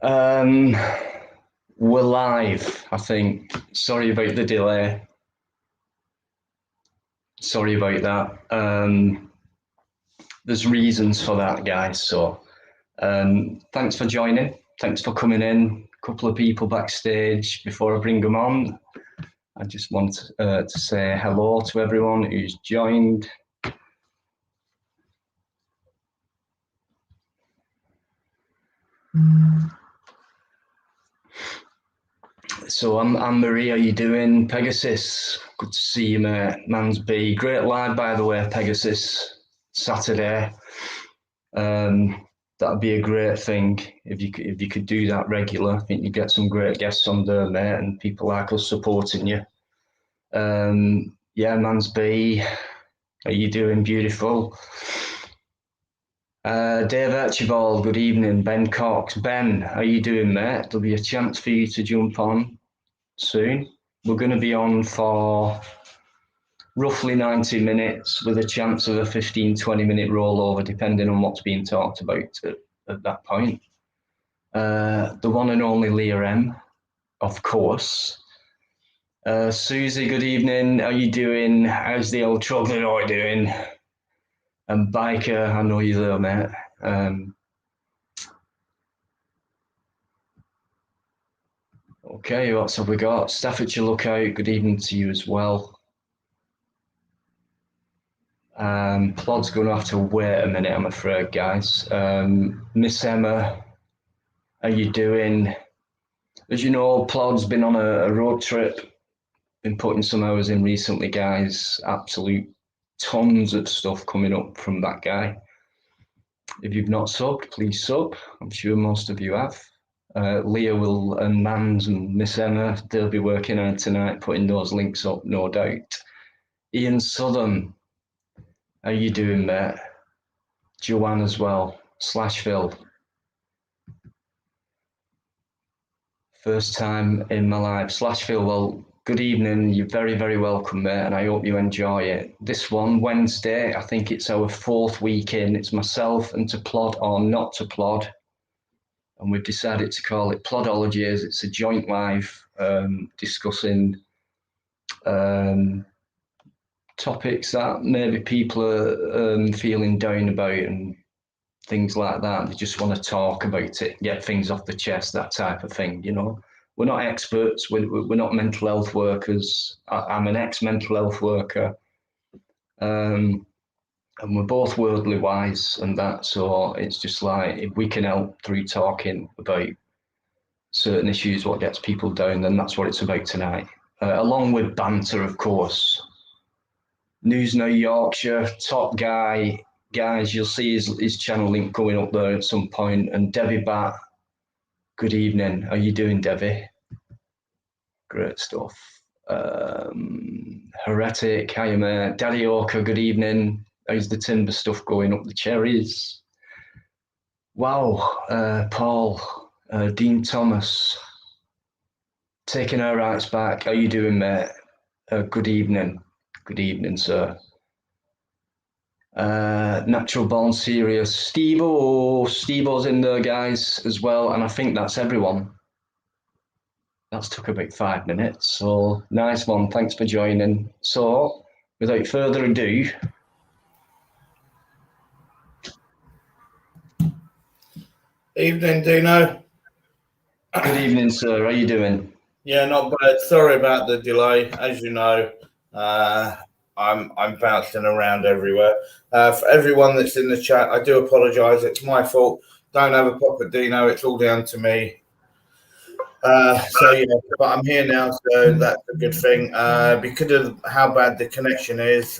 We're live, I think. Sorry about the delay. Sorry about that. There's reasons for that, guys. So thanks for joining. Thanks for coming in. A couple of people backstage. Before I bring them on, I just want to say hello to everyone who's joined. So I'm Marie, how you doing? Pegasus, good to see you, mate. Mansby, great live, by the way, Pegasus, Saturday. That'd be a great thing if you could do that regular. I think you get some great guests on there, mate, and people like us supporting you. Yeah, Mansby, how you doing? Beautiful. Dave Archibald, good evening. Ben Cox, Ben, how you doing, mate? There'll be a chance for you to jump on soon. We're going to be on for roughly 90 minutes with a chance of a 15-20 minute rollover depending on what's being talked about at that point. The one and only Leah M, of course. Susie, good evening. How you doing? How's the old troglodyte doing? And Biker, I know you're there, mate. Okay, what have we got? Staffordshire Lookout, good evening to you as well. Plod's going to have to wait a minute, I'm afraid, guys. Miss Emma, how you doing? As you know, Plod's been on a road trip, been putting some hours in recently, guys. Absolute tons of stuff coming up from that guy. If you've not subbed, please sub. I'm sure most of you have. Leah will, and Mans and Miss Emma, they'll be working on tonight, putting those links up, no doubt. Ian Southern, how you doing, mate? Joanne as well. Phil. First time in my life. Phil, well, good evening. You're very, very welcome, mate, and I hope you enjoy it. This one, Wednesday, I think it's our 4th week in. It's myself and to plod or not to plod. And we've decided to call it Plodology as it's a joint live discussing topics that maybe people are feeling down about and things like that. They just want to talk about it, get things off the chest, that type of thing, you know. We're not experts, we're not mental health workers. I'm an ex-mental health worker. And we're both worldly wise and that, so it's just like, if we can help through talking about certain issues, what gets people down, then that's what it's about tonight. Along with banter, of course. News Now Yorkshire, top guy. Guys, you'll see his channel link going up there at some point. And Debbie Bat, good evening. How you doing, Debbie? Great stuff. Heretic, hiya, mate. Daddy Orca, good evening. How's the timber stuff going up the cherries? Wow, Paul, Dean Thomas, taking our rights back. How you doing, mate? Good evening. Good evening, sir. Natural Born Serious. Steve-O's in there, guys, as well. And I think that's everyone. That's took about 5 minutes. So nice one. Thanks for joining. So without further ado. Evening, Dino. Good evening, sir. How you doing? Yeah, not bad. Sorry about the delay. As you know, I'm bouncing around everywhere. For everyone that's in the chat, I do apologise. It's my fault. Don't have a pop at Dino. It's all down to me. So yeah, but I'm here now, so that's a good thing. Because of how bad the connection is,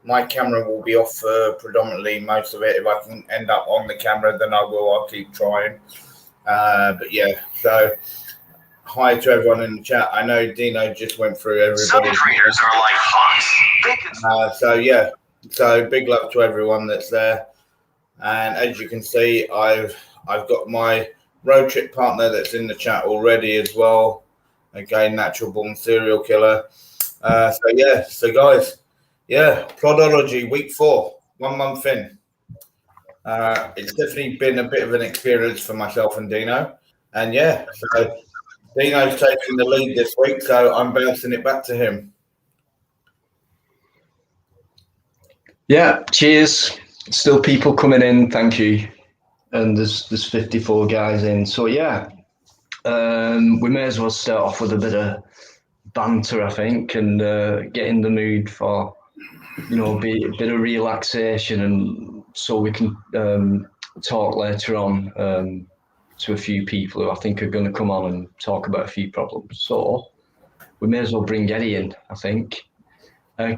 my camera will be off for predominantly most of it. If I can end up on the camera, then I will. I'll keep trying. But yeah, so hi to everyone in the chat. I know Dino just went through everybody. Some traders are like hawks. So yeah, so big love to everyone that's there. And as you can see, I've got my road trip partner that's in the chat already as well. Again, natural born serial killer. So guys, yeah, Plodology week 4, 1 month in. It's definitely been a bit of an experience for myself and Dino. And yeah, so Dino's taking the lead this week, so I'm bouncing it back to him. Yeah, cheers. Still people coming in, thank you. And there's 54 guys in. So yeah, we may as well start off with a bit of banter, I think, and get in the mood for, a bit of relaxation, and so we can talk later on to a few people who I think are going to come on and talk about a few problems. So we may as well bring Eddie in, I think.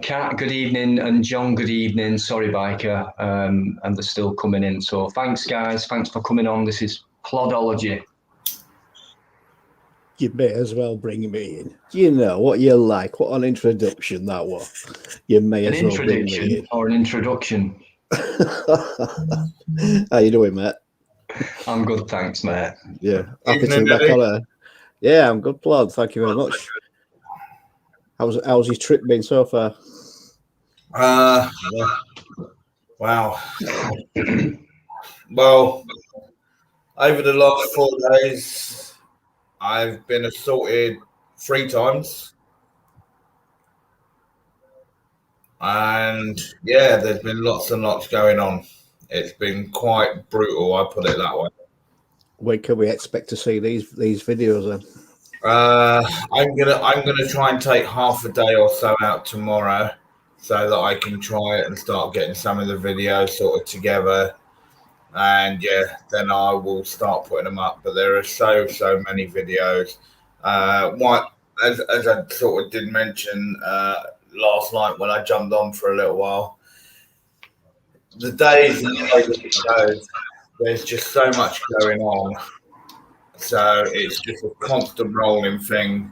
Kat, good evening, and John, good evening. Sorry, Biker, and they're still coming in. So thanks, guys. Thanks for coming on. This is Plodology. You may as well bring me in. You know what you're like. What an introduction that was. You may as well bring me in. Or an introduction? How you doing, mate? I'm good, thanks, mate. Yeah, happy to be back on there. Yeah, I'm good, Plod. Thank you very much. How's your trip been so far? Wow. Well, over the last 4 days, I've been assaulted 3 times. And yeah, there's been lots and lots going on. It's been quite brutal, I put it that way. When can we expect to see these videos then? I'm gonna try and take half a day or so out tomorrow, so that I can try it and start getting some of the videos sort of together. And yeah, then I will start putting them up. But there are so many videos. What as I sort of did mention last night when I jumped on for a little while, the days and days, there's just so much going on. So it's just a constant rolling thing.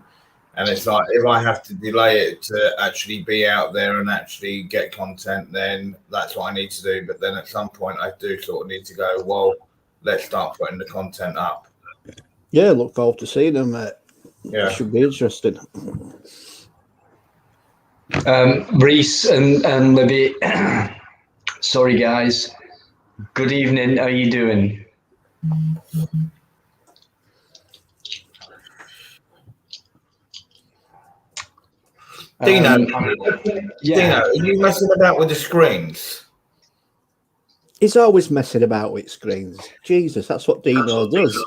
And it's like, if I have to delay it to actually be out there and actually get content, then that's what I need to do. But then at some point, I do sort of need to go, well, let's start putting the content up. Yeah, look forward to seeing them, mate. Yeah. Should be interesting. Reese and Libby, sorry, guys. Good evening. How are you doing? Dino, yeah. Dino, are you messing about with the screens? He's always messing about with screens. Jesus, that's what Dino does.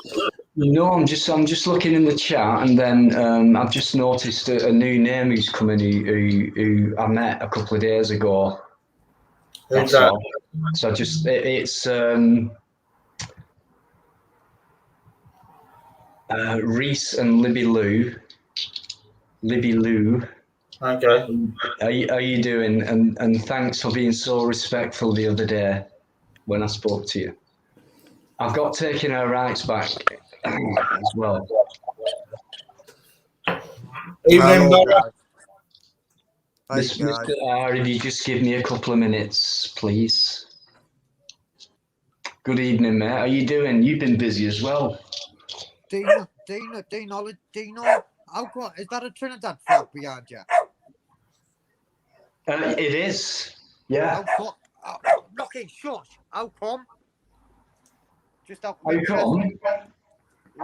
No, I'm just looking in the chat, and then I've just noticed a new name who's coming, who I met a couple of days ago. Who's that? So it's Reese and Libby Lou. Okay. How you doing? And thanks for being so respectful the other day when I spoke to you. I've got taking our rights back as well. Evening, brother. Mr. R, if you just give me a couple of minutes, please. Good evening, mate. How you doing? You've been busy as well. Dino, is that a Trinidad flag behind you? It is. Yeah. Knocking, shush. How come? Just out of How interest. come?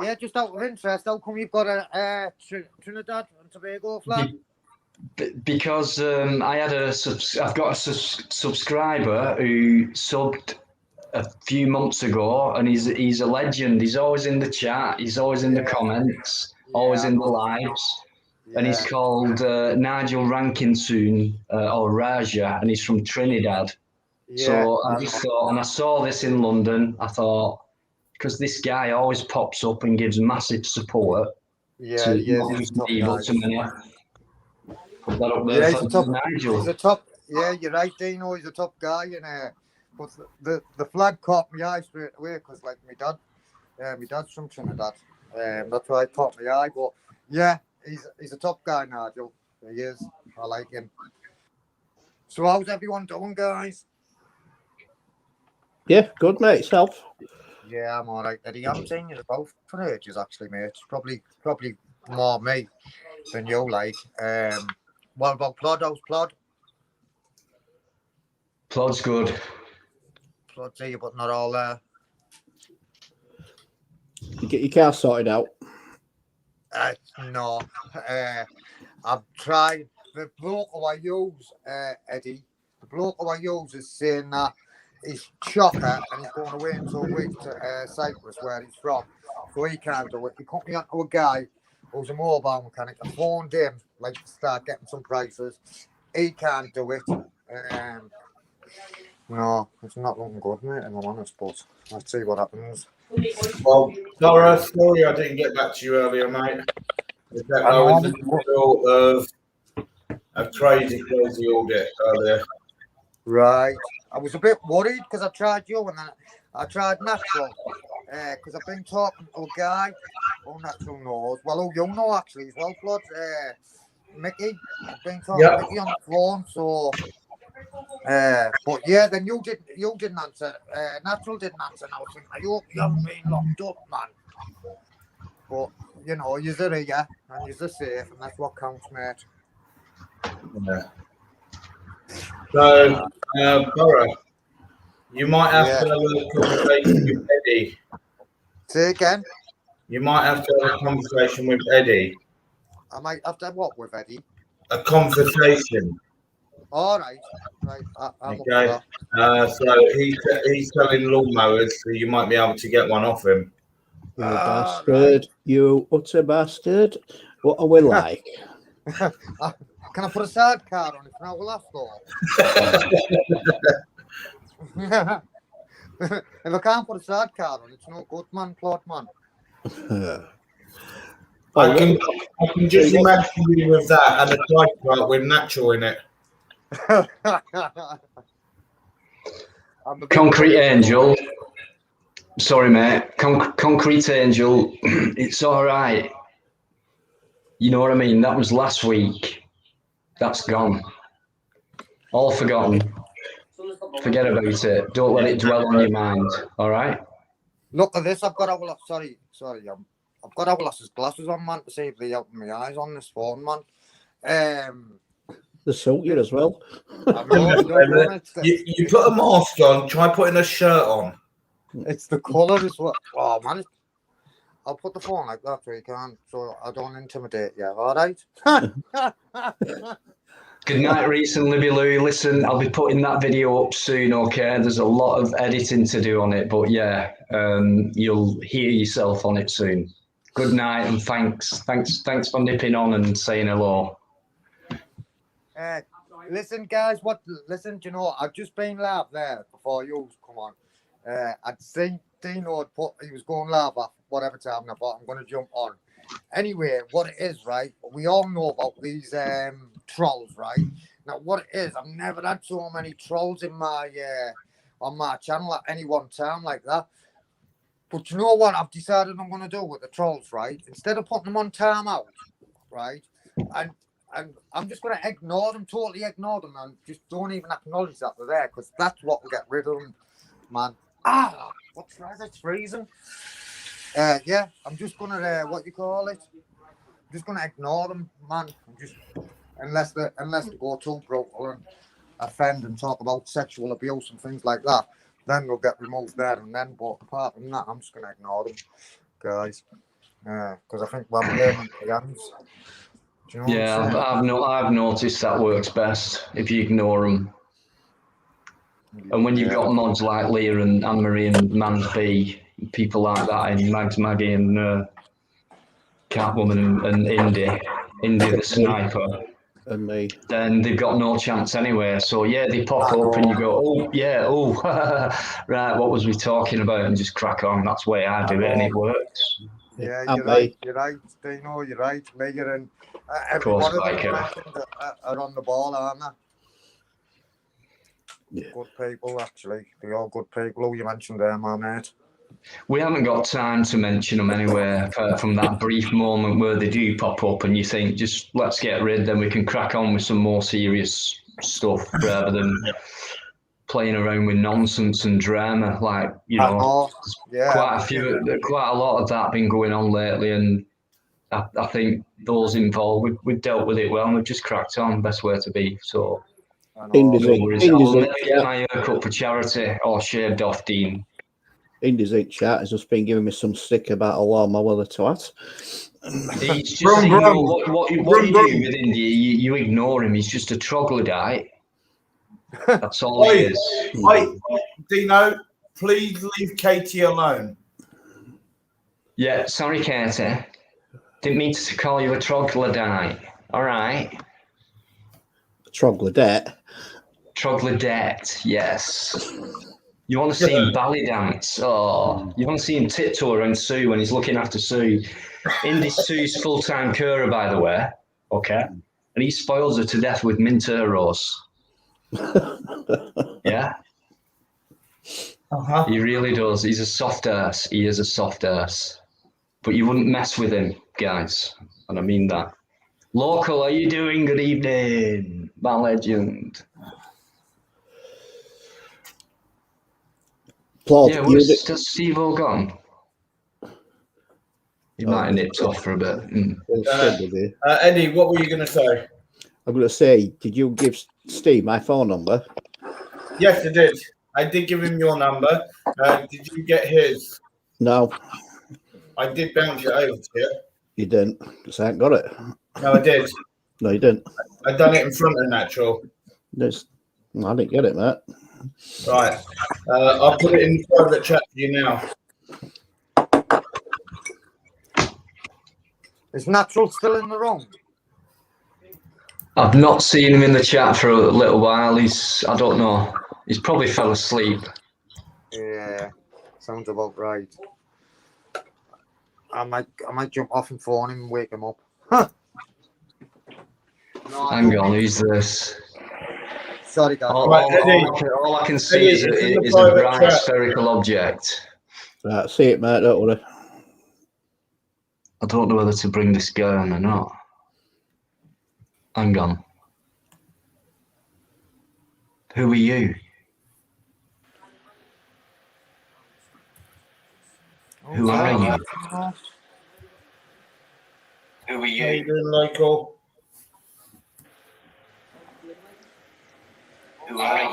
Yeah, just out of interest. How come you've got a Trinidad and Tobago flag? Because I had I've got a subscriber who subbed a few months ago, and he's a legend. He's always in the chat. He's always in the comments. Always in the lives. Yeah. And he's called Nigel Rankinsoon or Raja, and he's from Trinidad. Yeah, so I just thought, and I saw this in London, I thought, because this guy always pops up and gives massive support. Yeah, he's to many. Put that up there for Nigel. He's a top. Yeah, you're right, Dino. He's a top guy, and but the flag caught my eye straight away because, like, my dad's from Trinidad. That's why it caught my eye. But yeah, he's a top guy, Nigel. He is. I like him. So how's everyone doing, guys? Yeah, good, mate. Yourself? Yeah, I'm all right, Eddie. I haven't seen you both for ages, actually, mate. It's probably more me than you, like. What about Plod? How's Plod? Plod's good. plots here, but not all there. You get your car sorted out. No. I've tried. The bloke who I use, Eddie, the bloke who I use is saying that he's chocker and he's going away into a week to Cyprus, where he's from. So he can't do it. He put me onto a guy who's a mobile mechanic. I phoned him, like, to start getting some prices. He can't do it. No, it's not looking good, mate, if I'm honest, but let's see what happens. Well, Dora, sorry I didn't get back to you earlier, mate. I was in the middle of a crazy audit earlier. Right. I was a bit worried because I tried you and then I tried Natural. Because I've been talking to a guy who Natural knows. Well, who you know actually as well, Flood. Mickey. I've been talking to Mickey on the phone, so but yeah, then you didn't answer. Natural didn't answer, and I was thinking, I hope you haven't been locked up, man. But you know, you're here and you're safe, and that's what counts, mate. Yeah. So, Borough, you might have to have a conversation with Eddie. Say again. You might have to have a conversation with Eddie. I might have to have what with Eddie? A conversation. All right. Right. Okay. So he's selling lawnmowers, so you might be able to get one off him. You bastard. Right. You utter bastard. What are we like? Can I put a sidecar on it? Now we'll have to. If I can't put a sidecar on it, it's no good, man, plot, man. I can just imagine you with that and a sidecar with Natural in it. Concrete Angel. Sorry, mate. Concrete Angel. It's all right. You know what I mean? That was last week. That's gone. All forgotten. Forget about it. Don't let it dwell on your mind. All right? Look at this. I've got our sorry. I've got our glasses on, man, to save the help my eyes on this phone, man. The suit you as well. You put a mask on. Try putting a shirt on. It's the colour as well. Oh man, I'll put the phone like that so you can, so I don't intimidate you. All right. Good night, Reese and Libby Louie. Listen, I'll be putting that video up soon. Okay, there's a lot of editing to do on it, but yeah, you'll hear yourself on it soon. Good night and thanks for nipping on and saying hello. Listen, guys. Listen, you know, I've just been live there before you come on. I'd seen Dino he was going live at whatever time, and I thought I'm going to jump on. Anyway, what it is, right? We all know about these trolls, right? Now, what it is, I've never had so many trolls in my on my channel at any one time like that. But you know what? I've decided I'm going to do with the trolls, right? Instead of putting them on timeout, right? And I'm just going to ignore them, totally ignore them, and just don't even acknowledge that they're there, because that's what will get rid of them, man. What's that? It's freezing. Yeah, I'm just going to, what you call it? I'm just going to ignore them, man. Unless they go too brutal and offend and talk about sexual abuse and things like that, then they'll get removed there and then. But apart from that, I'm just going to ignore them, guys. Because I think we're playing the hands. Do you know I've noticed that works best if you ignore them. And when you've got mods like Leah and Anne-Marie and Mans B, people like that, and Mags Maggie and Catwoman and Indy the Sniper, and me, then they've got no chance anyway. So yeah, they pop up and you go, right, what was we talking about? And just crack on. That's the way I do it, and it works. Yeah, you're right, Dino, you're right. Leah and everyone of them are on the ball, aren't they? Yeah. Good people, actually. They're all good people who you mentioned there, my mate. We haven't got time to mention them anywhere from that brief moment where they do pop up and you think, just let's get rid, then we can crack on with some more serious stuff rather than playing around with nonsense and drama. Like, you know, quite a lot of that been going on lately, and I think those involved, we've dealt with it well and we've just cracked on. Best way to be. So I know. Indy's No in. worries. Indy's I'll in never get chat. my haircut for charity or shaved off, Dean. Indy's in chat has just been giving me some stick about a lawnmower the twat. He's just Brum, ignore brum. what you Brum, do brum. with India. You ignore him. He's just a troglodyte. That's all he Oi, is. oi, Dino, please leave Katie alone. Yeah, sorry, Katie. Didn't mean to call you a troglodyte. All right. Troglodyte. Troglodyte, yes. You want to see him belly dance? Oh, you want to see him tiptoe around Sue when he's looking after Sue. Indy's Sue's full-time carer, by the way. Okay. And he spoils her to death with Minteros. Yeah. Uh-huh. He really does. He's a soft ass. He is a soft ass. But you wouldn't mess with him, guys. And I mean that. Local, how you doing? Good evening, my legend. Plod, Yeah, where's Steve-O gone? He might have nipped off for a bit. Eddie, what were you going to say? I'm going to say, did you give Steve my phone number? Yes, I did. I did give him your number. Did you get his? No, I did bounce it over to you. you didn't, because I ain't got it. No, I did. No, you didn't. I done it in front of Natural. I didn't get it, mate. Right. I'll put it in the private chat for you now. Is Natural still in the wrong? I've not seen him in the chat for a little while. I don't know. He's probably fell asleep. Yeah, sounds about right. I might jump off and phone him and wake him up. Huh. Hang on, who's this? Sorry, guys. All I can see is a bright spherical object. Right, see it, mate, don't worry. I don't know whether to bring this guy on or not. Hang on. Who are you? Who are you? Who are How you? you doing, local? Who are you?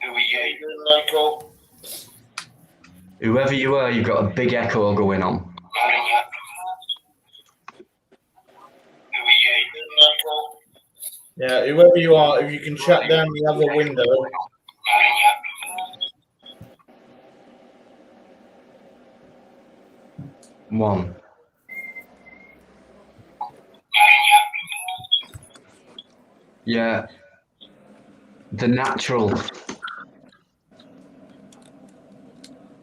Who are How you you? doing, local? Whoever you are, you've got a big echo going on. Who are you? Local? Yeah, whoever you are, if you can shut down the other window. One. Yeah. The Natural.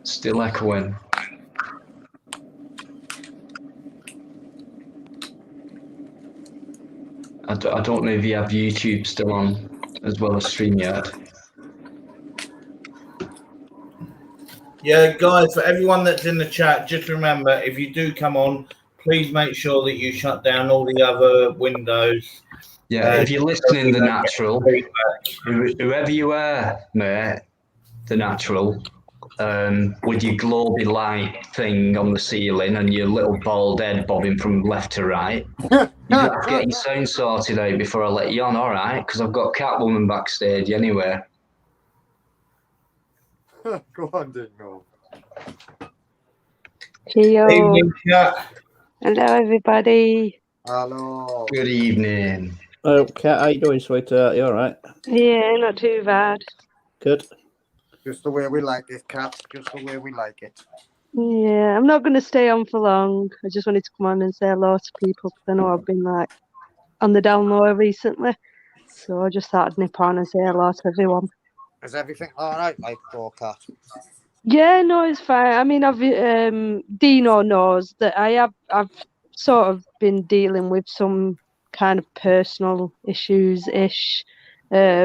Still echoing. I don't know if you have YouTube still on as well as StreamYard. Yeah, guys, for everyone that's in the chat, just remember, if you do come on, please make sure that you shut down all the other windows. Yeah, if you're listening, The Natural, whoever you are, mate, The Natural, with your globy light thing on the ceiling and your little bald head bobbing from left to right, you've got to get your sound sorted out before I let you on, all right? Because I've got Catwoman backstage anyway. Go on, Dingo. Evening chat. Hello, everybody. Hello. Good evening. Oh, Kat, how you doing, sweetheart? You all right? Yeah, not too bad. Good. Just the way we like it, Cat. Just the way we like it. Yeah, I'm not going to stay on for long. I just wanted to come on and say hello to people because I know I've been like on the down low recently. So I just thought I'd nip on and say hello to everyone. Is everything all right, like, Cat? Yeah, no, it's fine. I mean, Dino knows that I've sort of been dealing with some kind of personal issues-ish that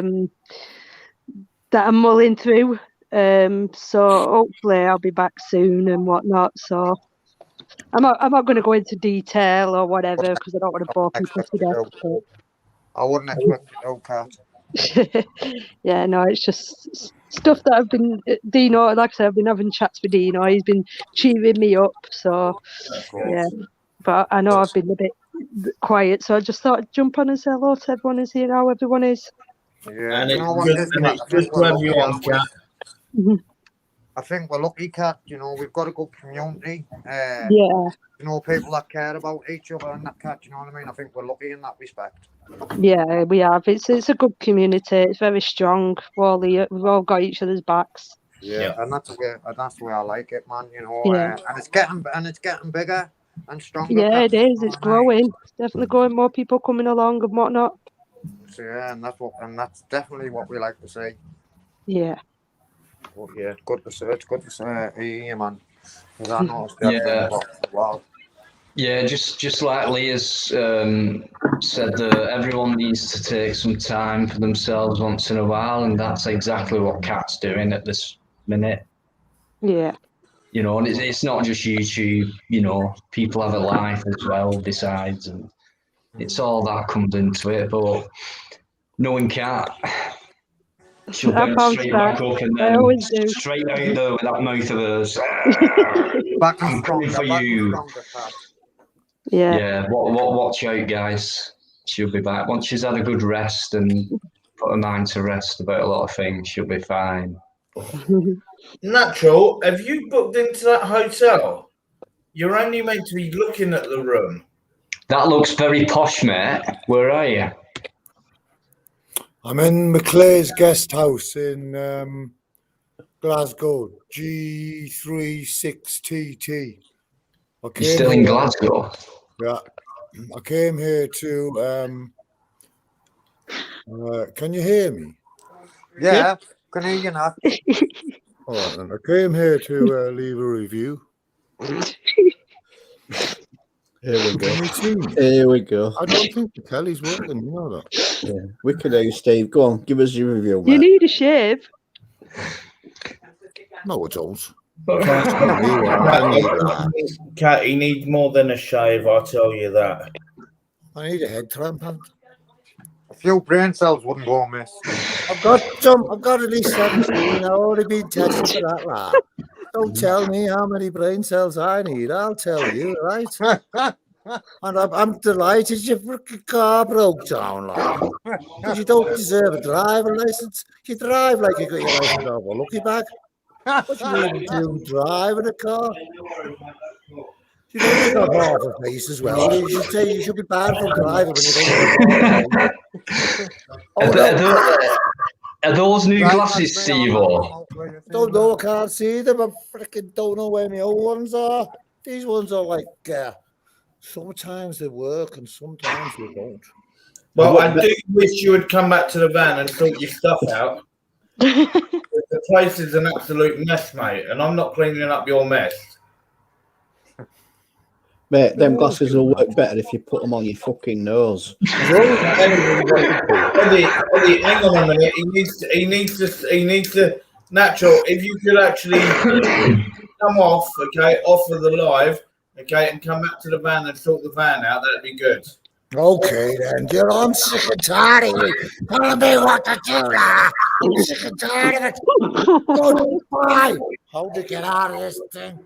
I'm mulling through. So hopefully I'll be back soon and whatnot. So I'm not going to go into detail or whatever because I don't want to bore people to death. I wouldn't expect it, no, Cat. Yeah, no, it's just stuff that I've been Dino. Like I said, I've been having chats with Dino. He's been cheering me up. So yeah, but I know I've been a bit quiet, so I just thought I'd jump on and say hello to everyone and see how everyone is. Yeah, And you it's know what good, it is, and Kat? it's I good think to we're have lucky, you on, aren't we? Kat. I think we're lucky, Kat. You know, we've got a good community. Yeah, You know, people that care about each other and that, Kat. You know what I mean? I think we're lucky in that respect. yeah, we have. It's a good community. It's very strong. We've all got each other's backs. Yeah, and that's the way I like it, man. You know, Yeah. and it's getting bigger and stronger. Yeah, Kat, it is. you know It's what I mean? growing. It's definitely growing. More people coming along and whatnot. So, yeah, and that's definitely what we like to see. Yeah. But yeah, good to see. It's good to see you, man. 'Cause I noticed Yeah. Wow. Yeah, just like Leah's said, that everyone needs to take some time for themselves once in a while, and that's exactly what Kat's doing at this minute. Yeah. You know, and it's not just YouTube. You know, people have a life as well besides, and it's all that comes into it. But knowing Kat, she'll I bounce bounce straight back. back up and I then always do. straight out there with that mouth of hers. Back and I'm coming stronger. for Back and you. stronger, Kat. Yeah. Yeah, watch out, guys. She'll be back once she's had a good rest and put her mind to rest about a lot of things. She'll be fine. Natural, have you booked into that hotel? You're only meant to be looking at the room. That looks very posh, mate. Where are you? I'm in McClay's guest house in Glasgow, G36TT. You're still in Glasgow? Yeah. I came here to can you hear me? Yeah, can hear you now. All right, then. I came here to leave a review. Here we go. Can you see me? Here we go. I don't think the telly's working, you know that. Yeah. We can hear you, Steve. Go on, give us your review, mate. You need a shave. No, I don't. Kat, he needs more than a shave, I'll tell you that. I need a head transplant. A few brain cells wouldn't go amiss. I've got at least 17. I've already been tested for that, lad. Don't tell me how many brain cells I need. I'll tell you, right? And I'm delighted your freaking car broke down, lad. Because you don't deserve a driving license. You drive like you got your license off a lucky bag. What you even do driving a car? You know you got half a face as well. You should be banned from driving when you don't have Are those new glasses, Steve? Don't know, I can't see them. I freaking don't know where my old ones are. These ones are like, sometimes they work and sometimes they don't. Well, I do wish you would come back to the van and sort your stuff out. The place is an absolute mess, mate, and I'm not cleaning up your mess. Mate, them glasses will work better if you put them on your fucking nose. Eddie, hang on a minute. He needs to. Natural, if you could actually come off of the live, and come back to the van and sort the van out, that'd be good. Okay, then. I'm sick and tired of you telling me what to do now. I'm sick and tired of it. Goodbye. How'd you get out of this thing?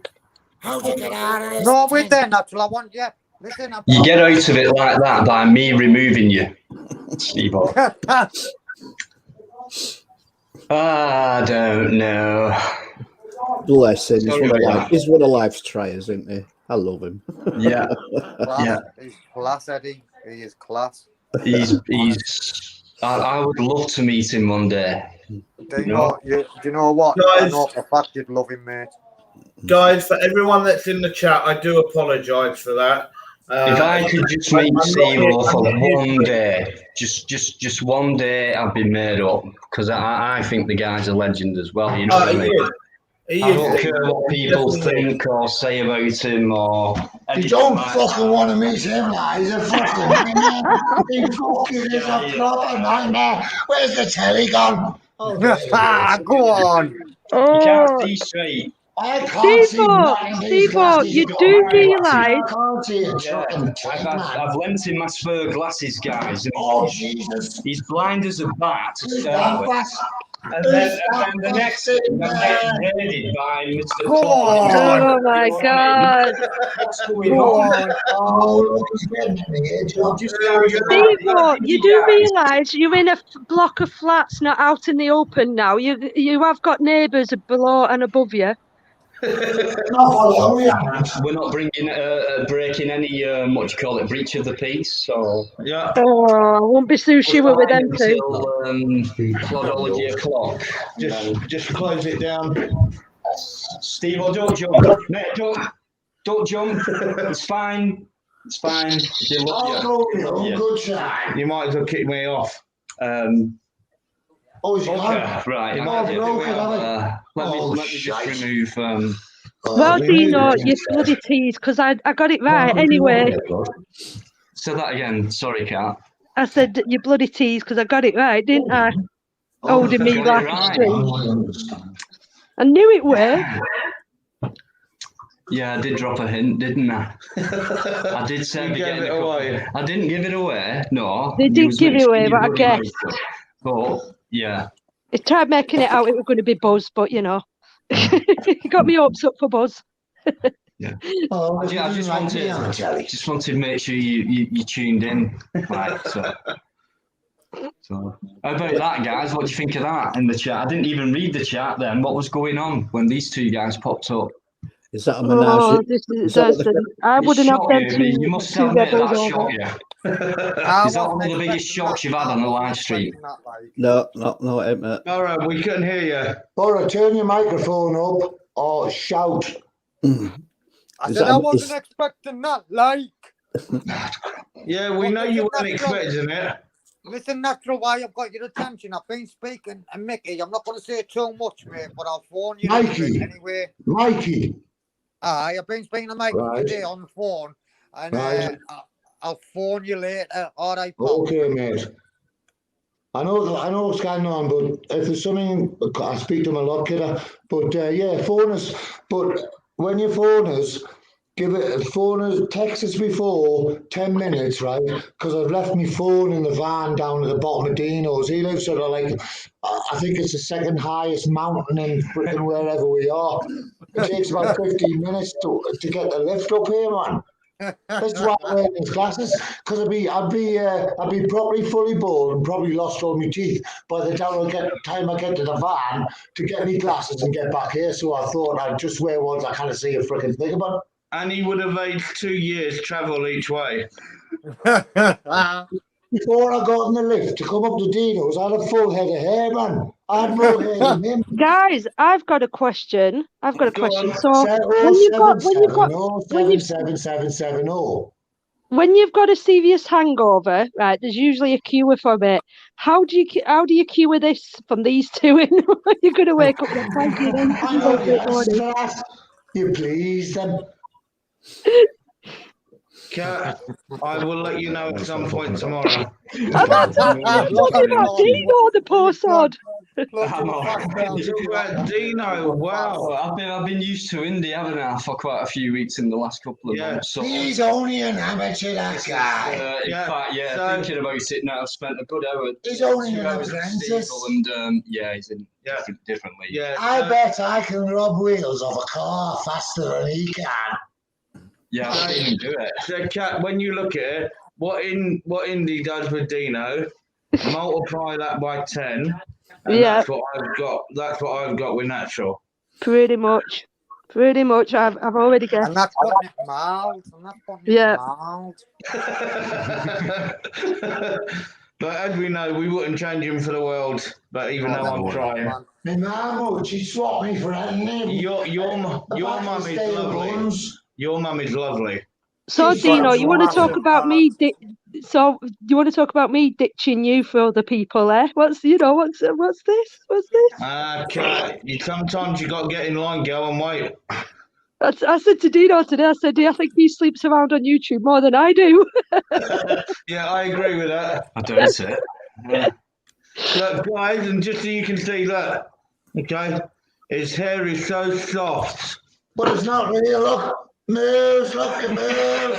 How'd you get out of this? No, wait there, Natural. I want you. Listen, You get out of it like that by me removing you, Steve. I don't know. Bless him. He's one of life's triers, isn't he? I love him. Yeah. Class. Yeah. He's class, Eddie. He is class. He's. I would love to meet him one day. Do you know what? Guys, I know for a fact you'd love him, mate. Guys, for everyone that's in the chat, I do apologise for that. If I could just meet Steve for one day, just one day, I'd be made up, because I think the guy's a legend as well. You know what I mean? I don't care what people think or say about him or. You don't fucking want to meet him, lad. He's a fucking nightmare. He fucking is a proper nightmare. Where's the telly gone? Oh, go on. You can't see straight. I can't see Steve, you do realise. I've lent him my spare glasses, guys. Oh, Jesus. He's blind as a bat to start with. And then the next thing, I'm getting invaded by Mr. Go Plodology. on. Oh my God. What's going Go on? on. Oh, look, he's getting in here, John. Just Steve, you do realise you're in a block of flats, not out in the open now. You have got neighbours below and above you. No, We're not breaking any what do you call it, breach of the peace. So Yeah. Oh, I won't be so sure with them two. until Plodology o'clock. Just close it down. Steve, don't jump. Mate, don't jump. It's fine. It's fine. You look, yeah. Good shot. You might as well kick me off. Oh, he's Okay, gone. right. You might have broken, haven't Let me just remove. Well, Dino, you bloody tease, because I got it right anyway. Say that again. Sorry, Kat. I said you bloody tease because I got it right, didn't I? Holding me got it live right. stream. I knew it worked. Yeah, I did drop a hint, didn't I? I did say You gave it away. I didn't give it away. No. They You did was give it mentioning away, your but I bloody guessed. mouth. But yeah. They tried making it out it was going to be Buzz, but you know, you got me hopes up for Buzz. Yeah. Oh, I just wanted to make sure you tuned in. Right, so how about that, guys? What do you think of that in the chat? I didn't even read the chat then. What was going on when these two guys popped up? Is that a menage? I wouldn't have them two. You must two admit rebels that over. shocked you. Is that one of the biggest shocks you've had on a live stream? No, it ain't, mate. All right, we couldn't hear you. Bora, turn your microphone up or shout. I said I wasn't expecting that, like. Yeah, we know you weren't expecting it. Listen, that's why I've got your attention. I've been speaking, and Mickey, I'm not going to say too much, mate, but I'll phone you Mikey. anyway. Mikey. Aye, I've been speaking to Mikey today on the phone, and I'll phone you later. All right, Paul. Okay, mate. I know what's going on, but if there's something, I speak to him a lot, kidder. But yeah, phone us. But when you phone us, text us before 10 minutes, right? Because I've left my phone in the van down at the bottom of Dino's. He lives sort of like, I think it's the second highest mountain in freaking wherever we are. It takes about 15 minutes to get the lift up here, man. That's why I'm wearing these glasses, because I'd be probably fully bald and probably lost all my teeth by the time I get to the van to get me glasses and get back here. So I thought I'd just wear ones I kind of see a freaking thing about. And he would have aged 2 years travel each way. Before I got in the lift to come up to Dino's, I had a full head of hair, man. I had more hair than him. Guys, I've got a question. Go on. So when you've got a serious hangover, right? There's usually a cure for it. How do you cure this from these two? You're going to wake up with a cranky then. I know you asked for that. You please then. Kat, I will let you know at some point tomorrow. I'm not talking about Dino, the poor sod. Dino, wow. I've been used to Indy, haven't I, for quite a few weeks in the last couple of months. So, he's only an amateur, that guy. in fact, thinking about it now, I've spent a good hour. He's only 2 an hours with apprentice. Steve, and he's in different league. Yeah, I bet I can rob wheels off a car faster than he can. Yeah, I didn't do it. So, Kat, when you look at it, what Indy does with Dino, multiply that by 10. And that's what I've got. That's what I've got with natural. Pretty much. I've already guessed. And that's putting it mild. But as we know, we wouldn't change him for the world. But even though I'm trying, my mum, she swapped me for anything. Your mum is lovely. Your mum is lovely. So, Dino, you want to talk about me? So, you want to talk about me ditching you for other people? What's this? Kat, sometimes you got to get in line, girl, and wait. I said to Dino today, I said, I think he sleeps around on YouTube more than I do. Yeah, I agree with that. I don't say it. Look, guys, and just so you can see, look, okay, his hair is so soft. But it's not real, look. Move, look at move.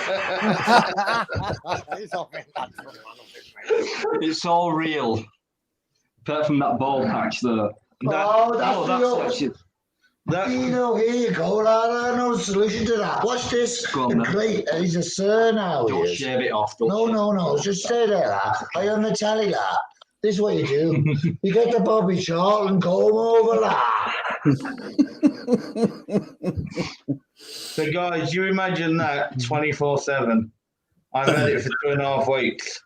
It's all real. Apart from that ball patch there. Dino, here you go, lad. I know the solution to that. Watch this. Go on, then. Great. He's a sir now. Don't shave it off. No. Just stay there, lad. Are you on the telly, lad? This is what you do. You get the bobby short and comb over, lad. So, guys, you imagine that 24/7. I've had it for 2.5 weeks.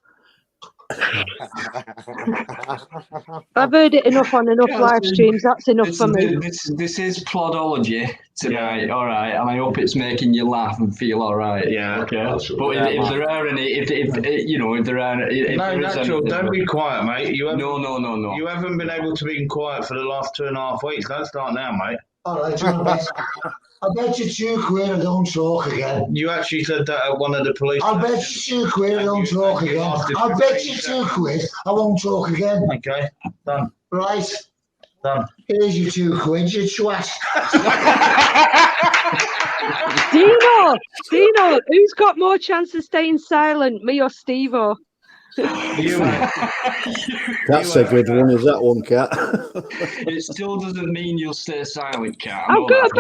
I've heard it enough on enough live streams. That's enough for me. This is Plodology tonight, all right, and I hope it's making you laugh and feel all right. Yeah. Okay. But if there are any, if there are, Natural, don't be quiet, mate. No. You haven't been able to be quiet for the last 2.5 weeks. Don't start now, mate. All right, I bet you £2 I don't talk again. You actually said that at one of the police. I bet you £2 I don't talk again. I bet you £2 I won't talk again. Okay, done. Right. Done. Here's your £2, you twat. Dino, who's got more chance of staying silent, me or Steve-O? You, mate. That's a good one, is that one, Cat? It still doesn't mean you'll stay silent, Cat. I've got a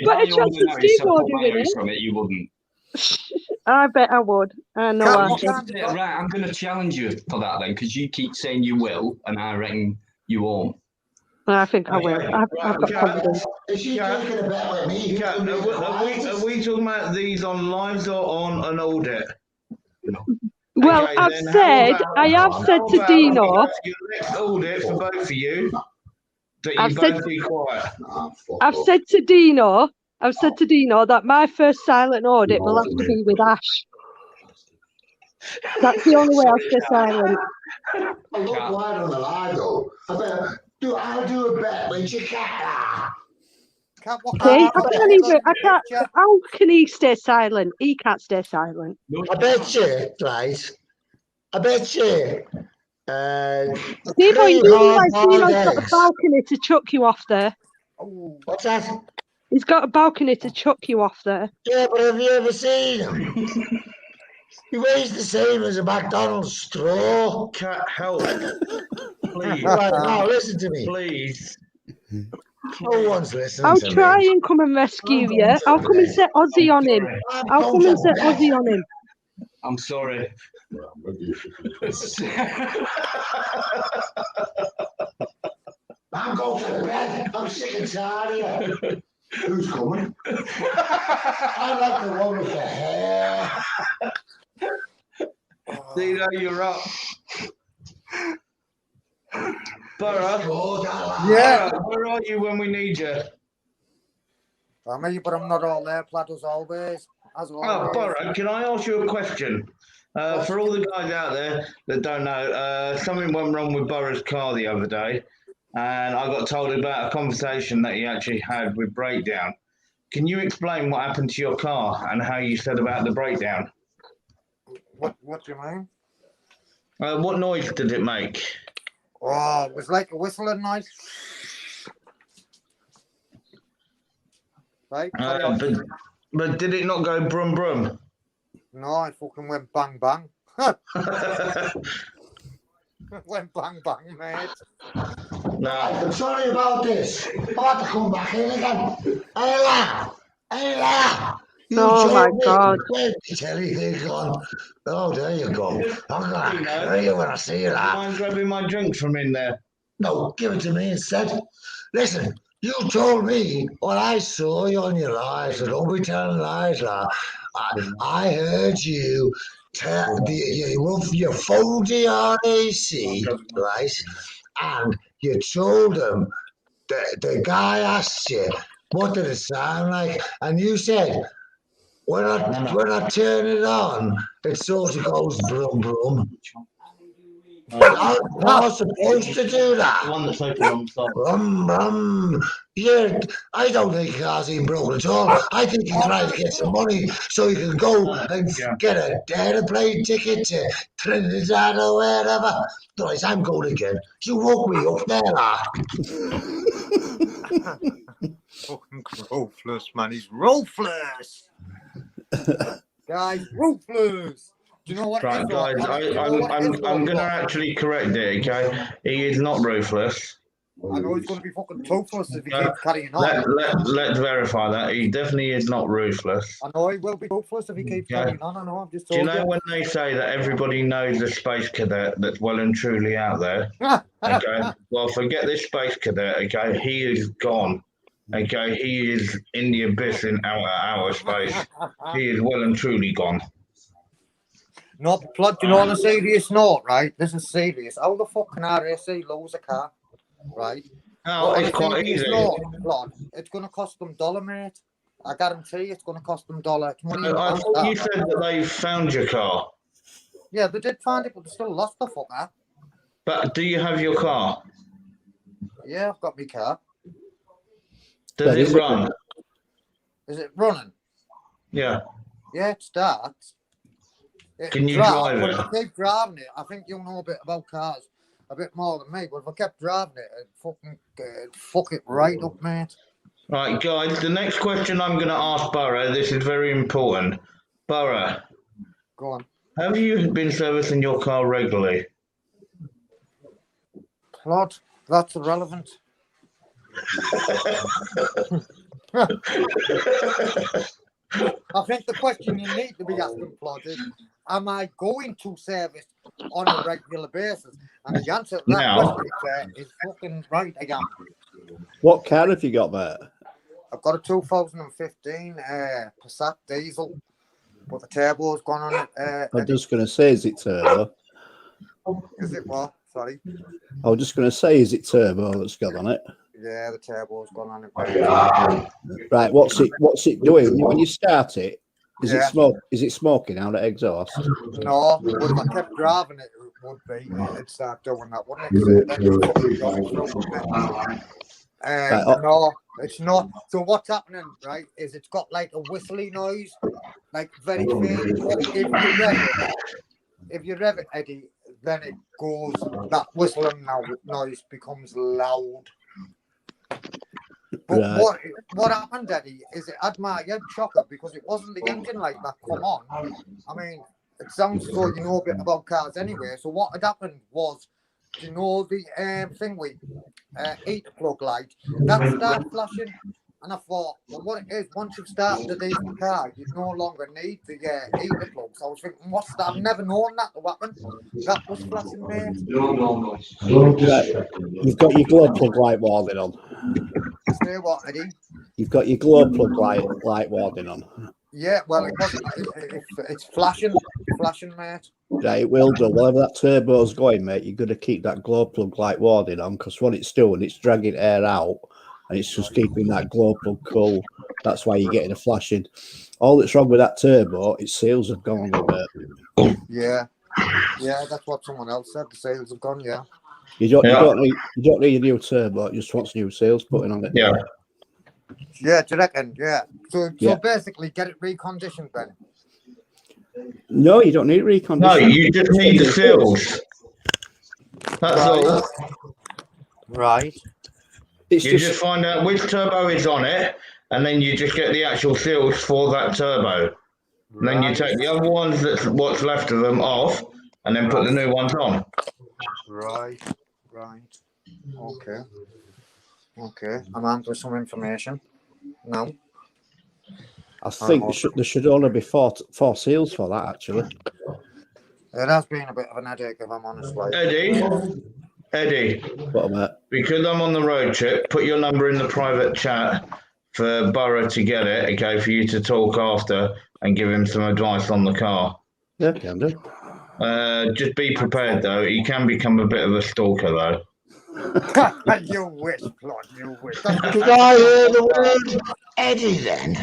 better chance than Steve-O doing it. You wouldn't. I bet I would. I know I would. Right, I'm going to challenge you for that then, because you keep saying you will, and I reckon you won't. I think I will. I've got confidence. Is she taking a bet with me? Are we talking about these on lives or on an audit? Well, Okay, I have said to Dino. Your next audit for both of you that you both be quiet. I've said to Dino that my first silent audit will have to be with Ash. That's the only way I'll stay silent. I look quiet on the line though. I'll do a bet with your cat. Okay, I can't. How can he stay silent? He can't stay silent. I bet you, right? I bet you. Steve-O, you realise Dino's got a balcony to chuck you off there. What's that? He's got a balcony to chuck you off there. Yeah, but have you ever seen him? He weighs the same as a McDonald's straw. Cat, help. Please. Right, now listen to me. Please. No one's listening I'll to try me. and come and rescue you. I'll come and set Ozzy on him. I'll come and set Ozzy on him. I'm sorry. I'm going to bed. I'm sick and tired of you. Who's coming? I like the one with the hair. Dino, you're up. Borough, Yeah. where are you when we need you? I mean, but I'm not all there, Platt, as always. Oh, Borough, can I ask you a question? For all the guys out there that don't know, something went wrong with Borough's car the other day, and I got told about a conversation that he actually had with Breakdown. Can you explain what happened to your car and how you said about the breakdown? What do you mean? What noise did it make? Oh, it was like a whistling noise. Right? But did it not go brum brum? No, it fucking went bang bang. Went bang bang, mate. No. I'm sorry about this. I've had to come back in again. Hey, lad. Oh my God. Where's the telly thing gone? Oh, there you go. I'm going to carry you when I see you, lad. Mind grabbing my drink from in there? No, give it to me instead. Listen, you told me what I saw you on your live, so don't be telling lies, lad. I heard you you phoned the RAC, right? And you told them the guy asked you, what did it sound like? And you said, when I turn it on, it sort of goes brum brum. I'm not supposed to do that. The one that's open on the side. Brum brum. Yeah, I don't think cars ain't broken at all. I think he's trying to get some money so he can go and get a airplane ticket to Trinidad or wherever. Right, I'm going again. You woke me up there, lad. Fucking ruthless, man. He's ruthless. Guys, ruthless. Do you know what? Right, it is, though? guys, Do you know what it is, though, I'm going to Plod? actually correct it, okay? He is not ruthless. I know he's going to be fucking toothless if he keeps carrying on. Let's verify that. He definitely is not ruthless. I know he will be toothless if he keeps Yeah. carrying on. I know, I've just Do you told know when they say that everybody knows the space cadet that's well and truly out there? Okay. Well, forget this space cadet, okay? He is gone. Okay, he is in the abyss in outer space. He is well and truly gone. No, Plod, you know, on a serious note, right? This is serious. How the fuck can RAC lose a car, right? Oh, But it's quite on a serious easy. note, Plod, it's going to cost them $1, mate. I guarantee it's going to cost them $1. It's money in the I bank, thought you that. said that they found your car. Yeah, they did find it, but they still lost the fucker. But do you have your car? Yeah, I've got my car. Does it run? Is it running? Yeah. Yeah, it starts. Can you drive but it? if I keep driving it, I think you'll know a bit about cars, a bit more than me. But if I kept driving it, it'd fuck it right up, mate. Right, guys, the next question I'm going to ask Borough, this is very important. Borough, Go on. have you been servicing your car regularly? Plod, that's irrelevant. I think the question you need to be asking, Plod, is, am I going to service on a regular basis? And the answer to that question is fucking right, I am. What car have you got there? I've got a 2015 Passat diesel, but the turbo's gone on it. I'm just going to say, is it turbo? Is it what? Sorry. I was just going to say, is it turbo that's got on it? Yeah, the turbo's gone on it. Right, what's it doing when you start it? Is it smoking out of exhaust? No, but if I kept driving it, it would be. It'd start doing that, wouldn't it? No, it's not. So what's happening, right, is it's got like a whistly noise, like very faint. If you rev it, Eddie, then it goes, that whistling noise becomes loud. But what happened, Eddie, is it had my head shocker because it wasn't the engine light that come on. I mean, it sounds so you know a bit about cars anyway. So what had happened was, you know, the thing with heater plug light, that started flashing. And I thought, well, what it is, once you've started a diesel car, you no longer need the heater plug. So I was thinking, what's that? I've never known that to happen. That was flashing, mate. You've got your glow plug light warning on. Say what, Eddie? You've got your glow plug light warning on. Yeah, well, it wasn't. It's flashing, mate. Right, it will do. Whatever that turbo's going, mate, you've got to keep that glow plug light warning on, because what it's doing, it's dragging air out, and it's just keeping that glow plug cool. That's why you're getting a flashing. All that's wrong with that turbo, its seals have gone a bit. Yeah, that's what someone else said. The seals have gone. Yeah. You don't need a new turbo. It just wants new seals putting on it. Yeah. Yeah, do you reckon? Yeah. So basically, get it reconditioned then. No, you don't need reconditioning. No, you just need the seals. That's all. Right. It's You just find out which turbo is on it, and then you just get the actual seals for that turbo. And then you take the other ones, that's what's left of them, off, and then put the new ones on. Right. Okay. I'm on with some information. No. I think there should only be four seals for that, actually. It has been a bit of an headache, if I'm honest. Eddie, because I'm on the road trip, put your number in the private chat for Borough to get it, okay, for you to talk after and give him some advice on the car. Yeah, can do. Just be prepared, though. He can become a bit of a stalker, though. You wish, Plod, you wish. Did I hear the word Eddie then?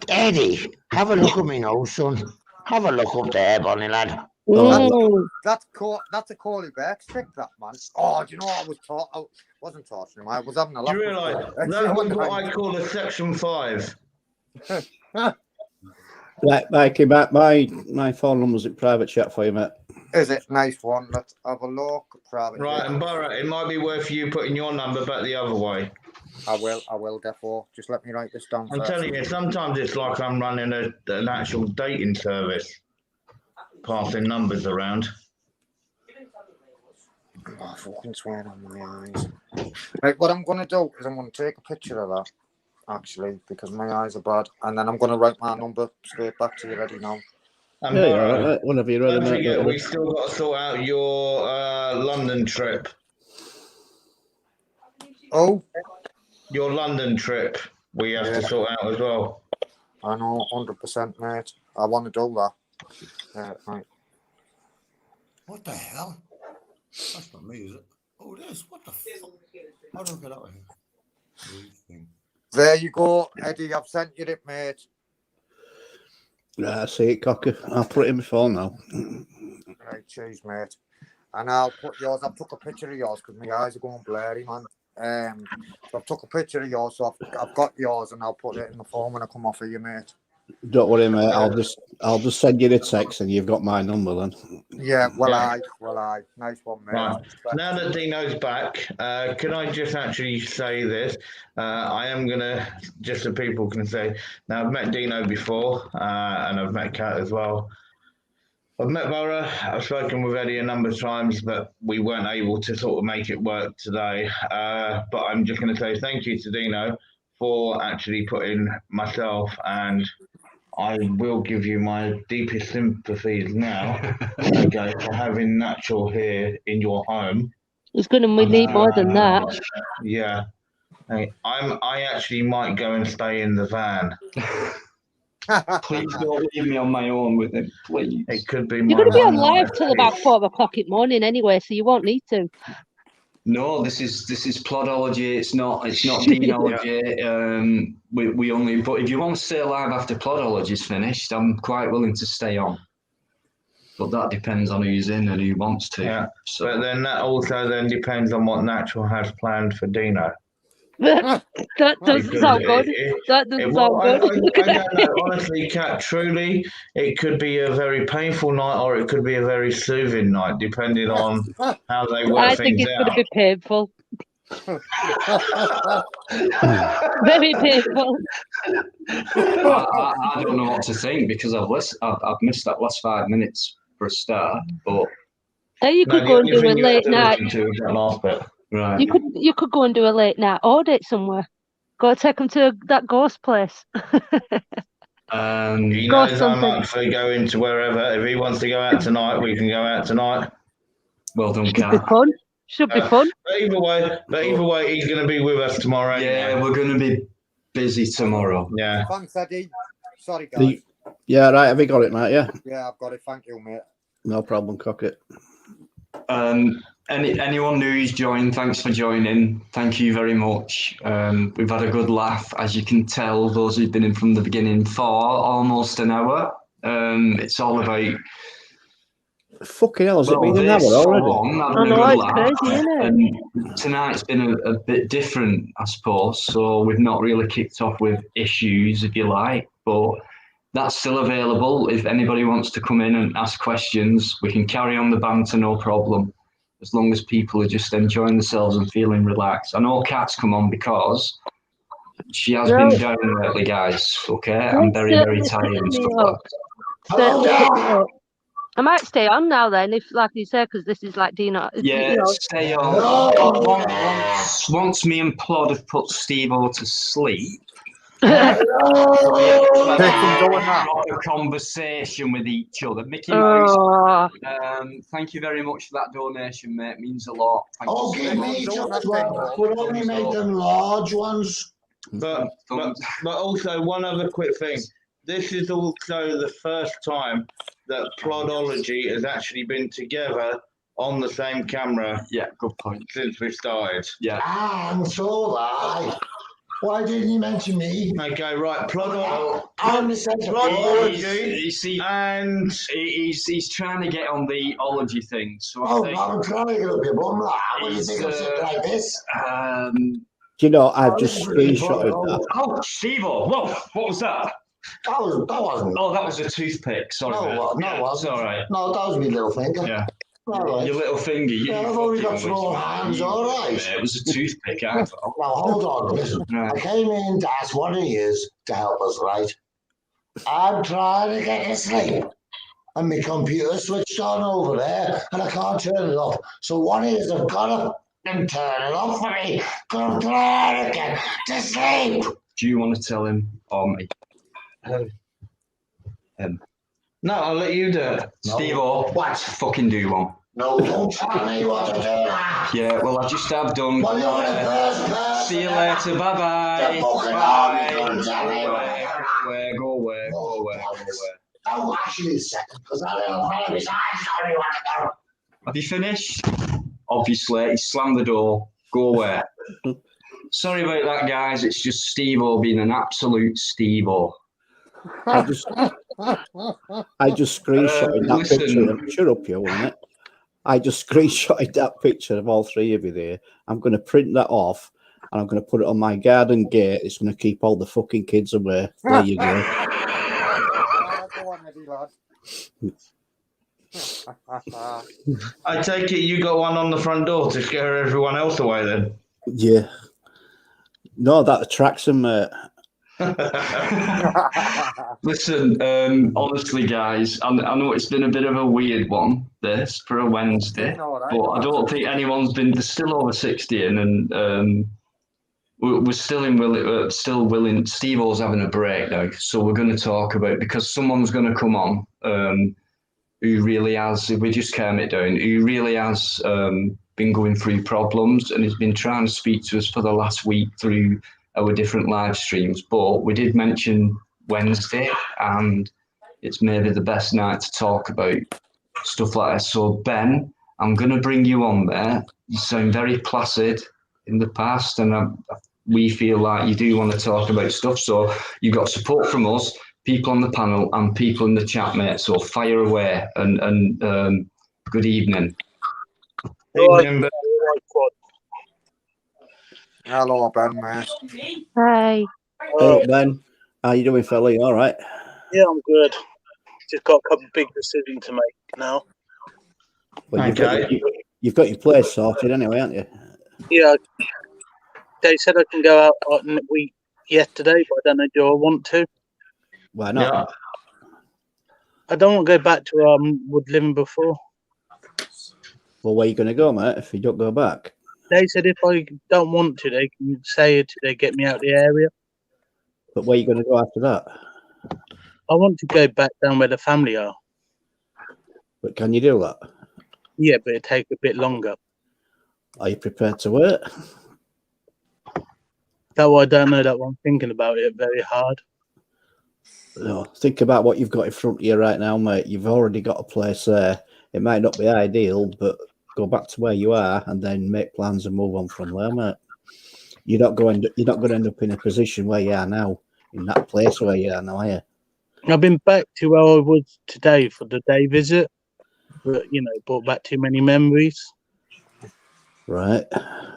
Eddie, have a look at me now, son. Have a look up there, Bonnie lad. That's a Corley Beck's trick, that man. Oh, do you know I wasn't torturing him. I was having a laugh. Do you realise that was what I call a Section 5? Right, Mikey, my phone number's in private chat for you, mate. Is it? Nice one. Let's have a look. Private. Right, and Borough, it might be worth you putting your number back the other way. I will, therefore. Just let me write this down. I'm telling you, sometimes it's like I'm running an actual dating service. passing numbers around. Oh, fucking swear on my eyes. Right, what I'm going to do is I'm going to take a picture of that, actually, because my eyes are bad, and then I'm going to write my number straight back to you ready now. And Yeah, Barrow, right. Whenever you're ready, don't mate. forget, we still got to sort out your London trip. Oh? Your London trip, we have to sort out as well. I know, 100%, mate. I want to do that. Right. What the hell? That's not me, is it? Oh, it is. What the fuck? How do I get out of here? There you go, Eddie. I've sent you it, mate. Yeah, I see it, Cocker. I'll put it in my phone now. Right, cheers, mate. And I'll put yours. I've took a picture of yours because my eyes are going blurry, man. So I've took a picture of yours, so I've got yours, and I'll put it in the phone when I come off of you, mate. Don't worry, mate. I'll just send you the text, and you've got my number then. Yeah, I. Nice one, mate. Right. Now that Dino's back, can I just actually say this? I am going to, just so people can say, now I've met Dino before, and I've met Kat as well. I've met Borough, I've spoken with Eddie a number of times, but we weren't able to sort of make it work today. But I'm just going to say thank you to Dino for actually putting myself, and I will give you my deepest sympathies now, okay, for having natural hair in your home. It's going to need more than that. Yeah. I actually might go and stay in the van. Please don't leave me on my own with him, please. It could be You're going to be on live till about 4 o'clock in the morning anyway, so you won't need to. No, this is Plodology. It's not Deanology. We only. But if you want to stay live after Plodology's finished, I'm quite willing to stay on. But that depends on who's in and who wants to. Yeah. So. But then that also then depends on what Natural has planned for Dino. That doesn't sound good. That doesn't sound good. I don't know. Honestly, Kat, truly, it could be a very painful night or it could be a very soothing night, depending on how they work I things think it's out. going to be painful. Very painful. I don't know what to think because I've missed that last 5 minutes for a start. But You could go and do a late night. Last bit. Right. You could go and do a late night audit somewhere. Go take them to that ghost place. He knows I'm up for going to wherever. If he wants to go out tonight, we can go out tonight. Well done, Should be fun. Should be fun. But either way, he's going to be with us tomorrow. Yeah, we're going to be busy tomorrow. Yeah. Thanks, Eddie. Sorry, guys. Yeah, right. Have you got it, mate? Yeah. Yeah, I've got it. Thank you, mate. No problem, Cocker. Anyone new who's joined, thanks for joining. Thank you very much. We've had a good laugh, as you can tell, those who've been in from the beginning for almost an hour. It's all about... Fucking hell, has it been an hour already? I know, it's crazy, isn't it? And tonight's been a bit different, I suppose. So we've not really kicked off with issues, if you like, but that's still available. If anybody wants to come in and ask questions, we can carry on the banter, no problem, as long as people are just enjoying themselves and feeling relaxed. I know Kat's come on because she has been down lately, guys, okay? I'm very, very tired and stuff like that. I might stay on now then, if like you said, because this is like Dino. Yeah, stay on. Once me and Plod have put Steve-O to sleep, have a conversation with each other. Mickey Mouse, thank you very much for that donation, mate. It means a lot. Give me just one, but only make them large ones. But also one other quick thing. This is also the first time that Plodology has actually been together on the same camera. Yeah, good point. Since we started. Yeah. And so why didn't you mention me? Okay, right. Plodology. You see, and he's trying to get on the ology thing. So I'm trying to get up your bum. What do you think of something like this? Do you know, I've just screenshotted that. Oh, Steve-O, whoa, what was that? That wasn't. Oh, that was a toothpick. Sorry. No, it wasn't. It's all right. No, that was my little finger. Yeah. All right. Your little finger. Yeah, I've only got small hands, all right. It was a toothpick, I thought. Now, hold on, listen. Right. I came in to ask what it is to help us, right? I'm trying to get you sleep. and my computer switched on over there, and I can't turn it off. So one is I've got to and turn it off for me. Go to again to sleep. Do you want to tell him or me? Him. No, I'll let you do it. No. Steve-O, What? Fucking do one. No, don't tell me what to do. Yeah, well, I just have done. Well, you're the first person. See you later. Bye-bye. Go away. Oh, actually, a second, because that little fella beside you told me what to do. Have you finished? Obviously, he slammed the door. Go away. Sorry about that, guys. It's just Steve-O being an absolute Steve-O. I just screenshotted that listen. picture. Shut up, you, won't it? I just screenshotted that picture of all three of you there. I'm going to print that off and I'm going to put it on my garden gate. It's going to keep all the fucking kids away. There you go. I take it you got one on the front door to scare everyone else away then? Yeah. No, that attracts them, mate. Listen, honestly, guys, I know it's been a bit of a weird one, this, for a Wednesday, but I don't think anyone's been, they're still over 60 and we're still willing, Steve-O's having a break now, so we're going to talk about, because someone's going to come on who really has, if we just calm it down, who really has been going through problems and has been trying to speak to us for the last week through our different live streams, but we did mention Wednesday and it's maybe the best night to talk about stuff like that. So Ben, I'm going to bring you on there. You sound very placid in the past and we feel like you do want to talk about stuff. So you got support from us, people on the panel and people in the chat, mate. So fire away and good evening. Evening, Ben. Hello, Ben, mate. Hi. Hey, Ben. How you doing, fella? You all right? Yeah, I'm good. Just got a couple of big decisions to make now. Well, you've got your place sorted anyway, haven't you? Yeah. They said I can go out on week yesterday, but I don't know, do I want to? Why not? Yeah. I don't want to go back to where I was living before. Well, where are you going to go, mate, if you don't go back? They said if I don't want to, they can say it to get me out of the area. But where are you going to go after that? I want to go back down where the family are. But can you do that? Yeah, but it'll take a bit longer. Are you prepared to wait? That one I don't know. That one I'm thinking about it very hard. No, think about what you've got in front of you right now, mate. You've already got a place there. It might not be ideal, but go back to where you are and then make plans and move on from there, mate. You're not going to end up in a position where you are now, in that place where you are now, are you? I've been back to where I was today for the day visit, but brought back too many memories. Right.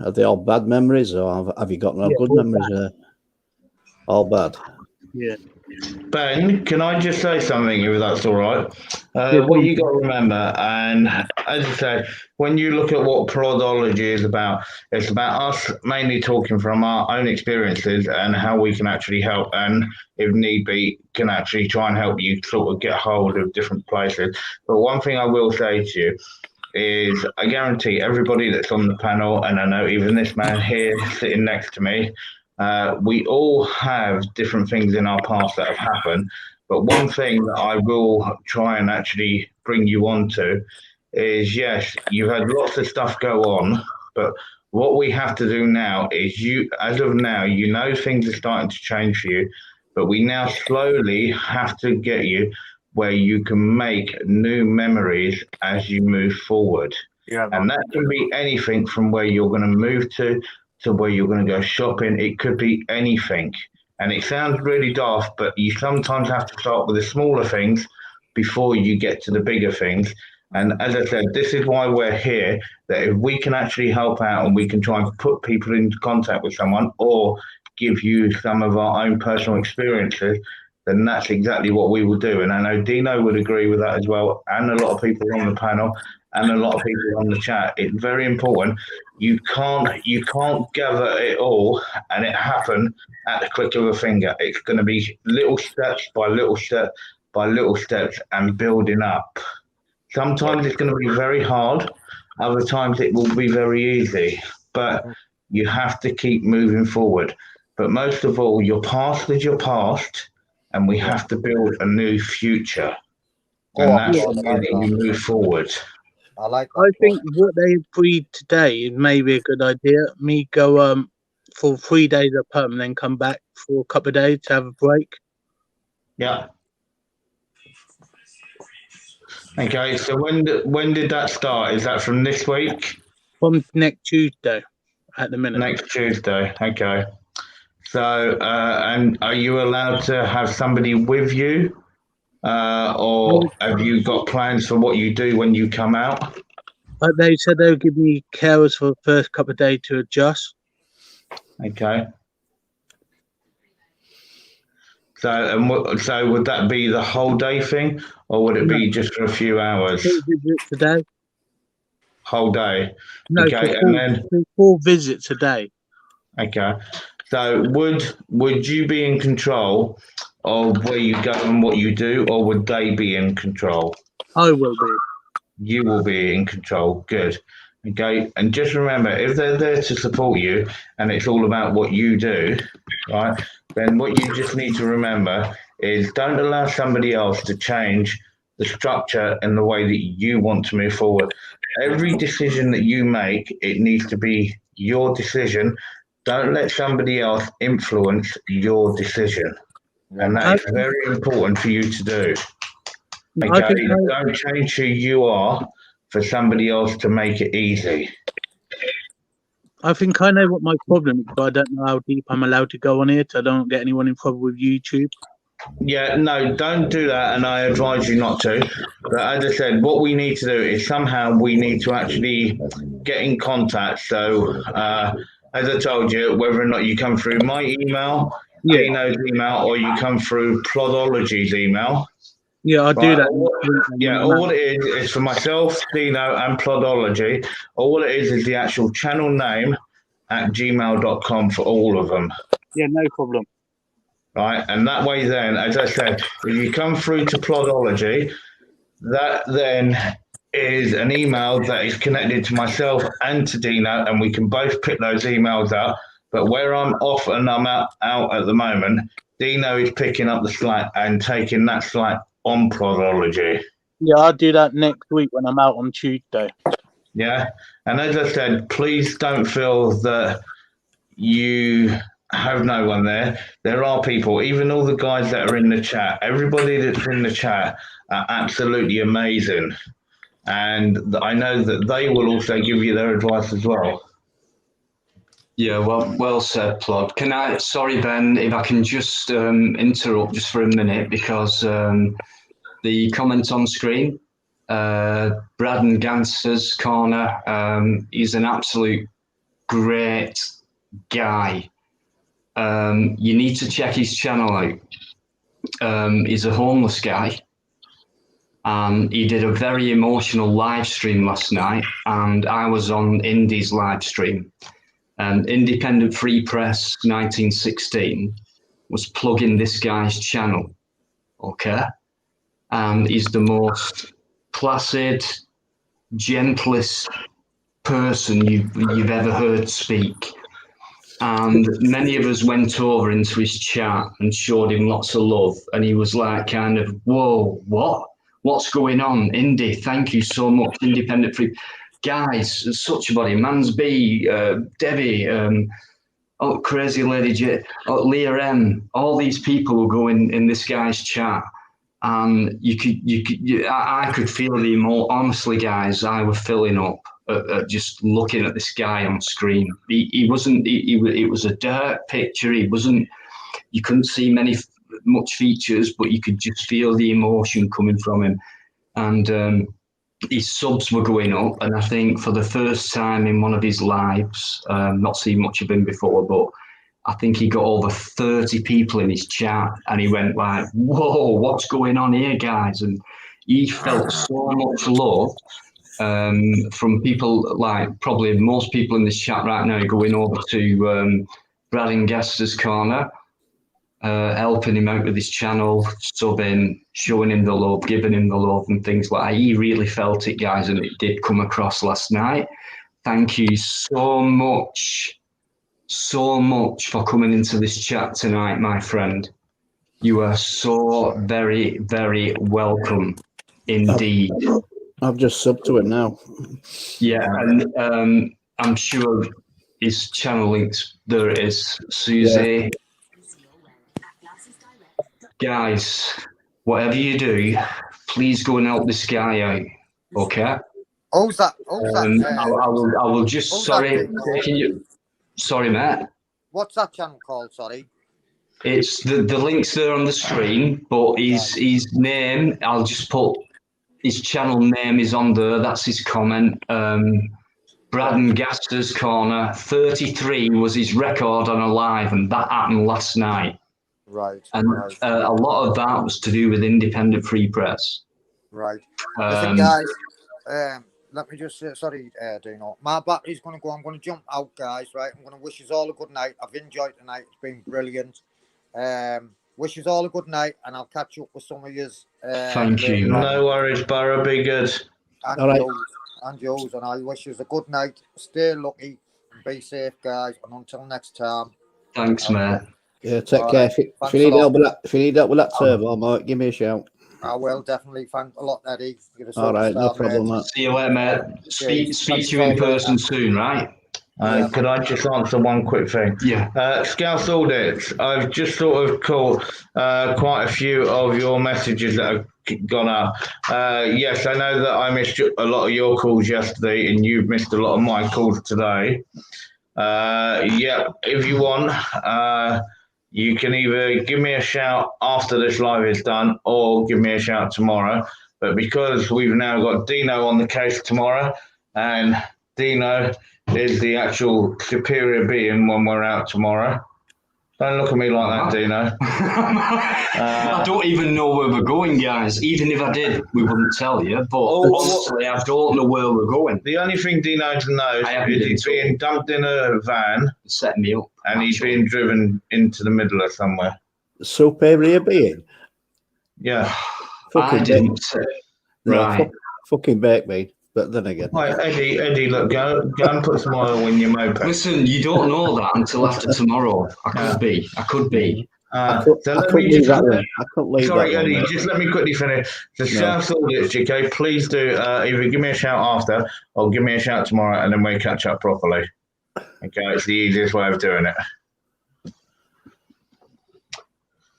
Are they all bad memories, or have you got no good memories there? All bad. Yeah. Ben, can I just say something, if that's all right? What you got to remember, and as I say, when you look at what Plodology is about, it's about us mainly talking from our own experiences and how we can actually help, and if need be, can actually try and help you sort of get hold of different places. But one thing I will say to you is I guarantee everybody that's on the panel, and I know even this man here sitting next to me, we all have different things in our past that have happened. But one thing that I will try and actually bring you on to is, yes, you've had lots of stuff go on, but what we have to do now is as of now, things are starting to change for you, but we now slowly have to get you where you can make new memories as you move forward. Yeah, and that can be anything from where you're going to move to where you're going to go shopping. It could be anything. And it sounds really daft, but you sometimes have to start with the smaller things before you get to the bigger things. And as I said, this is why we're here, that if we can actually help out and we can try and put people into contact with someone or give you some of our own personal experiences, then that's exactly what we will do. And I know Dino would agree with that as well, and a lot of people on the panel and a lot of people on the chat. It's very important. You can't gather it all and it happen at the click of a finger. It's going to be little steps by by little steps and building up. Sometimes it's going to be very hard. Other times it will be very easy, but you have to keep moving forward. But most of all, your past is your past, and we have to build a new future. And that's the way that you move forward. I like that. I think what they agreed today is maybe a good idea. Me go for 3 days up home and then come back for a couple of days to have a break. Yeah. Okay, so when did that start? Is that from this week? From next Tuesday at the minute. Next Tuesday, okay. So, and are you allowed to have somebody with you? Or have you got plans for what you do when you come out? They said they'll give me carers for the first couple of days to adjust. Okay. So would that be the whole day thing, or would it be just for a few hours? 4 visits a day. Whole day. No, okay, for and then 4 visits a day. Okay. So would you be in control of where you go and what you do, or would they be in control? I will be. You will be in control. Good. Okay. And just remember, if they're there to support you and it's all about what you do, right, then what you just need to remember is don't allow somebody else to change the structure and the way that you want to move forward. Every decision that you make, it needs to be your decision. Don't let somebody else influence your decision. And that is very important for you to do. Okay, don't change who you are for somebody else to make it easy. I think I know what my problem is, but I don't know how deep I'm allowed to go on it. So I don't get anyone in trouble with YouTube. Yeah, no, don't do that, and I advise you not to. But as I said, what we need to do is somehow we need to actually get in contact. So, as I told you, whether or not you come through my email, Dino's email, or you come through Plodology's email. Yeah, I'll do that. All it is for myself, Dino, and Plodology. All it is the actual channel name at gmail.com for all of them. Yeah, no problem. Right, and that way then, as I said, if you come through to Plodology, that then is an email that is connected to myself and to Dino, and we can both pick those emails up. But where I'm off and I'm out at the moment, Dino is picking up the slack and taking that slack on Plodology. Yeah, I'll do that next week when I'm out on Tuesday. Yeah, and as I said, please don't feel that you have no one there. There are people, even all the guys that are in the chat, everybody that's in the chat are absolutely amazing. And I know that they will also give you their advice as well. Yeah, well said, Plod. Sorry, Ben, if I can just interrupt just for a minute, because the comment on screen, Braden Gangster's Corner, he's an absolute great guy. You need to check his channel out. He's a homeless guy. He did a very emotional live stream last night, and I was on Indy's live stream. Independent Free Press 1916 was plugging this guy's channel, okay? And he's the most placid, gentlest person you've ever heard speak. And many of us went over into his chat and showed him lots of love. And he was like, kind of, whoa, what? What's going on? Indy, thank you so much. Independent Free. Guys, such a body. Mansby, Debbie, Crazy Lady J, Leah M. All these people will go in this guy's chat. And I could feel the emotion. Honestly, guys, I was filling up at just looking at this guy on screen. He wasn't. It was a dark picture. He wasn't. You couldn't see much features, but you could just feel the emotion coming from him. And his subs were going up, and I think for the first time in one of his lives, not seen much of him before, but I think he got over 30 people in his chat, and he went like, whoa, what's going on here, guys? And he felt so much love from people, like probably most people in this chat right now are going over to Brad and Gaster's Corner. helping him out with his channel, subbing, showing him the love, giving him the love and things like that. He really felt it, guys, and it did come across last night. Thank you so much for coming into this chat tonight, my friend. You are so very, very welcome indeed. I've just subbed to it now. Yeah, and I'm sure his channel links, there it is, Susie. Guys, whatever you do, please go and help this guy out, okay? Who's that? I will just, sorry, sorry, mate. What's that channel called? Sorry. It's the link's there on the screen, but his name, I'll just put his channel name is on there. That's his comment. Braden Gaster's Corner 33 was his record on a live, and that happened last night. Right. And a lot of that was to do with independent free press. Right. Listen, guys. Let me just say, sorry, Dino. My battery's going to go. I'm going to jump out, guys. Right. I'm going to wish you all a good night. I've enjoyed the night. It's been brilliant. Wish you all a good night, and I'll catch up with some of you. Thank you. No worries, Barra. Be good. And all right. Yours, and I wish you a good night. Stay lucky and be safe, guys. And until next time. Thanks, mate. Yeah, take care. If you need help with that turbo, mate, give me a shout. I will definitely. Thank a lot, Eddie. All right, no problem, mate. See you later, mate. Speak to you in person soon, right? Could I just answer one quick thing? Yeah. Scouse Audits, I've just sort of caught quite a few of your messages that have gone up. Yes, I know that I missed a lot of your calls yesterday, and you've missed a lot of my calls today. Yeah, if you want, you can either give me a shout after this live is done or give me a shout tomorrow. But because we've now got Dino on the case tomorrow, and Dino is the actual superior being when we're out tomorrow. Don't look at me like that, Dino. I don't even know where we're going, guys. Even if I did, we wouldn't tell you. But honestly, I don't know where we're going. The only thing Dino knows is he's being dumped in a van, set me up, and he's being driven into the middle of somewhere. Superior being? Yeah. I didn't say. Right. Fucking bake me. But then again, right, Eddie, look, go and put some oil in your moped. Listen, you don't know that until after tomorrow. I could be. Sorry, Eddie, just let me quickly finish. The South Audits, okay? Please do either give me a shout after or give me a shout tomorrow, and then we catch up properly. Okay, it's the easiest way of doing it.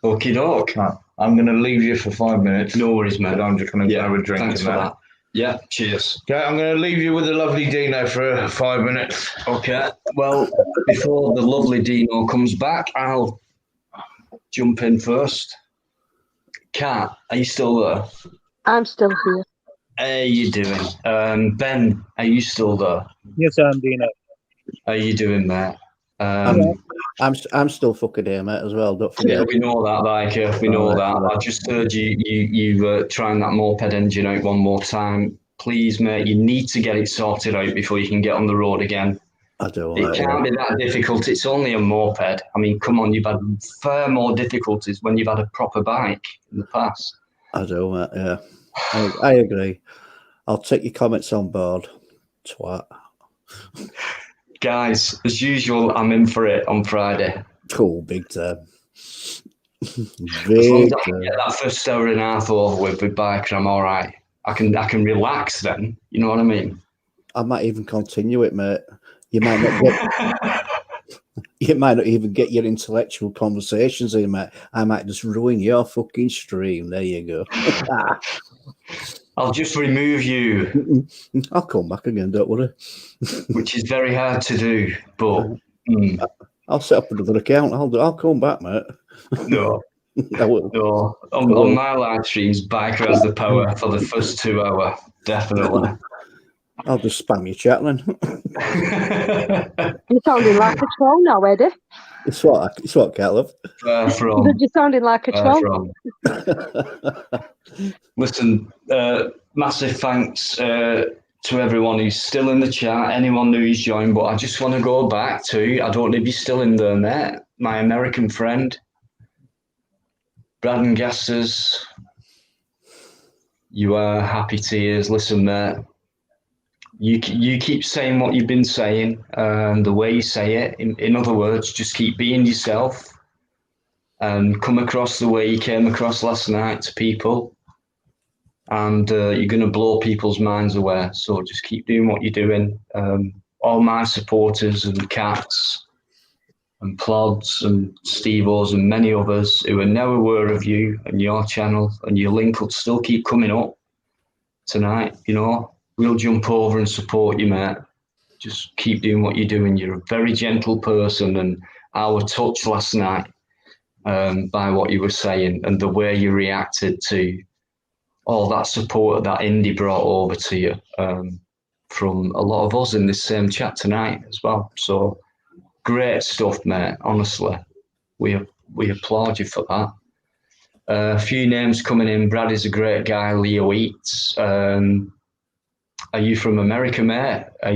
Okie doke. I'm going to leave you for 5 minutes. No worries, mate. I'm just going to grab a drink. Thanks for that. Yeah, cheers. Okay, I'm going to leave you with the lovely Dino for 5 minutes. Okay, well, before the lovely Dino comes back, I'll jump in first. Kat, are you still there? I'm still here. How you doing? Ben, are you still there? Yes, I'm Dino. How you doing, mate? I'm still fucking here, mate, as well. Don't forget. Yeah, we know that, like, we know that. I just heard you trying that moped engine out one more time. Please, mate, you need to get it sorted out before you can get on the road again. I do. It can't be that difficult. It's only a moped. I mean, come on, you've had far more difficulties when you've had a proper bike in the past. I do, mate, yeah. I agree. I'll take your comments on board, twat. Guys, as usual, I'm in for it on Friday. Cool, big time. As long as I can get that first hour and a half over with bike, I'm all right. I can relax then. You know what I mean? I might even continue it, mate. You might not get. You might not even get your intellectual conversations in, mate. I might just ruin your fucking stream. There you go. I'll just remove you. I'll come back again, don't worry. Which is very hard to do, but I'll set up another account. I'll come back, mate. No. I will. No. On my live streams, Biker has the power for the first 2 hours. Definitely. I'll just spam your chat then. You're sounding like a troll now, Eddie. It's what, Caleb? Far from. You're sounding like a troll. Listen, massive thanks to everyone who's still in the chat, anyone who's joined, but I just want to go back to, I don't know if you're still in there, mate, my American friend, Brad and Gassers, you are happy tears. Listen, mate. You keep saying what you've been saying, the way you say it. In other words, just keep being yourself and come across the way you came across last night to people. And you're going to blow people's minds away. So just keep doing what you're doing. All my supporters and Cats and Plods and Steve-O's and many others who are now aware of you and your channel and your link will still keep coming up tonight, you know. We'll jump over and support you, mate. Just keep doing what you're doing. You're a very gentle person, and I was touched last night by what you were saying and the way you reacted to all that support that Indy brought over to you from a lot of us in this same chat tonight as well. So great stuff, mate. Honestly, we applaud you for that. A few names coming in. Brad is a great guy. Leo Eats. Are you from America, mate? Are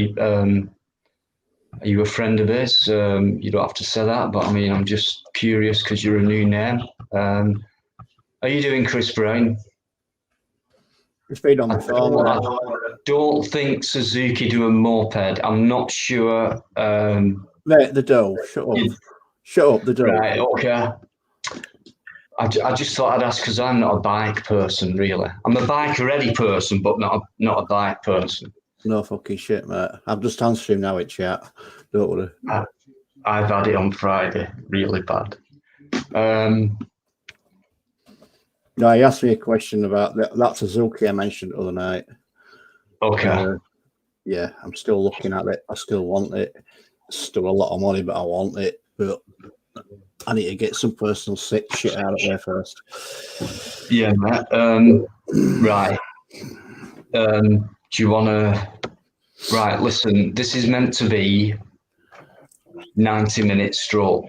you a friend of his? You don't have to say that, but I mean, I'm just curious because you're a new name. Are you doing, Chris Brown? It's been on my phone. I don't think Suzuki do a moped. I'm not sure. Mate, the dough. Shut up. Shut up, the dough. Right, okay. I just thought I'd ask because I'm not a bike person, really. I'm a bike-ready person, but not a bike person. No fucking shit, mate. I'm just answering now in chat. Don't worry. I've had it on Friday, really bad. No, he asked me a question about that Suzuki I mentioned the other night. Okay. Yeah, I'm still looking at it. I still want it. It's still a lot of money, but I want it. But I need to get some personal shit out of there first. Yeah, Matt. Right. Do you want to... Right, listen, this is meant to be 90 minutes stroke,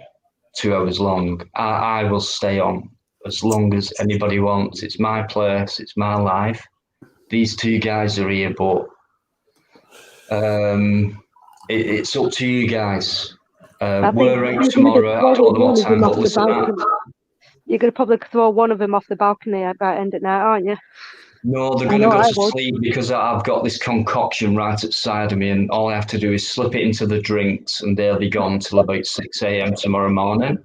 2 hours long. I will stay on as long as anybody wants. It's my place. It's my life. These two guys are here, but it's up to you guys. We're out tomorrow. I don't know what time, but listen, you're going to probably throw one of them off the balcony by end of night, aren't you? no, they're going to go to sleep because I've got this concoction right outside of me, and all I have to do is slip it into the drinks, and they'll be gone till about 6 a.m. tomorrow morning.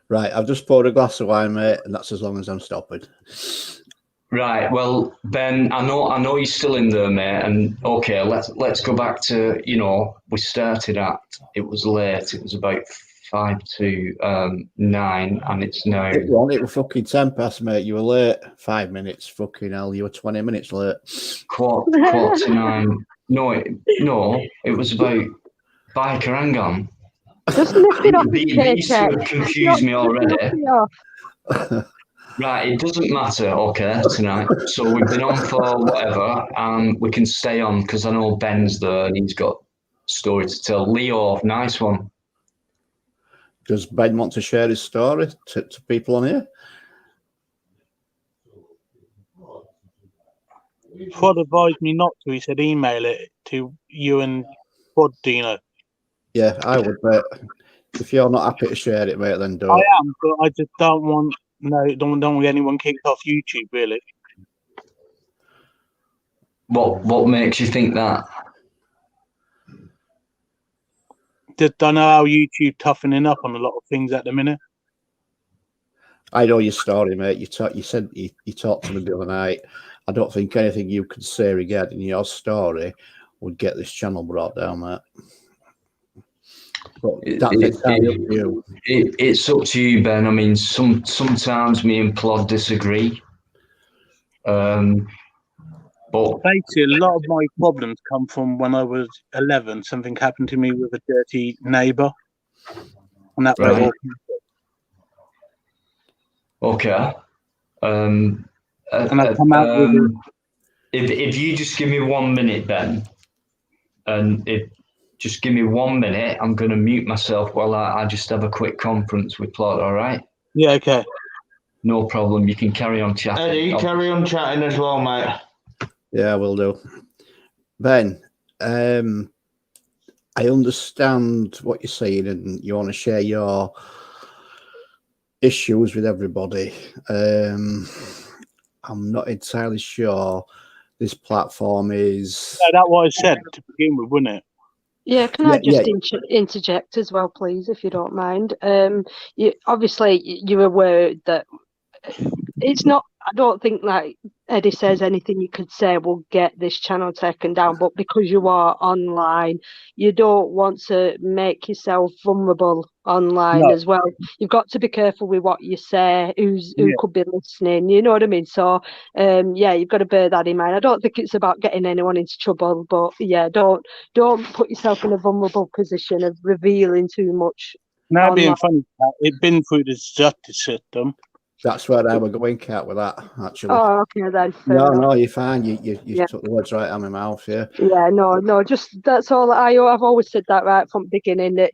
Right, I've just poured a glass of wine, mate, and that's as long as I'm stopping. Right. Well, Ben, I know you're still in there, mate. And okay, let's go back to, you know, we started at, it was late. It was about 5 to 9, and it's now. It was fucking 10 past, mate. You were late. 5 minutes. Fucking hell, you were 20 minutes late. Quarter to 9. No, it was about biker. Hang on. Just lift it off his paycheck. Confused me already. Right, it doesn't matter, okay, tonight. So we've been on for whatever, and we can stay on because I know Ben's there and he's got a story to tell. Leo, nice one. Does Ben want to share his story to people on here? Prod advised me not to. He said email it to you and Prod, Dino. Yeah, I would, but if you're not happy to share it, mate, then do it. I am, but I just don't want anyone kicked off YouTube, really. What makes you think that? Just don't know how YouTube toughening up on a lot of things at the minute. I know your story, mate. You said you talked to me the other night. I don't think anything you could say regarding your story would get this channel brought down, mate. But that's entirely up to you. It's up to you, Ben. I mean, sometimes me and Plod disagree. But basically, a lot of my problems come from when I was 11. Something happened to me with a dirty neighbour, and that right. Okay. And I come out with if you just give me 1 minute, Ben, and just give me 1 minute, I'm going to mute myself while I just have a quick conference with Plot, all right? Yeah, okay. No problem. You can carry on chatting. Eddie, carry on chatting as well, mate. Yeah, will do. Ben, I understand what you're saying and you want to share your issues with everybody. I'm not entirely sure this platform is. Yeah, that's what I said to begin with, wasn't it? Yeah, can I just interject as well, please, if you don't mind? Obviously, you're aware that it's not. I don't think like Eddie says anything you could say will get this channel taken down, but because you are online, you don't want to make yourself vulnerable online as well. You've got to be careful with what you say, who could be listening, you know what I mean? So you've got to bear that in mind. I don't think it's about getting anyone into trouble, but yeah, don't put yourself in a vulnerable position of revealing too much. Now being funny, it's been through the justice system. That's where I were going, Cat, with that, actually. Oh, okay then. No, you're fine. You took the words right out of my mouth, yeah. Yeah, no, just that's all. I've always said that right from the beginning. That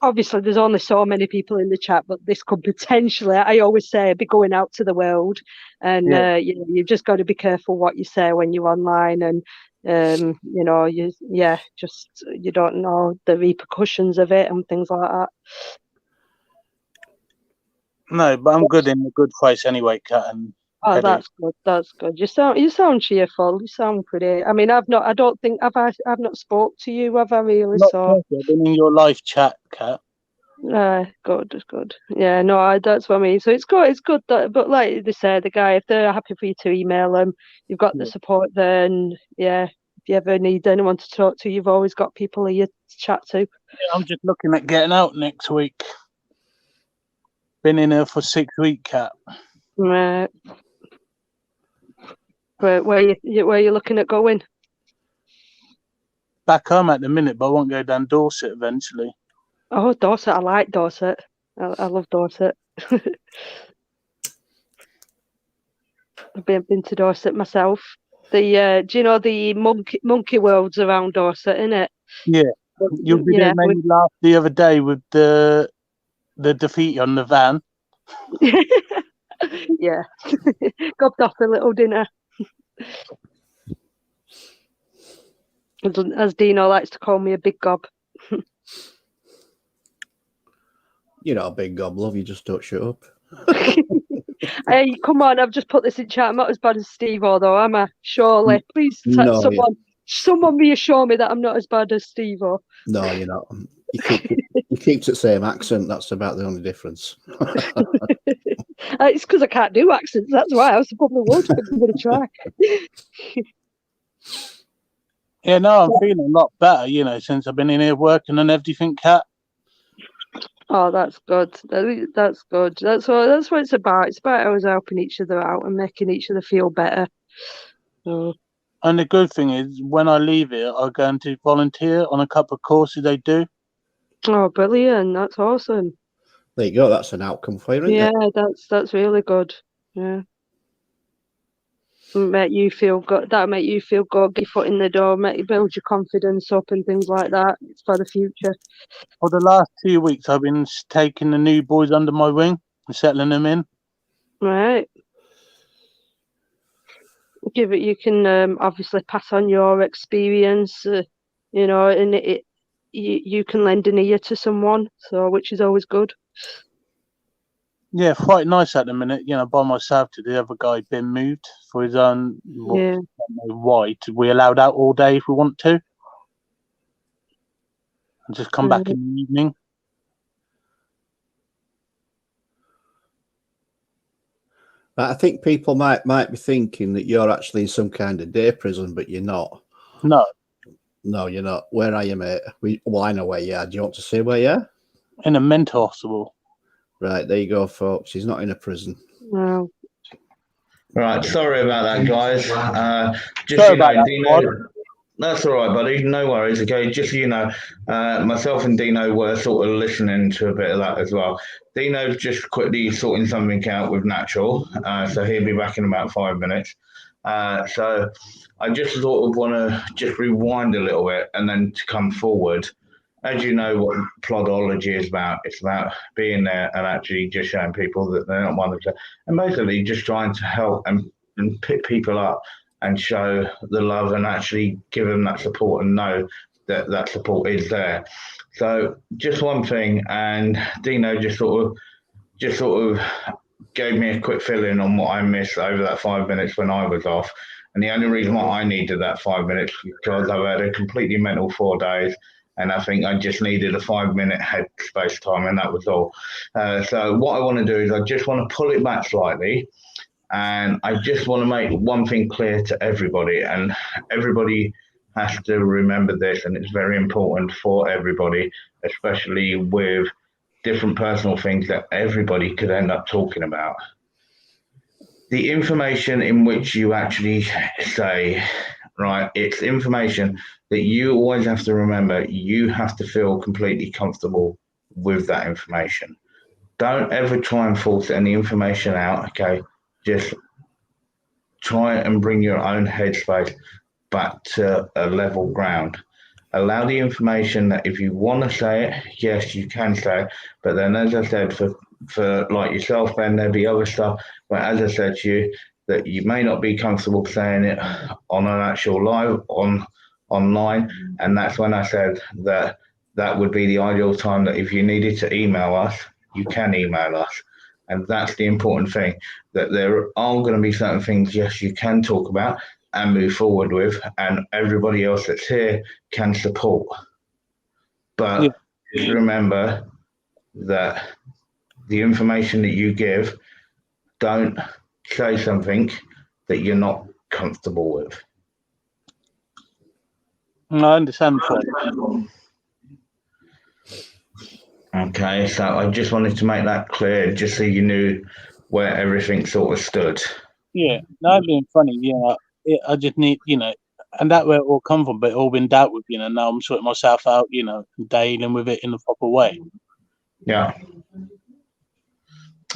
obviously there's only so many people in the chat, but this could potentially, I always say, be going out to the world, and you've just got to be careful what you say when you're online, and you don't know the repercussions of it and things like that. No, but I'm good in a good place anyway, Kat. And oh, Eddie. That's good. That's good. You sound cheerful. You sound pretty. I mean, I've not spoke to you, have I really? Not I've been in your live chat, Kat. Good. Yeah, no, that's what I mean. So it's good. It's good that, but like they say, the guy, if they're happy for you to email them, you've got the support there, and if you ever need anyone to talk to, you've always got people here to chat to. Yeah, I'm just looking at getting out next week. Been in here for 6 weeks, Kat. Right. Where you looking at going? Back home at the minute, but I won't go down Dorset eventually. Oh, Dorset! I like Dorset. I love Dorset. I've been to Dorset myself. Do you know the monkey worlds around Dorset, innit? Yeah. Your video made me laugh the other day with the defeat on the van. Yeah. Gobbed off a little dinner. As Dino likes to call me, a big gob. You're not a big gob, love. You just don't shut up. Hey, come on! I've just put this in chat. I'm not as bad as Steve, although am I? Surely, please, someone reassure me that I'm not as bad as Steve. No, you're not. You keep the same accent. That's about the only difference. It's because I can't do accents. That's why. I probably would. I'm going to try. Yeah, no, I'm feeling a lot better, since I've been in here working and everything, Kat. Oh, that's good. That's good. That's what it's about. It's about us helping each other out and making each other feel better. So. And the good thing is, when I leave here, I'm going to volunteer on a couple of courses they do. Oh, brilliant! That's awesome. There you go. That's an outcome for you, isn't it? That's really good. Yeah. Make you feel good. That'll make you feel good. Get your foot in the door. Make you build your confidence up and things like that. It's for the future. For the last 2 weeks, I've been taking the new boys under my wing and settling them in. Right. You can obviously pass on your experience, and you can lend an ear to someone, which is always good. Yeah, quite nice at the minute. By myself to the other guy been moved for his own. I don't know why. We allowed out all day if we want to, and just come back in the evening. I think people might be thinking that you're actually in some kind of day prison, but you're not. No, you're not. Where are you, mate? I know where you are. Do you want to say where you are? In a mental hospital. Right, there you go, folks. He's not in a prison. No. Right, sorry about that, guys. Dino, that's all right, buddy. No worries. Okay, just so you know, myself and Dino were sort of listening to a bit of that as well. Dino's just quickly sorting something out with Natural, so he'll be back in about 5 minutes. So I just sort of want to just rewind a little bit and then to come forward. As you know what Plodology is about, it's about being there and actually just showing people that they're not one of them, and basically just trying to help and pick people up and show the love and actually give them that support and know that support is there. So just one thing, and Dino just sort of gave me a quick fill in on what I missed over that 5 minutes when I was off. And the only reason why I needed that 5 minutes was because I've had a completely mental 4 days. And I think I just needed a 5 minute headspace time, and that was all. So what I want to do is I just want to pull it back slightly. And I just want to make one thing clear to everybody, and everybody has to remember this, and it's very important for everybody, especially with different personal things that everybody could end up talking about. The information in which you actually say, right, it's information that you always have to remember. You have to feel completely comfortable with that information. Don't ever try and force any information out, okay? Just try and bring your own headspace back to a level ground. Allow the information that if you want to say it, yes, you can say it. But then, as I said, for like yourself, Ben, there'll be other stuff. But as I said to you, that you may not be comfortable saying it on an actual live online. And that's when I said that would be the ideal time that if you needed to email us, you can email us. And that's the important thing, that there are going to be certain things, yes, you can talk about and move forward with, and everybody else that's here can support. But just remember that the information that you give, don't say something that you're not comfortable with. I understand the Okay, so I just wanted to make that clear, just so you knew where everything sort of stood. Yeah, not being funny, I just need, and that where it all come from, but it all been dealt with, now I'm sorting myself out, dealing with it in the proper way. Yeah.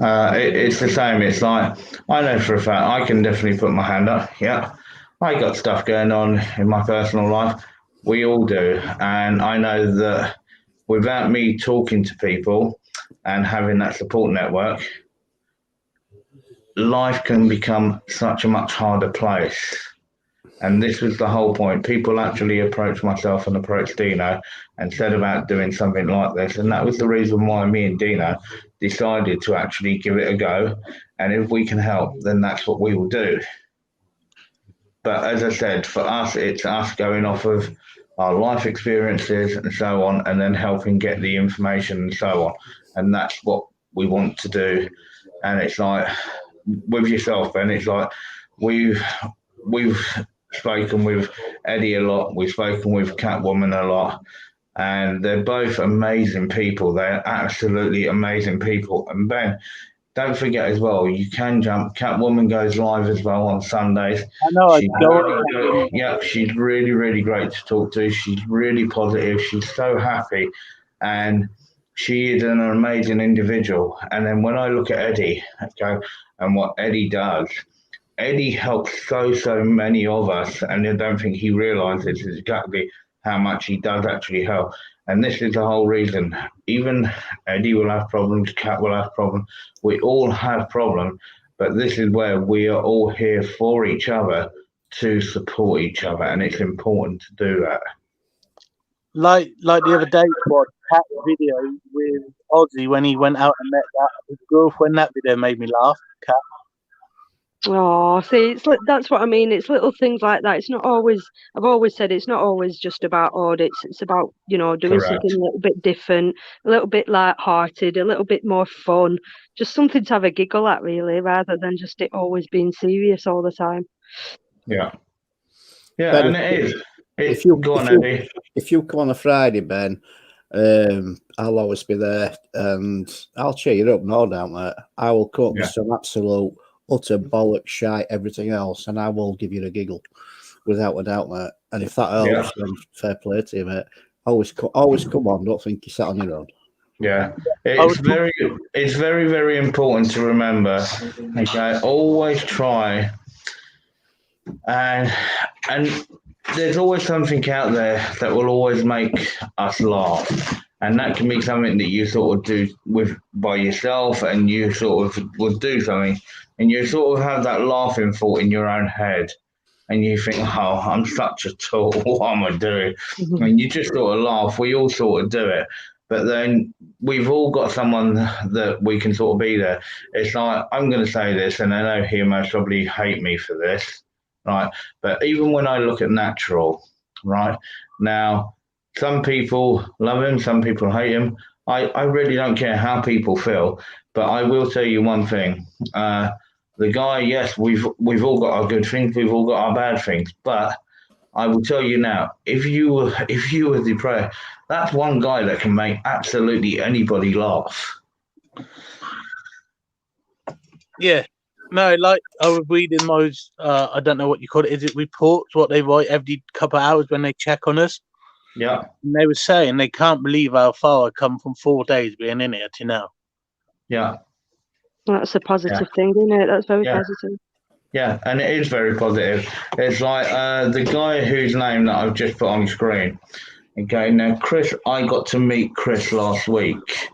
It's the same. It's like, I know for a fact, I can definitely put my hand up. Yeah. I got stuff going on in my personal life. We all do. And I know that without me talking to people and having that support network, life can become such a much harder place. And this was the whole point. People actually approached myself and approached Dino and said about doing something like this. And that was the reason why me and Dino decided to actually give it a go. And if we can help, then that's what we will do. But as I said, for us, it's us going off of our life experiences and so on, and then helping get the information and so on. And that's what we want to do. And it's like, with yourself, Ben, it's like we've spoken with Eddie a lot. We've spoken with Catwoman a lot. And they're both amazing people. They're absolutely amazing people. And Ben, don't forget as well, you can jump. Catwoman goes live as well on Sundays. I know. Yeah, she's really, really great to talk to. She's really positive. She's so happy. And she is an amazing individual. And then when I look at Eddie, okay, and what Eddie does, Eddie helps so many of us, and I don't think he realizes exactly how much he does actually help. And this is the whole reason. Even Eddie will have problems, Kat will have problems. We all have problems, but this is where we are all here for each other to support each other, and it's important to do that. Like the other day, what Cat video with Ozzy when he went out and met his girlfriend. That video made me laugh. Cat. Oh, see, that's what I mean. It's little things like that. It's not always. I've always said it's not always just about audits. It's about doing something a little bit different, a little bit light-hearted, a little bit more fun. Just something to have a giggle at, really, rather than just it always being serious all the time. Yeah, Ben, and it is. If you come on a Friday, Ben, I'll always be there, and I'll cheer you up, no doubt, mate. I will come up with some absolute utter bollocks, shite, everything else, and I will give you a giggle, without a doubt, mate. And if that helps, then fair play to you, mate. Always come on. Don't think you sat on your own. Yeah, it's very, very important to remember. Okay, always try, and there's always something out there that will always make us laugh. And that can be something that you sort of do by yourself, and you sort of would do something, and you sort of have that laughing thought in your own head. and you think, oh, I'm such a tool. What am I doing? And you just sort of laugh. We all sort of do it. But then we've all got someone that we can sort of be there. It's like, I'm going to say this, and I know he most probably hate me for this, right? But even when I look at Natural, right, now, some people love him, some people hate him. I really don't care how people feel, but I will tell you one thing. The guy, yes, we've all got our good things, we've all got our bad things, but I will tell you now, if you were depressed, that's one guy that can make absolutely anybody laugh. Yeah. No, like I was reading those, I don't know what you call it, is it reports, what they write every couple of hours when they check on us? Yeah. And they were saying they can't believe how far I come from 4 days being in here to now. Yeah. That's a positive thing, isn't it? That's very Yeah. positive. Yeah, and it is very positive. It's like the guy whose name that I've just put on screen. Okay, now Chris, I got to meet Chris last week.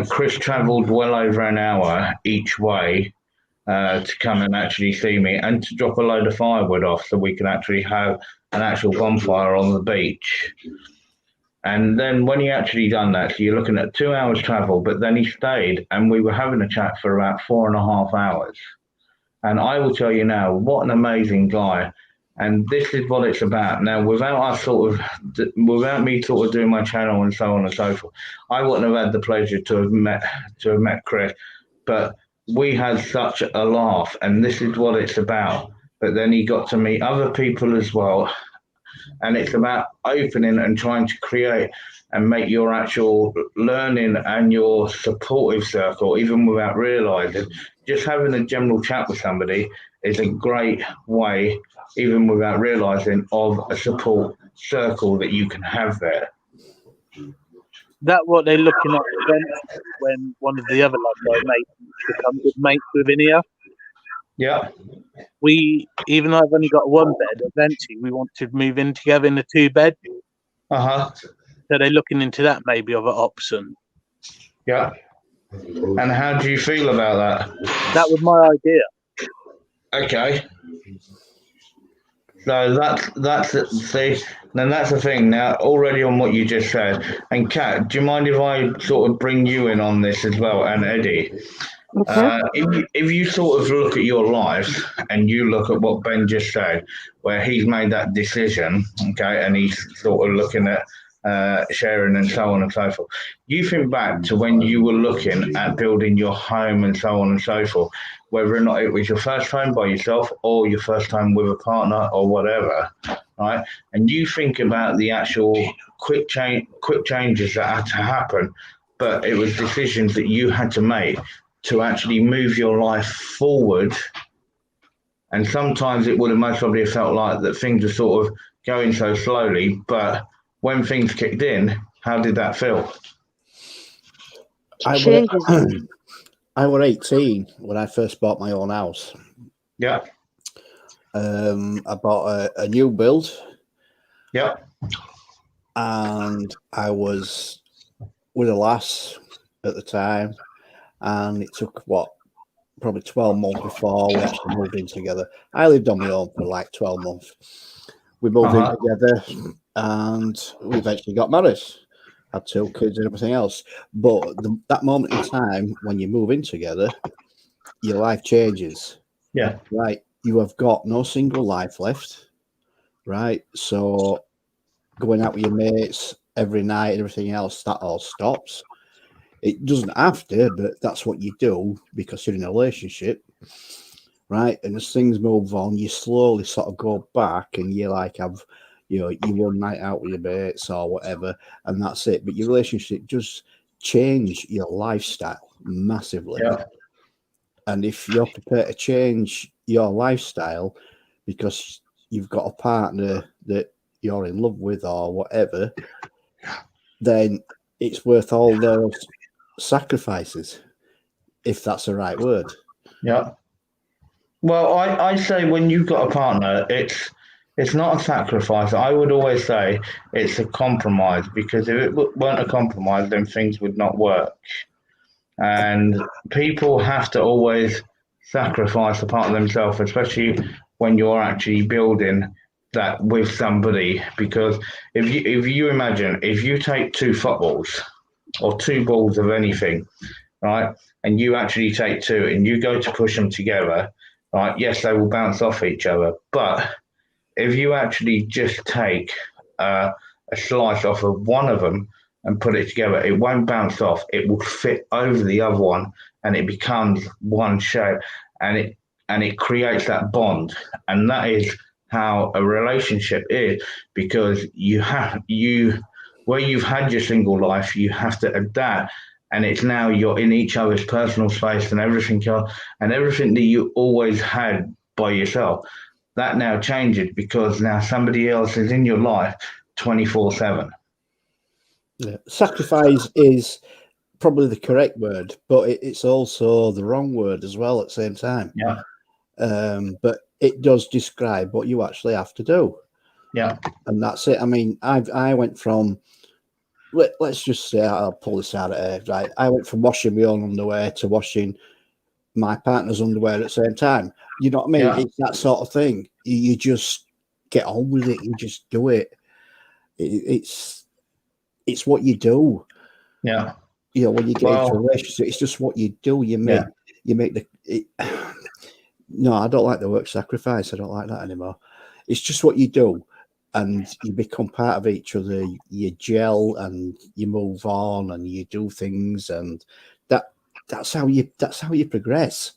Chris travelled well over an hour each way to come and actually see me and to drop a load of firewood off so we can actually have an actual bonfire on the beach. And then when he actually done that, so you're looking at 2 hours travel, but then he stayed and we were having a chat for about 4.5 hours. And I will tell you now, what an amazing guy. And this is what it's about. Now, without me sort of doing my channel and so on and so forth, I wouldn't have had the pleasure to have met Chris. But we had such a laugh, and this is what it's about. But then he got to meet other people as well. And it's about opening and trying to create and make your actual learning and your supportive circle, even without realizing, just having a general chat with somebody is a great way, even without realizing, of a support circle that you can have there. That what they're looking at when one of the other lads I made become good mates within here. Yeah. Even though I've only got one bed, eventually we want to move in together in a 2-bed. Uh-huh. So they're looking into that maybe of an option. Yeah. And how do you feel about that? That was my idea. Okay. So that's it. See, then that's the thing. Now, already on what you just said, and Kat, do you mind if I sort of bring you in on this as well, and Eddie? Okay. If you sort of look at your life and you look at what Ben just said, where he's made that decision, okay, and he's sort of looking at sharing and so on and so forth. You think back to when you were looking at building your home and so on and so forth, whether or not it was your first home by yourself or your first home with a partner or whatever, right? And you think about the actual quick changes that had to happen, but it was decisions that you had to make to actually move your life forward. And sometimes it would have most probably felt like that things were sort of going so slowly, but when things kicked in, how did that feel? I was 18 when I first bought my own house. Yeah. I bought a new build. Yeah. And I was with a lass at the time, and it took probably 12 months before we actually moved in together. I lived on my own for like 12 months. We moved in together, and we eventually got married, had 2 kids and everything else. But that moment in time when you move in together, your life changes. Yeah. Right. You have got no single life left. Right. So going out with your mates every night and everything else, that all stops. It doesn't have to, but that's what you do because you're in a relationship, right? And as things move on, you slowly sort of go back and you like have, you one night out with your mates or whatever, and that's it. But your relationship just change your lifestyle massively. Yeah. And if you're prepared to change your lifestyle because you've got a partner that you're in love with or whatever, then it's worth all those sacrifices, if that's the right word. Yeah. Well, I say when you've got a partner, it's not a sacrifice. I would always say it's a compromise, because if it weren't a compromise, then things would not work. And people have to always sacrifice a part of themselves, especially when you're actually building that with somebody. Because if you imagine, if you take two footballs or two balls of anything, right, and you actually take two and you go to push them together, right, yes, they will bounce off each other. But if you actually just take a slice off of one of them and put it together, it won't bounce off. It will fit over the other one, and it becomes one shape, and it creates that bond. And that is how a relationship is, because where you've had your single life, you have to adapt, and it's now you're in each other's personal space and everything else, and everything that you always had by yourself. That now changes because now somebody else is in your life 24/7. Yeah. Sacrifice is probably the correct word, but it's also the wrong word as well at the same time. Yeah. But it does describe what you actually have to do. Yeah. And that's it. I mean, I went from, let's just say, I'll pull this out of here, right? I went from washing my own underwear to washing my partner's underwear at the same time. You know what I mean? Yeah. It's that sort of thing. You just get on with it. You just do it. It's what you do. Yeah. You know, when you get into a relationship, it's just what you do. You make no, I don't like the word sacrifice. I don't like that anymore. It's just what you do, and you become part of each other. You gel and you move on and you do things, and that's how you progress.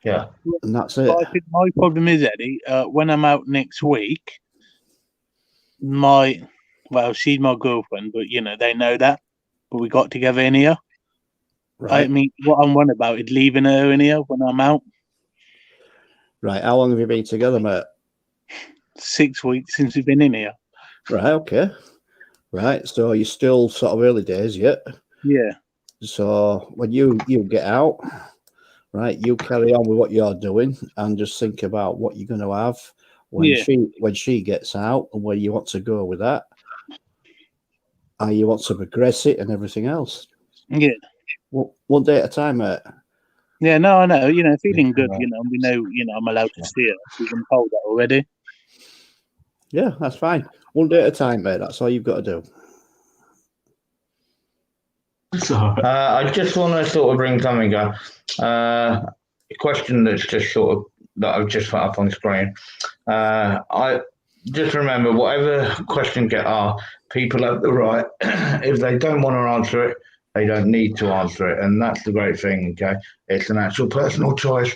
Yeah, and that's it. I think my problem is, Eddie, when I'm out next week, she's my girlfriend, but they know that. But we got together in here. Right. I mean, what I'm on about is leaving her in here when I'm out. Right. How long have you been together, mate? 6 weeks since we've been in here. Right. Okay. Right. So you're still sort of early days yet? Yeah. So when you get out, right, you carry on with what you're doing and just think about what you're going to have when she gets out and where you want to go with that. How you want to progress it and everything else. Yeah. One day at a time, mate. Yeah, no, I know. Feeling good. We know. I'm allowed to see her. We've been told that already. Yeah, that's fine. One day at a time, mate. That's all you've got to do. I just want to sort of bring something up. A question that's just sort of that I've just put up on the screen. I just remember, whatever question get asked, people have the right. If they don't want to answer it, they don't need to answer it, and that's the great thing. Okay, it's an actual personal choice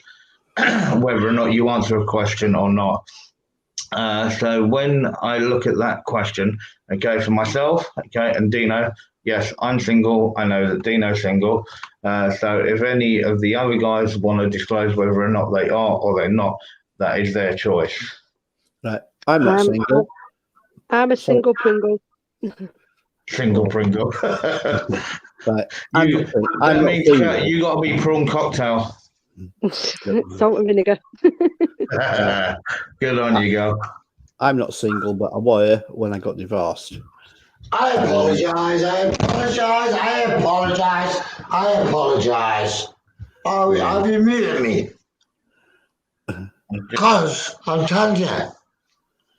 whether or not you answer a question or not. So when I look at that question, okay, for myself, okay, and Dino, yes, I'm single. I know that Dino's single. So if any of the other guys want to disclose whether or not they are or they're not, that is their choice. Right. I'm not single. I'm a single Pringle. Single Pringle. Right. That means you got to be prawn cocktail. Salt and vinegar. Good on you, girl. I'm not single, but I were when I got divorced. I apologize. Oh, have you muted me? Because I'm telling you,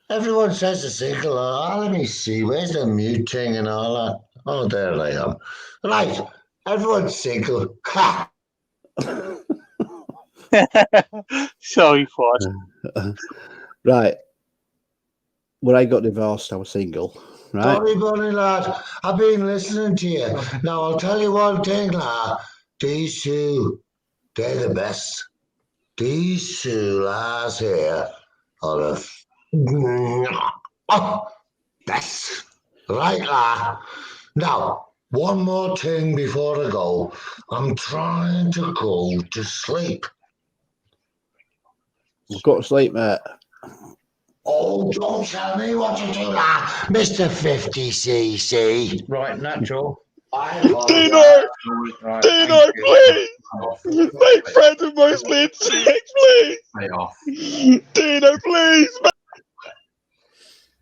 everyone says they're single. Let me see, where's the mute thing and all that? Oh, there I am. Right, everyone's single. Ha! Sorry for us. Right. When I got divorced, I was single. Right. Sorry, bunny lad. I've been listening to you. Now, I'll tell you one thing, lad. These two, they're the best. These two lads here are the best. Right, lad. Now, one more thing before I go. I'm trying to go to sleep. Go to sleep, mate. Oh, don't tell me what to do, lad. Mr. 50cc. Right, natural. Dino, please make friends with my split six, please. Stay off. Dino, please.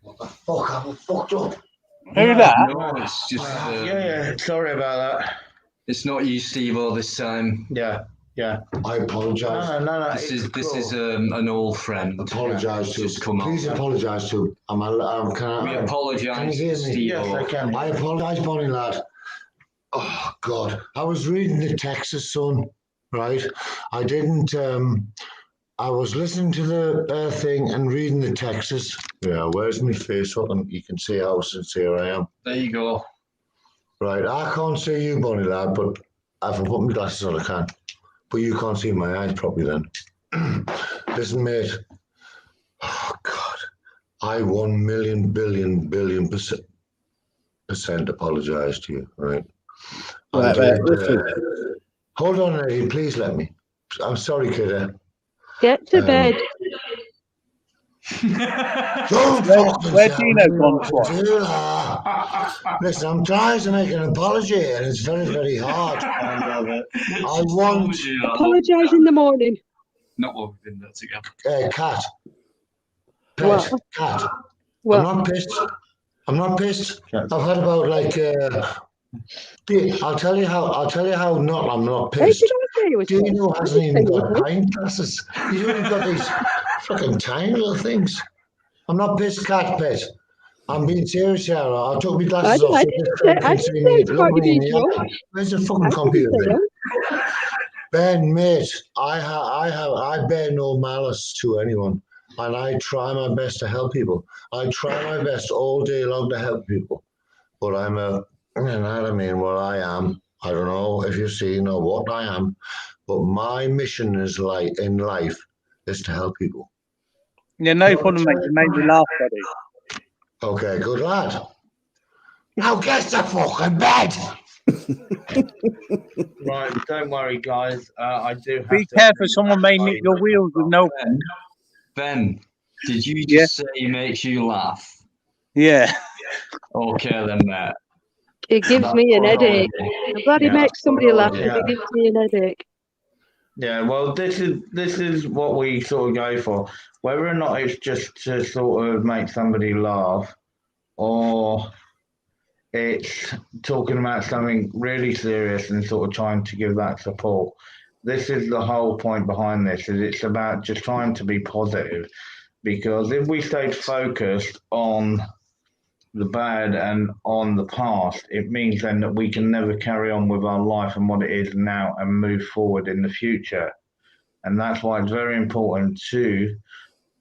What the fuck? I'm fucked up. Who that? No, it's just. Yeah. Sorry about that. It's not you, Steve, all this time. Yeah. Yeah. I apologise. No. This is an old friend. Apologise to Just him. come Please on. apologise to him. We apologise. Can you hear me? Steve. Yes, I can. I apologise, Bonnie lad. Oh God, I was reading the Texas Sun, right? I didn't. I was listening to the thing and reading the Texas. Yeah, where's my face? You can see how sincere I am. There you go. Right, I can't see you, Bonnie lad, but if I put my glasses on, I can. But you can't see my eyes properly then. Listen, mate. Oh God, I 1 million billion percent apologise to you, right? Right, listen. Hold on, Eddie, please let me. I'm sorry, kiddo. Get to bed. Don't fucking Where tell Dino me gone what to do, lah. Listen, I'm trying to make an apology, and it's very, very hard. I want Apologise in the morning. Not what we've been there together. cat. What? Cat. What? I'm not pissed. I've had about like. I'll tell you how. I'm not Hey, pissed. did I say you was pissed? Dino I hasn't didn't even say you got was. pint glasses. He's only got these fucking tiny little things. I'm not pissed, cat pet. I'm being serious here. I took my glasses off. I So didn't say it's about you being drunk. Where's the fucking I computer didn't say thing? that. Ben, mate, I bear no malice to anyone, and I try my best to help people. I try my best all day long to help people, but I mean, what I am. I don't know if you've seen or what I am, but my mission is in life is to help people. Yeah, no problem, mate. You made me laugh, buddy. Okay, good lad. Now get the fucking bed. Right, don't worry, guys. I do have Be to. careful, someone may nick your wheels with no. Ben, did you just say he makes you laugh? Yeah. Okay then, mate. It gives me an headache. I'm glad he makes somebody laugh, but it gives me an headache. Yeah, well, this is what we sort of go for. Whether or not it's just to sort of make somebody laugh, or it's talking about something really serious and sort of trying to give that support. This is the whole point behind this. Is it's about just trying to be positive, because if we stayed focused on the bad and on the past, it means then that we can never carry on with our life and what it is now and move forward in the future. And that's why it's very important to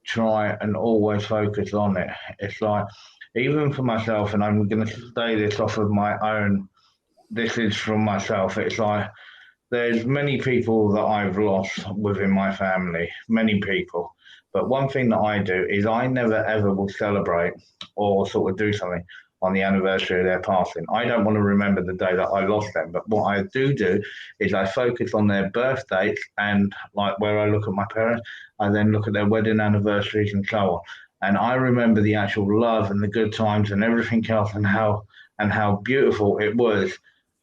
try and always focus on it. It's like, even for myself, and I'm going to say this off of my own, this is from myself. It's like, there's many people that I've lost within my family, many people. But one thing that I do is I never ever will celebrate or sort of do something on the anniversary of their passing. I don't want to remember the day that I lost them. But what I do is I focus on their birth dates, and like where I look at my parents, I then look at their wedding anniversaries and so on. And I remember the actual love and the good times and everything else, and how beautiful it was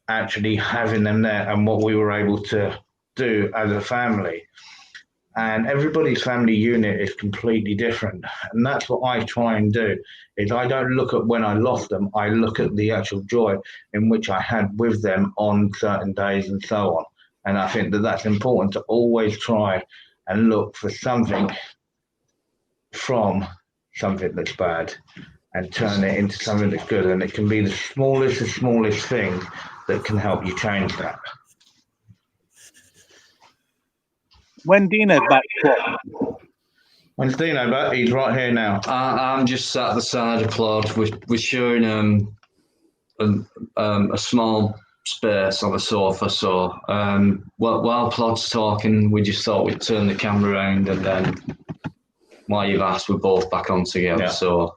actually having them there and what we were able to do as a family. And everybody's family unit is completely different. And that's what I try and do, is I don't look at when I lost them, I look at the actual joy in which I had with them on certain days and so on. And I think that that's important, to always try and look for something from something that's bad and turn it into something that's good. And it can be the smallest thing that can help you change that. When Dino's back, When's Dino back? He's right here now. I'm just sat at the side of Plod. We're sharing a small space on the sofa. So while Plod's talking, we just thought we'd turn the camera around, and then while you've asked, we're both back on together. Yeah. So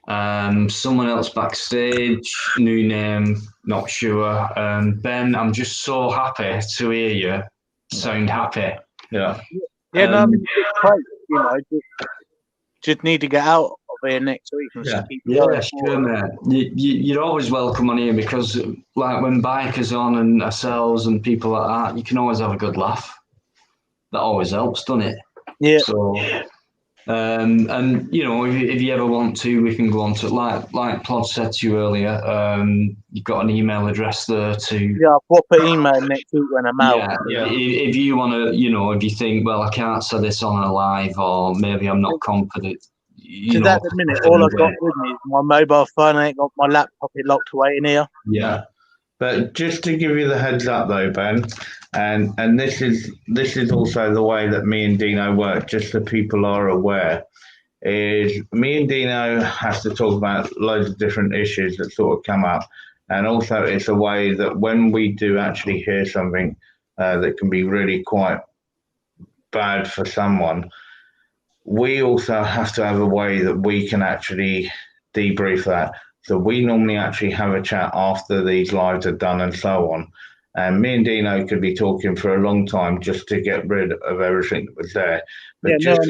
someone else backstage, new name, not sure. Ben, I'm just so happy to hear you sound happy. Yeah. Yeah, no, I mean, just need to get out of here next week and just keep going. Sure, mate. You're always welcome on here, because like when bikers on and ourselves and people like that, you can always have a good laugh. That always helps, doesn't it? Yeah. So And you know, if you ever want to, we can go on to like Plod said to you earlier. You've got an email address there to. Yeah, I'll pop an email next week when I'm out. Yeah. If you want to, you know, if you think, well, I can't say this on a live, or maybe I'm not confident. You know, at the minute, all I've got with me is my mobile phone. I ain't got my laptop locked away in here. Yeah. But just to give you the heads up, though, Ben, and this is also the way that me and Dino work, just so people are aware, is me and Dino have to talk about loads of different issues that sort of come up, and also it's a way that when we do actually hear something that can be really quite bad for someone, we also have to have a way that we can actually debrief that. So we normally actually have a chat after these lives are done and so on. And me and Dino could be talking for a long time just to get rid of everything that was there. But just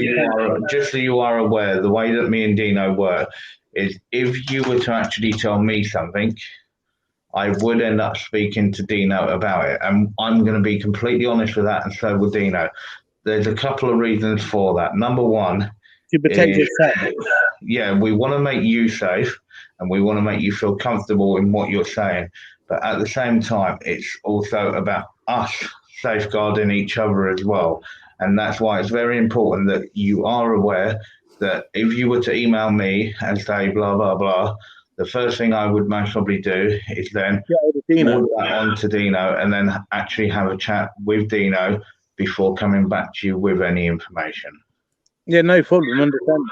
so you are aware, the way that me and Dino work is if you were to actually tell me something, I would end up speaking to Dino about it. And I'm going to be completely honest with that, and so will Dino. There's a couple of reasons for that. Number one, to protect yourself. Yeah, we want to make you safe and we want to make you feel comfortable in what you're saying. But at the same time, it's also about us safeguarding each other as well. And that's why it's very important that you are aware that if you were to email me and say blah, blah, blah, the first thing I would most probably do is then forward that on to Dino and then actually have a chat with Dino before coming back to you with any information. Yeah, no problem. Understand.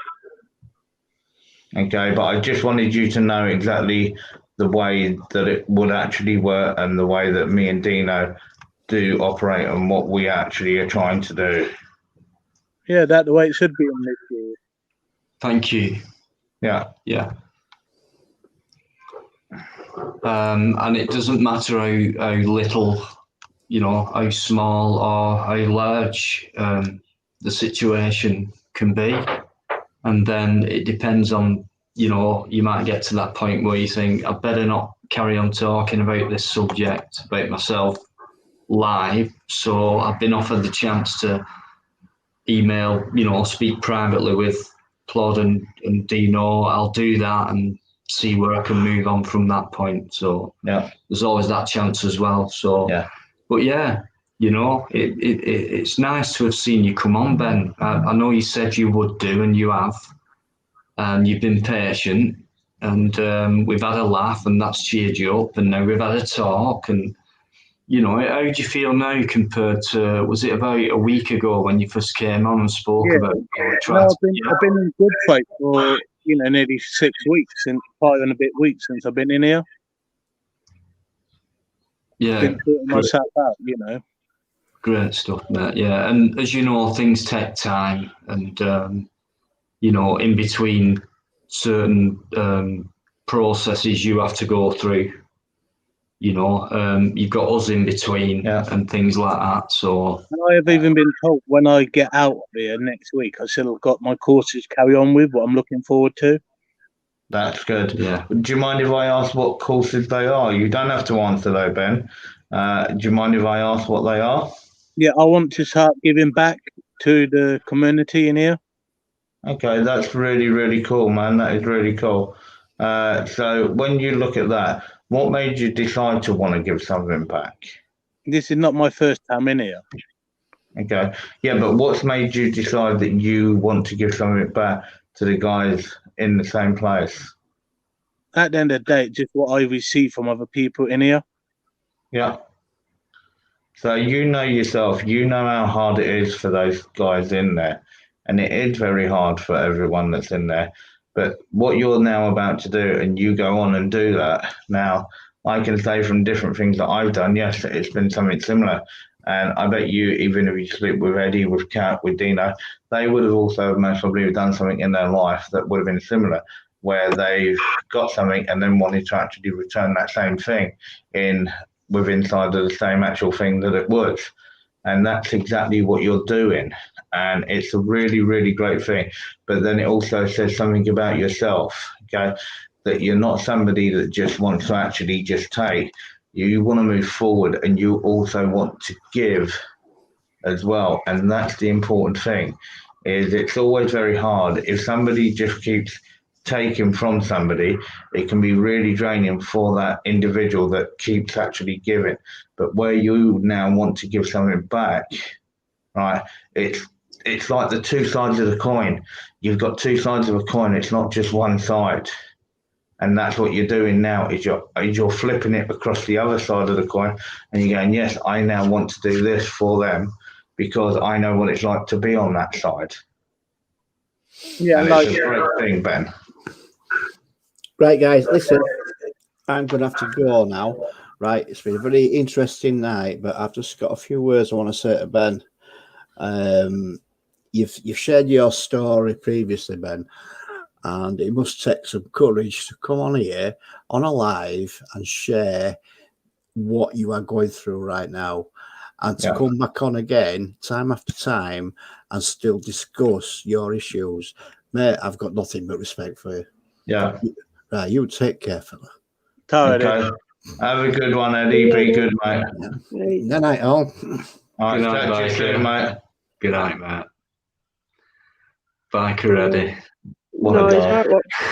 Okay, but I just wanted you to know exactly the way that it would actually work and the way that me and Dino do operate and what we actually are trying to do. Yeah, that's the way it should be on this year. Thank you. Yeah. Yeah. And it doesn't matter how little, you know, how small or how large the situation can be. And then it depends on, you know, you might get to that point where you think, I better not carry on talking about this subject, about myself, live. So I've been offered the chance to email, you know, speak privately with Plod and Dino. I'll do that and see where I can move on from that point. So yeah, there's always that chance as well. So yeah, but yeah, you know, it's nice to have seen you come on, Ben. I know you said you would do, and you have, and you've been patient, and we've had a laugh, and that's cheered you up, and now we've had a talk, and you know, how do you feel now compared to, was it about a week ago when you first came on and spoke about? I've been in good faith for, you know, nearly 6 weeks, and 5 and a bit weeks since I've been in here. Yeah, been sorting myself out, you know. Great stuff, mate. Yeah, and as you know, things take time, and you know, in between certain processes you have to go through. You know, you've got us in between and things like that. So and I have even been told when I get out of here next week, I still have got my courses to carry on with, what I'm looking forward to. That's good. Yeah. Do you mind if I ask what courses they are? You don't have to answer though, Ben. Do you mind if I ask what they are? Yeah, I want to start giving back to the community in here. Okay, that's really, really cool, man. That is really cool. So when you look at that, what made you decide to want to give something back? This is not my first time in here. Okay. Yeah, but what's made you decide that you want to give something back to the guys in the same place? At the end of the day, just what I receive from other people in here. Yeah. So you know yourself, you know how hard it is for those guys in there. And it is very hard for everyone that's in there. But what you're now about to do, and you go on and do that. Now, I can say from different things that I've done, yes, it's been something similar. And I bet you, even if you sleep with Eddie, with Kat, with Dino, they would have also most probably done something in their life that would have been similar, where they've got something and then wanted to actually return that same thing inside of the same actual thing that it was. And that's exactly what you're doing. And it's a really, really great thing. But then it also says something about yourself, okay? That you're not somebody that just wants to actually just take. You want to move forward, and you also want to give as well. And that's the important thing, is it's always very hard. If somebody just keeps taking from somebody, it can be really draining for that individual that keeps actually giving. But where you now want to give something back, right? It's like the two sides of the coin. You've got two sides of a coin. It's not just one side. And that's what you're doing now is you're flipping it across the other side of the coin, and you're going, yes, I now want to do this for them because I know what it's like to be on that side. Yeah, and like it's a great thing, Ben. Right, guys, listen, I'm going to have to go now. Right, it's been a very interesting night, but I've just got a few words I want to say to Ben. You've shared your story previously, Ben, and it must take some courage to come on here on a live and share what you are going through right now, and to come back on again time after time and still discuss your issues. Mate, I've got nothing but respect for you. Yeah. Right, you take care, fella. Okay. Have a good one, Eddie. Be good, mate. Good night, all. All right, Good night, catch you bye, soon, mate. Good night, mate. Biker Eddie. No, it's right.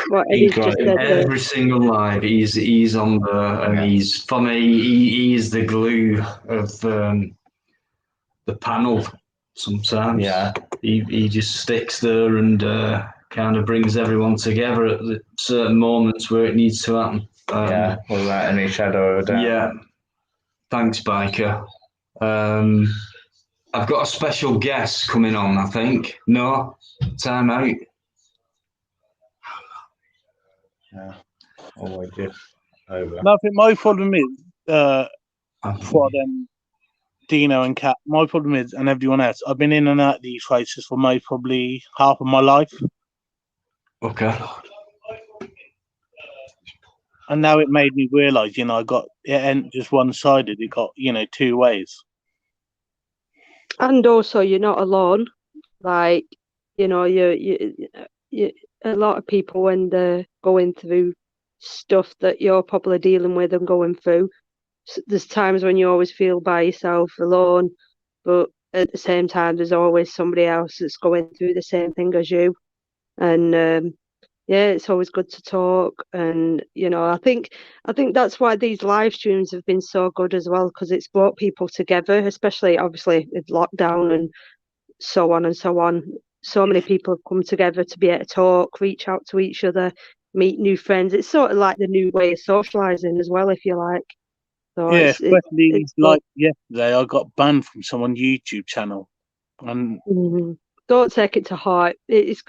What Eddie's just said there. Every single live, he's on there, and he's for me. He's the glue of the panel. Sometimes, he just sticks there and kind of brings everyone together at the certain moments where it needs to happen. Without any shadow of a doubt. Yeah. Thanks, Biker. I've got a special guest coming on, I think. No? Time out. Yeah. Always just over. No, I think my problem is, for them, Dino and Kat, my problem is, and everyone else, I've been in and out of these races for most probably half of my life. Okay. And now it made me realise, I got it ain't just one-sided. It got, two ways. And also, you're not alone. Like, you a lot of people, when they're going through stuff that you're probably dealing with and going through, there's times when you always feel by yourself, alone, but at the same time, there's always somebody else that's going through the same thing as you. And it's always good to talk. And I think that's why these live streams have been so good as well, because it's brought people together, especially obviously with lockdown and so on and so on. So many people have come together to be able to talk, reach out to each other, meet new friends. It's sort of like the new way of socializing as well, if you like. So especially like yesterday, I got banned from someone's YouTube channel. And don't take it to heart. This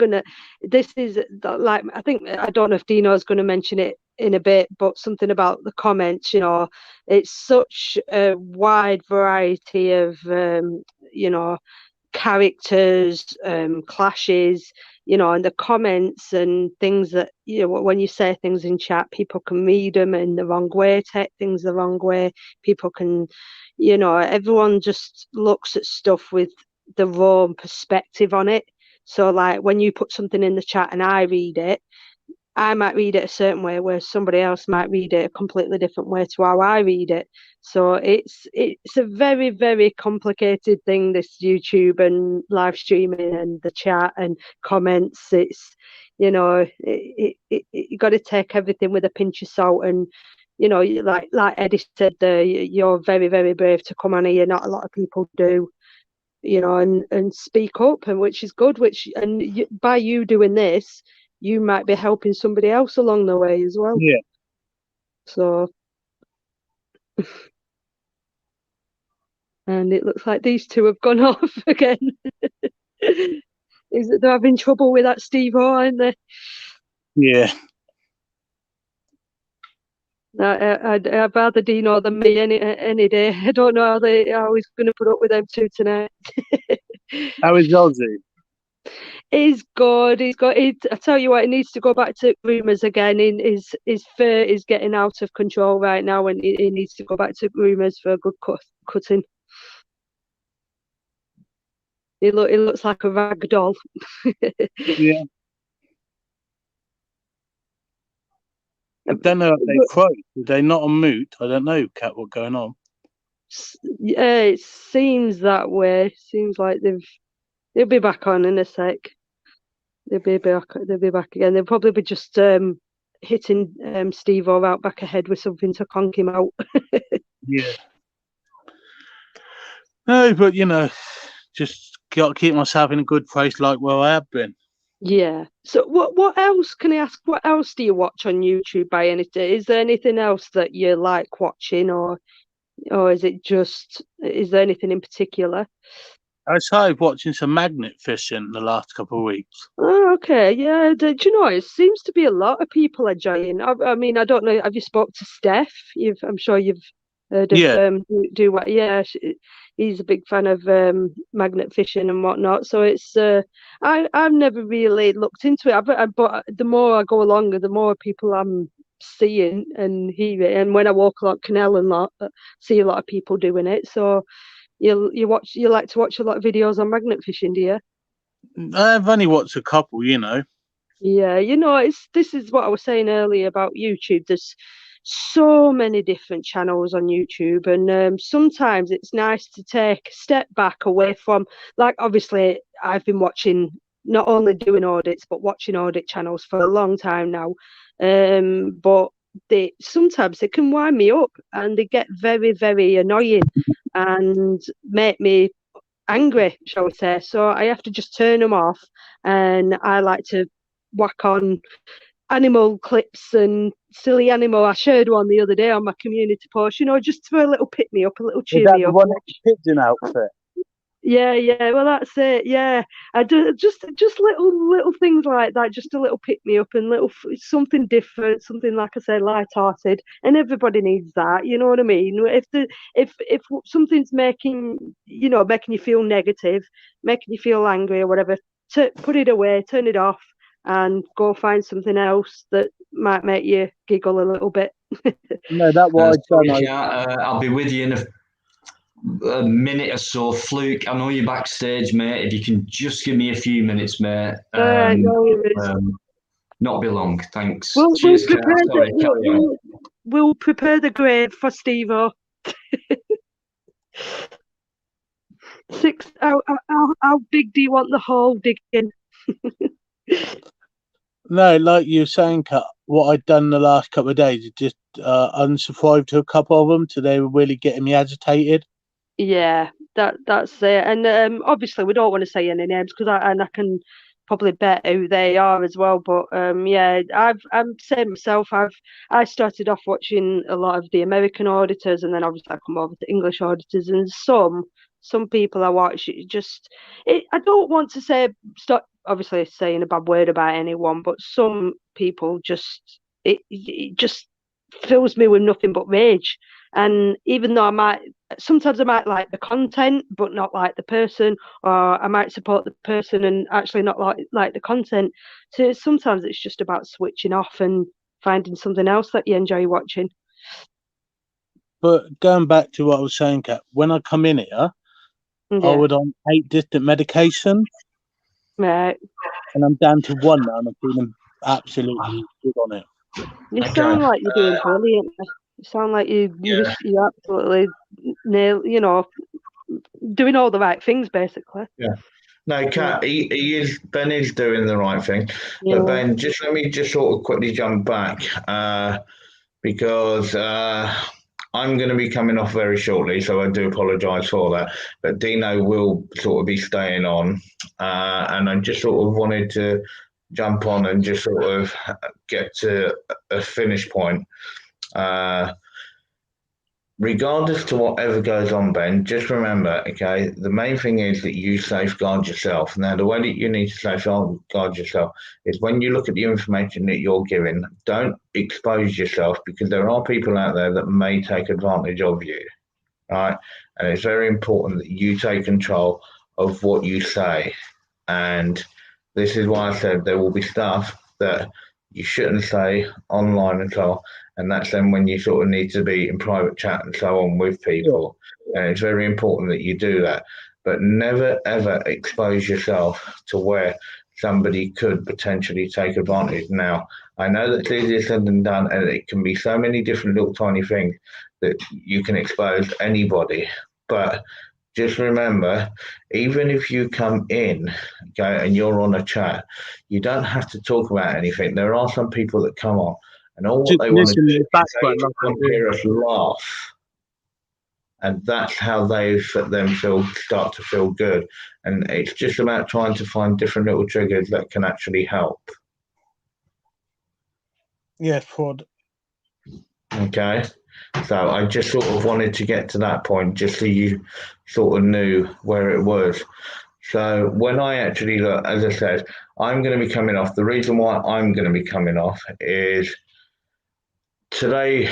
is like, I don't know if Dino's going to mention it in a bit, but something about the comments, it's such a wide variety of, characters, clashes, and the comments and things that, when you say things in chat, people can read them in the wrong way, take things the wrong way. People can, everyone just looks at stuff with the wrong perspective on it. So like when you put something in the chat and I read it, I might read it a certain way, where somebody else might read it a completely different way to how I read it. So it's a very, very complicated thing, this YouTube and live streaming and the chat and comments. It's, you got to take everything with a pinch of salt. And like Eddie said there, you're very, very brave to come on here. Not a lot of people do. And speak up, and which is good. By you doing this, you might be helping somebody else along the way as well. Yeah. So, and it looks like these two have gone off again. Is that they're having trouble with that Steve-O, aren't they? Yeah. I'd rather Dino than me any day. I don't know how he's going to put up with them two tonight. How is Ozzy? He's good. I tell you what, he needs to go back to groomers again. His fur is getting out of control right now, and he needs to go back to groomers for a good cutting. He looks like a rag doll. Yeah. I don't know if they croak. Are they not on mute? I don't know, Kat, what's going on. Yeah, it seems that way. Seems like they've They'll be back on in a sec. They'll be back. They'll be back again. They'll probably be just hitting Steve-O out back ahead with something to conk him out. Yeah. No, but just got to keep myself in a good place like where I have been. Yeah. So what else can I ask? What else do you watch on YouTube by anything? Is there anything else that you like watching, or is it just? Is there anything in particular? I started watching some magnet fishing the last couple of weeks. Oh, okay. Yeah. Do you know, it seems to be a lot of people enjoying. I mean, I don't know. Have you spoke to Steph? I'm sure you've heard of Yeah. do what? Yeah, he's a big fan of magnet fishing and whatnot. So it's I've never really looked into it. But the more I go along, the more people I'm seeing and hearing. And when I walk along Canal and lot, see a lot of people doing it. So you like to watch a lot of videos on magnet fishing, do you? I've only watched a couple, Yeah, this is what I was saying earlier about YouTube. There's so many different channels on YouTube, and sometimes it's nice to take a step back away from, like, obviously I've been watching, not only doing audits, but watching audit channels for a long time now. But sometimes they can wind me up and they get very, very annoying and make me angry, shall we say. So I have to just turn them off, and I like to whack on animal clips and silly animal. I shared one the other day on my community post, just for a little pick me up, a little cheer me up. One pigeon outfit. Yeah, well, that's it. Yeah, I do just little things like that, just a little pick me up and something different, something, like I said, light-hearted, and everybody needs that. You know what I mean? If something's making you feel negative, making you feel angry or whatever, put it away, turn it off, and go find something else that might make you giggle a little bit. No, that what I've done. I'll be with you in a minute or so. Fluke, I know you're backstage, mate. If you can just give me a few minutes, mate. Not be long, thanks. Cheers, we'll prepare the grave for Steve-O. How big do you want the hole digging? No, like you were saying, Kat, what I'd done the last couple of days is just unsubscribed to a couple of them, so they were really getting me agitated. Yeah, that's it. And obviously we don't want to say any names because I can probably bet who they are as well. But yeah, I'm saying myself. I started off watching a lot of the American auditors, and then obviously I come over to English auditors, and some people I watch. I don't want to stop obviously saying a bad word about anyone, but some people it just fills me with nothing but rage. And even though sometimes I might like the content but not like the person, or I might support the person and actually not like the content. So sometimes it's just about switching off and finding something else that you enjoy watching. But going back to what I was saying, Kat, when I come in here, I would on 8 different medications. Right. And I'm down to 1 now, and I'm feeling absolutely good on it. You sound like you're doing brilliant. You sound like you're absolutely doing all the right things, basically. Yeah. No, Kat, Ben is doing the right thing. Yeah. But Ben, just let me just sort of quickly jump back because I'm going to be coming off very shortly, so I do apologise for that. But Dino will sort of be staying on, and I just sort of wanted to jump on and just sort of get to a finish point. Regardless to whatever goes on, Ben, just remember, okay, the main thing is that you safeguard yourself. Now, the way that you need to safeguard yourself is when you look at the information that you're giving, don't expose yourself, because there are people out there that may take advantage of you, right? And it's very important that you take control of what you say. And this is why I said there will be stuff that you shouldn't say online and so on. And that's then when you sort of need to be in private chat and so on with people. And it's very important that you do that. But never, ever expose yourself to where somebody could potentially take advantage. Now, I know that's easier said than done, and it can be so many different little tiny things that you can expose anybody. But just remember, even if you come in, okay, and you're on a chat, you don't have to talk about anything. There are some people that come on, and all what Just they want to listen do in the is they background just like I want to do. hear us laugh. And that's how they start to feel good. And it's just about trying to find different little triggers that can actually help. Yeah, fraud. Okay. So I just sort of wanted to get to that point just so you sort of knew where it was. So when I actually look, as I said, I'm going to be coming off. The reason why I'm going to be coming off is tonight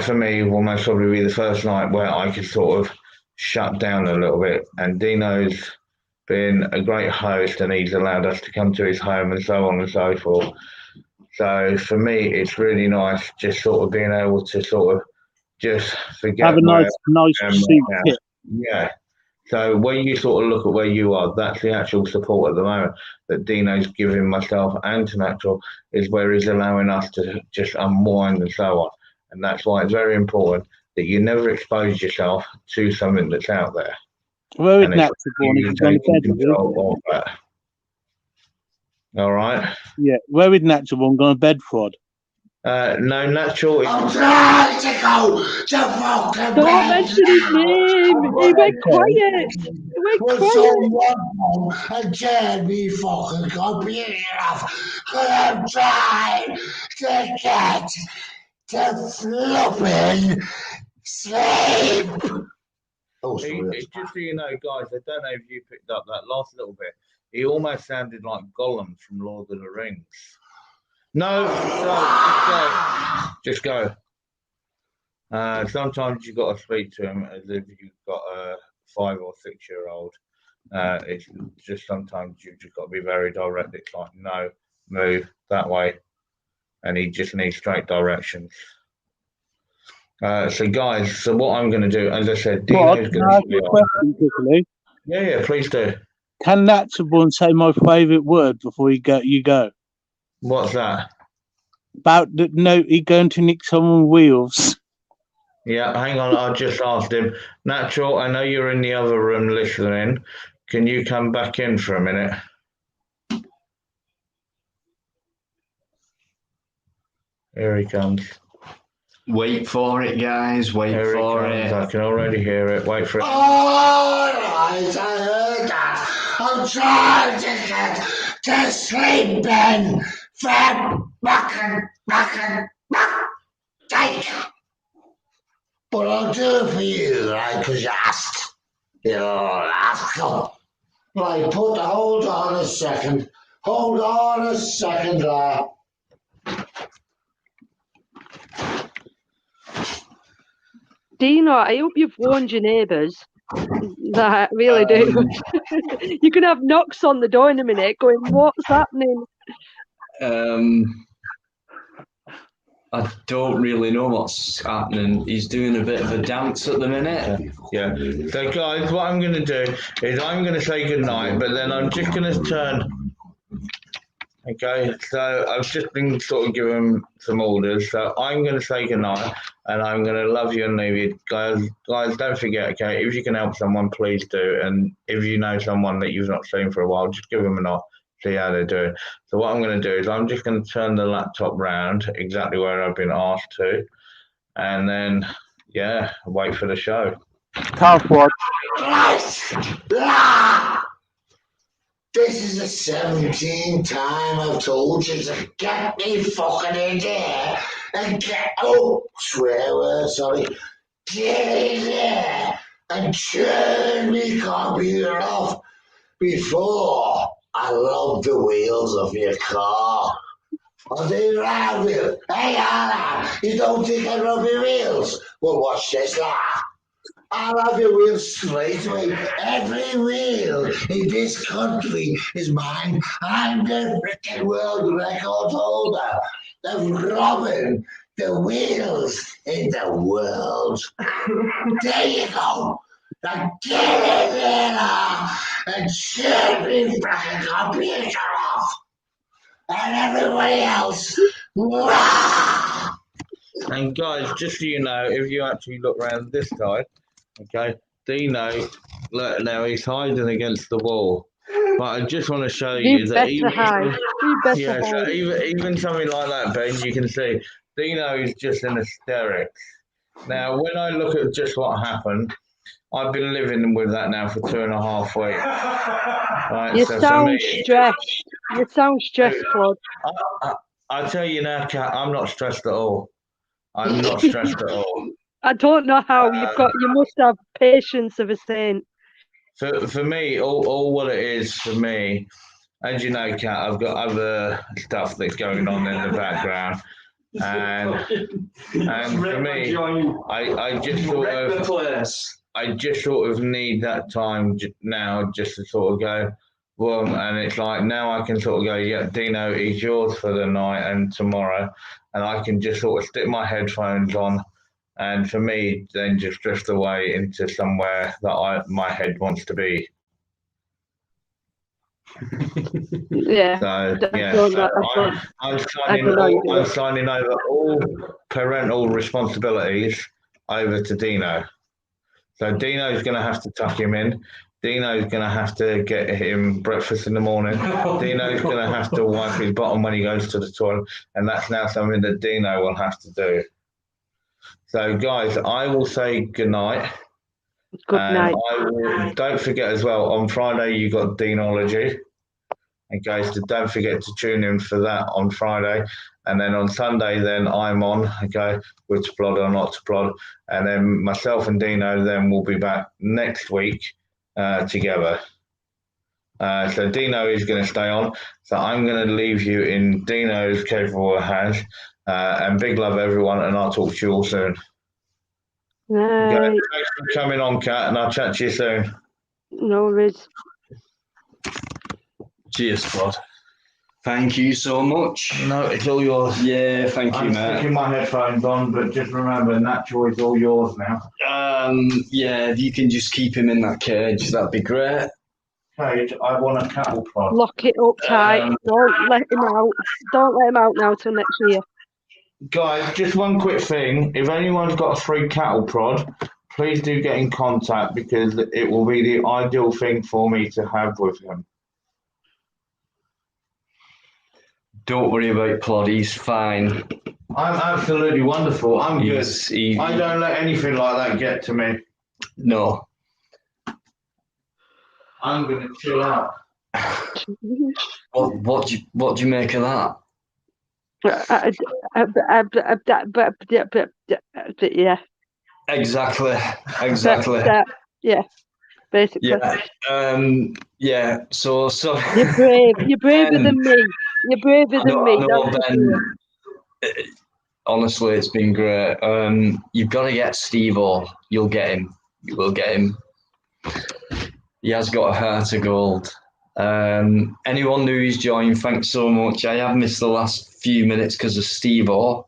for me will most probably be the first night where I can sort of shut down a little bit. And Dino's been a great host and he's allowed us to come to his home and so on and so forth. So for me, it's really nice just sort of being able to sort of just forget Have a nice soup kit. Yeah. So when you sort of look at where you are, that's the actual support at the moment that Dino's giving myself and to Natural is where he's allowing us to just unwind and so on. And that's why it's very important that you never expose yourself to something that's out there. Where is And Natural born? you He's gone to taking bed, control of that. All right. Yeah. Where is Natural born? Gone to bed, fraud. No, Natural. I'm trying to go to fucking Don't bed mention his name. He went quiet. He went Will quiet. someone come and turn me fucking computer off? Cause I'm trying to get to flipping sleep. Oh, sorry. Just so you know, guys, I don't know if you picked up that last little bit. He almost sounded like Gollum from Lord of the Rings. No, just go. Sometimes you've got to speak to him as if you've got a 5 or 6 year old. It's just sometimes you've just got to be very direct. It's like, no, move that way. And he just needs straight directions. So guys, so what I'm going to do, as I said, Dino's Can going I ask to you a question quickly? Yeah, please do. Can Natural born say my favourite word before you go? What's that? About the note he going to nick someone's wheels. Yeah, hang on. I just asked him. Natural, I know you're in the other room listening. Can you come back in for a minute? Here he comes. Wait for it, guys. Wait for it. I can already hear it. Wait for it. All right, I heard that. I'm trying to get to sleep, Ben. Take. But I'll do it for you, right? Because you asked. You rascal. Right, hold on a second. Hold on a second, lad. Dino, I hope you've warned your neighbours. I really do. You're going to have knocks on the door in a minute going, what's happening? I don't really know what's happening. He's doing a bit of a dance at the minute. Yeah. So, guys, what I'm going to do is I'm going to say goodnight, but then I'm just going to turn. Okay, so I've just been sort of given some orders. So I'm going to say goodnight, and I'm going to love you and leave you. Guys, don't forget, okay, if you can help someone, please do. And if you know someone that you've not seen for a while, just give them a knock. See how they're doing. So what I'm going to do is I'm just going to turn the laptop round exactly where I've been asked to, and then wait for the show. Tough one. This is the 17th time I've told you to get me fucking in there and get swear word, sorry. Get in there and turn me computer off before I rub the wheels of your car. Are they round wheel? Hey, Anna, you don't think I rub your wheels? Well, watch this, lad. I'll have your wheels straight away. Every wheel in this country is mine. I'm the freaking world record holder of rubbing the wheels in the world. There you go. Now get in there and turn me fucking computer off. And everybody else. And guys, just so you know, if you actually look around this side, okay, Dino Look, now he's hiding against the wall. But I just want to show You you that better hide. You better yeah, so hide. even something like that, Ben, you can see Dino is just in hysterics. Now, when I look at just what happened, I've been living with that now for 2.5 weeks. Right, You so for sound me, stressed. You sound stressed, Claude. I tell you now, Kat, I'm not stressed at all. I'm not stressed at all. I don't know how you must have patience of a saint. For me, all what it is for me, as you know, Kat, I've got other stuff that's going on in the background, and for me, I just sort of need that time now just to sort of go, boom, and it's like now I can sort of go, yeah, Dino, it's yours for the night and tomorrow, and I can just sort of stick my headphones on. And for me, then just drift away into somewhere that my head wants to be. Yeah. So I'm signing over all parental responsibilities over to Dino. So Dino's going to have to tuck him in. Dino's going to have to get him breakfast in the morning. Dino's going to have to wipe his bottom when he goes to the toilet, and that's now something that Dino will have to do. So, guys, I will say good night. Good night. Don't forget as well, on Friday you got Deanology. And guys, don't forget to tune in for that on Friday. And then on Sunday, then I'm on, okay, with To Plod or Not To Plod. And then myself and Dino then will be back next week together. So Dino is going to stay on. So I'm going to leave you in Dino's capable hands. And big love, everyone, and I'll talk to you all soon. Right. Okay, thanks for coming on, Kat, and I'll chat to you soon. No worries. Cheers, Claude. Thank you so much. No, it's all yours. Yeah, thank you, mate. I'm sticking my headphones on, but just remember, Natural is all yours now. Yeah, if you can just keep him in that cage, that'd be great. Cage, I want a cattle prod. Lock it up tight. Don't let him out. Don't let him out now till next year. Guys, just one quick thing. If anyone's got a free cattle prod, please do get in contact because it will be the ideal thing for me to have with him. Don't worry about Plod, he's fine. I'm absolutely wonderful. I'm good. I don't let anything like that get to me. No. I'm going to chill out. What do you make of that? Yeah. Exactly. Yeah. Basically. Yeah. So You're brave. You're braver than me. You're braver than me. No, Ben. Honestly, it's been great. You've got to get Steve-O. You'll get him. You will get him. He has got a heart of gold. Anyone who's joined, thanks so much. I have missed the last few minutes because of Steve-O.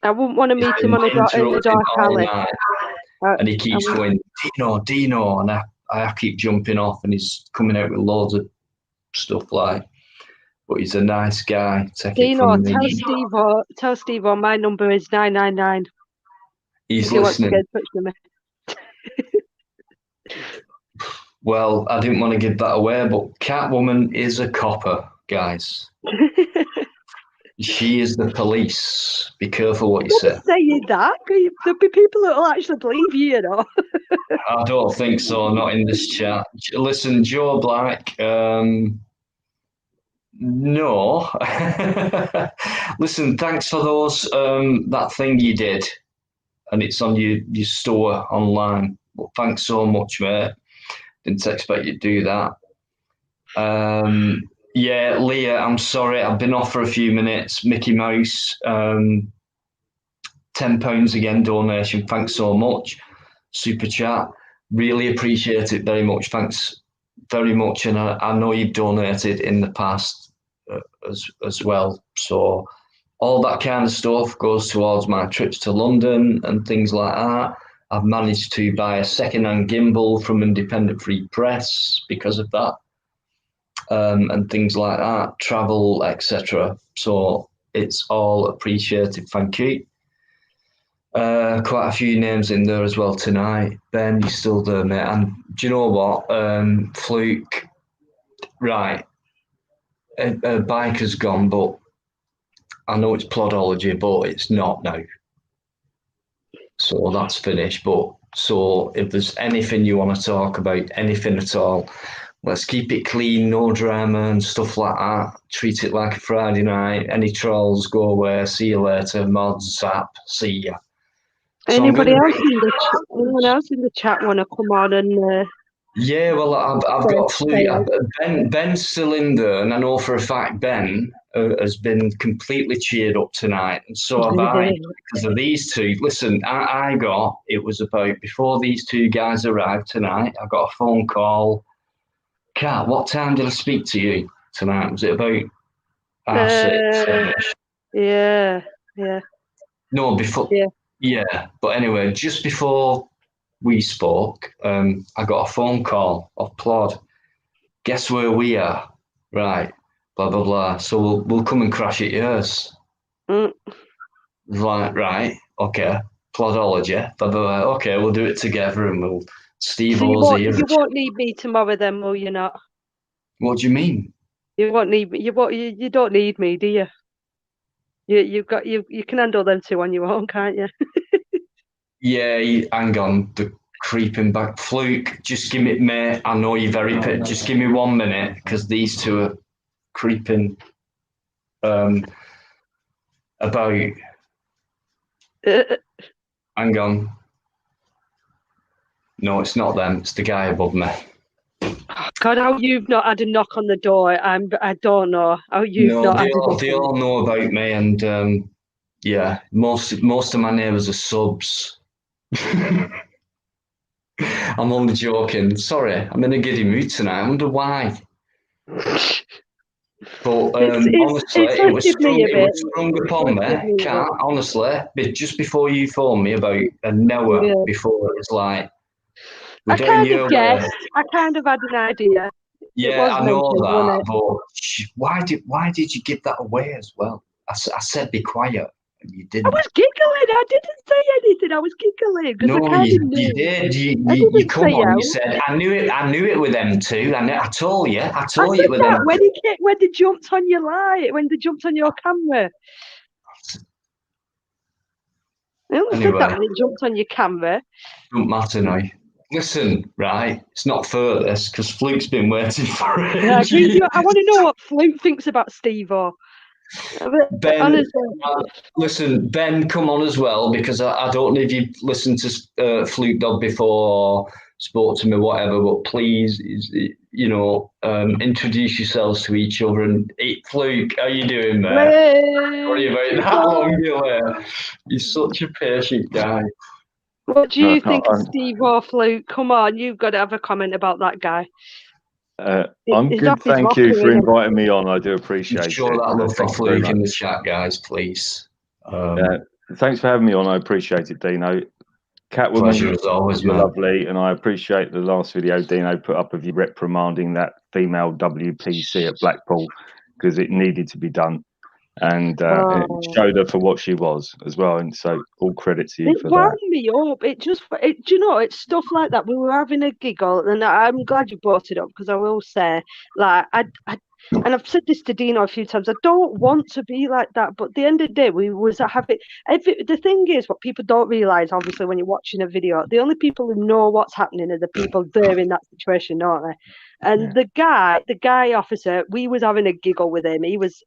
I wouldn't want to meet him in the dark alley. And he keeps going, Dino, and I keep jumping off, and he's coming out with loads of stuff like. But he's a nice guy. Dino, tell Steve-O my number is 999. He's if listening. He wants to get in touch with me. Well, I didn't want to give that away, but Catwoman is a copper, guys. She is the police. Be careful what you say. Saying that, there'll be people that will actually believe you, you know. I don't think so. Not in this chat. Listen, Joe Black. No. Listen, thanks for those. That thing you did, and it's on your store online. Well, thanks so much, mate. Didn't expect you to do that. Yeah, Leah, I'm sorry. I've been off for a few minutes. Mickey Mouse, £10 again donation. Thanks so much. Super chat. Really appreciate it very much. Thanks very much. And I know you've donated in the past as well. So all that kind of stuff goes towards my trips to London and things like that. I've managed to buy a second-hand gimbal from Independent Free Press because of that, and things like that, travel, etc. So it's all appreciated. Thank you. Quite a few names in there as well tonight. Ben, you're still there, mate. And do you know what? Fluke, right. A biker's gone, but I know it's Plodology, but it's not now. So that's finished. But so if there's anything you want to talk about, anything at all, let's keep it clean, no drama and stuff like that. Treat it like a Friday night. Any trolls, go away. See you later. Mods, zap. See ya. So Anyone else in the chat want to come on and? Yeah, well, I've got Fluke. Ben's still in there, and I know for a fact Ben has been completely cheered up tonight, and so have I because of these two. Listen, it was about before these two guys arrived tonight. I got a phone call. Kat, what time did I speak to you tonight? Was it about 6? Yeah. No, before. Yeah, but anyway, just before we spoke, I got a phone call off Plod. Guess where we are? Right, blah blah blah. So we'll come and crash at yours. Like, right, okay. Plodology, blah blah blah. Okay, we'll do it together, and we'll. Steve O's here. You won't need me tomorrow, then, will you not? What do you mean? You won't need me. You don't need me, do you? You can handle them two on your own, can't you? Yeah, hang on. The creeping back. Fluke, just give me, mate. I know you're very pit. Just give me 1 minute because these two are creeping about. Hang on. No, it's not them. It's the guy above me. God, how you've not had a knock on the door? I don't know how you've not. They all know about me, and yeah, most of my neighbours are subs. I'm only joking. Sorry, I'm in a giddy mood tonight. I wonder why. But honestly, it was sprung upon me. Kat, honestly, just before you phoned me about an hour before, it was like, I kind of guessed. I kind of had an idea. Yeah, I know that, but why did you give that away as well? I said be quiet, and you didn't. I was giggling. I didn't say anything. I was giggling. No, you did. You come on. You said I knew it with them two. I told you. I told you with them. When they jumped on your light, when they jumped on your camera. I only said that when they jumped on your camera. Don't matter now. Listen, right, it's not furthest because Fluke's been waiting for it. Yeah, I want to know what Fluke thinks about Steve-O. Ben, listen, Ben, come on as well because I don't know if you've listened to Fluke Dog before or spoke to me, whatever, but please, introduce yourselves to each other. And Fluke, how you doing, mate? Sorry about that long delay. You're such a patient guy. What do you think of Steve or Fluke? Come on, you've got to have a comment about that guy. I'm good. Thank you for inviting me on. I do appreciate it. Show that love for Fluke in the chat, guys, please. Thanks for having me on. I appreciate it, Dino. Catwoman, pleasure as always, you're man. lovely, and I appreciate the last video Dino put up of you reprimanding that female WPC at Blackpool because it needed to be done. And it showed her for what she was as well, and so all credit to you for that. It wound me up. Do you know, it's stuff like that. We were having a giggle, and I'm glad you brought it up because I will say, like, and I've said this to Dino a few times. I don't want to be like that, but at the end of the day, we was having. The thing is, what people don't realise, obviously, when you're watching a video, the only people who know what's happening are the people there in that situation, don't they? And the guy officer, we was having a giggle with him. It was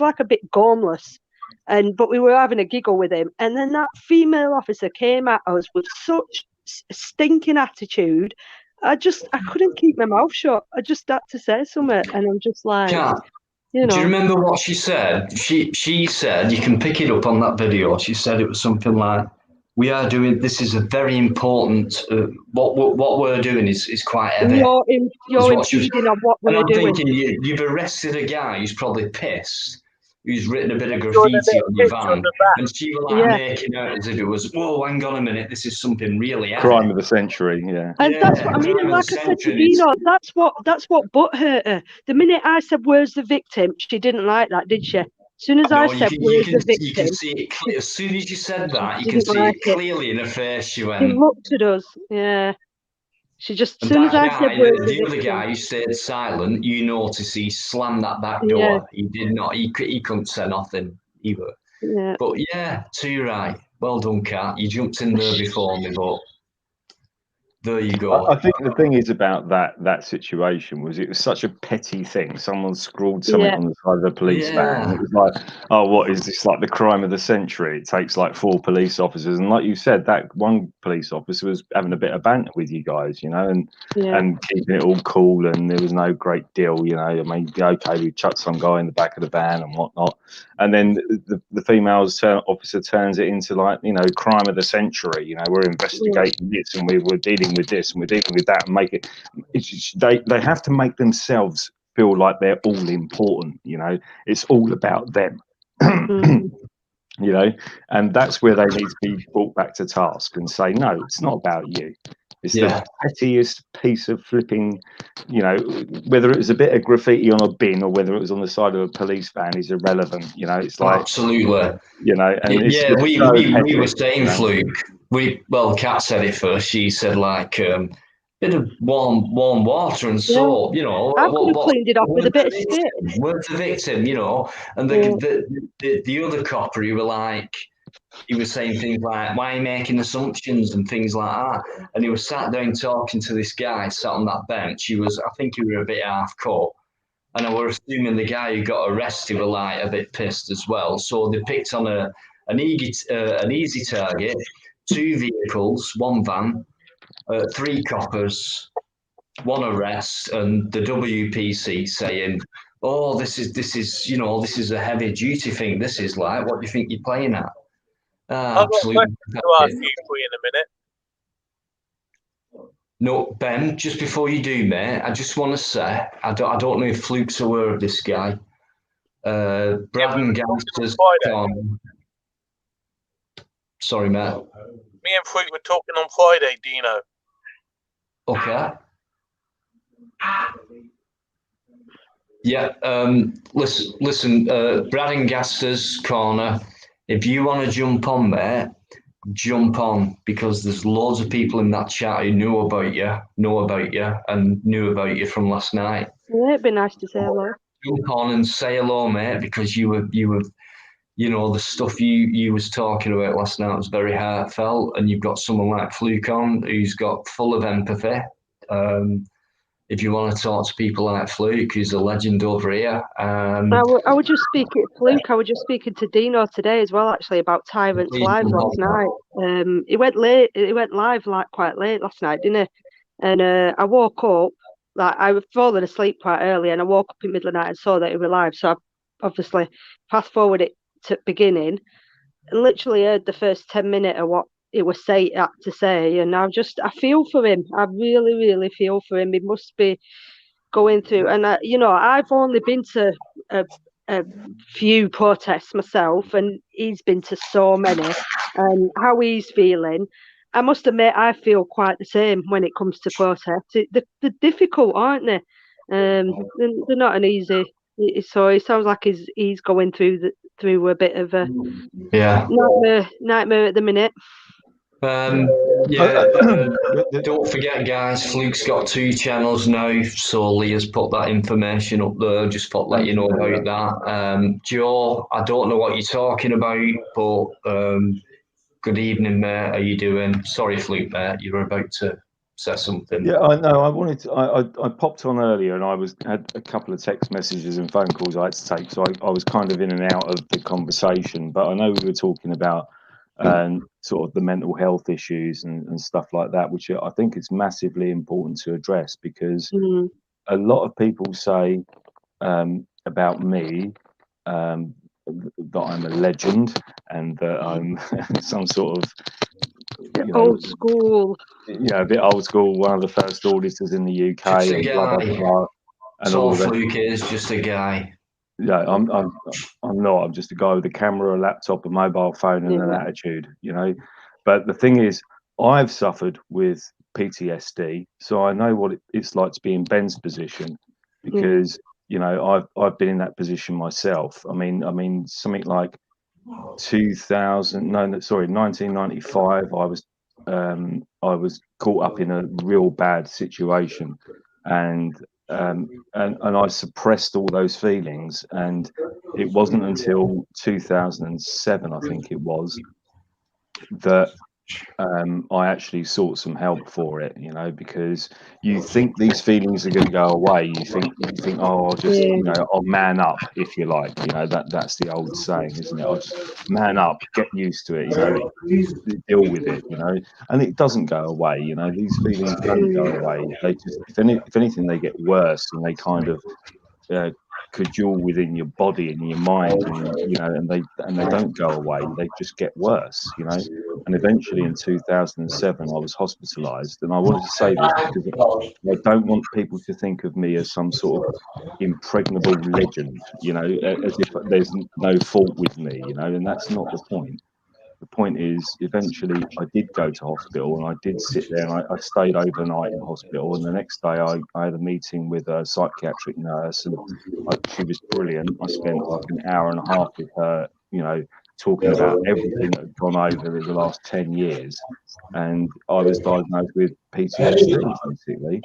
like a bit gormless, but we were having a giggle with him. And then that female officer came at us with such stinking attitude. I couldn't keep my mouth shut. I just had to say something, and I'm just like, Kat, do you remember what she said? She said, you can pick it up on that video. She said it was something like, "We are doing. This is a very important. What we're doing is quite heavy." You're impeding on what we're doing. I'm thinking you've arrested a guy who's probably pissed, who's written a bit of graffiti on your van, and she was like making out as if it was, "Whoa, hang on a minute, this is something really heavy." Crime of the century, yeah. And that's what I mean. And like I said to Dino, that's what butt hurt her. The minute I said, "Where's the victim?" she didn't like that, did she? soon as I No, said, where's the you can victim? see it as soon as you said that, you can Didn't see like it it. clearly in her face. She She went. looked at us. Yeah. She just, And soon as that I said, guy, where's the the other victim? guy who stayed silent, you notice he slammed that back Yeah. door. He did not. He couldn't say nothing either. Yeah. But yeah, too right. Well done, Kat. You jumped in there before me, but there you go. I think the thing is about that situation was it was such a petty thing. Someone scrawled something Yeah. on the side of the police van, and it was like, oh, what is this, like the crime of the century? It takes like 4 police officers, and like you said, that one police officer was having a bit of banter with you guys, you know, and keeping it all cool, and there was no great deal, you know. I mean, okay, we chucked some guy in the back of the van and whatnot, and then the female officer turns it into like, you know, crime of the century. You know, we're investigating this, and we're dealing with this, and we're dealing with that, and make it. They have to make themselves feel like they're all important. You know, it's all about them. You know, and that's where they need to be brought back to task and say, no, it's not about you. It's the pettiest piece of flipping, you know, whether it was a bit of graffiti on a bin or whether it was on the side of a police van is irrelevant. You know, it's like, absolutely, you know, and it's yeah. We were petty, saying, you know? Fluke. Kat said it first. She said like bit of warm water and soap. You know, I could have cleaned it off with a bit of spit. Where's the victim? You know, and the other copper, he were like. He was saying things like, why are you making assumptions and things like that? And he was sat down talking to this guy sat on that bench. I think he was a bit half cut. And I was assuming the guy who got arrested were like a bit pissed as well. So they picked on an easy target, 2 vehicles, 1 van, 3 coppers, 1 arrest, and the WPC saying, oh, this is, you know, this is a heavy duty thing. This is like, what do you think you're playing at? I've got a question to ask you for you in a minute. No, Ben, just before you do, mate, I just want to say, I don't know if Fluke's aware of this guy. Brad and Gangsters. Sorry, mate. Me and Fluke were talking on Friday, Dino. Okay. Yeah, listen, Brad and Gangsters Corner, if you want to jump on, mate, jump on, because there's loads of people in that chat who know about you, and knew about you from last night. Yeah, it'd be nice to say hello. Jump on and say hello, mate, because you were, you know, the stuff you was talking about last night was very heartfelt, and you've got someone like Fluke on who's got full of empathy. If you want to talk to people like Fluke, who's a legend over here. I would just speak to Fluke. I was just speaking to Dino today as well, actually, about Tyrant's live last night. It went late. It went live like quite late last night, didn't it? And I woke up, like I was falling asleep quite early, and I woke up in the middle of the night and saw that it was live. So I obviously fast forward it to beginning, and literally heard the first 10 minutes of what it was had to say, and I feel for him. I really, really feel for him. He must be going through, and you know, I've only been to a few protests myself, and he's been to so many, and how he's feeling, I must admit, I feel quite the same when it comes to protests. They're difficult, aren't they? They're not an easy. So it sounds like he's going through a bit of a nightmare at the minute. Don't forget, guys, Fluke's got 2 channels now, so Leah's put that information up there. Just thought let you know about that. Joe, I don't know what you're talking about, but good evening, mate. How you doing? Sorry, Fluke, mate. You were about to say something. Yeah, I know. I wanted to. I popped on earlier, and I had a couple of text messages and phone calls I had to take, so I was kind of in and out of the conversation. But I know we were talking about sort of the mental health issues and stuff like that, which I think is massively important to address, because a lot of people say about me that I'm a legend and that I'm some sort of old school. Yeah, a bit old school. One of the first auditors in the UK. Just a and guy. blah, blah, blah, and all of Fluke is just a guy. Yeah, I'm not. I'm just a guy with a camera, a laptop, a mobile phone, and an attitude. You know, but the thing is, I've suffered with PTSD, so I know what it's like to be in Ben's position, because you know, I've been in that position myself. I mean, something like 1995. I was caught up in a real bad situation, and I suppressed all those feelings, and it wasn't until 2007, I think it was, that I actually sought some help for it, you know, because you think these feelings are going to go away. You think, oh, I'll just, you know, I'll man up, if you like, you know, that's the old saying, isn't it? I'll just man up, get used to it, you know, deal with it, you know, and it doesn't go away. You know, these feelings don't go away. They just, if anything, they get worse, and they kind of cajole within your body and your mind, and you know, and they don't go away. They just get worse, you know. And eventually, in 2007, I was hospitalised, and I wanted to say this because I don't want people to think of me as some sort of impregnable legend, you know, as if there's no fault with me, you know, and that's not the point. The point is, eventually, I did go to hospital, and I did sit there, and I stayed overnight in hospital. And the next day, I had a meeting with a psychiatric nurse, and she was brilliant. I spent like an hour and a half with her, you know, talking about everything that had gone over the last 10 years. And I was diagnosed with PTSD, basically.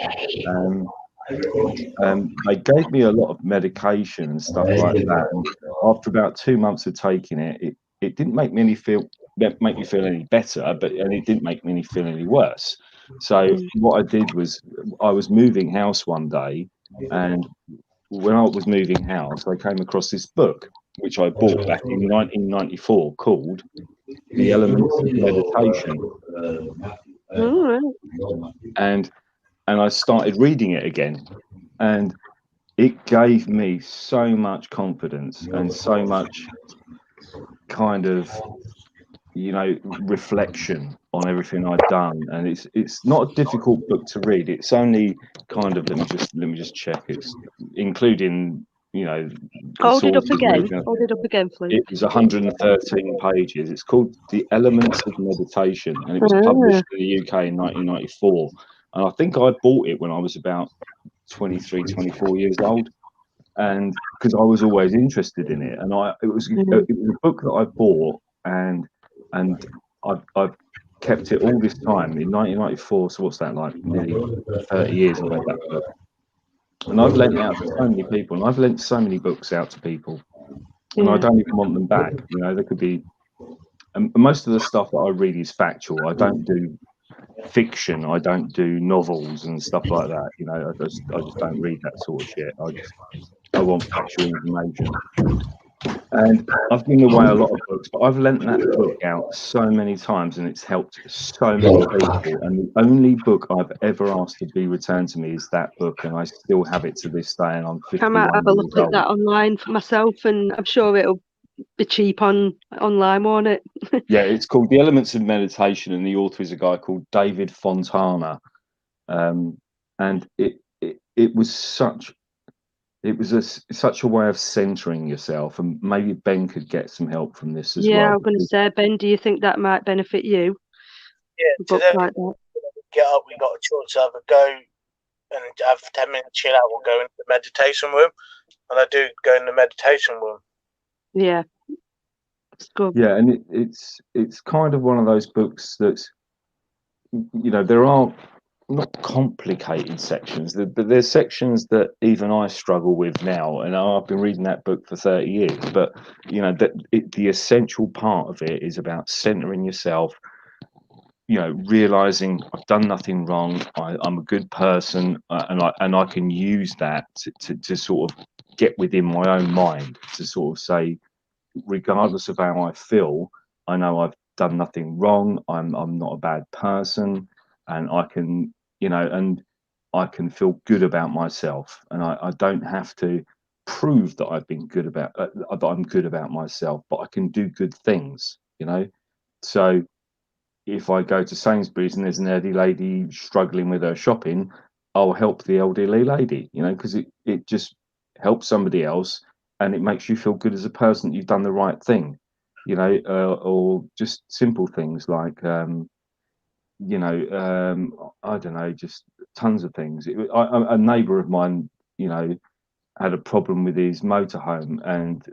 They gave me a lot of medication and stuff like that. And after about 2 months of taking it, it didn't make me feel any better, but and it didn't make me feel any worse. So what I did was, I was moving house one day, and when I was moving house, I came across this book which I bought back in 1994 called The Elements of Meditation. And I started reading it again, and it gave me so much confidence and so much kind of, you know, reflection on everything I'd done. And it's not a difficult book to read. It's only kind of, let me just check, it's including, you know, Hold it up again, please. It was 113 pages. It's called The Elements of Meditation, and it was published in the UK in 1994. And I think I bought it when I was about 23, 24 years old, and because I was always interested in it. And it was a book that I bought, and I've kept it all this time. In 1994, so what's that, like nearly 30 years I've had that book. And I've lent it out to so many people, and I've lent so many books out to people, and I don't even want them back. You know, there could be, and most of the stuff that I read is factual. I don't do fiction. I don't do novels and stuff like that. You know, I just don't read that sort of shit. I want factual information. And I've given away a lot of books, but I've lent that book out so many times, and it's helped so many people. And the only book I've ever asked to be returned to me is that book, and I still have it to this day. And I'm 51 I might have a look years at that online for myself, and I'm sure it'll be cheap online, won't it? Yeah, it's called The Elements of Meditation, and the author is a guy called David Fontana. And it was such a way of centering yourself, and maybe Ben could get some help from this as well. Yeah, I'm going to say, Ben, do you think that might benefit you? Yeah, book like that. Get up, we got a choice: either go and have 10 minutes chill out, or go into the meditation room. And I do go in the meditation room. Yeah, it's good. Yeah, and it's kind of one of those books that's, you know, there are not complicated sections, but there's sections that even I struggle with now, and I've been reading that book for 30 years. But you know, the essential part of it is about centering yourself, you know, realizing I've done nothing wrong, I'm a good person, and I can use that to sort of get within my own mind to sort of say, regardless of how I feel, I know I've done nothing wrong, I'm not a bad person, and I can, you know, and I can feel good about myself, and I don't have to prove that I've been good about that I'm good about myself, but I can do good things, you know. So if I go to Sainsbury's and there's an elderly lady struggling with her shopping, I'll help the elderly lady, you know, because it just helps somebody else, and it makes you feel good as a person. You've done the right thing, you know, or just simple things like, you know, I don't know, just tons of things. A neighbour of mine, you know, had a problem with his motorhome, and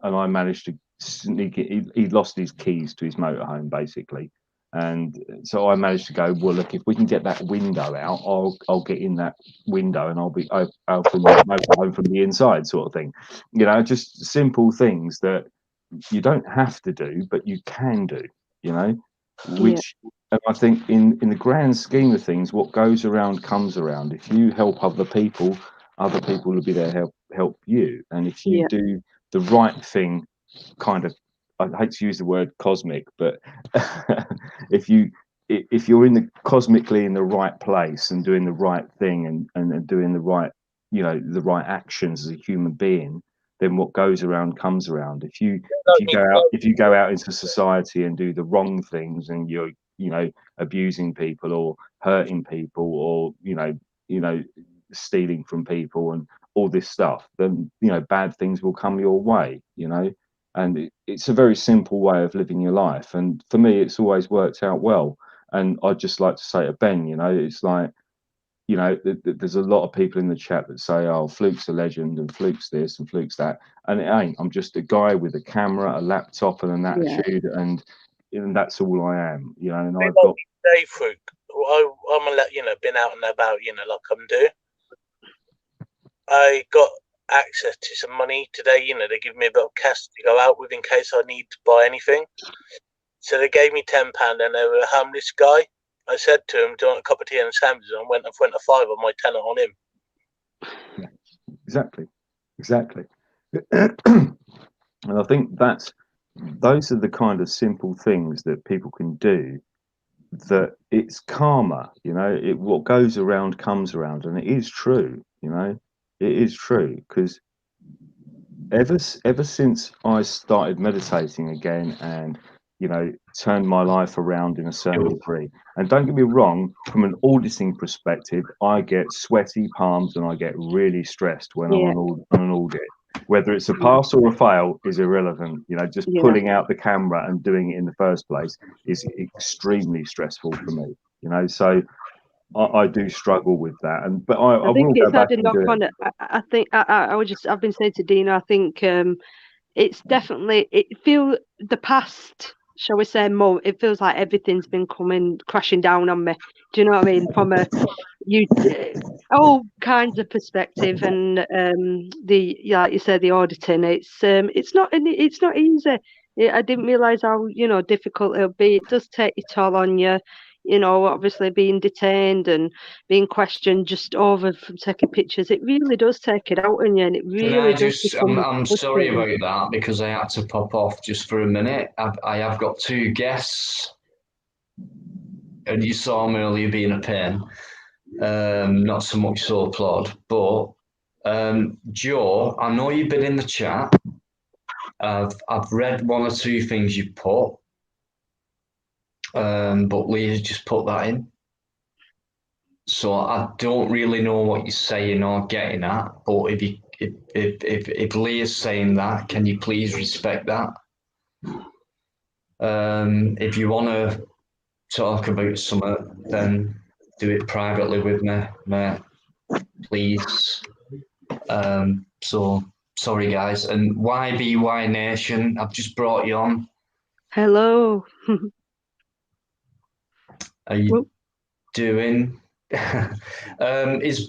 I managed to sneak it. He lost his keys to his motorhome basically, and so I managed to go, well, look, if we can get that window out, I'll get in that window and I'll open the motorhome from the inside, sort of thing. You know, just simple things that you don't have to do, but you can do. You know, which. And I think in the grand scheme of things, what goes around comes around. If you help other people will be there to help you. And if you do the right thing, kind of, I hate to use the word cosmic, but if you're cosmically in the right place and doing the right thing and doing the right, you know, the right actions as a human being, then what goes around comes around. If you go out into society and do the wrong things, and you're, you know, abusing people or hurting people, or you know, stealing from people and all this stuff, then, you know, bad things will come your way, you know. And it's a very simple way of living your life, and for me it's always worked out well. And I'd just like to say to Ben, you know, it's like, you know, there's a lot of people in the chat that say, oh, Fluke's a legend and Fluke's this and Fluke's that, and it ain't. I'm just a guy with a camera, a laptop and an attitude, and that's all I am, you know. And I've got day, Fluke. I'm gonna let you know, been out and about, you know, like I'm doing. I got access to some money today, you know, they give me a bit of cash to go out with in case I need to buy anything. So they gave me £10, and they were a homeless guy. I said to him, do you want a cup of tea and a sandwich? And I went a £5 on my tenner on him. Yeah, exactly. And I think those are the kind of simple things that people can do, that it's karma, you know. What goes around comes around, and it is true, you know. It is true, because ever since I started meditating again and, you know, turned my life around in a certain degree, and don't get me wrong, from an auditing perspective, I get sweaty palms and I get really stressed when I'm on an audit. Whether it's a pass or a fail is irrelevant. You know, just pulling out the camera and doing it in the first place is extremely stressful for me. You know, so I do struggle with that, but I think will it's go back had a and knock do it. on it. I think I've been saying to Dina, I think it's definitely, it feels the past, shall we say, it feels like everything's been coming crashing down on me. Do you know what I mean? From all kinds of perspective, and like you said, the auditing. It's not easy. I didn't realise how, you know, difficult it'll be. It does take a toll on you. You know, obviously being detained and being questioned just over from taking pictures, it really does take it out on you, and it really does become. I'm sorry about that, because I had to pop off just for a minute. I have got two guests, and you saw them earlier being a pain. Not so much so Plod, but Joe, I know you've been in the chat. I've read one or two things you put, but Leah's just put that in. So I don't really know what you're saying or getting at, but if Leah's saying that, can you please respect that? If you want to talk about something, then do it privately with me, mate, please. So sorry, guys. And YBY Nation, I've just brought you on. Hello. Are you doing? Is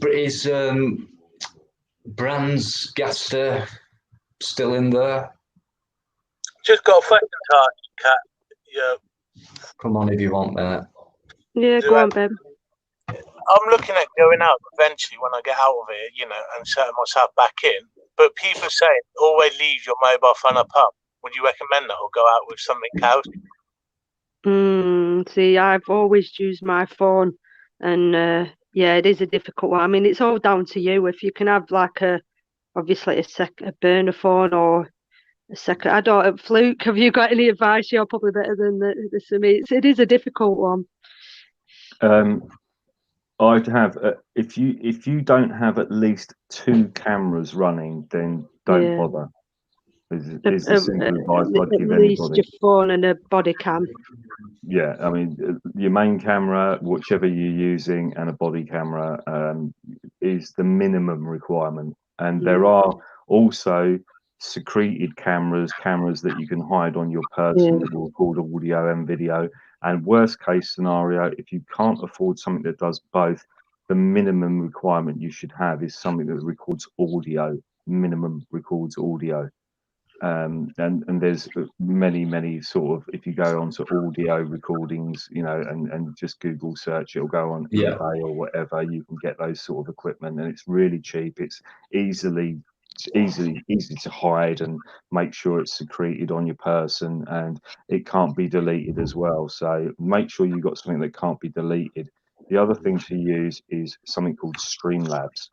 Brands Gaster still in there? Just got a question to ask you, Kat. Yeah. Come on if you want, mate. Yeah, go on, babe. I'm looking at going out eventually when I get out of here, you know, and setting myself back in. But people say always leave your mobile phone up. Would you recommend that, or go out with something else? See, I've always used my phone, and yeah, it is a difficult one. I mean, it's all down to you. If you can have like obviously a burner phone or a second. I don't. Fluke, have you got any advice? You're probably better than this for me. It is a difficult one. I'd have if you don't have at least 2 cameras running, then don't bother. Is the simple advice I'd give anybody. At least your phone and a body cam. Yeah, I mean, your main camera, whichever you're using, and a body camera is the minimum requirement. And there are also secreted cameras that you can hide on your person that will record audio and video. And worst case scenario, if you can't afford something that does both, the minimum requirement you should have is something that records audio, minimum records audio. And there's many sort of, if you go onto audio recordings, you know, and just Google search, it'll go on eBay or whatever, you can get those sort of equipment, and it's really cheap. It's easy to hide and make sure it's secreted on your person, and it can't be deleted as well. So make sure you've got something that can't be deleted. The other thing to use is something called Streamlabs.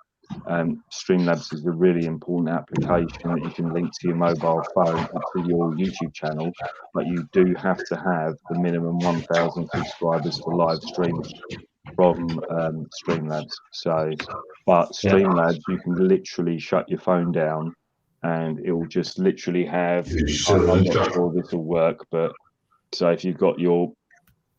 Streamlabs is a really important application that you can link to your mobile phone or to your YouTube channel, but you do have to have the minimum 1,000 subscribers to live stream from Streamlabs. So, but Streamlabs, you can literally shut your phone down and it will just literally have, I'm not sure this will work, but so if you've got your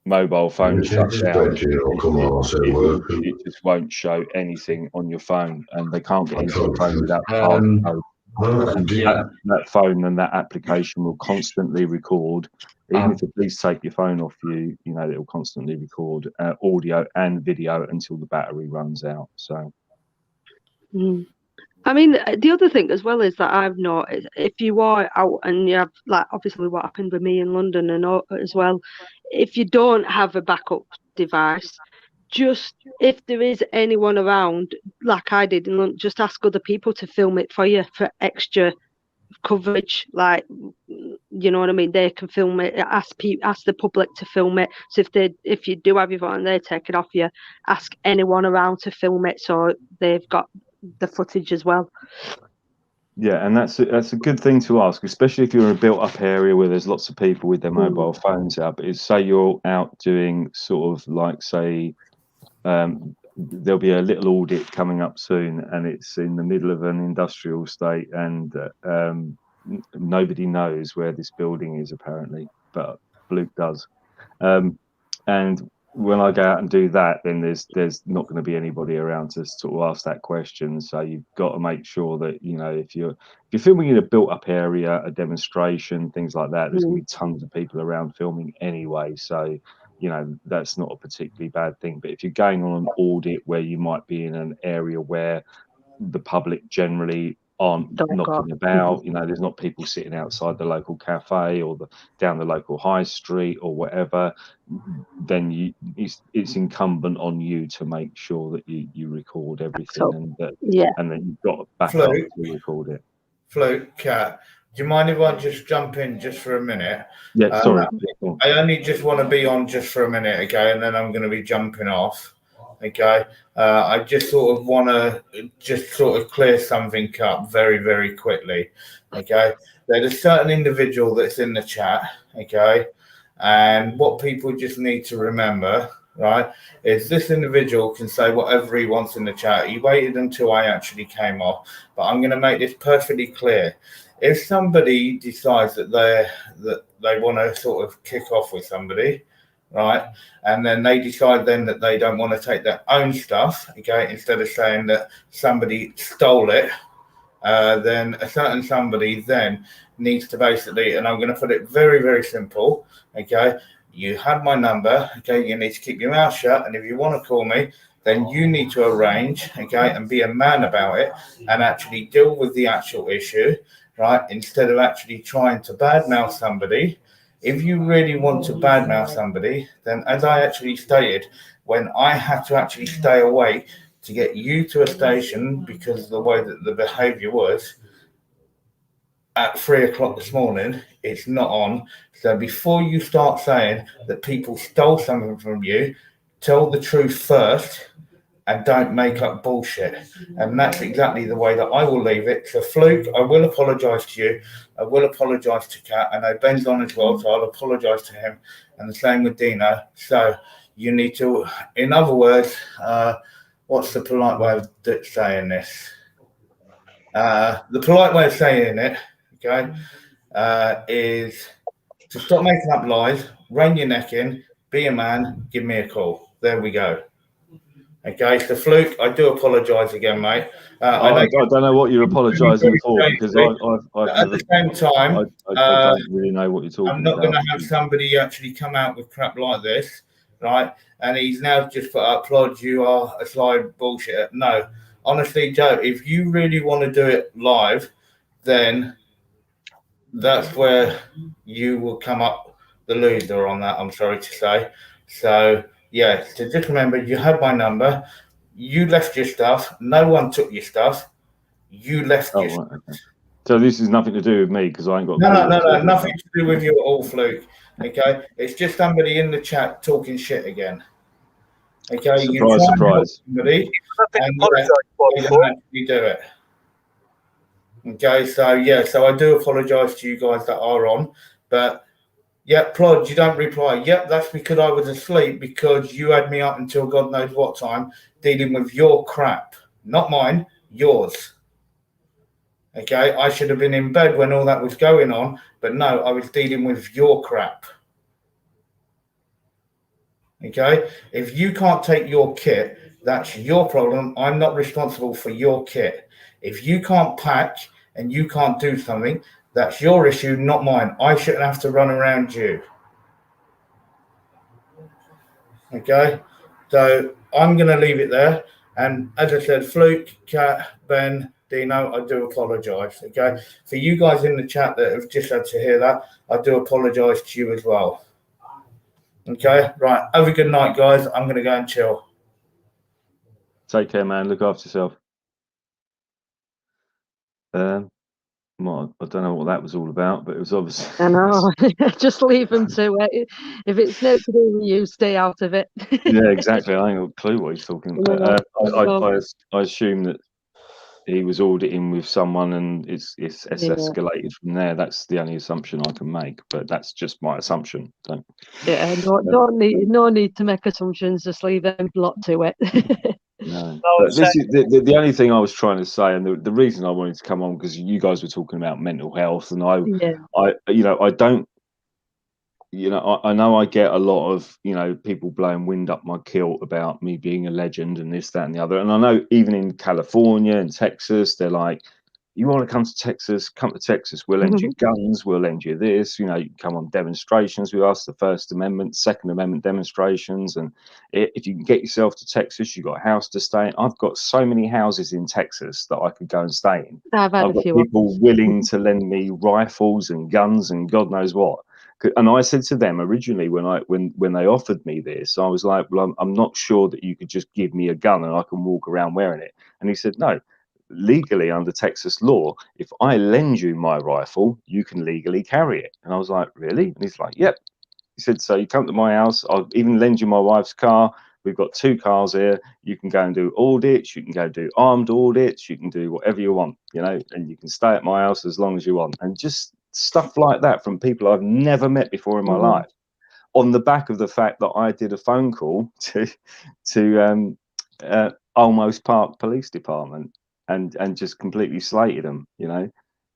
mobile phone shut down, it just won't show anything on your phone, and they can't get into your phone without passcode. That phone and that application will constantly record. Even if the police take your phone off you, you know, it will constantly record audio and video until the battery runs out. So. I mean, the other thing as well is that I've noticed, if you are out and you have, like, obviously what happened with me in London and as well, if you don't have a backup device, just if there is anyone around, like I did in London, just ask other people to film it for you for extra coverage. Like, you know what I mean? They can film it. Ask the public to film it. So if you do have your phone, they take it off you. Ask anyone around to film it, so they've got the footage as well. Yeah, and that's a good thing to ask, especially if you're in a built-up area where there's lots of people with their mobile phones out. But it's, say you're out doing sort of like, say, there'll be a little audit coming up soon, and it's in the middle of an industrial estate, and nobody knows where this building is apparently, but Luke does. And when I go out and do that, then there's not going to be anybody around to sort of ask that question. So you've got to make sure that, you know, if you're filming in a built-up area, a demonstration, things like that, there's going to be tons of people around filming anyway. So, you know, that's not a particularly bad thing. But if you're going on an audit where you might be in an area where the public generally aren't knocking about, you know, there's not people sitting outside the local cafe or down the local high street or whatever, then it's incumbent on you to make sure that you record everything, and then you've got a backup to record it. Float, Cat, do you mind if I just jump in just for a minute? Yeah, sorry. I only just want to be on just for a minute, okay, and then I'm going to be jumping off. Okay, I just sort of want to just sort of clear something up very, very quickly. Okay, there's a certain individual that's in the chat. Okay, and what people just need to remember, right, is this individual can say whatever he wants in the chat. He waited until I actually came off, but I'm going to make this perfectly clear. If somebody decides that they want to sort of kick off with somebody, right, and then they decide then that they don't want to take their own stuff, okay, instead of saying that somebody stole it, then a certain somebody then needs to basically, and I'm going to put it very, very simple, okay, you had my number, okay, you need to keep your mouth shut, and if you want to call me, then you need to arrange, okay, and be a man about it and actually deal with the actual issue, right, instead of actually trying to badmouth somebody. If you really want to badmouth somebody, then as I actually stated, when I had to actually stay away to get you to a station because of the way that the behaviour was at 3 o'clock this morning, it's not on. So before you start saying that people stole something from you, tell the truth first and don't make up bullshit. And that's exactly the way that I will leave it. So Fluke, I will apologise to you. I will apologise to Kat. I know Ben's on as well, so I'll apologise to him. And the same with Dino. So you need to, in other words, what's the polite way of saying this? The polite way of saying it, okay, is to stop making up lies, rein your neck in, be a man, give me a call. There we go. Okay, so Fluke, I do apologise again, mate. I don't know what you're apologising for, because I've at never. the same time, I don't really know what you're talking I'm not about. going to have somebody actually come out with crap like this, right? And he's now just put up, Plod, you are a slide bullshit. No, honestly, Joe, if you really want to do it live, then that's where you will come up the loser on that, I'm sorry to say. So, yeah, so just remember, you have my number. You left your stuff. No one took your stuff. You left your stuff. Okay. So this is nothing to do with me, because I ain't got. No, nothing to do with you at all, Fluke. Okay, it's just somebody in the chat talking shit again. Okay, Surprise, surprise. Somebody, and they don't actually do it. Okay, so yeah, so I do apologise to you guys that are on, but yeah, Plod, you don't reply. Yep, that's because I was asleep, because you had me up until God knows what time dealing with your crap, not mine, yours. Okay, I should have been in bed when all that was going on, but no, I was dealing with your crap. Okay, if you can't take your kit, that's your problem. I'm not responsible for your kit. If you can't pack and you can't do something, that's your issue, not mine. I shouldn't have to run around you. Okay, so I'm going to leave it there. And as I said, Fluke, Kat, Ben, Dino, I do apologise. Okay, for you guys in the chat that have just had to hear that, I do apologise to you as well. Okay, right. Have a good night, guys. I'm going to go and chill. Take care, man. Look after yourself. Well, I don't know what that was all about, but it was obviously. I know. Just leave them to it. If it's not to do with you, stay out of it. Yeah, exactly. I ain't got a clue what he's talking about. I assume that he was auditing with someone, and it's escalated from there. That's the only assumption I can make, but that's just my assumption. So, yeah, no need to make assumptions. Just leave them lot to it. No, but this is the only thing I was trying to say, and the reason I wanted to come on, because you guys were talking about mental health, and I don't, I know I get a lot of, people blowing wind up my kilt about me being a legend and this, that, and the other, and I know even in California and Texas, they're like, you want to come to Texas, come to Texas, we'll lend you guns, we'll lend you this, you can come on demonstrations with us, the First Amendment, Second Amendment demonstrations, and if you can get yourself to Texas, you've got a house to stay in. I've got so many houses in Texas that I could go and stay in. I've got people willing to lend me rifles and guns and God knows what. And I said to them originally when they offered me this, I was like, well, I'm not sure that you could just give me a gun and I can walk around wearing it. And he said, no. Legally under Texas law, if I lend you my rifle, you can legally carry it. And I was like, really? And he's like, yep. He said, so you come to my house, I'll even lend you my wife's car. We've got 2 cars here. You can go and do audits. You can go do armed audits. You can do whatever you want, and you can stay at my house as long as you want. And just stuff like that from people I've never met before in my life, on the back of the fact that I did a phone call to Almost Park Police Department. And just completely slated them,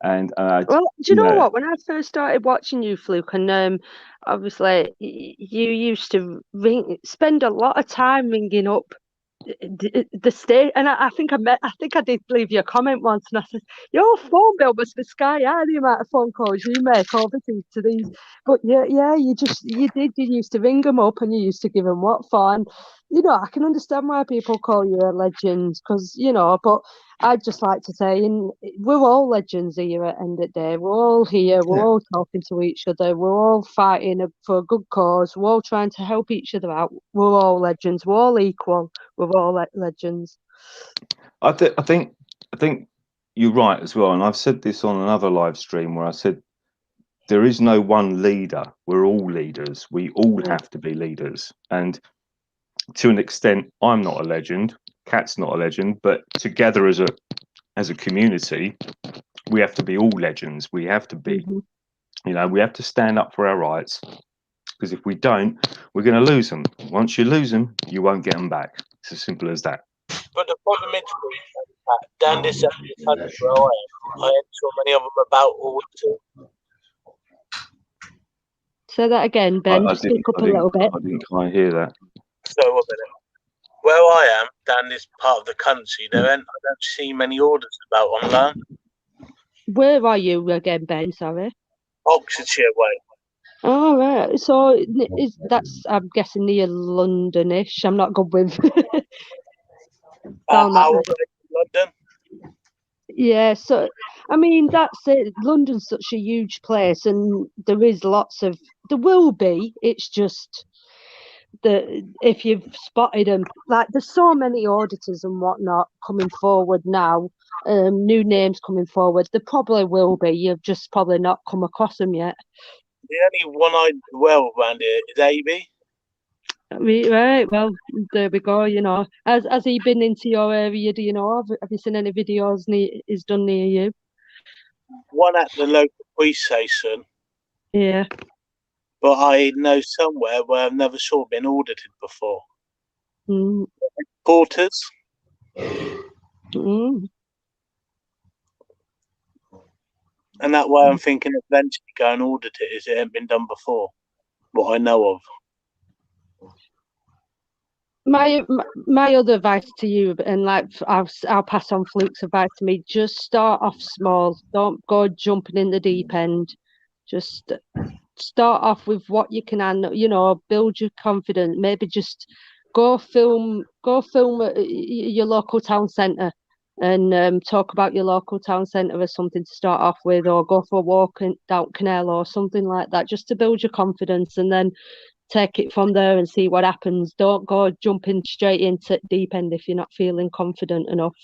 And well, do you know what? When I first started watching you, Fluke, and obviously you used to spend a lot of time ringing up the state, and I think I did leave you a comment once, and I said your phone bill must be sky high, the amount of phone calls you make overseas to these. But yeah, you used to ring them up and you used to give them what for, and I can understand why people call you a legend, because but I'd just like to say, we're all legends here at the end of the day. We're all here, we're all talking to each other, we're all fighting for a good cause, we're all trying to help each other out. We're all legends, we're all equal, we're all legends. I think you're right as well, and I've said this on another live stream where I said there is no one leader. We're all leaders. We all have to be leaders, and to an extent, I'm not a legend. Kat's not a legend, but together as a community, we have to be all legends. We have to be, we have to stand up for our rights, because if we don't, we're going to lose them. Once you lose them, you won't get them back. It's as simple as that. But the problem is, down this country where I had so many of them about all too. Say that again, Ben. Speak up a little bit. I didn't quite hear that. So a minute. where I am, down this part of the country, I don't see many orders about online. Where are you again, Ben? Sorry. Oxfordshire way. Oh, right. So that's, I'm guessing, near London-ish. I'm not good with down that Hour way. away from London. Yeah, so I mean that's it. London's such a huge place, and there will be. It's just that if you've spotted them, like there's so many auditors and whatnot coming forward now, new names coming forward. There probably will be. You've just probably not come across them yet. The only one I well around here is AB. Right, well, there we go. You know, has he been into your area? Do you know? Have you seen any videos he's done near you? One at the local police station. Yeah. But I know somewhere where I've never saw been audited before. Mm. Porters. Mm. And that way I'm thinking eventually go and audit it as it hasn't been done before. What I know of. My other advice to you, and like I'll pass on Fluke's advice to me, just start off small. Don't go jumping in the deep end. Just start off with what you can handle, build your confidence. Maybe just go film at your local town centre and talk about your local town centre as something to start off with, or go for a walk down Canal or something like that, just to build your confidence, and then take it from there and see what happens. Don't go jumping straight into deep end if you're not feeling confident enough.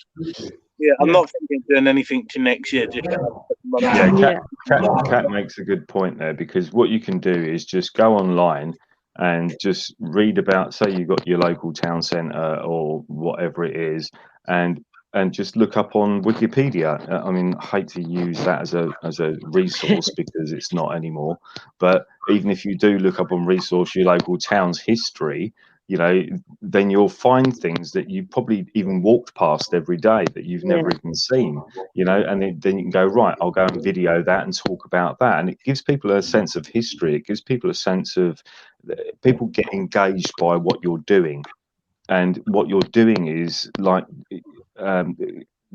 Yeah, I'm not thinking of doing anything to next year. Kat makes a good point there, because what you can do is just go online and just read about, say you've got your local town centre or whatever it is, and just look up on Wikipedia. I mean, I hate to use that as a resource because it's not anymore. But even if you do look up on resource your local town's history, then you'll find things that you probably even walked past every day that you've never even seen, and then you can go, right, I'll go and video that and talk about that. And it gives people a sense of history. It gives people a sense of, people get engaged by what you're doing. And what you're doing is like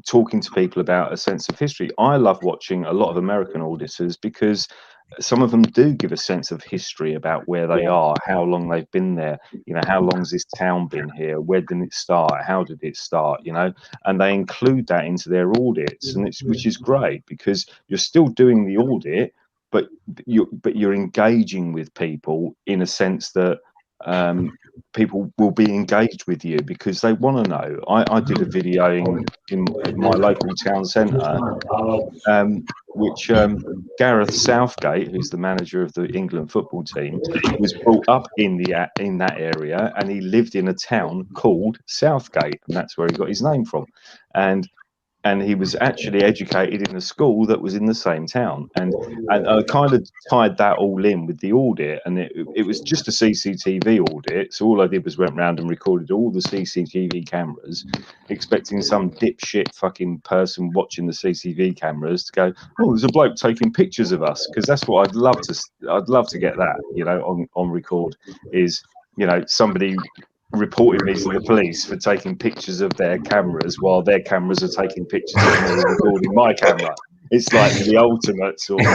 talking to people about a sense of history. I love watching a lot of American auditors because some of them do give a sense of history about where they are, how long they've been there, how long's this town been here, where did it start, how did it start, and they include that into their audits, and which is great, because you're still doing the audit, but you're engaging with people in a sense that people will be engaged with you because they want to know. I did a video in my local town centre, which Gareth Southgate, who's the manager of the England football team, was brought up in that area, and he lived in a town called Southgate, and that's where he got his name from. And he was actually educated in a school that was in the same town. And I kind of tied that all in with the audit. And it was just a CCTV audit. So all I did was went round and recorded all the CCTV cameras, expecting some dipshit fucking person watching the CCTV cameras to go, oh, there's a bloke taking pictures of us. Because that's what I'd love to get that, on record, is, somebody reported me to the police for taking pictures of their cameras while their cameras are taking pictures of me recording my camera. It's like the ultimate sort of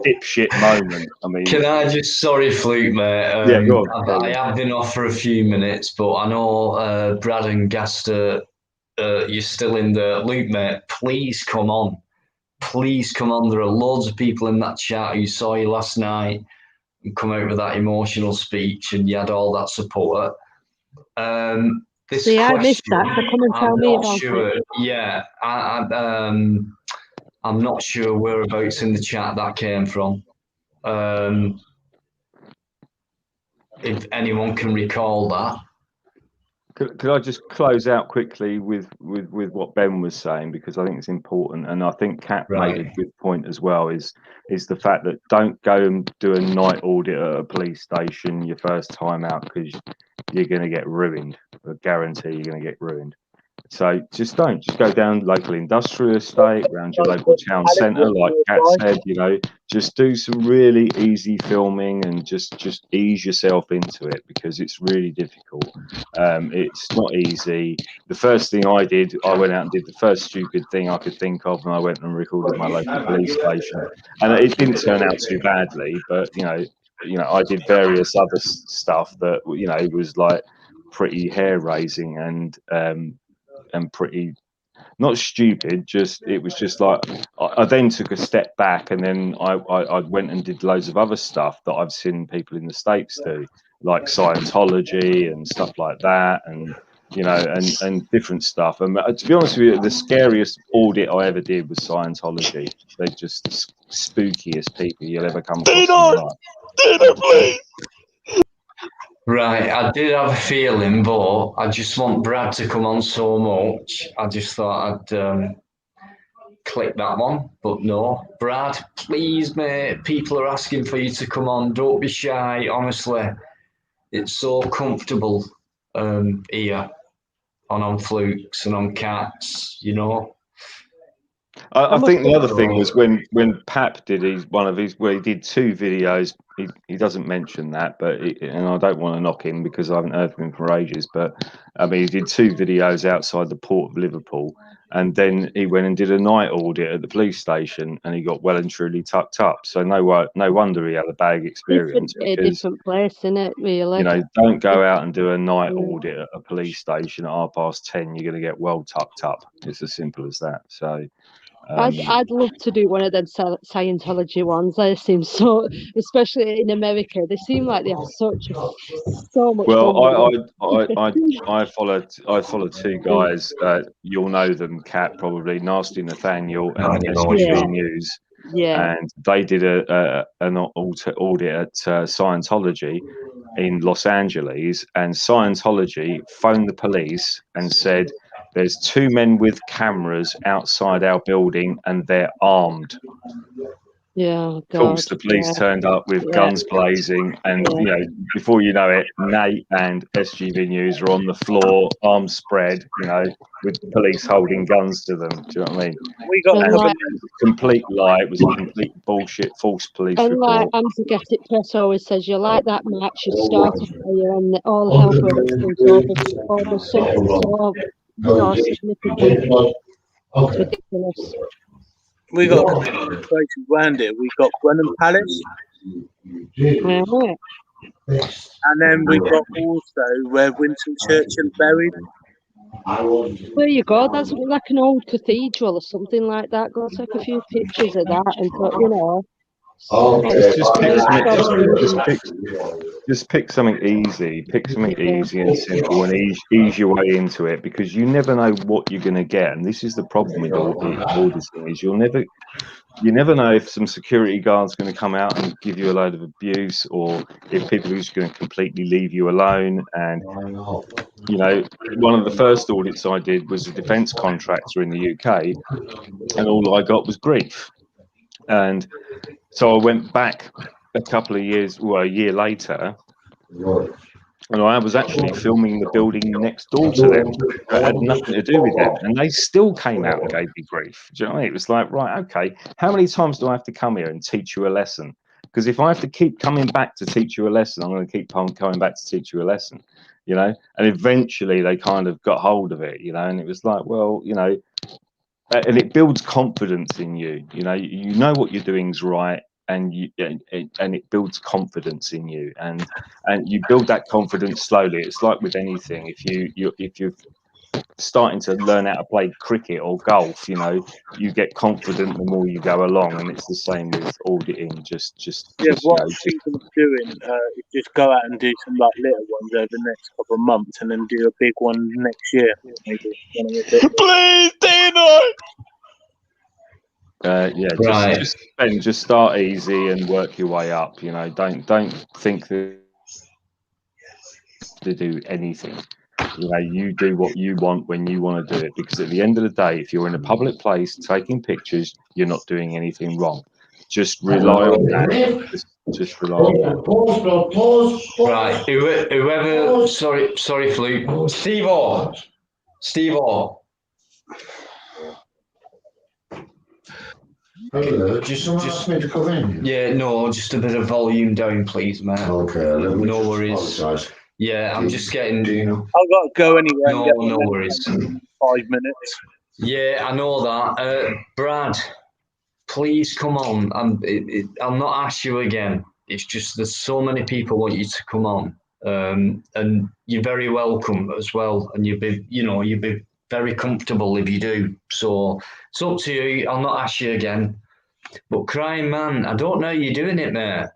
dipshit moment. I mean, can I just, sorry, Fluke, mate. Yeah, go on. I have been off for a few minutes, but I know Brad and Gaster, you're still in the loop, mate. Please come on. Please come on. There are loads of people in that chat who saw you last night and come out with that emotional speech, and you had all that support. This See, question, I missed that, so come and tell me about it. Yeah, I'm not sure whereabouts in the chat that came from. If anyone can recall that. Could I just close out quickly with what Ben was saying, because I think it's important, and I think Kat made a good point as well, is the fact that don't go and do a night audit at a police station your first time out, because you're going to get ruined. I guarantee you're going to get ruined. So just go down local industrial estate, around your local town centre, like Kat said, you know, just do some really easy filming and just ease yourself into it, because it's really difficult. It's not easy. The first thing I did, I went out and did the first stupid thing I could think of, and I went and recorded my local police station, and it didn't turn out too badly, but you know, I did various other stuff that, you know, was like pretty hair raising and pretty not stupid, just it was just like I then took a step back, and then I went and did loads of other stuff that I've seen people in the States do, like Scientology and stuff like that, and you know, and different stuff. And to be honest with you, the scariest audit I ever did was Scientology. They're just the spookiest people you'll ever come across in your life. Dino, please. Right, I did have a feeling, but I just want Brad to come on so much. I just thought I'd click that one, but no. Brad, please, mate, people are asking for you to come on. Don't be shy, honestly. It's so comfortable here on Flukes and on Cats, you know. I think the other thing was when Pap did he did 2 videos. He doesn't mention that, but and I don't want to knock him because I haven't heard from him for ages. But I mean, he did 2 videos outside the port of Liverpool, and then he went and did a night audit at the police station, and he got well and truly tucked up. So no wonder he had a bad experience. A different place, isn't it? Really, you know, don't go out and do a night audit at a police station at 10:30. You're going to get well tucked up. It's as simple as that. So. I'd love to do one of them Scientology ones. They seem so, especially in America, they seem like they have so much. Well, I follow 2 guys. You'll know them, Kat, probably, Nasty Nathaniel and SGV News. Yeah. And they did an audit at Scientology in Los Angeles, and Scientology phoned the police and said, "There's 2 men with cameras outside our building, and they're armed." Yeah, of course, the police turned up with guns blazing, and you know, before you know it, Nate and SGV News are on the floor, arms spread, you know, with the police holding guns to them. Do you know what I mean? We got and a complete lie. It was a complete bullshit, false police and report. like Amzagetic Press always says, you like that match, you start a fire, and all hell breaks loose over something so, you know, significant. It's ridiculous. We got places around it. We got Brenham Palace, and then we got also where Winston Churchill buried. There you go. That's like an old cathedral or something like that. Go take a few pictures of that and put, you know. Just pick something easy. Pick something easy and simple, and ease your way into it, because you never know what you're going to get. And this is the problem with auditing, is you never know if some security guard's going to come out and give you a load of abuse, or if people are just going to completely leave you alone. And you know, one of the first audits I did was a defence contractor in the UK, and all I got was grief. And so I went back a couple of years, well, a year later, and I was actually filming the building next door to them. It had nothing to do with them, and they still came out and gave me grief. Do you know what I mean? It was like, right, okay, how many times do I have to come here and teach you a lesson? Because if I have to keep coming back to teach you a lesson, I'm going to keep coming back to teach you a lesson, you know? And eventually they kind of got hold of it, you know, and it was like, well, you know, and it builds confidence in you. You know what you're doing is right, and it builds confidence in you, and you build that confidence slowly. It's like with anything. If you're starting to learn how to play cricket or golf, you know, you get confident the more you go along, and it's the same with auditing. What I'm thinking of doing is just go out and do some like little ones over the next couple of months, and then do a big one next year. Maybe. Please, Dino. Just start easy and work your way up. You know, don't think that to do anything. You know, you do what you want when you want to do it, because at the end of the day, if you're in a public place taking pictures, you're not doing anything wrong. Just rely on that. Just rely on that. Right, whoever, sorry, Fluke. Steve-O, Hello, just someone asked me to come in. Yeah, no, just a bit of volume down, please, mate. Okay, let me No just worries. apologise. Yeah, I'm just getting. Do you know? I've got to go anyway. No, and get no my worries. 5 minutes. Yeah, I know that. Brad, please come on. I'll not ask you again. It's just there's so many people want you to come on, and you're very welcome as well. And you'd be very comfortable if you do. So it's up to you. I'll not ask you again. But crying man, I don't know you're doing it, mate.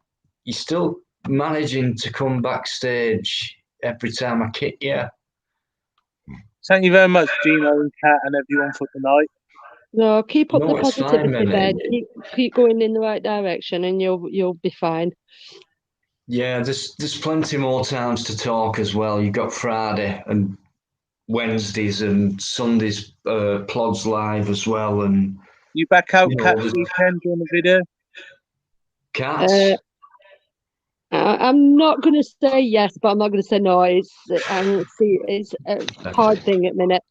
You're still managing to come backstage every time I kick you. Thank you very much, Dino and Kat and everyone for tonight. No, keep up No, the it's fine, positivity, man. Ben. Keep going in the right direction, and you'll be fine. Yeah, there's plenty more times to talk as well. You've got Friday and Wednesdays and Sundays, Plods Live as well. And You back out, you know, Kat, there's weekend doing a video? Cats. I'm not going to say yes, but I'm not going to say no. It's a hard thing at the minute.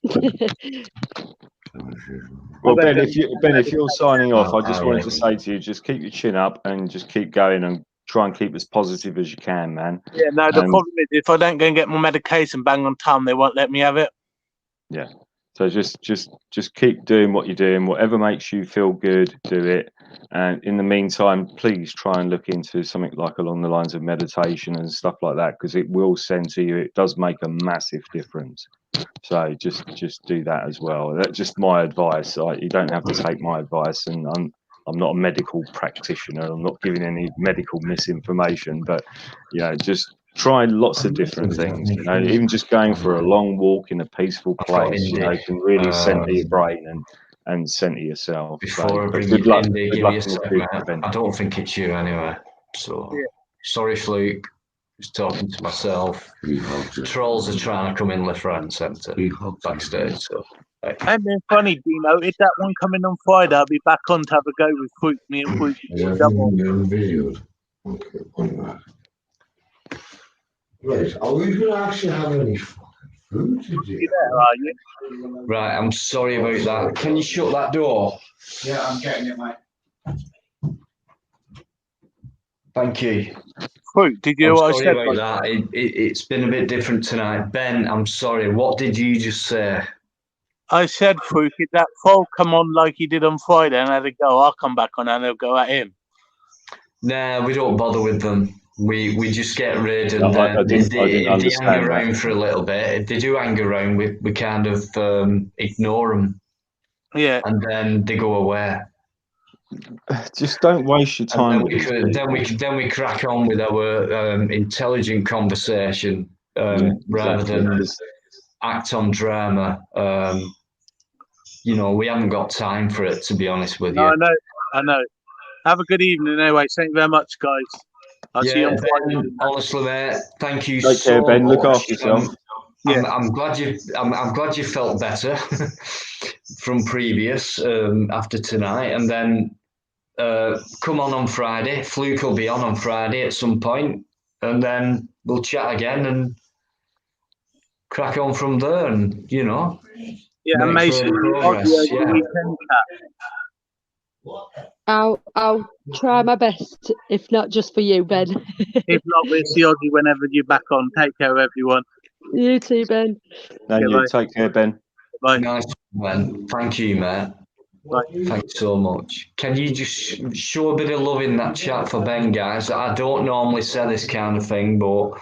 Well, Ben, if you're signing off, I just wanted to say to you, just keep your chin up and just keep going and try and keep as positive as you can, man. Yeah, no, the problem is if I don't go and get my medication bang on time, they won't let me have it. Yeah. So just keep doing what you're doing. Whatever makes you feel good, do it. And in the meantime, please try and look into something like along the lines of meditation and stuff like that, because it will center you. It does make a massive difference. So just do that as well. That's just my advice. You don't have to take my advice, and I'm not a medical practitioner. I'm not giving any medical misinformation, but just try lots of different things. Even just going for a long walk in a peaceful place, can really center your brain and center yourself. Before I bring good you luck. in, they Good give luck you a in the sec, future, mate. Ben. I don't think it's you anyway. So sorry, Fluke. Just talking to myself. Trolls are trying to come in left, right, and centre backstage. So. And then funny, Dino, if that one coming on Friday, I'll be back on to have a go with me and Fruit. Okay, one minute. Right, are we going to actually have any food today? You there, are you? Right, I'm sorry about that. Can you shut that door? Yeah, I'm getting it, mate. Thank you. Fruit, did you hear what I said? Sorry about that. It's been a bit different tonight. Ben, I'm sorry. What did you just say? I said, Fruit, if that foal come on like he did on Friday and had a go, I'll come back on and they'll go at him. Nah, we don't bother with them. We just get rid, and No, I didn't if they hang understand around that. for a little bit, if they do hang around, we kind of ignore them. Yeah. And then they go away. Just don't waste your time with these people. Then we crack on with our intelligent conversation rather than act on drama. We haven't got time for it, to be honest with you. I know. Have a good evening anyway. Thank you very much, guys. I'll see you on Friday. Honestly, mate, thank you Take care, Ben. much. Look after yourself. I'm glad you felt better from previous after tonight, and then come on Friday. Fluke will be on Friday at some point, and then we'll chat again and crack on from there, and yeah, make amazing progress. Yeah. Weekend, I'll try my best, if not just for you, Ben. If not, we'll see you whenever you're back on. Take care, everyone. You too, Ben. Take care, Ben. Bye. Nice, man. Thank you, mate. Bye. Thanks so much. Can you just show a bit of love in that chat for Ben, guys? I don't normally say this kind of thing, but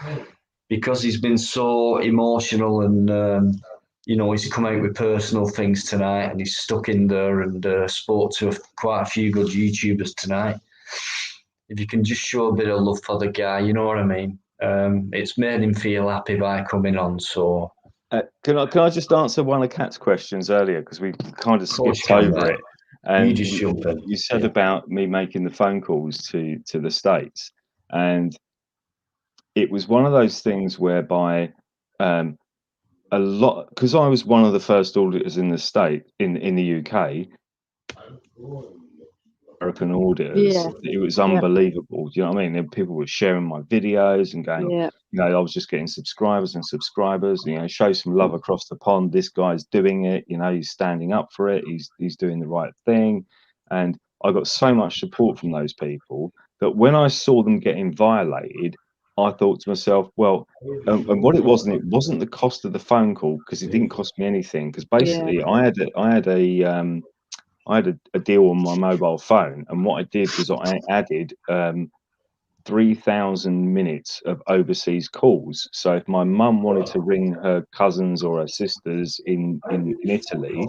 because he's been so emotional and he's come out with personal things tonight, and he's stuck in there and spoke to quite a few good YouTubers tonight. If you can just show a bit of love for the guy, you know what I mean? It's made him feel happy by coming on. So can I just answer one of Kat's questions earlier, because we kind of skipped over it? And you said about me making the phone calls to the States, and it was one of those things whereby a lot, because I was one of the first auditors in the in the UK. American auditors, it was unbelievable. Do you know what I mean? People were sharing my videos and going, I was just getting subscribers and subscribers. Show some love across the pond. This guy's doing it. He's standing up for it. He's doing the right thing. And I got so much support from those people that when I saw them getting violated, I thought to myself, well, and what it wasn't the cost of the phone call, because it didn't cost me anything. Because basically, I had a deal on my mobile phone, and what I did was I added 3,000 minutes of overseas calls. So if my mum wanted to ring her cousins or her sisters in Italy,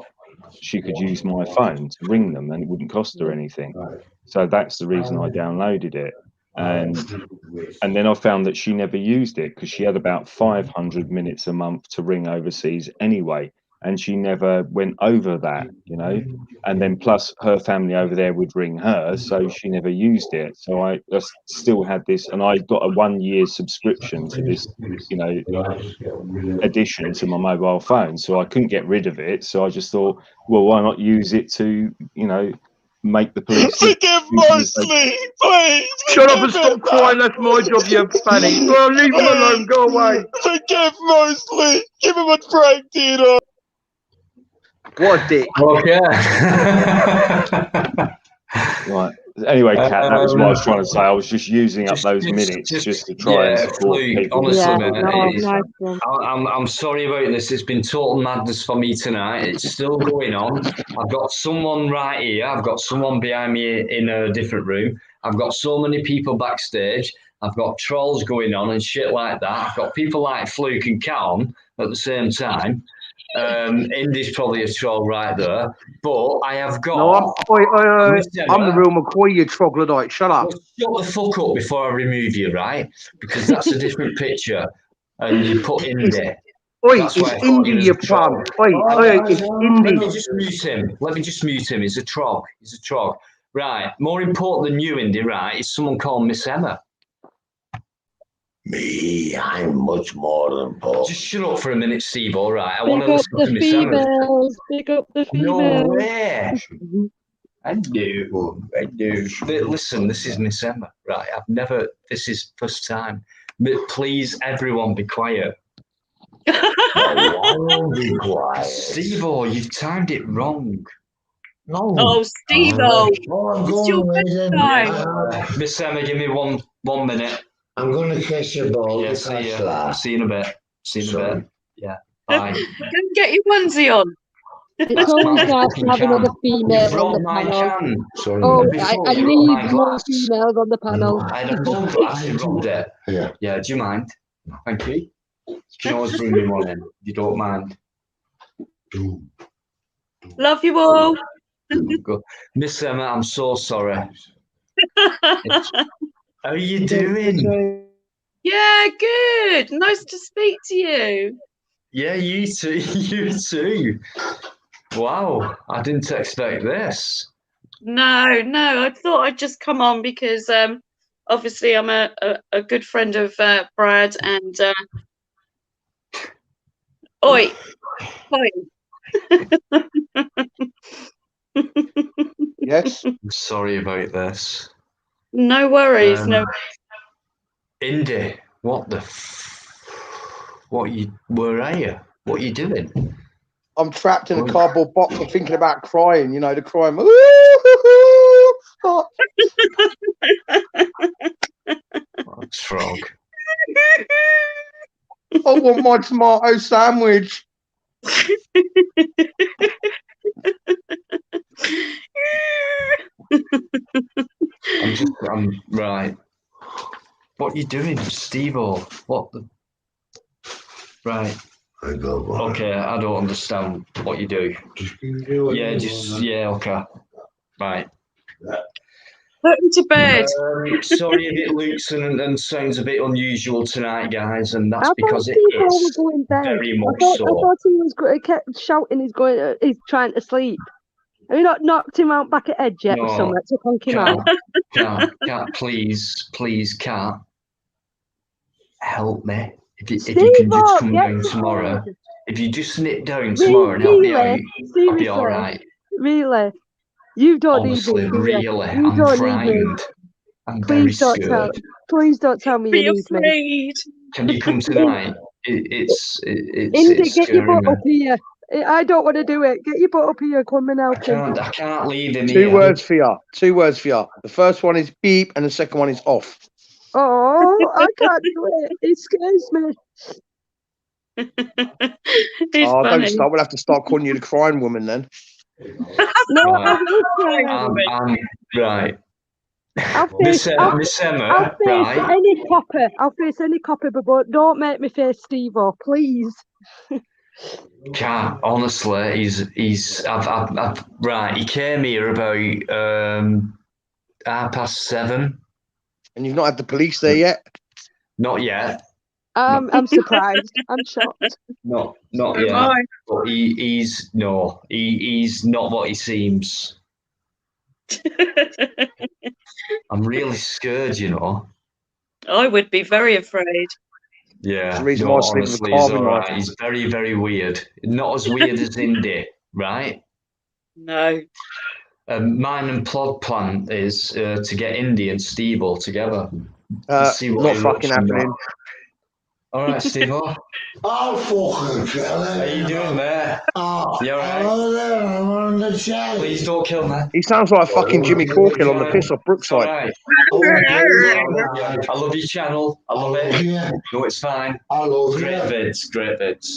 she could use my phone to ring them, and it wouldn't cost her anything. So that's the reason I downloaded it. And then I found that she never used it because she had about 500 minutes a month to ring overseas anyway, and she never went over that, you know. And then plus her family over there would ring her, so she never used it. So I still had this, and I got a 1-year subscription to this, you know, addition to my mobile phone, so I couldn't get rid of it. So I just thought, well, why not use it to, you know, make the police Forgive mostly, please. Shut up and stop crying. That's my job, you fanny. Oh, leave him alone. Go away. Forgive mostly. Give him a break, Dino. What a dick. Okay. Right. Anyway, Kat, that was what I was trying to say. I was just using up those minutes just to try and support people. Honestly, mate, I'm sorry about this. It's been total madness for me tonight. It's still going on. I've got someone right here. I've got someone behind me in a different room. I've got so many people backstage. I've got trolls going on and shit like that. I've got people like Fluke and Calm at the same time. Indy's probably a troll right there, but I have got. No, I'm the real McCoy, you troglodyte. Shut up. Well, shut the fuck up before I remove you, right? Because that's a different picture, and you put Indy. Oi, it's Indy, you plum. Oi, it's Indy. Let me just mute him. Let me just mute him. He's a trog. He's a trog. Right. More important than you, Indy, right, is someone called Miss Emma. Me, I'm much more than Paul. Just shut up for a minute, Steve, all right? I want to Pick up listen the to Miss Emma. females. Pick up the females. No way. I do. But listen, this is Miss Emma, right? This is first time. But please, everyone, be quiet. Be quiet. Steve-O, you've timed it wrong. No. Oh, Steve-O. It's your bedtime. Miss Emma, give me one minute. I'm going to kiss your ball. Yeah, see you in a bit. See you in a bit. Yeah, bye. Go and get your onesie on. It's always nice to have another female on the panel. Sorry, oh, I need more females on the panel. I had a full glass and robbed it. Yeah, do you mind? Thank you. You can always bring me one in. You don't mind. Love you all. Miss Emma, I'm so sorry. How are you doing? Yeah, good. Nice to speak to you. Yeah, you too. You too. Wow, I didn't expect this. No, I thought I'd just come on because obviously I'm a good friend of Brad and oi. Yes. I'm sorry about this. No worries. No. Indy, what the? Where are you? What are you doing? I'm trapped in a cardboard box. I'm thinking about crying. You know, the crying. Frog. I want my tomato sandwich. I'm right. What are you doing, Steve-O? What the? Right. Okay, I don't understand what you do. Okay. Right. Put him to bed. Sorry if it looks and sounds a bit unusual tonight, guys, and that's because it is very much so. I thought he was he kept shouting. He's trying to sleep. Have you not knocked him out back at edge yet or something to conk him out? Can't, please, can't help me. If you can just come down tomorrow, if you just nip down tomorrow and help me out, I'll be all right. Really? You don't Honestly, need me. Really, you I'm don't frightened. I'm very scared. Please don't tell me you need me. Can you come tonight? It's Indy, get your butt up here. I don't want to do it. Get your butt up here. Come and help him. I can't leave him Two here. words for you. Two words for you. The first one is beep, and the second one is off. Oh, I can't do it. It scares me. Don't start. We'll have to start calling you the crying woman then. No, I will cry. Right. I'll face right. any copper. I'll face any copper, but don't make me face Steve-O, please. Can't honestly. I've right. He came here about 7:30. And you've not had the police there yet? Not yet. I'm surprised. I'm shocked. Not So yet. am I. But he's not what he seems. I'm really scared, you know. I would be very afraid. Yeah. That's the reason why I sleep with a honestly, he's carving all knife. right. He's very, very weird. Not as weird as Indy, right? No. Mine and Plod plan is to get Indy and Steve all together. See what Not he fucking looks from happening. that. All right, Steve-O. I'll fucking kill him. How you doing, mate? Oh, You all right? hello there, I'm on the chat. Please don't kill me. He sounds like fucking Jimmy Corkin on the piss off Brookside. All right. I love your channel. I love it. Yeah. No, it's fine. I love Great vids.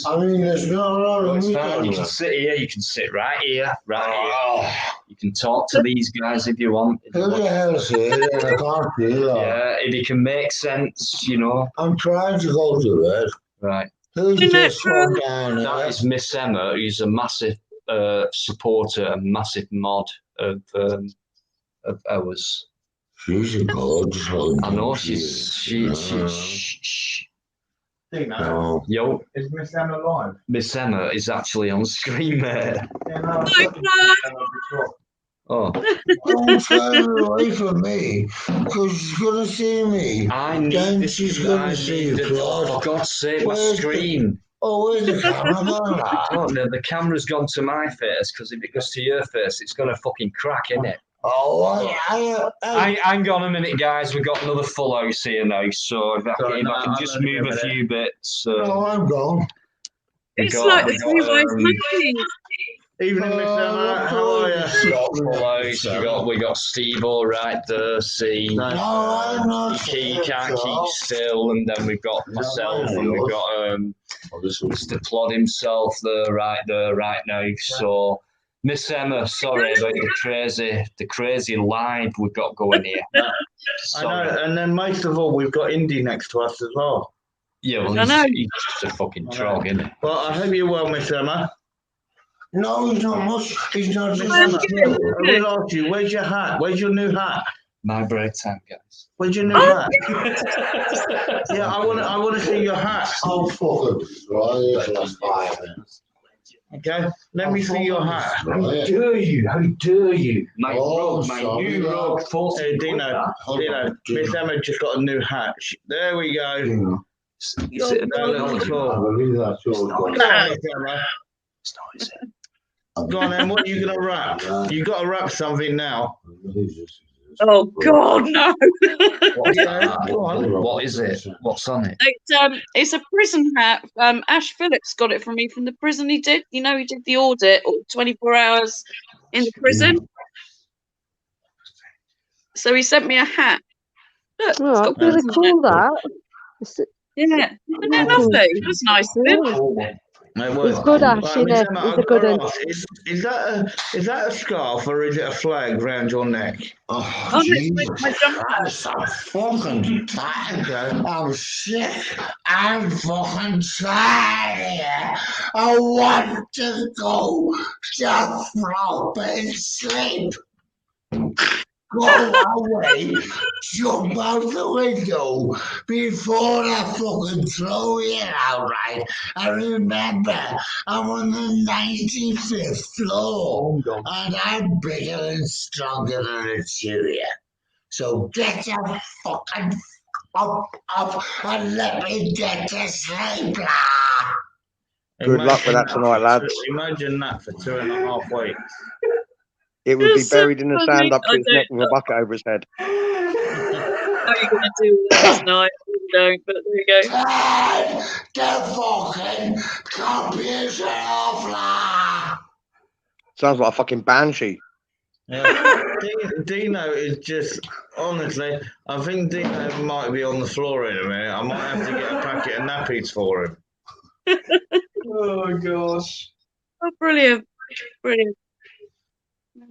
I mean, there's not a lot No, of it's me fine. down You there. can sit here. You can sit right here. You can talk to these guys if you want. Who the hell's here? I can't do that. Yeah, if it can make sense, you know. I'm trying to go to bed. Right. Who's this one down there? That is Miss Emma, who's a massive supporter and massive mod of ours. She's a gorgeous one. I know she. No. Yo, Is Miss Emma live? Miss Emma is actually on screen, mate. Yeah, no, Oh. Don't turn away from me, because she's going to see me. Then she's going to see Claude. For God's sake, my Where's screen. Where's the camera gone? Oh, no, the camera's gone to my face, because if it goes to your face, it's going to fucking crack, innit? Oh, hang on a minute, guys. We've got another full house here now, so if I can just move a few bits. No, I'm gone. It's like the three wise monkeys. Evening, Miss Emma. How are you? We got Steve-O right there. See, he can't keep still, and then we've got myself, and we've got Mr. Plod himself there right now. So, Miss Emma, sorry about the crazy live we've got going here. I know, and then most of all, we've got Indy next to us as well. Yeah, well, he's just a fucking trog, isn't he? Well, I hope you're well, Miss Emma. No, he's not much. He's not. Miss Emma, I will ask you, where's your hat? Where's your new hat? My break time, guys. Where's your new hat? Yeah, I want to see your hat. Oh, fucking right. That's 5 minutes. Okay, let me see your hat. How dare you? My new rug. Hey, Dino, Miss Emma just got a new hat. There we go. Sit down on the floor. I believe that's yours. Go on then, what are you going to wrap? You got to wrap something now. Oh God, no! What is it? What's on it? It's a prison hat. Ash Phillips got it from me from the prison he did. You know, he did the audit, 24 hours in the prison. So he sent me a hat. Look, it's got really cool that. Yeah, isn't it lovely? That's nice of him. He's good, Ash, innit? He's a good one. Is that a scarf or is it a flag round your neck? Oh, Jesus. I'm so fucking tired. I'm sick. I'm fucking tired. I want to go to proper sleep. Go away, jump out the window before I fucking throw you out, right? And remember, I'm on the 95th floor, and I'm bigger and stronger than a Syria. So get your fucking up and let me get to sleep, lah. Good luck with that tonight, lads. Imagine that for 2.5 weeks. It would be buried in the sand up to his neck with a bucket over his head. How are you going to do that tonight? don't, but there you go. Turn the fucking computer off, Sounds like a fucking banshee. Yeah. Dino is just, honestly, I think Dino might be on the floor in a minute. I might have to get a packet of nappies for him. Oh gosh. Oh, brilliant. Brilliant.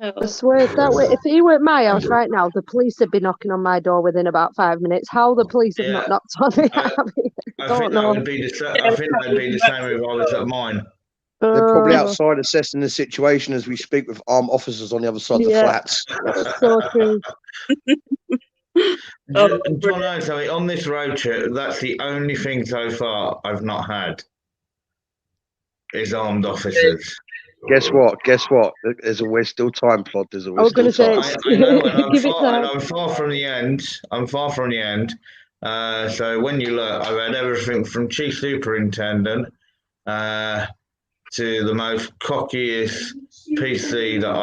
I swear that way, if he were at my house right now, the police would be knocking on my door within about 5 minutes. How the police have not knocked on me? I don't think know. that would be the I think that'd be the same if I was at mine. They're probably outside assessing the situation as we speak with armed officers on the other side of the flats. So true. John, on this road trip, that's the only thing so far I've not had is armed officers. Guess what? Guess what? There's always still time, Plod. There's always still time. I know, and I'm far from the end. I'm far from the end. So when you look, I've had everything from chief superintendent to the most cockiest PC that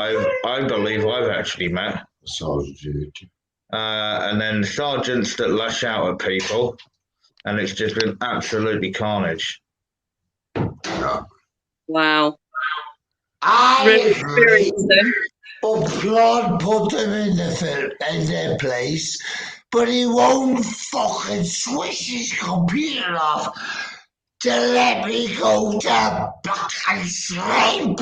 I believe I've actually met. Sergeant. And then sergeants that lash out at people, and it's just been absolutely carnage. Wow. I Really agree, experienced them. but Plod put them in their place, but he won't fucking switch his computer off to let me go to fucking sleep.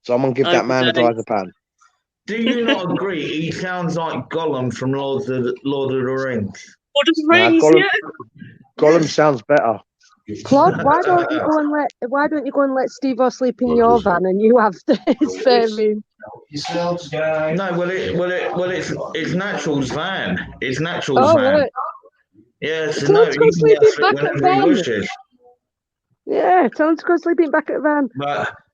Someone give that man a diazepam. Do you not agree? He sounds like Gollum from Lord of the Rings. Lord of the Nah, Rings, Gollum sounds better. Claude, why don't you go and let Steve-O sleep in your van and you have his spare room? No, it's Natural's van. It's Natural's Oh, van. right. Yeah, so Tell no, him to go he can sleep get in back at whenever he van. wishes. Yeah, tell him to go sleeping back at the van.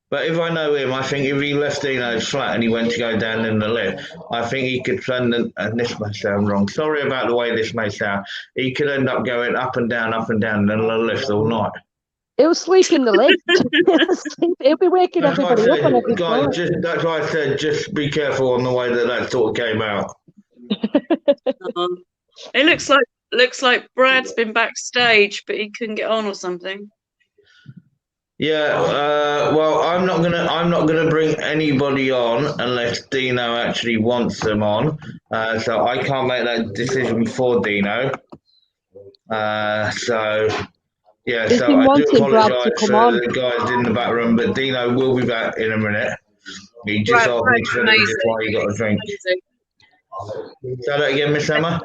But if I know him, I think if he left Dino's flat and he went to go down in the lift, I think he could send, and this may sound wrong, sorry about the way this may sound, he could end up going up and down in the lift all night. He'll sleep in the lift. He'll be waking That's why I everybody up on said, every floor. guys, that's why I said just be careful on the way that sort of came out. It looks like Brad's been backstage, but he couldn't get on or something. Yeah, well, I'm not gonna bring anybody on unless Dino actually wants them on. So I can't make that decision for Dino. So yeah, He's so been I do wanting Brad to apologise come for on. the guys in the back room, but Dino will be back in a minute. He just asked me to tell him just why he got a drink. Say that again, Miss Emma.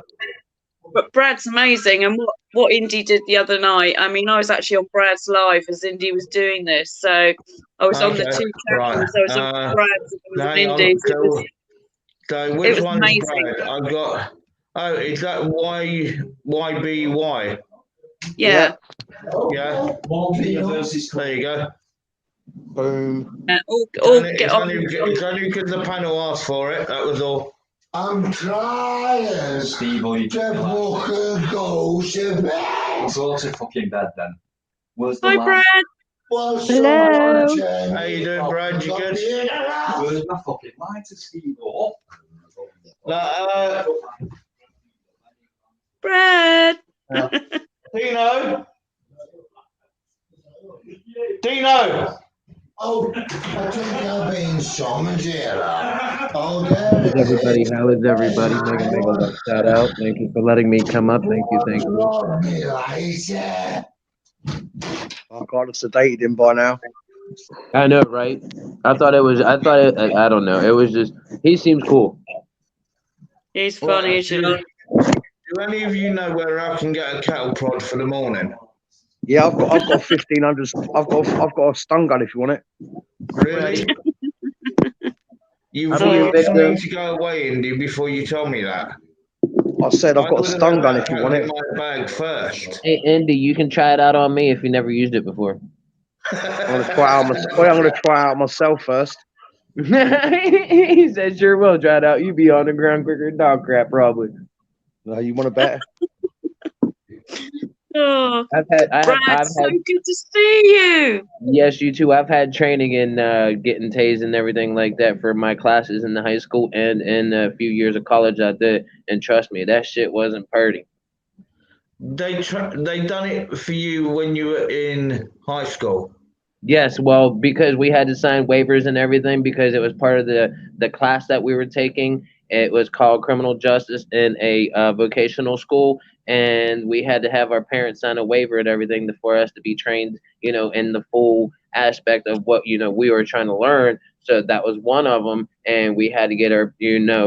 But Brad's amazing, and what Indy did the other night. I mean, I was actually on Brad's live as Indy was doing this, so I was on the Okay, two right. channels. I was on Brad's and I was on Indy's. So which was one's amazing. Brad? I've got. Oh, is that YBY? Yeah. Yeah. There you go. Boom. It's only because the panel asked for it. That was all. I'm trying Steve, to fucking go to bed. Go to fucking bed then. Where's the Hi, lamp? Brad. Hello. How you doing, Brad? You good? Where's my fucking lighter, Steve-O? Brad. Dino. Dino. Oh, I think I've been summoned here. Oh, How is everybody? How is everybody? Mega love shout out. Thank you for letting me come up. Thank you. I can't have sedated him by now. I know, right? I don't know. It was just, he seems cool. He's funny, as you know. Do any of you know where I can get a cattle prod for the morning? Yeah, I've got 1,500. I've got a stun gun if you want it. Really? You Victor. forced me to go away, Indy, before you told me that. I said I've got a stun gun if you want it. My bag first. Hey, Andy, you can try it out on me if you never used it before. I'm gonna try out myself first. He said, "Sure will try it out. You be on the ground quicker than dog crap, probably." No, you want to bet? Oh, Brad, so good to see you. Yes, you too. I've had training in getting tased and everything like that for my classes in the high school and in a few years of college I did. And trust me, that shit wasn't pretty. They done it for you when you were in high school. Yes, well, because we had to sign waivers and everything because it was part of the class that we were taking. It was called criminal justice in a vocational school, and we had to have our parents sign a waiver and everything for us to be trained, in the full aspect of what we were trying to learn. So that was one of them, and we had to get our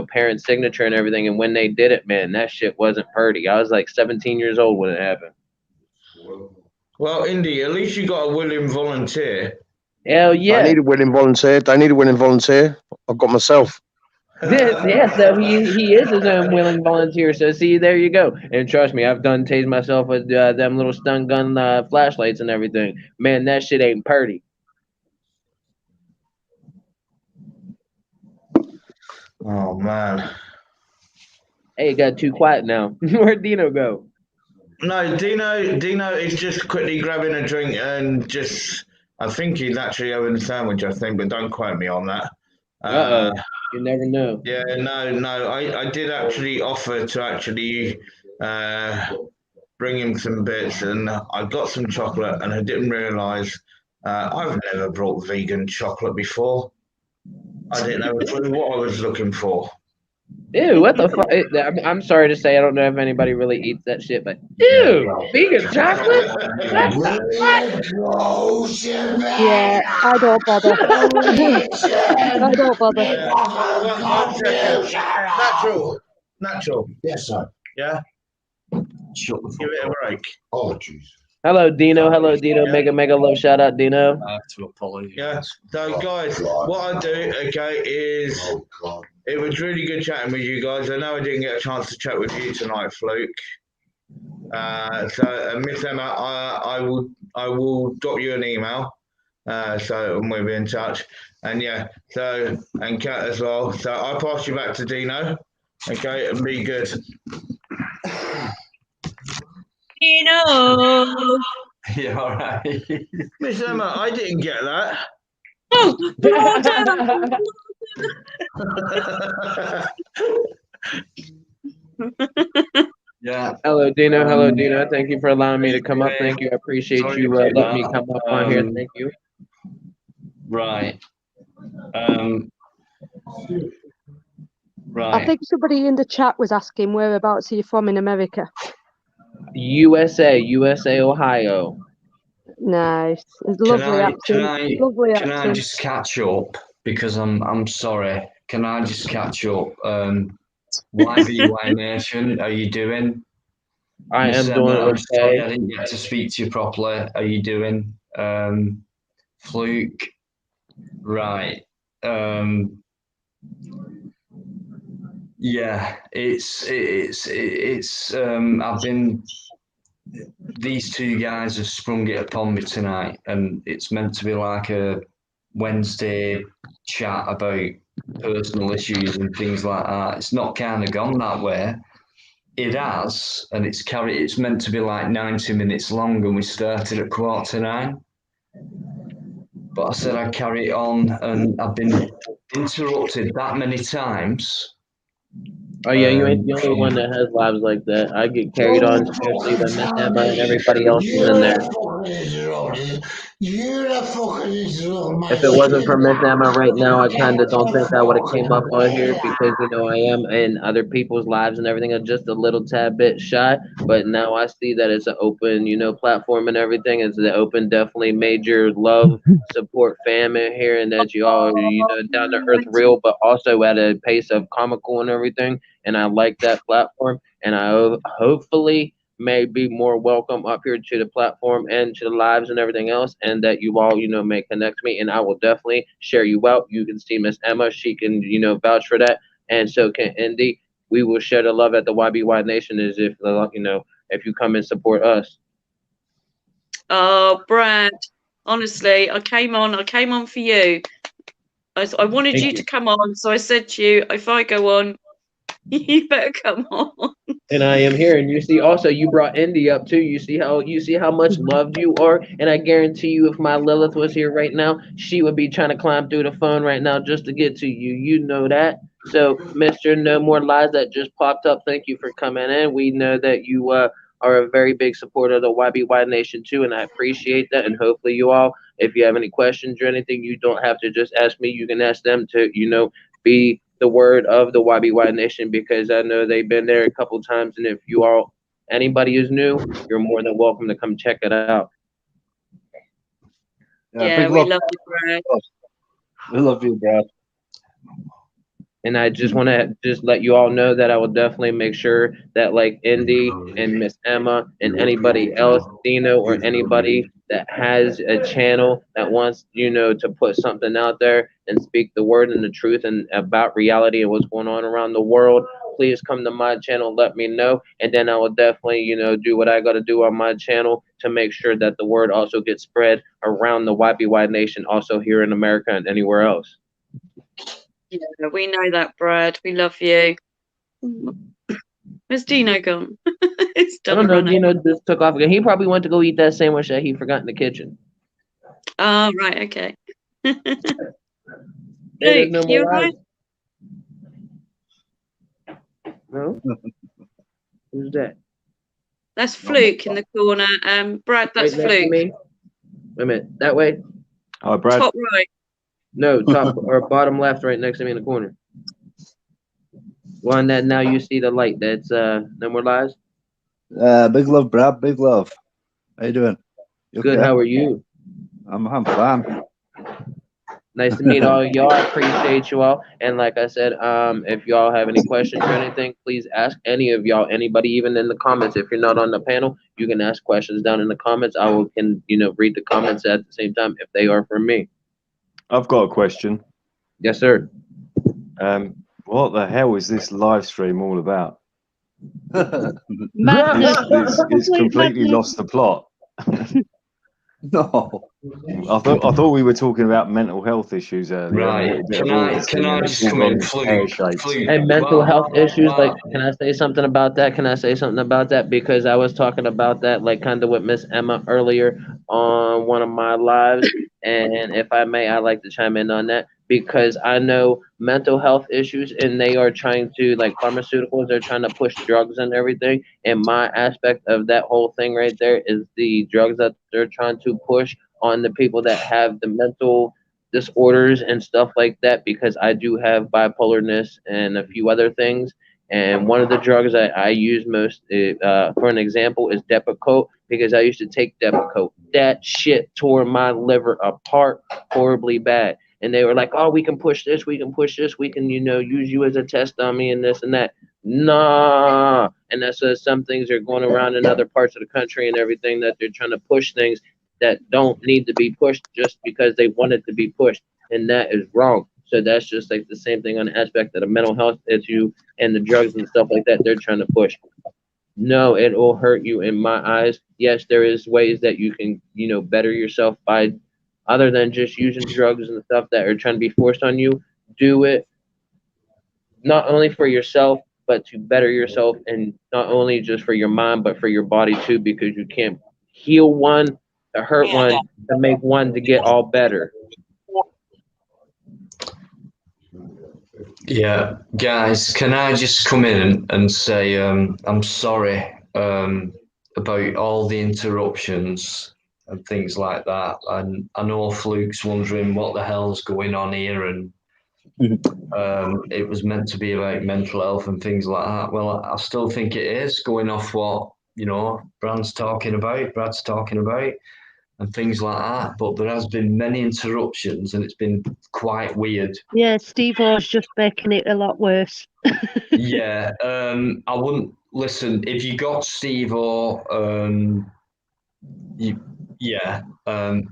parents' signature and everything. And when they did it, man, that shit wasn't pretty. I was like 17 years old when it happened. Well, Indy, at least you got a willing volunteer. Hell yeah! I need a willing volunteer. They need a willing volunteer. I've got myself. Yeah, so he is his own willing volunteer. So see, there you go. And trust me, I've done tased myself with them little stun gun flashlights and everything. Man, that shit ain't pretty. Oh man. Hey, it got too quiet now. Where'd Dino go? No, Dino is just quickly grabbing a drink and I think he's actually having a sandwich, I think, but don't quote me on that. Uh-oh. You never know. Yeah, no. I did actually offer to actually bring him some bits, and I got some chocolate, and I didn't realise I've never brought vegan chocolate before. I didn't have a clue what I was looking for. Ew, what the fuck? I'm sorry to say, I don't know if anybody really eats that shit, but ew, vegan chocolate? What the fuck? Yeah, I don't bother. I don't bother. Natural. Yes, sir. Yeah. Shut the Give it a break. Oh, jeez. Hello, Dino. Mega love shout out, Dino. I have to apologize. Yeah. So, guys, what I do, okay, is it was really good chatting with you guys. I know I didn't get a chance to chat with you tonight, Fluke. So, Miss Emma, I will drop you an email. So we'll be in touch. And yeah, and Kat as well. So I'll pass you back to Dino. Okay, and be good. Dino. Yeah, all right. Miss Emma, I didn't get that. Oh, Yeah. Hello, Dino. Thank you for allowing me to come up. Thank you. I appreciate you letting me come up on here. Thank you. Right. Right. I think somebody in the chat was asking whereabouts are you from in America? USA, Ohio. Nice. It's lovely accent. Lovely Can I accent. just catch up? Because I'm sorry. Can I just catch up? YBY Nation, how you doing? I am doing I'm sorry okay. I didn't get to speak to you properly. How you doing? Fluke. Right. Yeah, it's I've been, these two guys have sprung it upon me tonight, and it's meant to be like a Wednesday chat about personal issues and things like that. It's not kind of gone that way. It has, and it's meant to be like 90 minutes long, and we started at 8:45. But I said I'd carry it on, and I've been interrupted that many times. Oh yeah, you ain't the only one that has lives like that. I get carried on, especially when Miss Emma and everybody else is in there. If it wasn't for Miss Emma right now, I kind of don't think I would have came up on here because I am in other people's lives and everything. I'm just a little tad bit shy, but now I see that it's an open, platform and everything. It's an open, definitely major love, support fam in here, and that you all, down to earth real, but also at a pace of comical and everything. And I like that platform, and I hopefully may be more welcome up here to the platform and to the lives and everything else, and that you all, may connect me, and I will definitely share you out. You can see Miss Emma; she can, vouch for that, and so can Indy. We will share the love at the YBY Nation as if, if you come and support us. Oh, Brad, honestly, I came on for you. I wanted you to come on, so I said to you, if I go on, you better come on. And I am here, and you see also you brought Indy up too. You see how much loved you are, and I guarantee you, if my Lilith was here right now, she would be trying to climb through the phone right now just to get to you. You know that. So, Mr. No More Lies that just popped up, thank you for coming in. We know that you are a very big supporter of the YBY Nation too, and I appreciate that. And hopefully, you all, if you have any questions or anything, you don't have to just ask me. You can ask them to, be the word of the YBY Nation, because I know they've been there a couple times. And if anybody is new, you're more than welcome to come check it out. Yeah, we love you, Brad. We love you, Brad. And I just want to just let you all know that I will definitely make sure that, like Indy and Miss Emma and anybody else, Dino, or anybody that has a channel that wants, to put something out there and speak the word and the truth and about reality and what's going on around the world, please come to my channel, let me know, and then I will definitely, do what I got to do on my channel to make sure that the word also gets spread around the YBY Nation, also here in America and anywhere else. Yeah, we know that, Brad. We love you. Where's Dino gone? It's I don't know. Dino just took off again. He probably went to go eat that sandwich that he forgot in the kitchen. Oh, right. Okay. Luke, No you right? No? Who's that? That's Fluke in the corner. Brad, that's Right next to Fluke. me. Wait a minute. That way? Hi, Brad. Top right. No, top or bottom left, right next to me in the corner. One that now you see the light. That's No More Lies. Big love, Brad. Big love. How you doing? You Good. okay? How are you? I'm fine. Nice to meet all of y'all. I appreciate you all. And like I said, if y'all have any questions or anything, please ask any of y'all, anybody, even in the comments. If you're not on the panel, you can ask questions down in the comments. I can read the comments at the same time if they are from me. I've got a question. Yes, sir. What the hell is this live stream all about? Madness. It's completely lost the plot. No. I thought we were talking about mental health issues earlier. Right. Can I just come in? Fluke. And mental health issues, like, can I say something about that? Because I was talking about that, like, kind of with Miss Emma earlier on one of my lives. And if I may, I'd like to chime in on that, because I know mental health issues, and they are trying to, like, pharmaceuticals, they're trying to push drugs and everything. And my aspect of that whole thing right there is the drugs that they're trying to push on the people that have the mental disorders and stuff like that, because I do have bipolarness and a few other things. And one of the drugs that I use most, for an example, is Depakote, because I used to take Depakote. That shit tore my liver apart horribly bad. And they were like, oh, we can push this, we can, use you as a test dummy and this and that. Nah. And that's some things are going around in other parts of the country and everything, that they're trying to push things that don't need to be pushed just because they want it to be pushed. And that is wrong. So that's just like the same thing on the aspect of the mental health issue and the drugs and stuff like that they're trying to push. No, it will hurt you in my eyes. Yes, there is ways that you can, better yourself by, other than just using drugs and stuff that are trying to be forced on you. Do it not only for yourself, but to better yourself, and not only just for your mind, but for your body too, because you can't heal one to hurt one to make one to get all better. Yeah, guys, can I just come in and say I'm sorry about all the interruptions and things like that. And I know Fluke's wondering what the hell's going on here, and it was meant to be about mental health and things like that. Well, I still think it is, going off what Brad's talking about, and things like that. But there has been many interruptions, and it's been quite weird. Yeah, Steve O's just making it a lot worse. Yeah, I wouldn't listen if you got Steve O.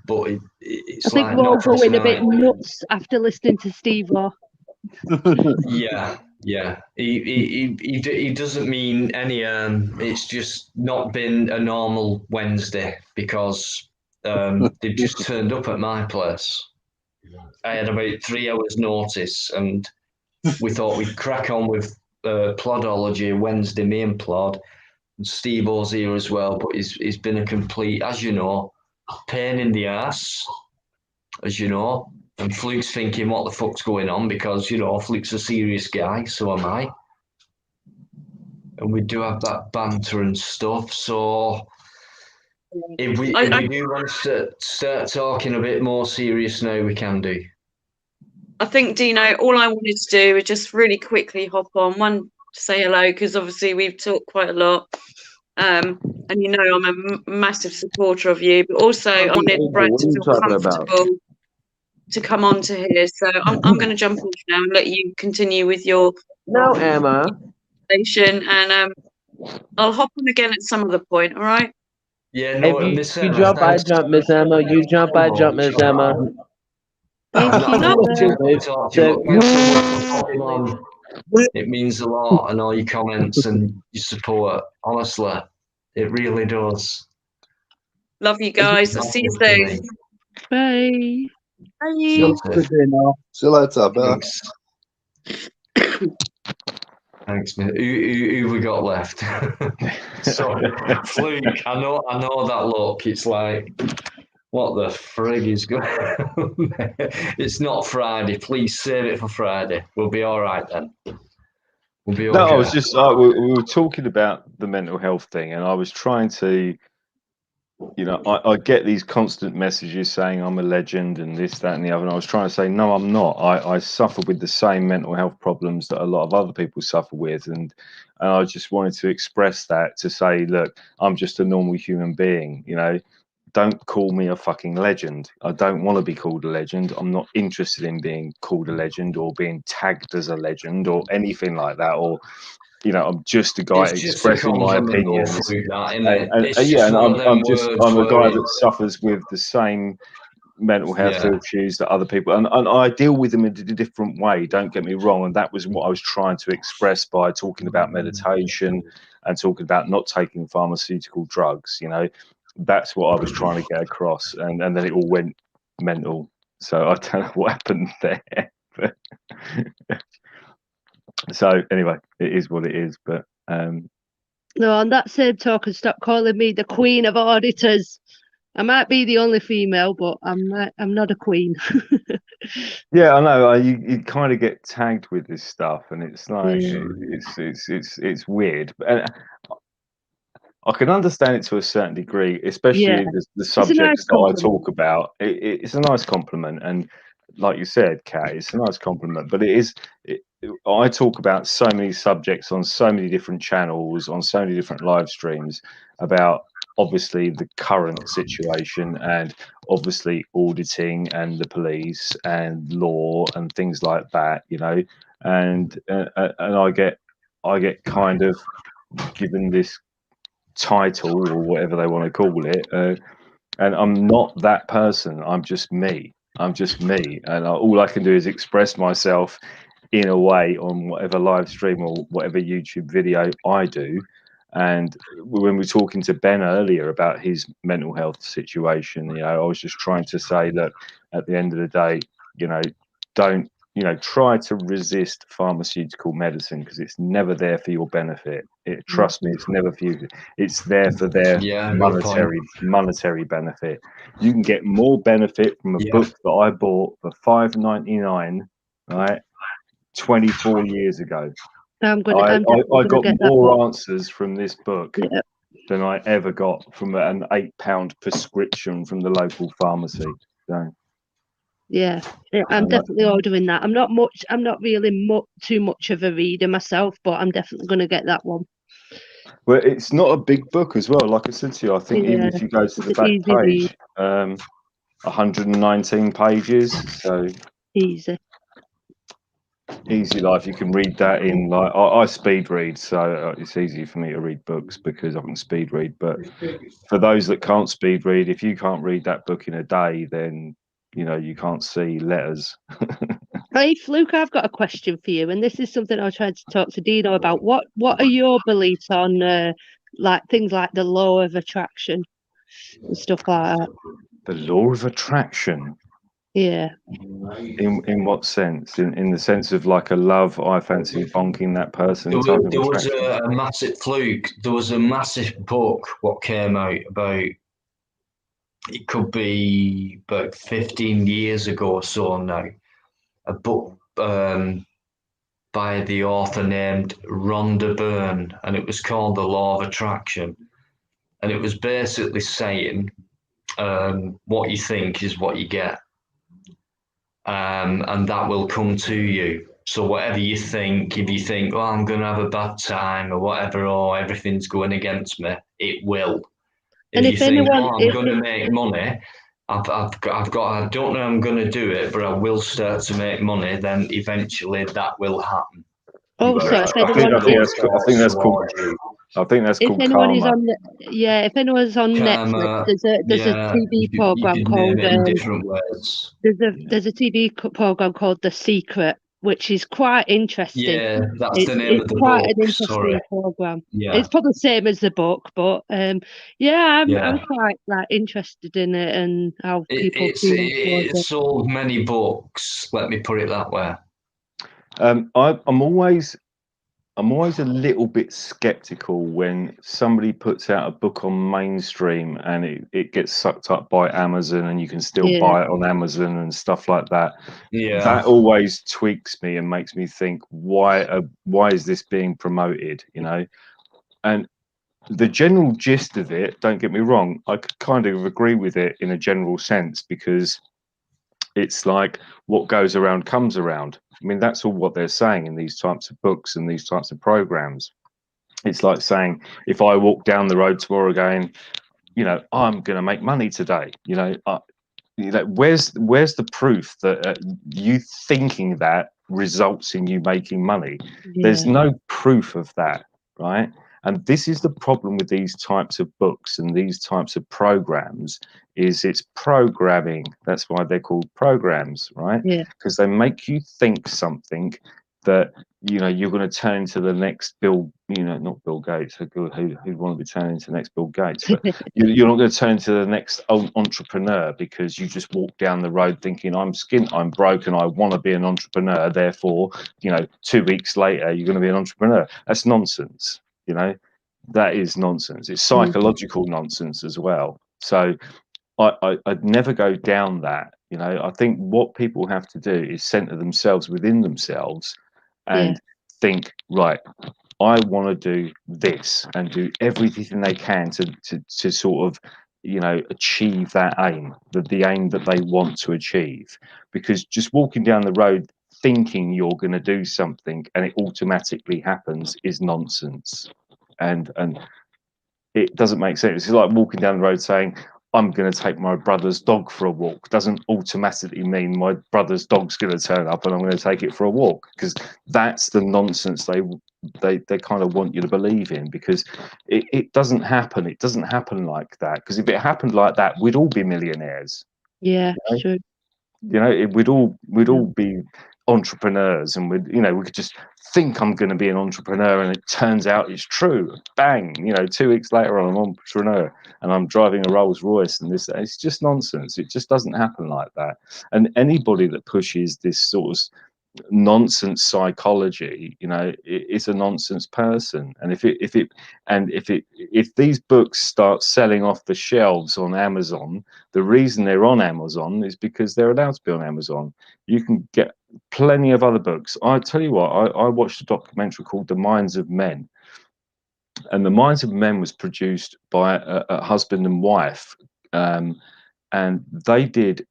But it's I think like we're all not for going a bit tonight. nuts after listening to Steve O. Yeah. He doesn't mean any. It's just not been a normal Wednesday, because they've just turned up at my place. I had about 3 hours notice, and we thought we'd crack on with Plodology Wednesday, me and Plod, and Steve O's here as well, but he's been a complete, as you know, pain in the ass, as you know. And Fluke's thinking, what the fuck's going on? Because, Fluke's a serious guy, so am I. and we do have that banter and stuff. So if we I do want to start talking a bit more serious now, we can do. I think, Dino, all I wanted to do is just really quickly hop on, one, to say hello, because obviously we've talked quite a lot. And you know I'm a massive supporter of you, but also I wanted Brad What to are you feel talking about? comfortable to come on to here. So I'm going to jump off now and let you continue with your No, Emma. station, and I'll hop on again at some other point, all right? Yeah, If no, you, Miss you Emma, jump, I thanks jump, Miss Emma. You jump, I so jump, much. Miss Emma. I'm Thank not you, looking Emma. to talk to you, but thanks so much for popping on. It means a lot, and all your comments and your support. Honestly, it really does. Love you guys. I'll see you soon. Bye. Bye. See you later. Bye. Thanks. Thanks, mate. Who we got left? Sorry, Fluke. I know that look. It's like, what the frig is going on? It's not Friday. Please save it for Friday. We'll be all right then. We'll be okay. No, I was just we were talking about the mental health thing, and I was trying to, you know, I get these constant messages saying I'm a legend and this, that, and the other. And I was trying to say, no, I'm not. I suffer with the same mental health problems that a lot of other people suffer with, and I just wanted to express that, to say, look, I'm just a normal human being. You know, don't call me a fucking legend. I don't want to be called a legend. I'm not interested in being called a legend or being tagged as a legend or anything like that. Or, you know, I'm just a guy It's just a expressing my compliment, though, opinions. Fluke, that, isn't it? And It's yeah, just and one of them words I'm a where guy it, that suffers with the same mental health yeah. issues that other people, and I deal with them in a different way. Don't get me wrong, and that was what I was trying to express by talking about meditation and talking about not taking pharmaceutical drugs. You know, that's what I was trying to get across, and then it all went mental. So I don't know what happened there. But so anyway, it is what it is. But No, on that same token, stop calling me the queen of auditors. I might be the only female, but I'm not a queen. yeah, I know. You kind of get tagged with this stuff, and it's like Yeah. it's weird. And I can understand it to a certain degree, especially Yeah. the It's a nice subjects that I compliment. talk about. It's a nice compliment, and like you said, Kat, it's a nice compliment. But I talk about so many subjects on so many different channels, on so many different live streams, about obviously the current situation, and obviously auditing and the police and law and things like that. You know, and I get kind of given this title or whatever they want to call it, and I'm not that person. I'm just me. And all I can do is express myself in a way on whatever live stream or whatever YouTube video I do. And when we were talking to Ben earlier about his mental health situation, you know, I was just trying to say, look, at the end of the day, you know, don't, you know, try to resist pharmaceutical medicine, because it's never there for your benefit. Trust me, it's never for you. It's there for their Yeah, good point. monetary benefit. You can get more benefit from a book that I bought for $5.99, right? 24 years ago. I'm I definitely gonna got get that more book. answers from this book Yeah. than I ever got from an £8 prescription from the local pharmacy. So, Yeah, I'm definitely ordering that. I'm not really too much of a reader myself, but I'm definitely going to get that one. well, it's not a big book as well. Like I said to you, I think even Yeah, if you go to it's the an back easy read. page, 119 pages. So Easy. easy life. You can read that in, like, I speed read, so it's easy for me to read books because I can speed read. But for those that can't speed read, if you can't read that book in a day, then you know you can't see letters. Hey, Fluke, I've got a question for you, and this is something I was trying to talk to Dino about. What are your beliefs on like things like the law of attraction and stuff like that? The law of attraction. Yeah. In what sense? In the sense of like a love, I fancy bonking that person type of There was attraction. a massive Fluke. There was a massive book what came out about. It could be about 15 years ago or so now. A book by the author named Rhonda Byrne, and it was called The Law of Attraction. And it was basically saying what you think is what you get, and that will come to you. So whatever you think, if you think, oh, I'm going to have a bad time or whatever, or everything's going against me, it will. If you think, oh, I'm going to make money, I don't know I'm going to do it, but I will start to make money, then eventually that will happen. Also, I think that's called if anyone is karma. on, if anyone's on Karma, Netflix, there's a TV you program could called name it in different words. there's a TV program called The Secret, which is quite interesting. Yeah, that's the name of the quite book. an interesting Sorry. program. Yeah. It's probably the same as the book, but I'm Yeah. quite like interested in it and how people feel towards it. It sold many books. Let me put it that way. I'm always a little bit skeptical when somebody puts out a book on mainstream and it gets sucked up by Amazon and you can still buy it on Amazon and stuff like that. Yeah. That always tweaks me and makes me think, why is this being promoted? You know, and the general gist of it, don't get me wrong, I could kind of agree with it in a general sense, because it's like what goes around comes around. I mean, that's all what they're saying in these types of books and these types of programs. It's like saying, if I walk down the road tomorrow going, you know, I'm going to make money today, you know, where's the proof that you thinking that results in you making money? There's no proof of that, right? And this is the problem with these types of books and these types of programs, is it's programming. That's why they're called programs, right? Because they make you think something that, you know, you're going to turn into the next not Bill Gates, who'd want to be turning into the next Bill Gates, but you're not going to turn into the next entrepreneur because you just walk down the road thinking, I'm skint, I'm broke, and I want to be an entrepreneur. Therefore, you know, 2 weeks later, you're going to be an entrepreneur. That's nonsense. You know, that is nonsense. It's psychological nonsense as well. So I'd never go down that. You know, I think what people have to do is center themselves within themselves and think, right, I want to do this, and do everything they can to sort of, you know, achieve that aim, the aim that they want to achieve. Because just walking down the road thinking you're going to do something and it automatically happens is nonsense, and it doesn't make sense. It's like walking down the road saying, I'm going to take my brother's dog for a walk, doesn't automatically mean my brother's dog's going to turn up and I'm going to take it for a walk, because that's the nonsense they kind of want you to believe in, because it doesn't happen. It doesn't happen like that, because if it happened like that, we'd all be millionaires. True. You know, we'd all be entrepreneurs, and we could just think I'm going to be an entrepreneur, and it turns out it's true. Bang! You know, 2 weeks later I'm an entrepreneur and I'm driving a Rolls Royce, and it's just nonsense. It just doesn't happen like that. And anybody that pushes this sort of nonsense psychology, you know, it's a nonsense person. And if these books start selling off the shelves on Amazon, the reason they're on Amazon is because they're allowed to be on Amazon. You can get plenty of other books. I tell you what, I watched a documentary called The Minds of Men, and The Minds of Men was produced by a husband and wife, and they did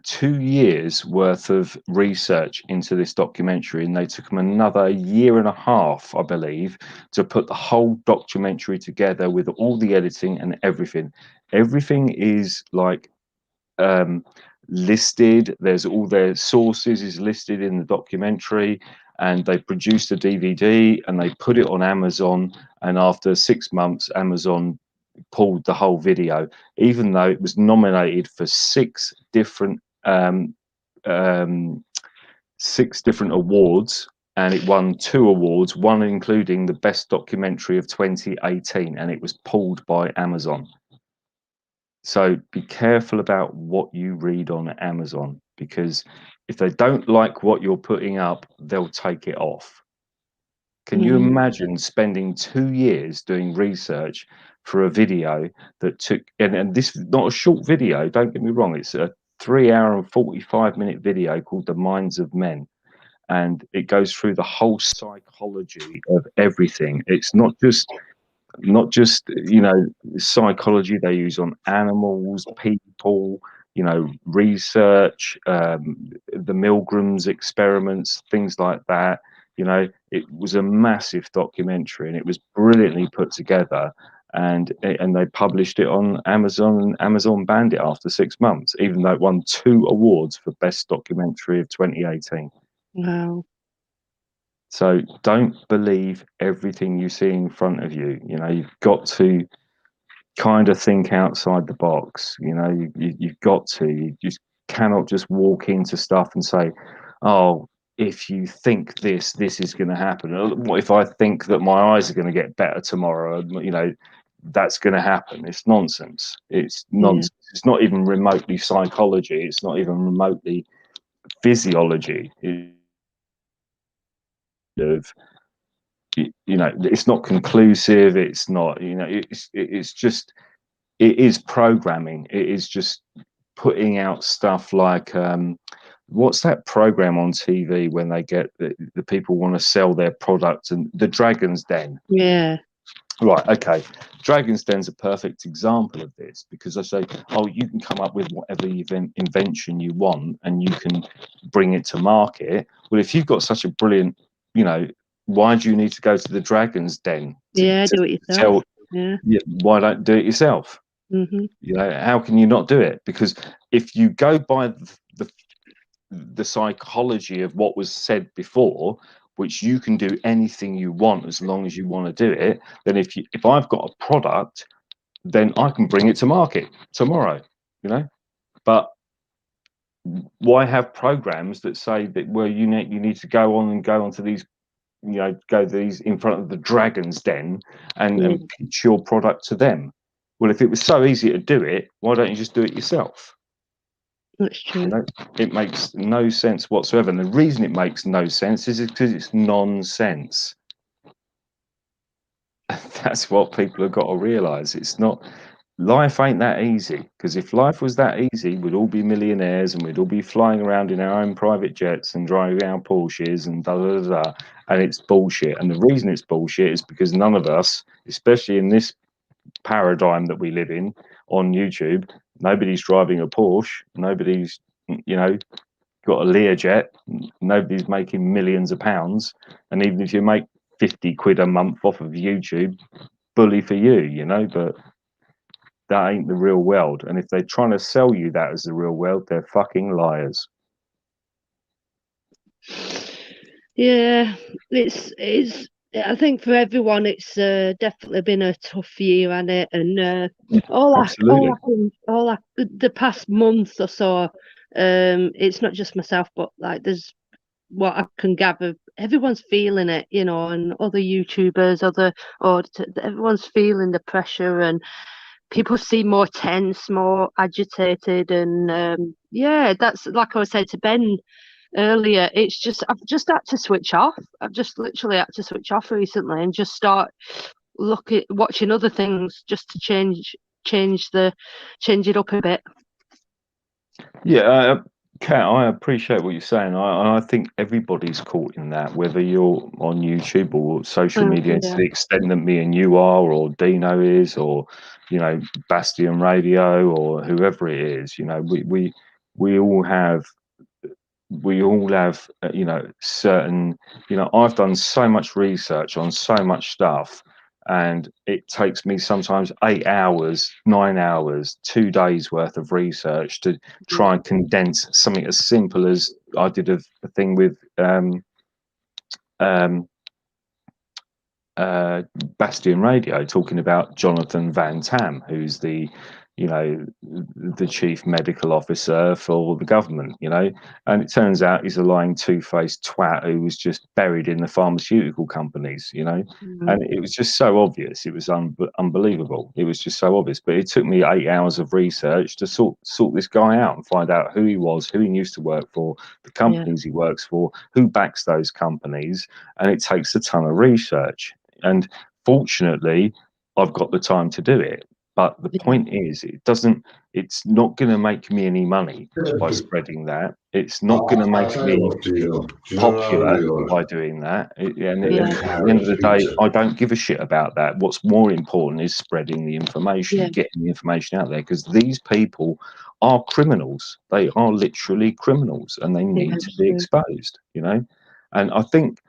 2 years worth of research into this documentary, and they took them another year and a half, I believe, to put the whole documentary together with all the editing and everything. Everything is like listed. There's all their sources is listed in the documentary, and they produced a DVD and they put it on Amazon, and after 6 months Amazon pulled the whole video, even though it was nominated for 6 different awards, and it won 2 awards, one including the best documentary of 2018, and it was pulled by Amazon. So be careful about what you read on Amazon, because if they don't like what you're putting up, they'll take it off. Can you imagine spending 2 years doing research for a video that took, and this is not a short video, don't get me wrong, it's a 3 hour and 45 minute video called The Minds of Men. and it goes through the whole psychology of everything. It's not just psychology they use on animals, people, research, the Milgram's experiments, things like that. It was a massive documentary, and it was brilliantly put together, and they published it on Amazon, and Amazon banned it after 6 months, even though it won 2 awards for best documentary of 2018. Wow. So don't believe everything you see in front of you. You've got to kind of think outside the box. You've got to. You just cannot just walk into stuff and say, "Oh, if you think this is going to happen. What if I think that my eyes are going to get better tomorrow? That's going to happen." It's nonsense. It's nonsense. Yeah. It's not even remotely psychology. It's not even remotely physiology. It's not conclusive. It's not. It's just. It is programming. It is just putting out stuff like what's that program on TV when they get the people want to sell their products, and the Dragon's Den. Yeah. Right. Okay. Dragon's Den's a perfect example of this, because I say, oh, you can come up with whatever invention you want, and you can bring it to market. Well, if you've got such a brilliant, why do you need to go to the Dragon's Den? Do it yourself. Why don't do it yourself? Mm-hmm. How can you not do it? Because if you go by the psychology of what was said before, which you can do anything you want as long as you want to do it, then if I've got a product, then I can bring it to market tomorrow. But why have programs that say that, well, you need to go onto these, go these in front of the Dragon's Den and pitch your product to them? Well, if it was so easy to do it, why don't you just do it yourself? That's true. It makes no sense whatsoever. And the reason it makes no sense is because it's nonsense. That's what people have got to realise. It's not. Life ain't that easy, because if life was that easy, we'd all be millionaires and we'd all be flying around in our own private jets and driving our Porsches and da da da da. And it's bullshit. And the reason it's bullshit is because none of us, especially in this paradigm that we live in on YouTube, nobody's driving a Porsche, nobody's got a Learjet, nobody's making millions of pounds. And even if you make 50 quid a month off of YouTube, bully for you, but that ain't the real world. And if they're trying to sell you that as the real world, they're fucking liars. Yeah, it's. I think for everyone, it's definitely been a tough year, hasn't it? And the past month or so, it's not just myself, but there's what I can gather, everyone's feeling it, and other YouTubers, everyone's feeling the pressure, and people seem more tense, more agitated, and that's like I was saying to Ben earlier. It's just I've just had to switch off. I've just literally had to switch off recently and just start watching other things, just to change it up a bit. Yeah, Kat, I appreciate what you're saying. I think everybody's caught in that, whether you're on YouTube or social media to the extent that me and you are, or Dino is, or Bastion Radio, or whoever it is. We all have certain. I've done so much research on so much stuff, and it takes me sometimes 8 hours, 9 hours, 2 days worth of research to try and condense something as simple as I did a thing with Bastion Radio, talking about Jonathan Van Tam, who's the chief medical officer for the government, and it turns out he's a lying, two-faced twat who was just buried in the pharmaceutical companies, and it was just so obvious. It was unbelievable. It was just so obvious. But it took me 8 hours of research to sort this guy out and find out who he was, who he used to work for, the companies he works for, who backs those companies, and it takes a ton of research. And fortunately, I've got the time to do it. But the point is, it's not going to make me any money by spreading that. It's not going to make me popular by doing that. And at the end of the day, I don't give a shit about that. What's more important is spreading the information, getting the information out there, because these people are criminals. They are literally criminals, and they need to be exposed, you know. And I think,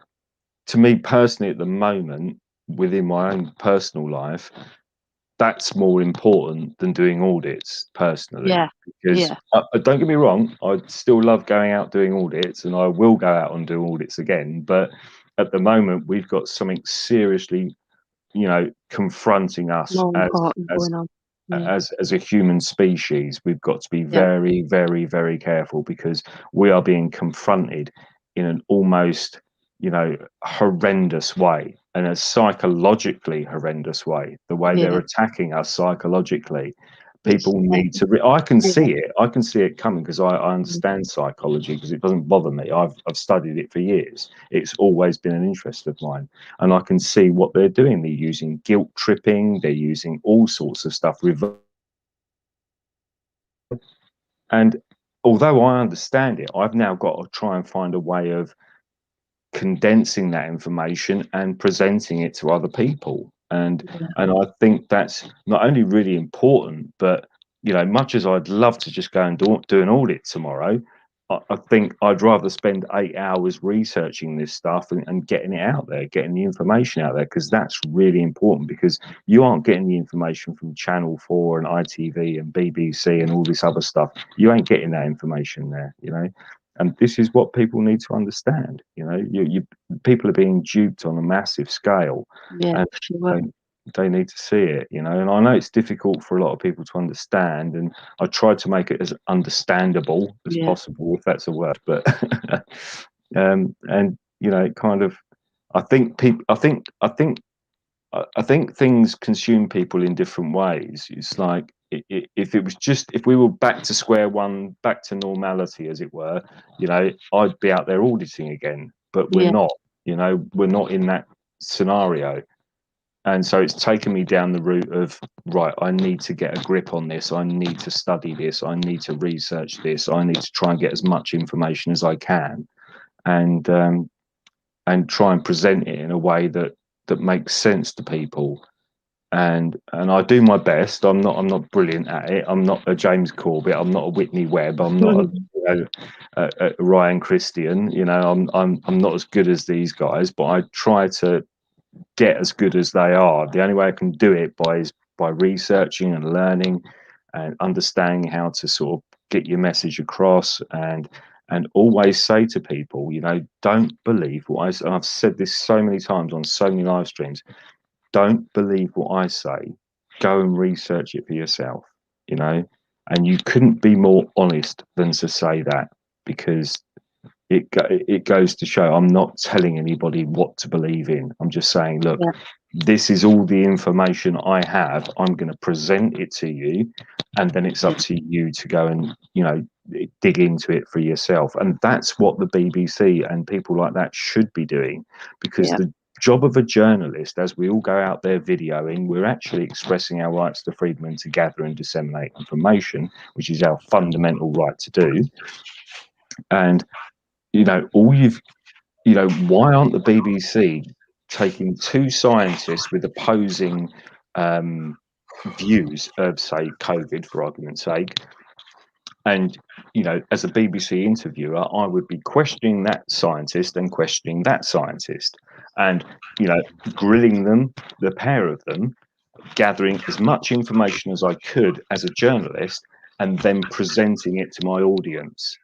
to me personally, at the moment, within my own personal life, that's more important than doing audits personally. Because don't get me wrong, I still love going out doing audits, and I will go out and do audits again. But at the moment, we've got something seriously, you know, confronting us as a human species. We've got to be very, very, very careful, because we are being confronted in an almost, you know, horrendous way, and a psychologically horrendous way. The way they're attacking us psychologically, people need to. I can see it. I can see it coming, because I understand psychology, because it doesn't bother me. I've studied it for years. It's always been an interest of mine, and I can see what they're doing. They're using guilt tripping. They're using all sorts of stuff. And although I understand it, I've now got to try and find a way of condensing that information and presenting it to other people. And I think that's not only really important, but, you know, much as I'd love to just go and do an audit tomorrow, I think I'd rather spend 8 hours researching this stuff and getting it out there, getting the information out there, because that's really important. Because you aren't getting the information from Channel 4 and ITV and BBC and all this other stuff. You ain't getting that information there, you know. And this is what people need to understand. You know, people are being duped on a massive scale, and they need to see it. You know, and I know it's difficult for a lot of people to understand, and I try to make it as understandable as possible, if that's a word. But and you know, kind of, I think people, I think things consume people in different ways. It's like, if it was just, if we were back to square one, back to normality, as it were, you know, I'd be out there auditing again. But we're not. You know, we're not in that scenario. And so it's taken me down the route of, right, I need to get a grip on this. I need to study this. I need to research this. I need to try and get as much information as I can, and try and present it in a way that makes sense to people. And I do my best. I'm not brilliant at it. I'm not a James Corbett. I'm not a Whitney Webb. I'm not a Ryan Christian. You know, I'm not as good as these guys, but I try to get as good as they are. The only way I can do it is by researching and learning and understanding how to sort of get your message across, and always say to people, you know, don't believe what I say. I've said this so many times on so many live streams. Don't believe what I say. Go and research it for yourself, you know. And you couldn't be more honest than to say that, because it goes to show I'm not telling anybody what to believe in. I'm just saying, look, this is all the information I have. I'm going to present it to you, and then it's up to you to go and, you know, dig into it for yourself. And that's what the BBC and people like that should be doing, because the job of a journalist, as we all go out there videoing, we're actually expressing our rights to freedom and to gather and disseminate information, which is our fundamental right to do. And, you know, why aren't the BBC taking two scientists with opposing views of, say, COVID, for argument's sake? And, you know, as a BBC interviewer, I would be questioning that scientist and questioning that scientist, and, you know, grilling them, the pair of them, gathering as much information as I could as a journalist, and then presenting it to my audience,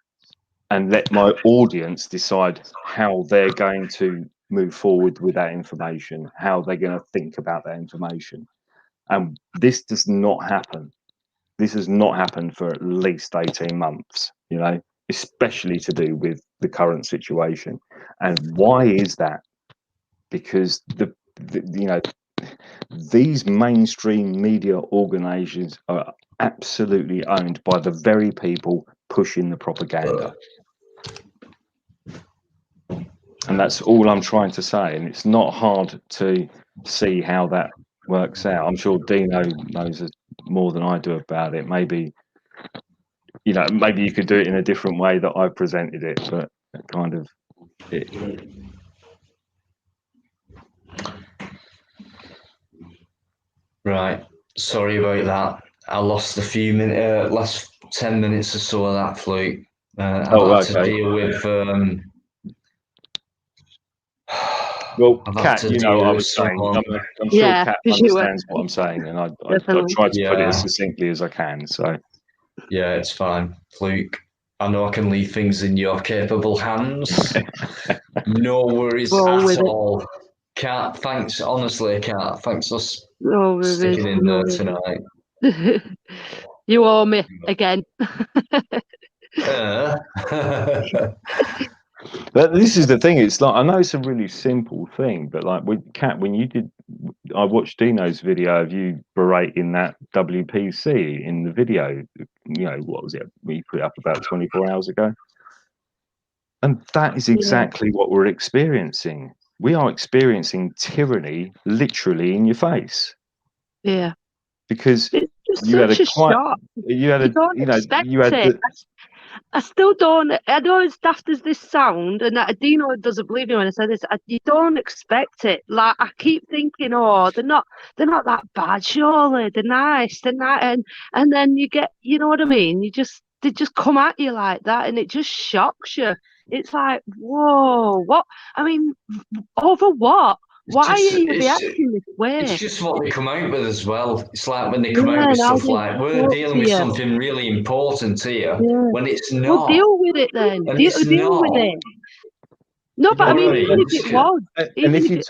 and let my audience decide how they're going to move forward with that information, how they're going to think about that information. And this does not happen. This has not happened for at least 18 months, you know, especially to do with the current situation. And why is that? Because you know, these mainstream media organizations are absolutely owned by the very people pushing the propaganda. And that's all I'm trying to say. And it's not hard to see how that works out. I'm sure Dino knows more than I do about it. Maybe, you know, maybe you could do it in a different way that I presented it, but kind of it. Right. Sorry about that. I lost a few minutes, last 10 minutes or so of that, Fluke. I've had to deal with. Well, I've had Kat, to you know deal what I with was saying. someone. I'm sure Yeah, Kat 'cause you were understands what I'm saying, and I definitely. tried to put it as Yeah. succinctly as I can. So Yeah, it's fine, Fluke. I know I can leave things in your capable hands. No worries Roll with at it. all. Kat, thanks. Honestly, Kat, thanks for No worries. sticking in No there worries. tonight. You owe me again. But this is the thing. It's like, I know it's a really simple thing, but like with Kat, when you did, I watched Dino's video of you berating that WPC in the video. You know, what was it? We put it up about 24 hours ago, and that is exactly what we're experiencing. We are experiencing tyranny literally in your face. Yeah. Because it's just you had such a a quite, shock. you had a, don't you know, expect you had it. the. I still don't. I know as daft as this sound, and that Dino doesn't believe me when I say this. You don't expect it. Like I keep thinking, oh, they're not that bad. Surely they're nice. They're nice, and then you get, you know what I mean. They just come at you like that, and it just shocks you. It's like, whoa, what? I mean, over what? Why are you reacting this way? It's just what they come out with as well. It's like when they come out Yeah, with and how stuff they like, we're talk dealing to with you. something really important here, Yeah. when it's Well, not. deal with it then. And Deal it's with not. it. No, but I You know mean, what I even mean? if it was,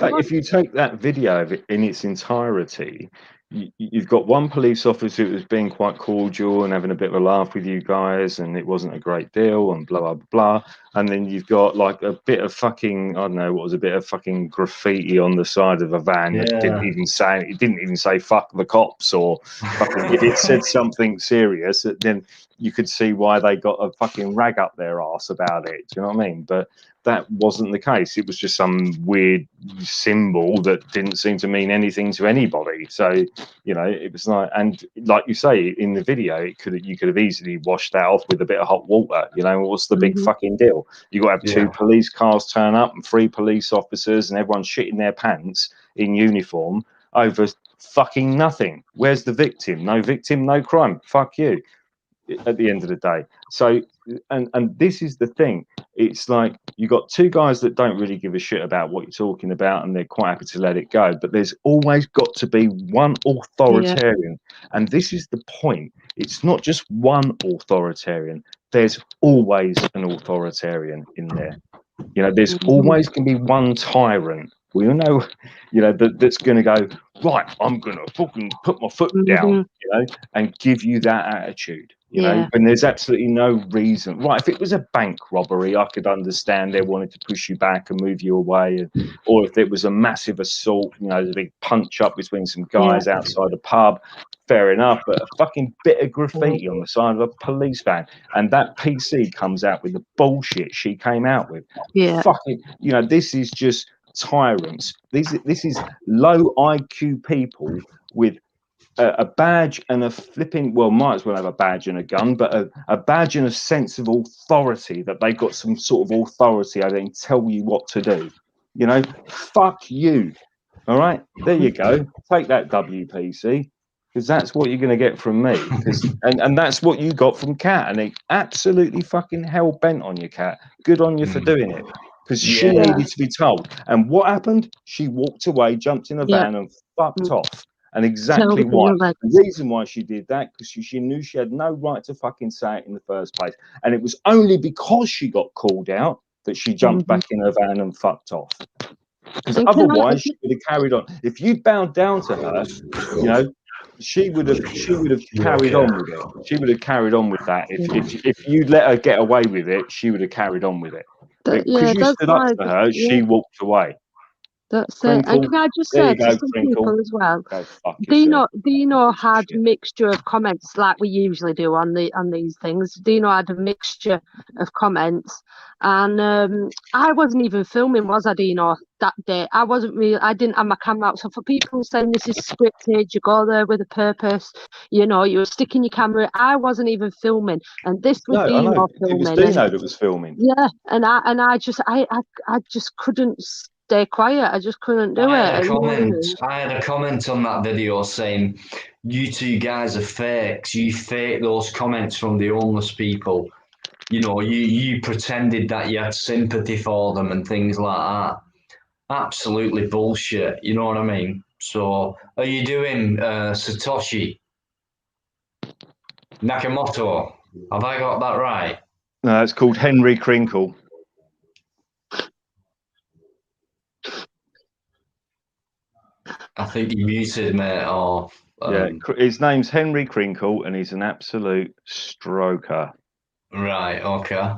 And if you take that video of it in its entirety, you've got one police officer who was being quite cordial and having a bit of a laugh with you guys, and it wasn't a great deal, and blah blah blah. And then you've got like a bit of fucking, I don't know, what was a bit of fucking graffiti on the side of a van that didn't even say fuck the cops, or fucking, if it said something serious, then you could see why they got a fucking rag up their arse about it. Do you know what I mean? But that wasn't the case. It was just some weird symbol that didn't seem to mean anything to anybody. So, you know, it was like, and like you say in the video, you could have easily washed that off with a bit of hot water. You know, what's the big fucking deal? You got to have two police cars turn up and 3 police officers, and everyone shitting their pants in uniform over fucking nothing. Where's the victim? No victim, no crime. Fuck you. At the end of the day. So, and this is the thing. It's like you got 2 guys that don't really give a shit about what you're talking about, and they're quite happy to let it go. But there's always got to be one authoritarian, and this is the point. It's not just one authoritarian. There's always an authoritarian in there. You know, there's always going to be one tyrant. We all know, you know, that's going to go, right, I'm going to fucking put my foot down, you know, and give you that attitude, you know, and there's absolutely no reason. Right, if it was a bank robbery, I could understand they wanted to push you back and move you away. Or if it was a massive assault, you know, there's a big punch up between some guys outside a pub, fair enough. But a fucking bit of graffiti on the side of a police van, and that PC comes out with the bullshit she came out with. Fucking, you know, this is just tyrants. This is low IQ people with a badge and a flipping, well, might as well have a badge and a gun, but a badge and a sense of authority, that they've got some sort of authority over and tell you what to do. You know, fuck you. All right, there you go. Take that, WPC, because that's what you're going to get from me. And that's what you got from Kat, and they absolutely fucking hell bent on you, Kat. Good on you for doing it, because she needed to be told. And what happened? She walked away, jumped in a van, and fucked off. And exactly why. The reason why she did that, because she knew she had no right to fucking say it in the first place. And it was only because she got called out that she jumped back in her van and fucked off. Because otherwise she would have carried on. If you'd bowed down to her, you know, she would have carried on with it. She would have carried on with that. If you let her get away with it, she would have carried on with it. Because you stood up to her, she walked away. That's it. And Crinkle. can I just There say you to go, some Crinkle. people as well, Go fuck yourself. Dino had mixture of comments like we usually do on these things. Dino had a mixture of comments, and I wasn't even filming, was I, Dino, that day? I didn't have my camera out. So for people saying this is scripted, you go there with a purpose, you know, you were sticking your camera. I wasn't even filming, and this was No, I Dino know. filming. It was Dino that was filming. Yeah, and I just couldn't stay quiet. I just couldn't do I it. had a You know what I mean? comment. I had a comment on that video saying, "You two guys are fakes. You fake those comments from the homeless people. You know, you pretended that you had sympathy for them and things like that. Absolutely bullshit. You know what I mean? So, are you doing Satoshi Nakamoto? Have I got that right? No, it's called Henry Crinkle. I think you muted, mate. Or Yeah, his name's Henry Crinkle, and he's an absolute stroker. right. Okay.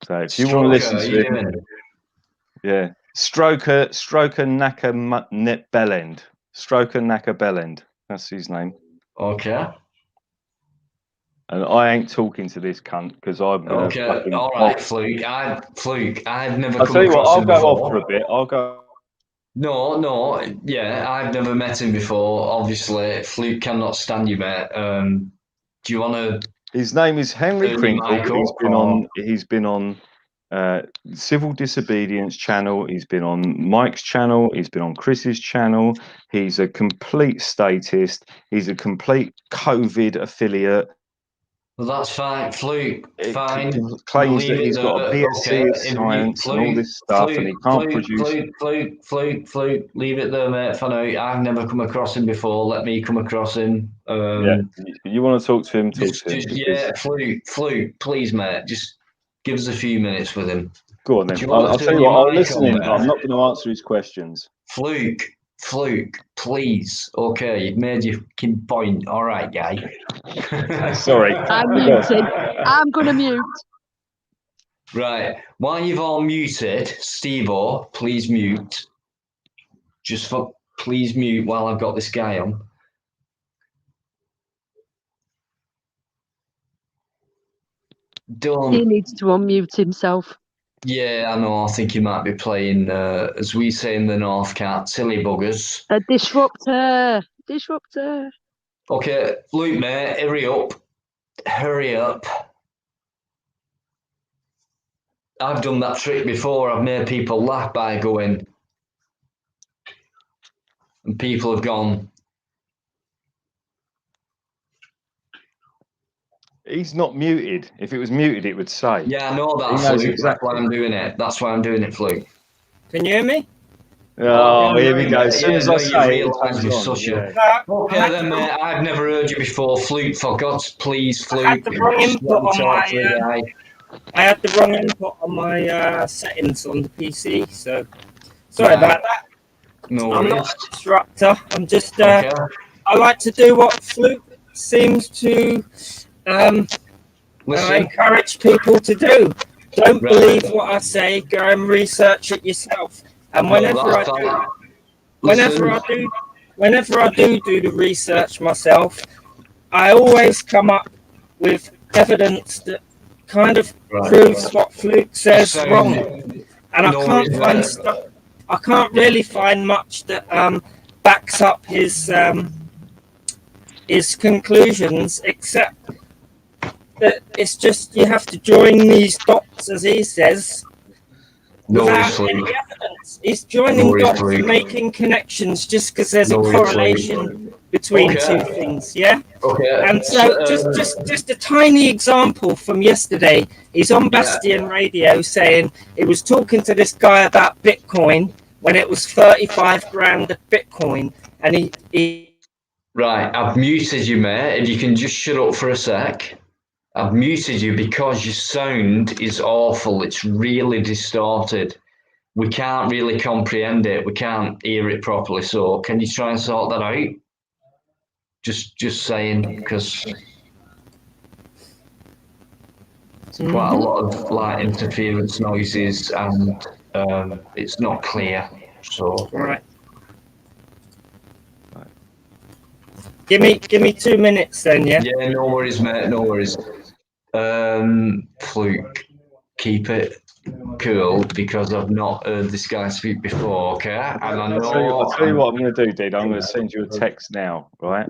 So if you want to listen to him, doing? yeah, Stroker Naka Bellend. Stroker Naka Bellend. That's his name. Okay. And I ain't talking to this cunt because I'm gonna. Okay. Fucking All right, Fluke. I've never I'll come tell you what. across I'll him go before. off for a bit. I'll go. No, yeah, I've never met him before. Obviously, Fluke cannot stand you, mate. Do you want to? His name is Henry Turn your Crinkle. mic But he's up, been or- on. He's been on Civil Disobedience channel. He's been on Mike's channel. He's been on Chris's channel. He's a complete statist. He's a complete COVID affiliate. Well, that's fine, Fluke. Fine. Claims We'll that he's got a BSc okay. of science and all this stuff, and he can't produce. Fluke. Leave it there, mate. For now, I've never come across him before. Let me come across him. Yeah, you want to talk to him? Talk to him. Yeah, Fluke, please, mate. Just give us a few minutes with him. Go on then. Do you want I'll to tell turn you what. your I'll mic listen on, in, but I'm mate? not going to answer his questions. Fluke, please. Okay, you've made your point. All right, guy. Sorry. I'm muted. I'm gonna mute. Right. While you've all muted, Steve-O, please mute. Please mute while I've got this guy on. He needs to unmute himself. Yeah, I know. I think he might be playing, as we say in the North Cat, silly buggers. A disruptor. Okay, Luke, mate, hurry up. I've done that trick before. I've made people laugh by going, and people have gone. He's not muted. If it was muted, it would say. Yeah, I know that, He knows Fluke. exactly. That's why I'm doing it. That's why I'm doing it, Fluke. Can you hear me? Oh, here we go. As soon as I you say it, realise you're such a... Okay then, mate. I've never heard you before, Fluke. For God's please, Fluke. I had the wrong input on my settings on the PC, so sorry about that. No I'm worries. not a disruptor. I'm just I like to do what Fluke seems to encourage people to do. Don't believe what I say. Go and research it yourself. And whenever I do the research myself, I always come up with evidence that kind of proves what Fluke says wrong. And I can't really find much that backs up his conclusions, except that it's just you have to join these dots, as he says, without any evidence. He's joining dots, making connections just because there's a correlation between two things, yeah? And so just a tiny example from yesterday. He's on Bastion Radio saying he was talking to this guy about Bitcoin when it was 35 grand a Bitcoin, and he Right, I've muted you, mate. If you can just shut up for a sec. I've muted you because your sound is awful. It's really distorted. We can't really comprehend it. We can't hear it properly. So can you try and sort that out? Just saying, because it's quite a lot of like interference noises and it's not clear. So right. Give me 2 minutes then, yeah. Yeah, no worries, mate. No worries. Fluke, keep it cool because I've not heard this guy speak before. Okay, and I know. I'll tell you what I'm going to do, Dean. I'm going to send you a text now, right?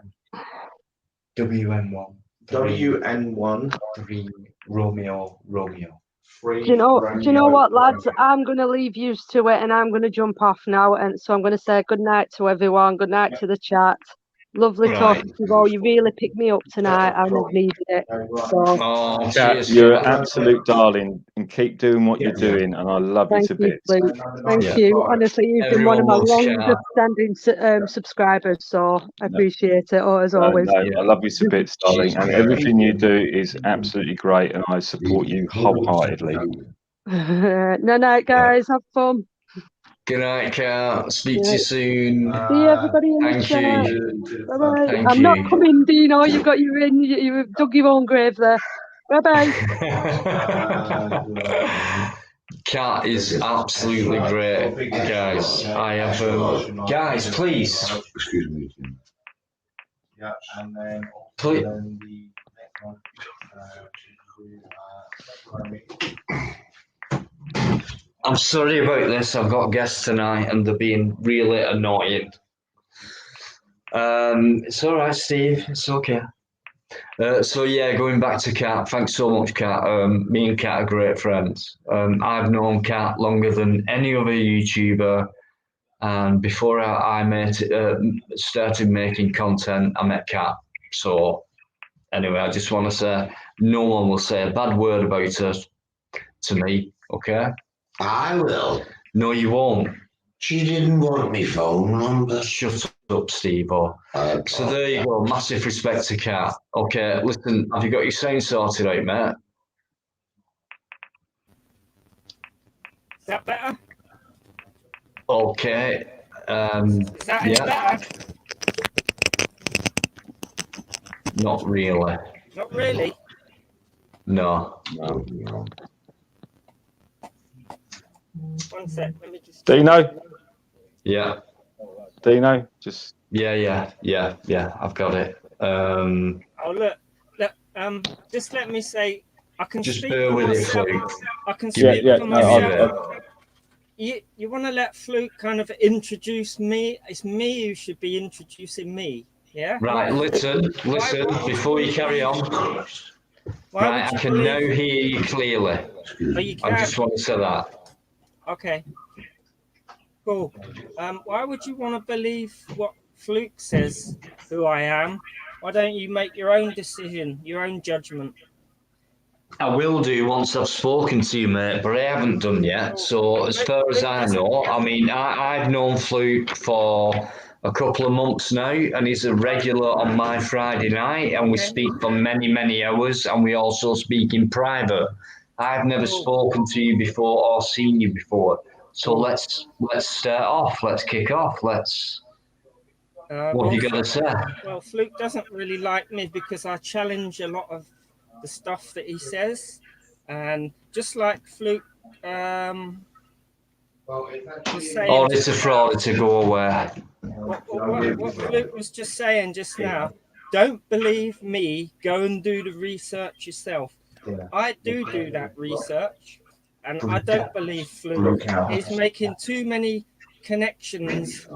WN1. WN1 3 Romeo. Do you know what, lads? I'm going to leave you to it and I'm going to jump off now. And so I'm going to say good night to everyone. Good night to the chat. Lovely talking to you all. You really picked me up tonight and I've needed it. So, Kat, you're an absolute darling, and keep doing what you're doing, and I love you thank to you, bits. Luke. Thank you. Honestly, you've been one of my longest standing subscribers, so I appreciate it, as always. No, I love you to bits, darling, and everything you do is absolutely great, and I support you wholeheartedly. Night, guys. Have fun. Good night, Kat. Speak to you soon. See everybody in the Thank chat. you. Bye-bye. Thank I'm you. not coming, Dino. You've got you've dug your own grave there. Bye-bye. Kat is absolutely great, guys. I have guys, please. Excuse me. Yeah, and then Please. the next one. I'm sorry about this. I've got guests tonight and they're being really annoying. It's all right, Steve. It's okay. So yeah, going back to Kat, thanks so much, Kat. Me and Kat are great friends. I've known Kat longer than any other YouTuber, and before I started making content, I met Kat. So anyway, I just want to say no one will say a bad word about her to me. Okay? I will. No, you won't. She didn't want me phone number. Shut up, Steve-o. So there you go. Massive respect to Kat. Okay, listen, have you got your sound sorted out, mate? Is that better? Okay. Is that any better? Not really. Not really. No. One sec. Let me just. Dino? Yeah. Dino? Just. Yeah. I've got it. Oh look. Just let me say, I can just speak bear for with myself. it, Fluke. I can speak for No, myself. You want to let Fluke kind of introduce me? It's me who should be introducing me. Yeah. Right. Listen. Before you carry on. Right. I can now hear you clearly. Oh, you can. I just want to say that. Okay. Cool. Why would you want to believe what Fluke says who I am? Why don't you make your own decision, your own judgment? I will do once I've spoken to you, mate, but I haven't done yet. So as far as I know, I mean, I've known Fluke for a couple of months now, and he's a regular on my Friday night, and we speak for many, many hours, and we also speak in private. I've never spoken to you before or seen you before. So let's start off. Let's kick off. What have you got to say? Well, Fluke doesn't really like me because I challenge a lot of the stuff that he says, and just like Fluke was saying. Oh, it's a fraud to go away. What Fluke was just saying just now. Don't believe me. Go and do the research yourself. I do that research, and I don't believe Fluke. He's making too many connections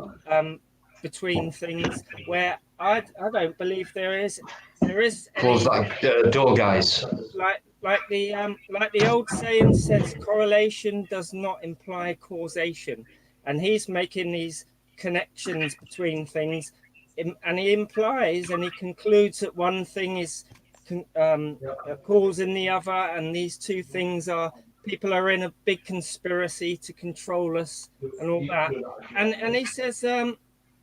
between things where I don't believe there is Close that door, guys. Like the old saying says, correlation does not imply causation, and he's making these connections between things, and he implies and he concludes that one thing is causing the other, and these two things are people are in a big conspiracy to control us and all that, and he says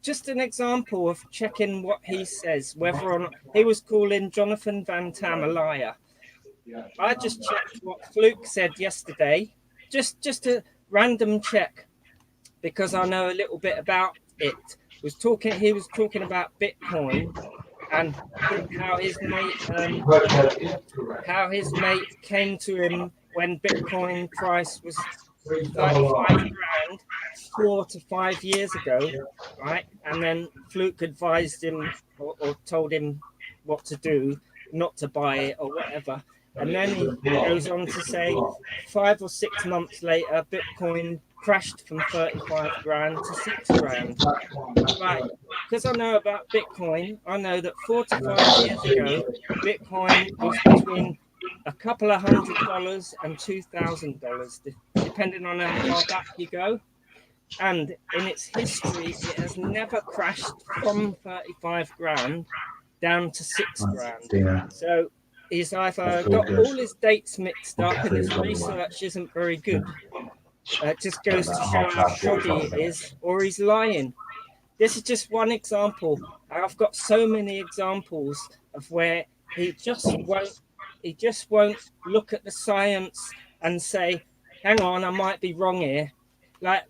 just an example of checking what he says, whether or not he was calling Jonathan Van Tam a liar. I just checked what Fluke said yesterday, just a random check, because I know a little bit about it. He was talking about Bitcoin and how his mate came to him when Bitcoin price was 35 grand, grand 4 to 5 years ago, right? And then Fluke advised him or told him what to do, not to buy it or whatever. And then he goes on to say 5 or 6 months later, Bitcoin crashed from 35 grand to 6 grand. Right. Because I know about Bitcoin, I know that 4 to 5 years ago, Bitcoin was between a couple of $100 and $2,000, depending on how far back you go. And in its history, it has never crashed from 35 grand down to 6 grand. So he's either got all his dates mixed up and his research isn't very good. It just goes to show how shoddy it is, or he's lying. This is just one example. I've got so many examples of where he just won't look at the science and say, hang on, I might be wrong here. Like,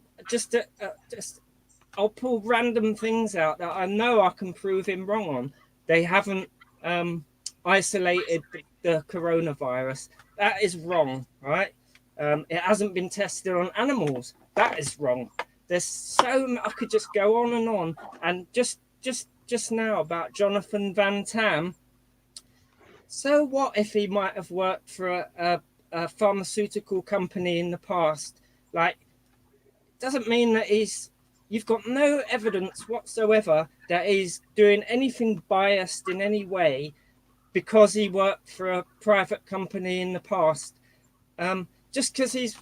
I'll pull random things out that I know I can prove him wrong on. They haven't isolated the coronavirus. That is wrong, right? It hasn't been tested on animals. That is wrong. There's so I could just go on, and just now about Jonathan Van Tam. So what if he might have worked for a pharmaceutical company in the past? Like, doesn't mean that you've got no evidence whatsoever that he's doing anything biased in any way because he worked for a private company in the past. Just because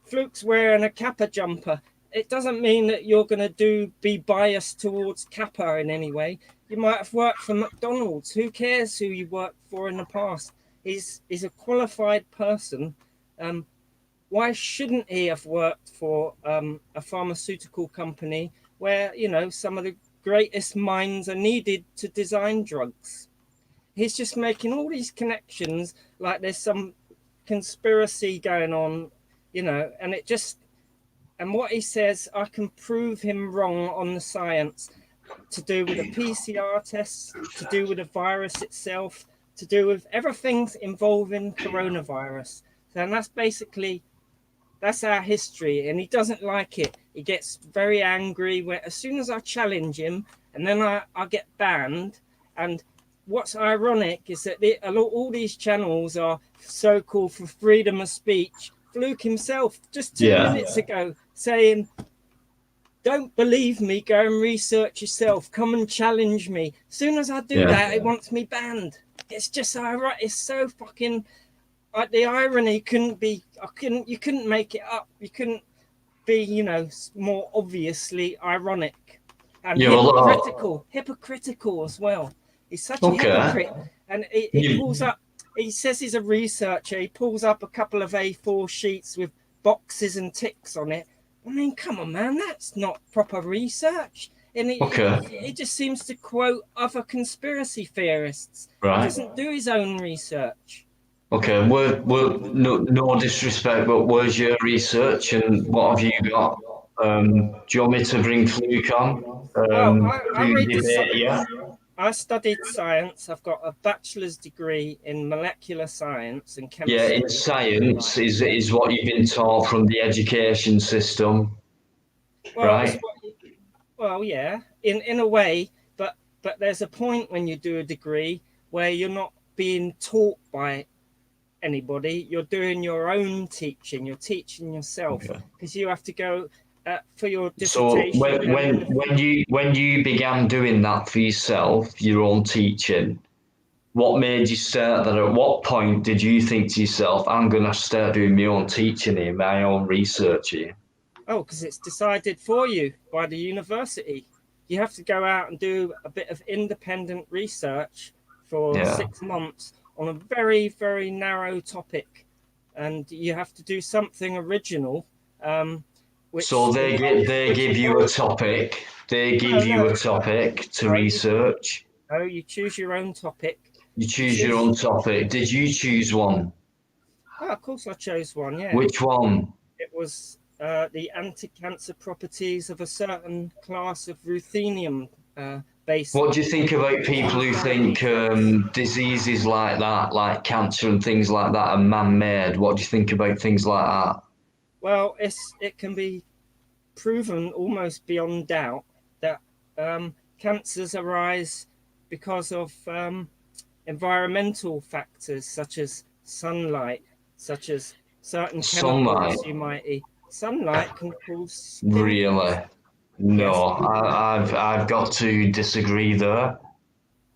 Fluke's wearing a Kappa jumper, it doesn't mean that you're going to be biased towards Kappa in any way. You might have worked for McDonald's. Who cares who you worked for in the past? He's a qualified person. Why shouldn't he have worked for a pharmaceutical company where, some of the greatest minds are needed to design drugs? He's just making all these connections like there's some conspiracy going on, and what he says, I can prove him wrong on the science, to do with the PCR tests, to do with the virus itself, to do with everything involving coronavirus. So, and that's our history, and he doesn't like it. He gets very angry as soon as I challenge him, and then I get banned. And what's ironic is that all these channels are so-called for freedom of speech. Fluke himself, just 2 minutes ago, saying, don't believe me, go and research yourself, come and challenge me. As soon as I do that, it wants me banned. It's just ironic. It's so fucking... the irony you couldn't make it up. You couldn't be, more obviously ironic. And hypocritical as well. He's such a hypocrite. And he pulls up, he says he's a researcher. He pulls up a couple of A4 sheets with boxes and ticks on it. I mean, come on, man, that's not proper research. And he just seems to quote other conspiracy theorists. Right. He doesn't do his own research. Okay, no disrespect, but where's your research and what have you got? Do you want me to bring Fluke on? I studied science. I've got a bachelor's degree in molecular science and chemistry. Yeah, in science is what you've been taught from the education system, right? Well, yeah, in a way, but there's a point when you do a degree where you're not being taught by anybody. You're doing your own teaching. You're teaching yourself because you have to go for your dissertation. So when you began doing that for yourself, your own teaching, what made you start that? At what point did you think to yourself, I'm going to start doing my own teaching here, my own research here? Oh, because it's decided for you by the university. You have to go out and do a bit of independent research for 6 months on a very, very narrow topic. And you have to do something original. So they give you a topic. They give you a topic to research. Oh, you choose your own topic. You choose your own topic. Did you choose one? Oh, of course I chose one, yeah. Which one? It was the anti-cancer properties of a certain class of ruthenium based. What do you think about people who think diseases like that, like cancer and things like that, are man-made? What do you think about things like that? Well, it can be proven almost beyond doubt that cancers arise because of environmental factors such as sunlight, such as certain Sunlight. chemicals you might eat. Sunlight can cause skin Really? cancer. No, Yes. I've got to disagree there.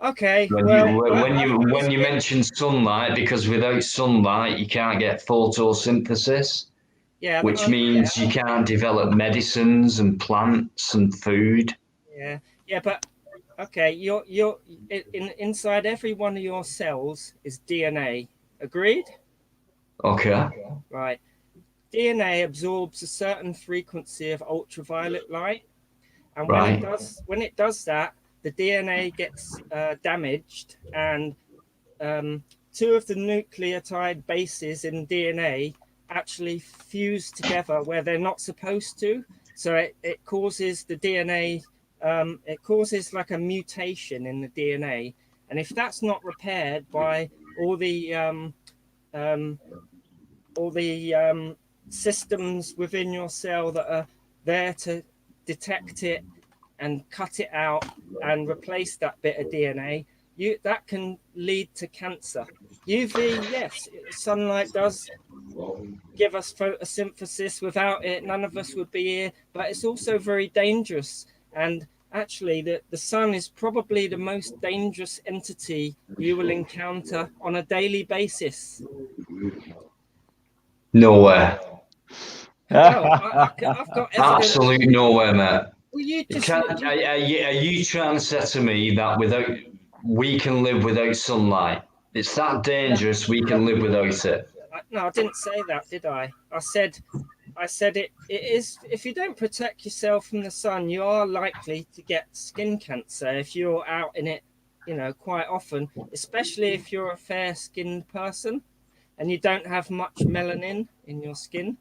Okay, When well, when you mention sunlight, because without sunlight you can't get photosynthesis, yeah, which means you can't develop medicines and plants and food. yeah, but okay, inside every one of your cells is DNA. Agreed? Okay. Right. DNA absorbs a certain frequency of ultraviolet light, and Right. when it does that, the DNA gets damaged, and two of the nucleotide bases in DNA actually fuse together where they're not supposed to. So it causes the DNA, it causes like a mutation in the DNA. And if that's not repaired by all the systems within your cell that are there to detect it and cut it out and replace that bit of DNA, that can lead to cancer. UV, yes, sunlight does give us photosynthesis. Without it, none of us would be here, but it's also very dangerous. And actually, the sun is probably the most dangerous entity you will encounter on a daily basis. Nowhere. Well, I've got evidence. Absolute nowhere, mate. Well, you just Are you trying to say to me that we can live without sunlight? It's that dangerous. We can live without it. No, I didn't say that, did I? I said it is. If you don't protect yourself from the sun, you are likely to get skin cancer if you're out in it, quite often. Especially if you're a fair-skinned person and you don't have much melanin in your skin.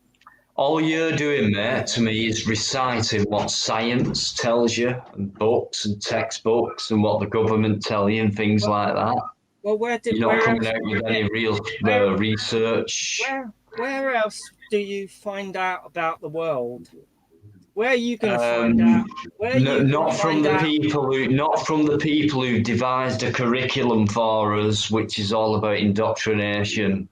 All you're doing, mate, to me is reciting what science tells you, and books and textbooks, and what the government tell you, and things like that. Well, you're not coming out with any real research. Where else do you find out about the world? Where are you going to find out? Not from the people who devised a curriculum for us, which is all about indoctrination.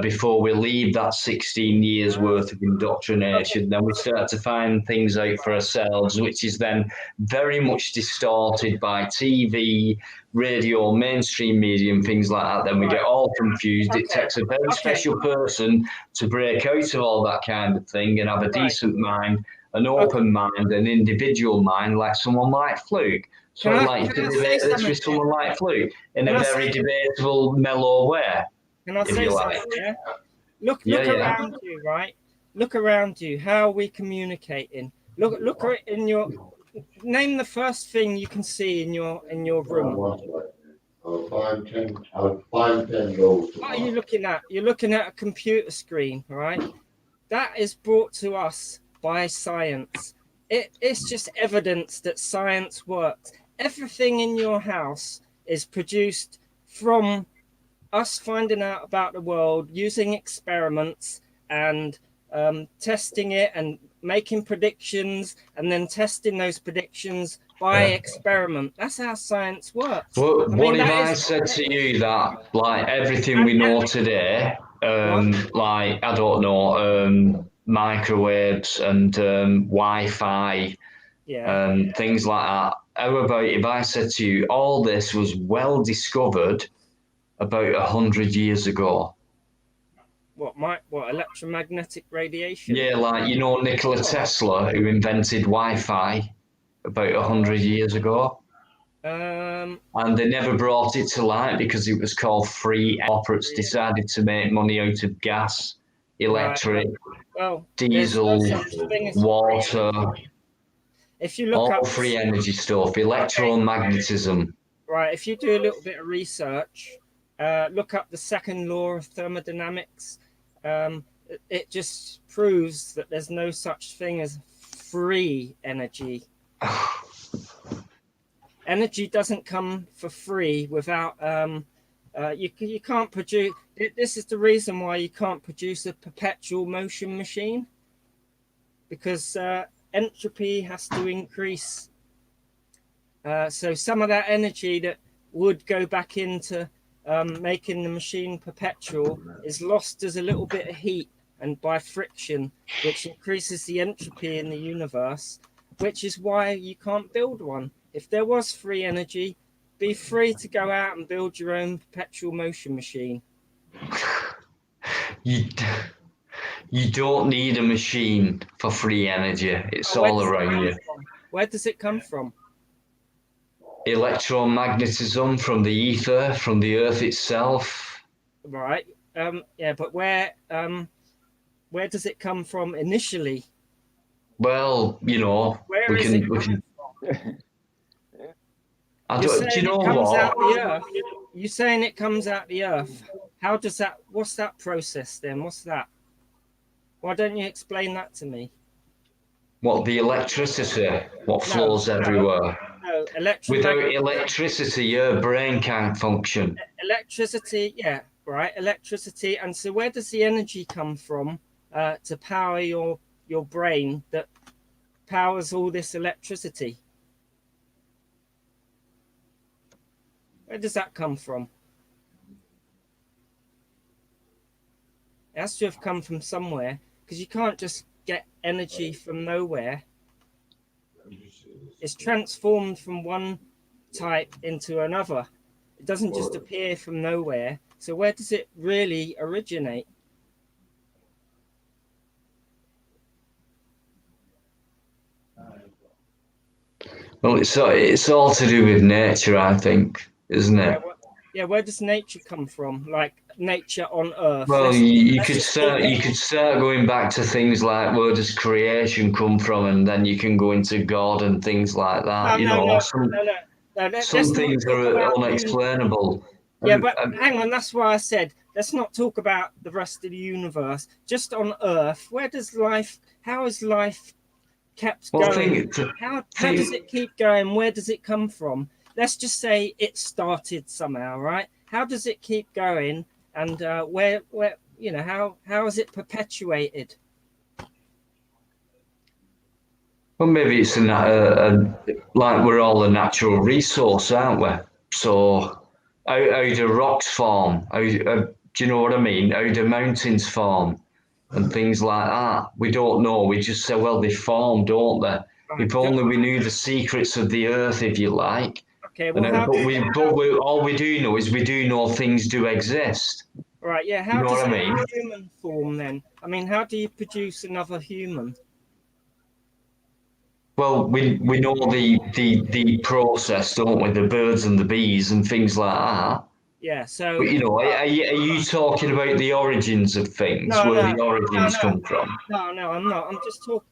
Before we leave that 16 years worth of indoctrination, then we start to find things out for ourselves, which is then very much distorted by TV, radio, mainstream media, and things like that. Then we get all confused. It takes a very special person to break out of all that kind of thing and have a decent mind, an open mind, an individual mind, like someone like Fluke. So I'd like to debate this with someone like Fluke in a very debatable, mellow way. Can I say something? Yeah. Look around you, right? Look around you. How are we communicating? Look in your. Name the first thing you can see in your room. What are you looking at? You're looking at a computer screen, right? That is brought to us by science. It's just evidence that science works. Everything in your house is produced from us finding out about the world, using experiments and testing it and making predictions and then testing those predictions by experiment. That's how science works. What if I said to you that, like, everything we know today, like, I don't know, microwaves and Wi-Fi, things like that. How about if I said to you, all this was well discovered about 100 years ago? What electromagnetic radiation? Yeah, like, Nikola Tesla, who invented Wi-Fi about 100 years ago. And they never brought it to light because it was called free. Corporates decided to make money out of gas, electric, diesel, water, if you look all up free energy stuff, electromagnetism. Right, if you do a little bit of research, look up the second law of thermodynamics. It just proves that there's no such thing as free energy. Energy doesn't come for free without you can't produce. This is the reason why you can't produce a perpetual motion machine, because entropy has to increase. So some of that energy that would go back into making the machine perpetual is lost as a little bit of heat and by friction, which increases the entropy in the universe, which is why you can't build one. If there was free energy, be free to go out and build your own perpetual motion machine. You don't need a machine for free energy. It's all around you. Where does it come from? Electromagnetism from the ether, from the earth itself. Right. Yeah, but where does it come from initially? Well, you know, Where is it coming from? You're saying do you know it comes what? out the earth. You're saying it comes out the earth. How does that? What's that process then? What's that? Why don't you explain that to me? What, the electricity? What flows everywhere? No, Without electricity, your brain can't function. Electricity, yeah, right. Electricity, and so where does the energy come from to power your brain that powers all this electricity? Where does that come from? It has to have come from somewhere, because you can't just get energy from nowhere. It's transformed from one type into another. It doesn't just appear from nowhere. So where does it really originate? Well, it's all to do with nature, I think, isn't it? Yeah, where does nature come from? Like nature on Earth. Well, you could start going back to things like where does creation come from, and then you can go into God and things like that. Some things are unexplainable. Yeah, but hang on, that's why I said let's not talk about the rest of the universe. Just on Earth, where does life? How is life kept going? How does it keep going? Where does it come from? Let's just say it started somehow, right? How does it keep going? And where how is it perpetuated? Well, maybe it's like we're all a natural resource, aren't we? So how do rocks form? Do you know what I mean? How do mountains form? And things like that. We don't know. We just say, well, they form, don't they? If only we knew the secrets of the earth, if you like. Okay, well, all we do know is we do know things do exist. Right, yeah. How does a human form then? I mean, how do you produce another human? Well, we know the process, don't we? The birds and the bees and things like that. Yeah, so... But, are you talking about the origins of things, where the origins come from? No, I'm not. I'm just talking...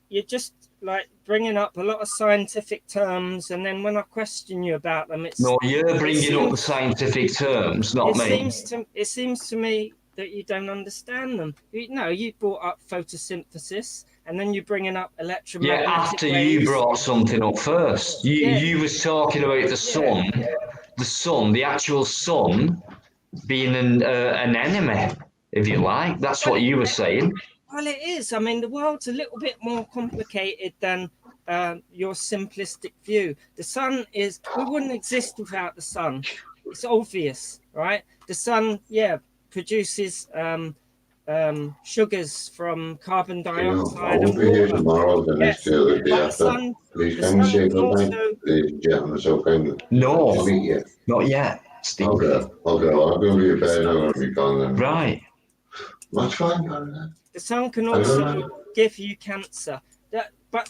You're just, like, bringing up a lot of scientific terms, and then when I question you about them, it's... No, you're bringing up the scientific terms, not me. It seems to me that you don't understand them. You brought up photosynthesis, and then you're bringing up electromagnetic after waves. You brought something up first. You was talking about the sun, the actual sun being an enemy, if you like. That's what you were saying. Well, it is. I mean, the world's a little bit more complicated than your simplistic view. The sun is... We wouldn't exist without the sun. It's obvious, right? The sun, produces sugars from carbon dioxide and water. Here tomorrow, the next day, the day after. Please can you say good night, ladies and gentlemen? So kind. No, not yet, Steve. Okay, well, I'm going to be a bed. I'm going to be gone then. Right. That's fine, Karen. The sun can also give you cancer. But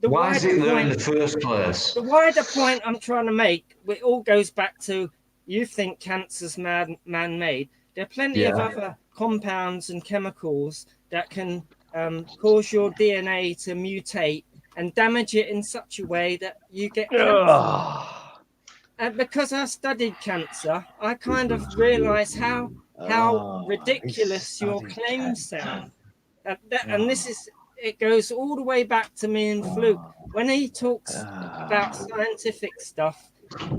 why is it there in the first place? The wider point I'm trying to make, it all goes back to you think cancer's man-made. There are plenty of other compounds and chemicals that can cause your DNA to mutate and damage it in such a way that you get cancer. And because I studied cancer, I kind of realized how ridiculous your claims sound. And this is, it goes all the way back to me and Fluke. When he talks about scientific stuff,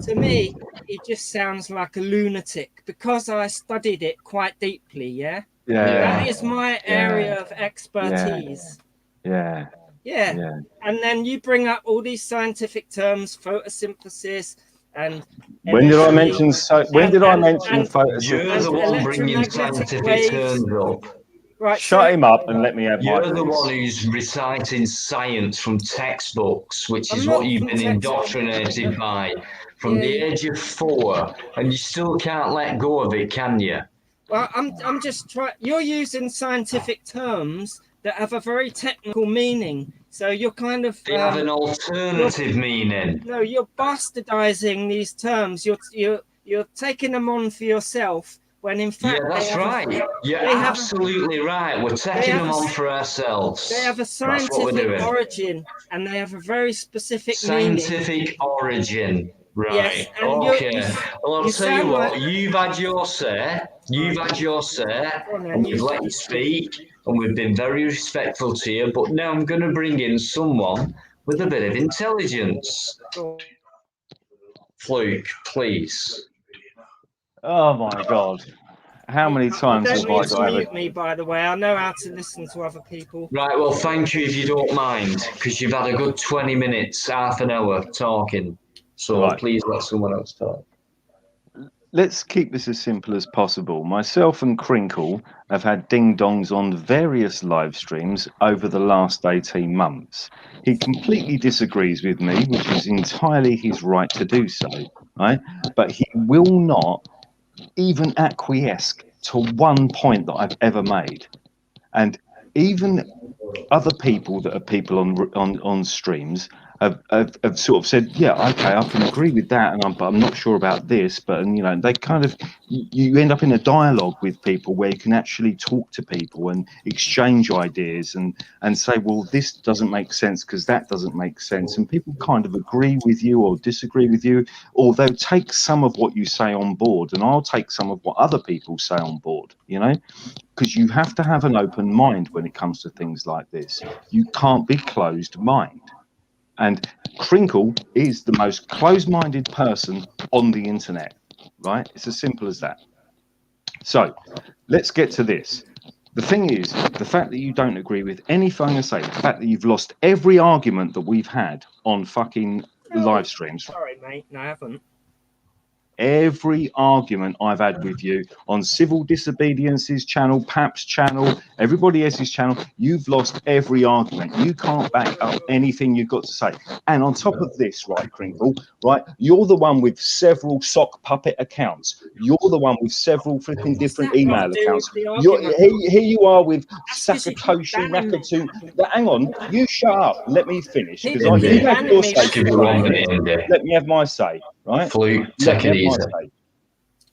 to me, he just sounds like a lunatic because I studied it quite deeply, yeah? That is my area of expertise. Yeah. Yeah. And then you bring up all these scientific terms, photosynthesis and When did I mention photosynthesis? You're the one bringing scientific terms up. Right, Shut him up and let me have my You're the piece. one who's reciting science from textbooks, which is I'm what not you've from been textbooks. indoctrinated by from the Yeah. age of 4, and you still can't let go of it, can you? Well, I'm just trying. You're using scientific terms that have a very technical meaning, so you're kind of. They have an alternative meaning. No, you're bastardizing these terms. You're taking them on for yourself when in fact Yeah, that's right. You're absolutely right. We're taking them on for ourselves. They have a That's what we're scientific doing. origin, and they have a very specific meaning. Scientific origin. Right. Yes, and okay. Well, I'll tell you what. sound You've had your say. You've had your say, and we've let you speak, and we've been very respectful to you. But now I'm going to bring in someone with a bit of intelligence. Fluke, please. Oh my God. How many times You have don't I need to got to mute me, by the way. I know how to listen to other people. Right, well, thank you if you don't mind, because you've had a good 20 minutes, half an hour talking. So Right. please let someone else talk. Let's keep this as simple as possible. Myself and Crinkle have had ding-dongs on various live streams over the last 18 months. He completely disagrees with me, which is entirely his right to do so, right? But he will not even acquiesce to one point that I've ever made. And even other people that are people on streams have sort of said, yeah, okay, I can agree with that, but I'm not sure about this. But they kind of you end up in a dialogue with people where you can actually talk to people and exchange ideas and say, well, this doesn't make sense because that doesn't make sense, and people kind of agree with you or disagree with you, or they'll take some of what you say on board, and I'll take some of what other people say on board. Because you have to have an open mind when it comes to things like this. You can't be closed mind. And Crinkle is the most closed-minded person on the internet, right? It's as simple as that. So let's get to this. The thing is, the fact that you don't agree with anything I say, the fact that you've lost every argument that we've had on fucking live streams. Sorry, mate. No, I haven't. Every argument I've had with you on Civil Disobedience's channel, Pap's channel, everybody else's channel, you've lost every argument. You can't back up anything you've got to say. And on top of this, right, Crinkle, right, you're the one with several sock puppet accounts. You're the one with several flipping different email accounts. Here you are with Sakatoshi Nakatu. Hang on, you shut up. Let me finish. Because you have your say. Let me have my say. Right, Fluke, take it easy.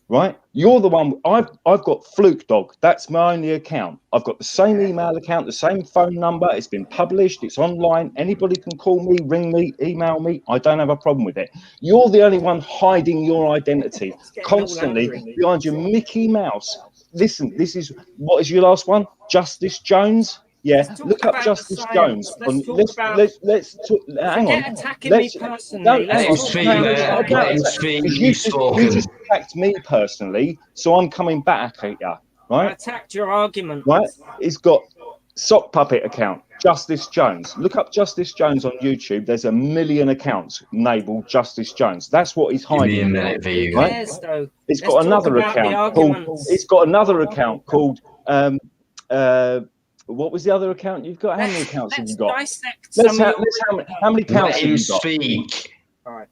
Right, you're the one. I've got Fluke Dog. That's my only account. I've got the same email account, the same phone number. It's been published. It's online. Anybody can call me, ring me, email me. I don't have a problem with it. You're the only one hiding your identity constantly behind your Mickey Mouse. Listen, what is your last one? Justice Jones. Yeah, look up Justice Jones. Let's talk. Hang on. Me personally. Let him speak, mate. Let him speak. You just attacked me personally, so I'm coming back at you, right? I attacked your argument. Right? He's got sock puppet account, Justice Jones. Look up Justice Jones on YouTube. There's 1 million accounts labeled Justice Jones. That's what he's hiding. Give me a minute, Vega. Right? It's got another account called. It's got another account called. What was the other account you've got? How many accounts have you got? How many accounts have you got? Speak.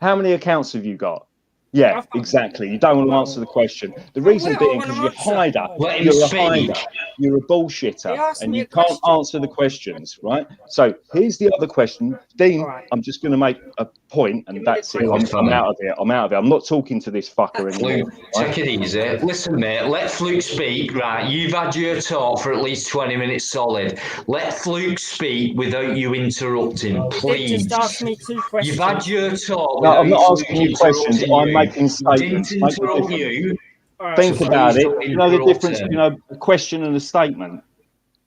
How many accounts have you got? Yeah, exactly. You don't want to answer the question. The reason being because you're a hider. You're a hider. You're a bullshitter, and you can't answer the questions, right? So here's the other question, Dean. I'm just going to make a point, and that's it. I'm out of it. I'm not talking to this fucker anymore. Take it easy. Listen, mate. Let Fluke speak. Right, you've had your talk for at least 20 minutes solid. Let Fluke speak without you interrupting, please. Just ask me 2 questions. You've had your talk. No, I'm not asking you questions. I'm making statements. Think about it. You know the difference between a question and a statement?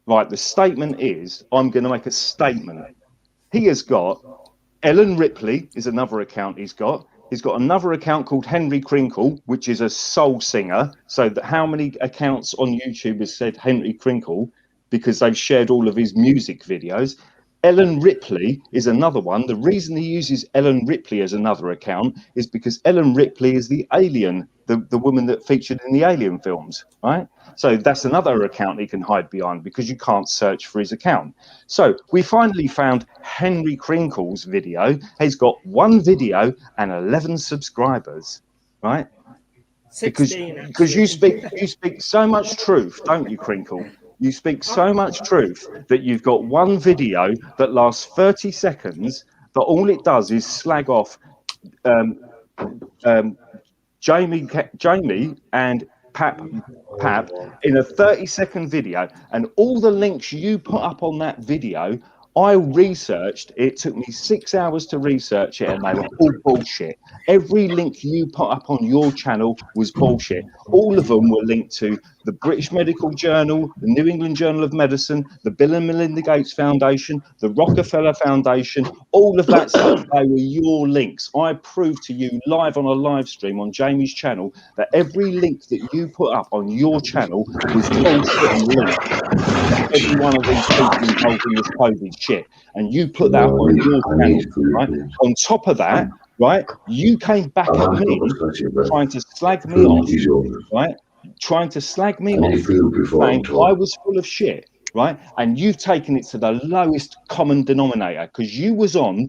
Right, the statement is, I'm going to make a statement. He has got, Ellen Ripley is another account he's got. He's got another account called Henry Crinkle, which is a soul singer. So that how many accounts on YouTube has said Henry Crinkle because they've shared all of his music videos. Ellen Ripley is another one. The reason he uses Ellen Ripley as another account is because Ellen Ripley is the alien, the woman that featured in the Alien films, right? So that's another account he can hide behind because you can't search for his account. So we finally found Henry Crinkle's video. He's got 1 video and 11 subscribers, right? 16, Because you speak so much truth, don't you, Crinkle? You speak so much truth that you've got 1 video that lasts 30 seconds that all it does is slag off Jamie and Pap in a 30-second video, and all the links you put up on that video, I researched. It took me 6 hours to research it, and they were all bullshit. Every link you put up on your channel was bullshit. All of them were linked to the British Medical Journal, the New England Journal of Medicine, the Bill and Melinda Gates Foundation, the Rockefeller Foundation, all of that stuff. They were your links. I proved to you live on a live stream on Jamie's channel that every link that you put up on your channel was bullshit and linked to every one of these people involved in this COVID shit. And you put that on your channel, right? On top of that, right, you came back at me trying to slag me off, right? Trying to slag me off, saying I was full of shit, right? And you've taken it to the lowest common denominator because you was on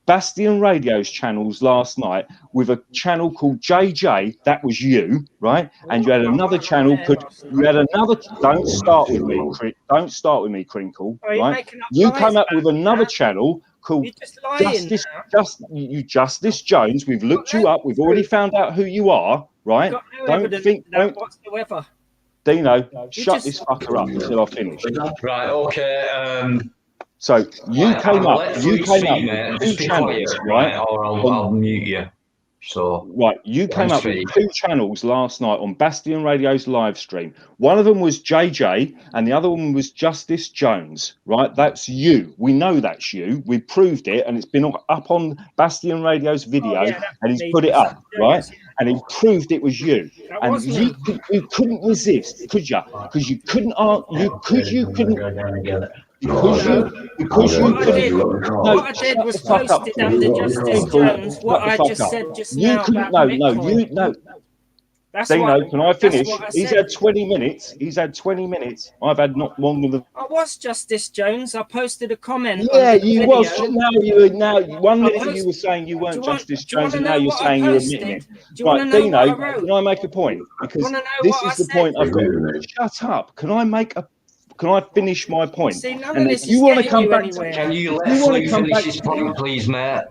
Bastion Radio's channels last night with a channel called JJ. That was you, right? And you had another channel called. You had another. Don't start with me. Don't start with me, Crinkle. Right? You come up with another channel called Justice Jones. We've looked you up. We've already found out who you are, right? Don't think. Don't. Whatsoever. Dino, shut this fucker up until I finish. Right. Okay. So you came up. You came up mate, with 2 channels, right? Or I'll mute you. So right, you came up with 2 channels last night on Bastion Radio's live stream. One of them was JJ, and the other one was Justice Jones. Right, that's you. We know that's you. We proved it, and it's been up on Bastion Radio's video, and he's put it up, right? And he proved it was you. And you couldn't resist, could you? Because you couldn't. Because you couldn't. What I did was posted under Justice Jones what I just said just now about Bitcoin. Dino, can I finish? He's had 20 minutes. He's had 20 minutes. I've had not longer than. I was Justice Jones. I posted a comment. Yeah, you was. Now 1 minute you were saying you weren't Justice Jones, and now you're saying you're admitting it. Right, Dino, can I make a point? Because this is the point I've got. Shut up. Can I finish my point? See, none and of this if you want to come back, can you let Flea finish his point, please, mate?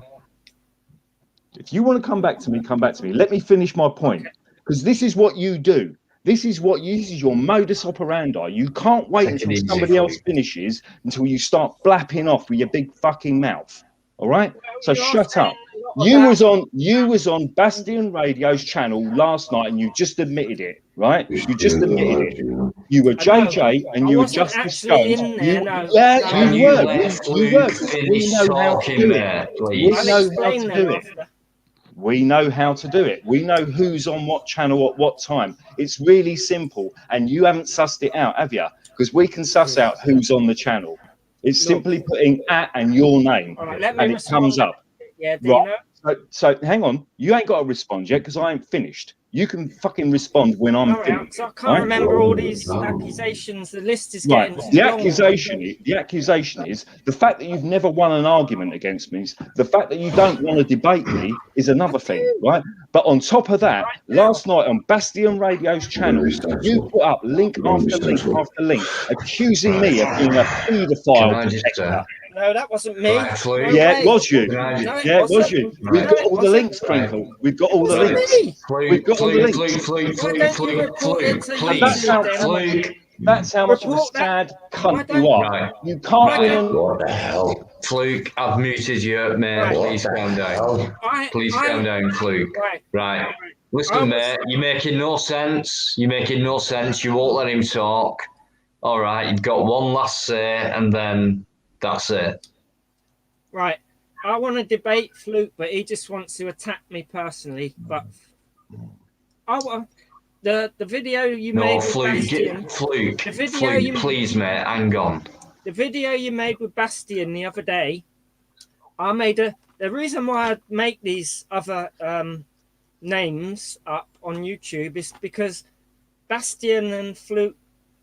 If you want to come back to me, come back to me. Let me finish my point, because this is what you do. This is your modus operandi. You can't wait until somebody else finishes until you start flapping off with your big fucking mouth. All right? So shut up. You was on Bastion Radio's channel last night, and you just admitted it, right? You just admitted it. You were JJ and you were Justice Jones. You were. We know how to do it. We know how to do it. We know who's on what channel at what time. It's really simple, and you haven't sussed it out, have you? Because we can suss out who's on the channel. It's simply putting @ and your name, and it comes up. Yeah, Dino. Right. So hang on. You ain't got to respond yet because I ain't finished. You can fucking respond when I'm finished. So I can't remember all these accusations. The list is getting The accusation is the fact that you've never won an argument against me. The fact that you don't want to debate me is another thing, right? But on top of that, last night on Bastion Radio's channel, you put up link after link after link, accusing me of being a paedophile detector. No, that wasn't me. Yeah, it was you. Yeah, it was you. We've got all the links, Crinkle. We've got all the links. We've got all the links. That's how much of a sad cunt you are. Right. You can't win. What the hell? Fluke, I've muted you, mate. Please calm down. Please calm down, Fluke. Right. Listen, mate, you're making no sense. You won't let him talk. All right, you've got one last say, and then that's it. Right. I want to debate Fluke, but he just wants to attack me personally. But the video you made with Bastian. Fluke, The video please, mate, hang on. The video you made with Bastian the other day, I made the reason why I make these other names up on YouTube is because Bastian and Fluke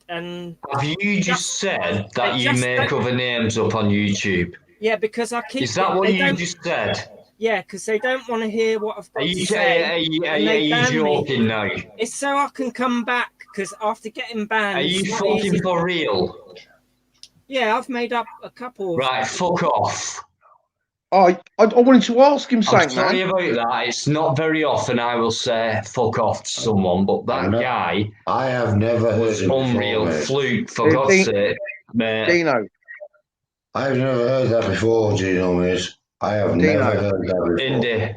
and have you just said that you make other names up on YouTube? Yeah, because I keep. Is that what you just said? Yeah, because they don't want to hear what I've got to say. say. Are you joking now? It's so I can come back, because after getting banned, are you fucking for real? Yeah, I've made up a couple. Right, fuck off. I wanted to ask him something, I'm sorry man. about that. It's not very often I will say fuck off to someone, but that guy I have never was heard it unreal. before, Fluke, for God's sake, mate. Dino. I've never heard that before, Dino, mate. I have never heard that before. Indy.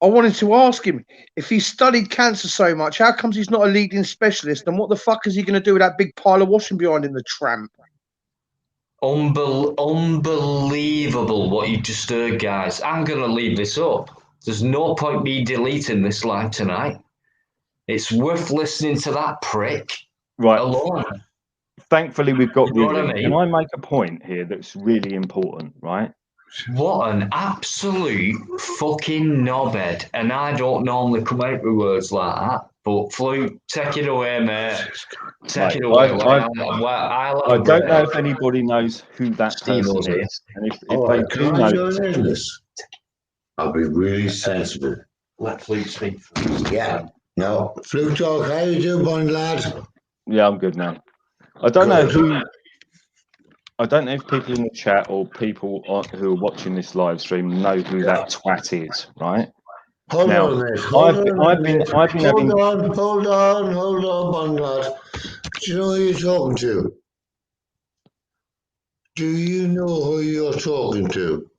I wanted to ask him, if he studied cancer so much, how comes he's not a leading specialist? And what the fuck is he going to do with that big pile of washing behind him, the tramp? Unbelievable what you just heard, guys. I'm going to leave this up. There's no point me deleting this live tonight. It's worth listening to that prick alone. Thankfully, we've got You know what I mean? Can I make a point here that's really important, right? What an absolute fucking knobhead. And I don't normally come out with words like that. But Fluke, take it away, mate. Take it away. I don't know if anybody knows who that person is. And if All they right, do can I know, join in this? I'll be really sensible. Let Fluke speak. Yeah. No, Fluke talk. How you doing, Bond lad? yeah, I'm good now. I don't know who. I don't know if people in the chat or people who are watching this live stream know who that twat is, right? Hold now, on, mate. I've been having. Hold on, Bond lad. Do you know who you're talking to? Do you know who you're talking to?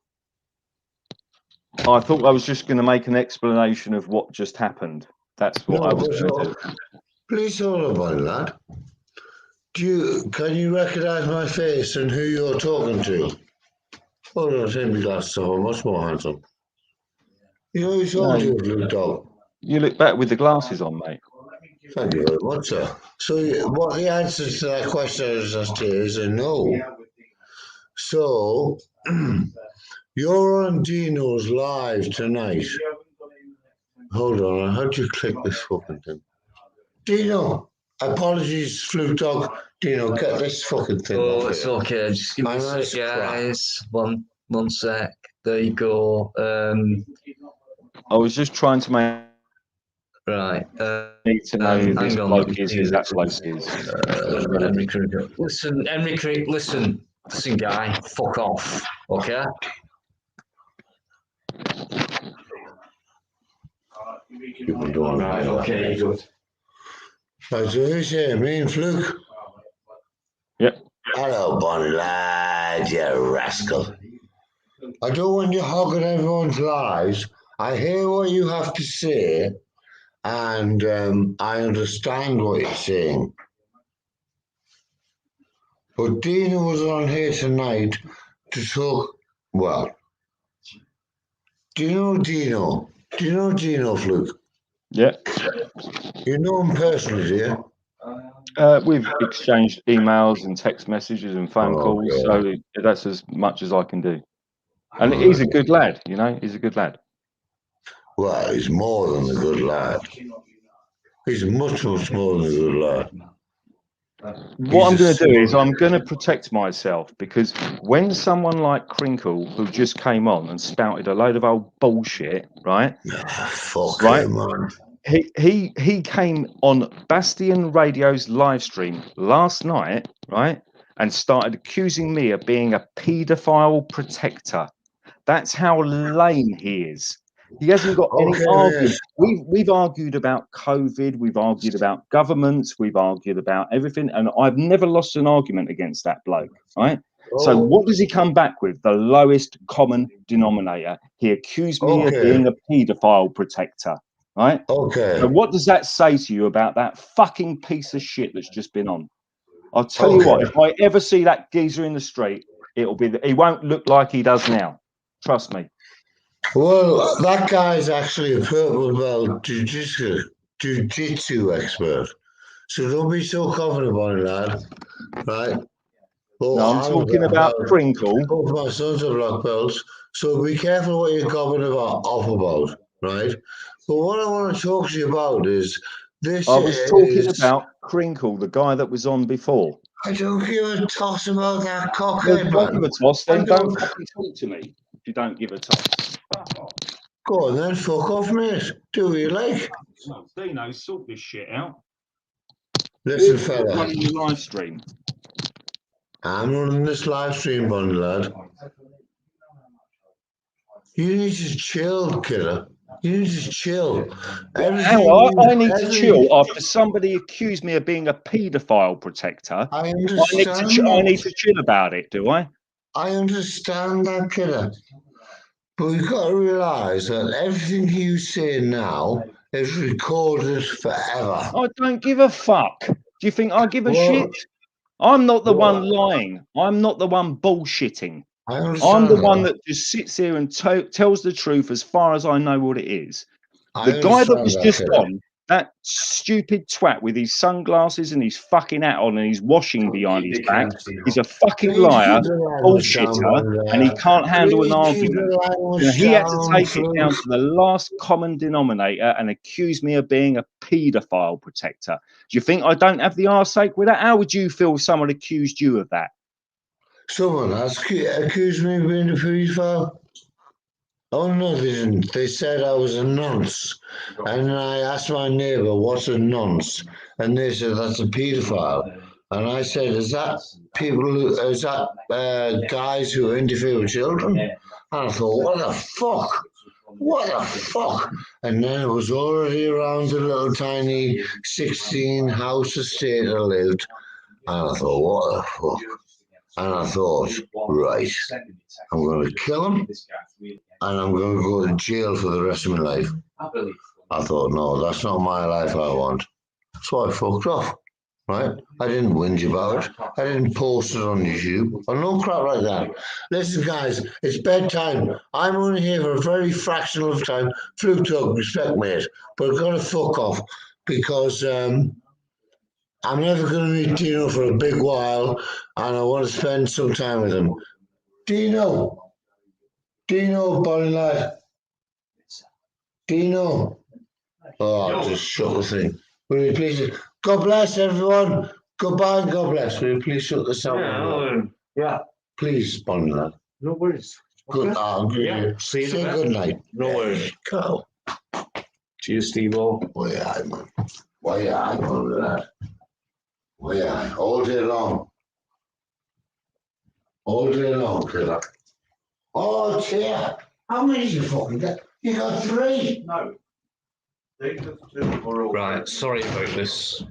I thought I was just going to make an explanation of what just happened. That's what I was going to do. Please hold on, lad. Can you recognise my face and who you're talking to? Hold on, take my glasses off. I'm much more handsome. You know who you're talking to, little dog? You look better with the glasses on, mate. Thank you very much, sir. So, what the answer to that question is a no. So, you're on Dino's live tonight. Hold on, how do you click this fucking thing? Dino, apologies, Fluke Dog. Dino, get this fucking thing. Oh, it's okay. Just give me a sec, guys. One sec. There you go. I was just trying to make. Right. Need to know who this bloke is, who that bloke is. Listen, Enrique, listen, guy, fuck off, okay? Right, okay, good. Right, so who's here? Me and Fluke? Yep. Hello, Bonnie lad, you rascal. I don't want you hogging everyone's lives. I hear what you have to say, and I understand what you're saying. But Dina was on here tonight to talk. Well, do you know Dino? Do you know Dino, Fluke? Yeah. You know him personally, do you? We've exchanged emails and text messages and phone calls, so that's as much as I can do. And he's a good lad, you know. He's a good lad. Well, he's more than a good lad. He's much, much more than a good lad. What I'm going to do is I'm going to protect myself, because when someone like Crinkle, who just came on and spouted a load of old bullshit, right? Fuck right? him, man. He came on Bastion Radio's live stream last night, right? And started accusing me of being a paedophile protector. That's how lame he is. He hasn't got any argument. We've argued about COVID, we've argued about governments, we've argued about everything, and I've never lost an argument against that bloke, right? So what does he come back with? The lowest common denominator. He accused me of being a paedophile protector, right? So what does that say to you about that fucking piece of shit that's just been on? I'll tell you what, if I ever see that geezer in the street, it'll be that he won't look like he does now. Trust me. Well, that guy's actually a purple belt jiu-jitsu expert. So don't be so confident about it, lad. Right? Well, No, I'm talking about Crinkle. Both my sons are black belts. So be careful what you're coming off about, right? But what I want to talk to you about is this. I was talking about Crinkle, the guy that was on before. I don't give a toss about that Well, cockhead, don't give man. a toss, then I don't don't. fucking talk to me if you don't give a toss. Fuck off. Go on then, fuck off, mate. Do what you like. No, Dino, sort this shit out. Listen, Who's fella. running your live stream? I'm running this live stream, Bonnie lad. You need to chill, killer. You need to chill. How I need to chill after somebody accused me of being a paedophile protector. I I understand need to chill about it, do I? I understand that, killer. But we've got to realise that everything you say now is recorded forever. I don't give a fuck. Do you think I give a shit? I'm not the one lying. I'm not the one bullshitting. I'm the one that just sits here and tells the truth as far as I know what it is. The guy that was just on, that stupid twat with his sunglasses and his fucking hat on and his washing behind his back, he's a fucking liar, bullshitter, and he can't handle an argument. You know, he had to take it down to the last common denominator and accuse me of being a paedophile protector. Do you think I don't have the arseache with that? How would you feel if someone accused you of that? Someone accused me of being a paedophile. Oh no, they didn't. They said I was a nonce, and I asked my neighbour, "What's a nonce?" And they said that's a paedophile. And I said, "Is that guys who interfere with children?" And I thought, "What the fuck? What the fuck?" And then it was already around the little tiny 16-house estate I lived, and I thought, "What the fuck?" And I thought, right, I'm going to kill him and I'm going to go to jail for the rest of my life. I thought, no, that's not my life I want. So I fucked off, right? I didn't whinge about it. I didn't post it on YouTube or no crap like that. Listen, guys, it's bedtime. I'm only here for a very fractional of time. Flute talk, respect, mate. But I've got to fuck off because I'm never going to meet Dino for a big while, and I want to spend some time with him. Dino, Bonnie lad. Dino. Oh, I just shut the thing. Will you please? God bless everyone. Goodbye and God bless. Will you please shut the sound? Yeah. Please, Bonnie lad. No worries. Good. See you. Say good night. No worries. Go. Cheers, Steve-O. Why, man. Why, Bonnie lad. Well, yeah, all day long. All day long, killer. Oh, dear. How many did you fucking get? You got 3. No. Right, sorry about this.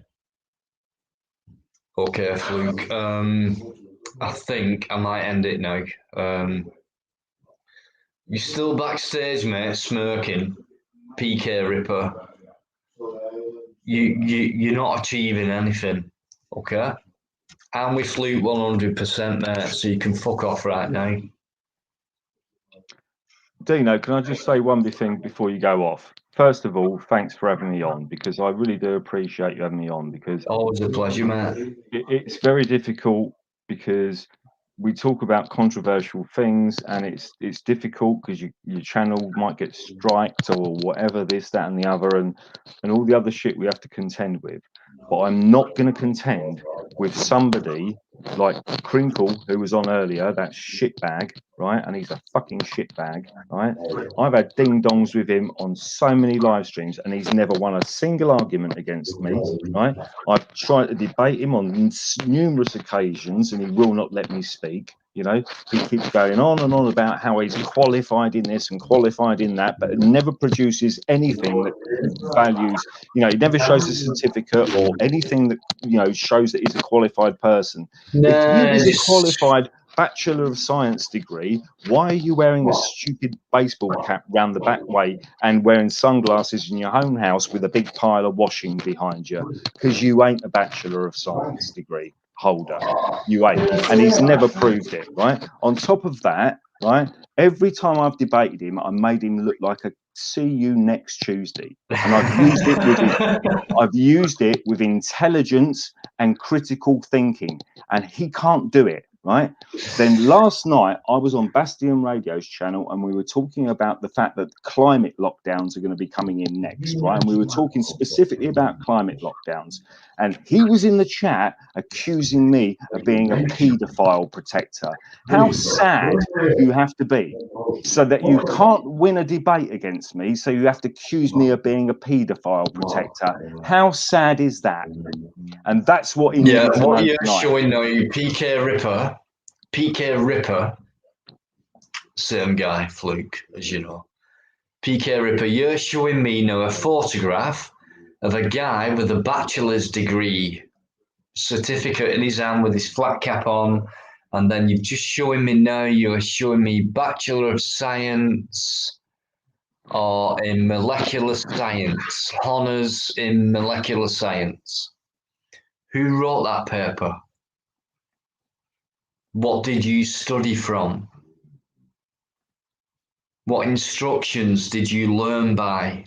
Okay, Fluke. I think I might end it now. You're still backstage, mate, smirking. PK Ripper. You're not achieving anything. Okay? And we Fluke 100%, mate, so you can fuck off right now. Dino, can I just say one big thing before you go off? First of all, thanks for having me on, because I really do appreciate you having me on, because always a pleasure, mate. It's very difficult because we talk about controversial things, and it's difficult because your channel might get striked or whatever, this, that, and the other, and all the other shit we have to contend with. But I'm not going to contend with somebody like Crinkle, who was on earlier, that shitbag, right? And he's a fucking shitbag, right? I've had ding-dongs with him on so many live streams, and he's never won a single argument against me, right? I've tried to debate him on numerous occasions, and he will not let me speak. You know, he keeps going on and on about how he's qualified in this and qualified in that, but it never produces anything that values, you know, he never shows a certificate or anything that, you know, shows that he's a qualified person. If you was a qualified Bachelor of Science degree, why are you wearing a stupid baseball cap round the back way and wearing sunglasses in your own house with a big pile of washing behind you? Because you ain't a Bachelor of Science degree holder. You ain't. And he's never proved it, right? On top of that, right? Every time I've debated him, I made him look like a see you next Tuesday. And I've used it with intelligence and critical thinking, and he can't do it, right? Then last night I was on Bastion Radio's channel and we were talking about the fact that climate lockdowns are going to be coming in next, right? And we were talking specifically about climate lockdowns, and he was in the chat accusing me of being a paedophile protector. How sad you have to be so that you can't win a debate against me, so you have to accuse me of being a paedophile protector. How sad is that? And that's what he needed to know what you're tonight. showing now, PK Ripper, same guy, Fluke, as you know. PK Ripper, you're showing me now a photograph of a guy with a bachelor's degree certificate in his hand with his flat cap on, and then you're just showing me now, you're showing me Bachelor of Science or in molecular science, honours in molecular science. Who wrote that paper? What did you study from? What instructions did you learn by?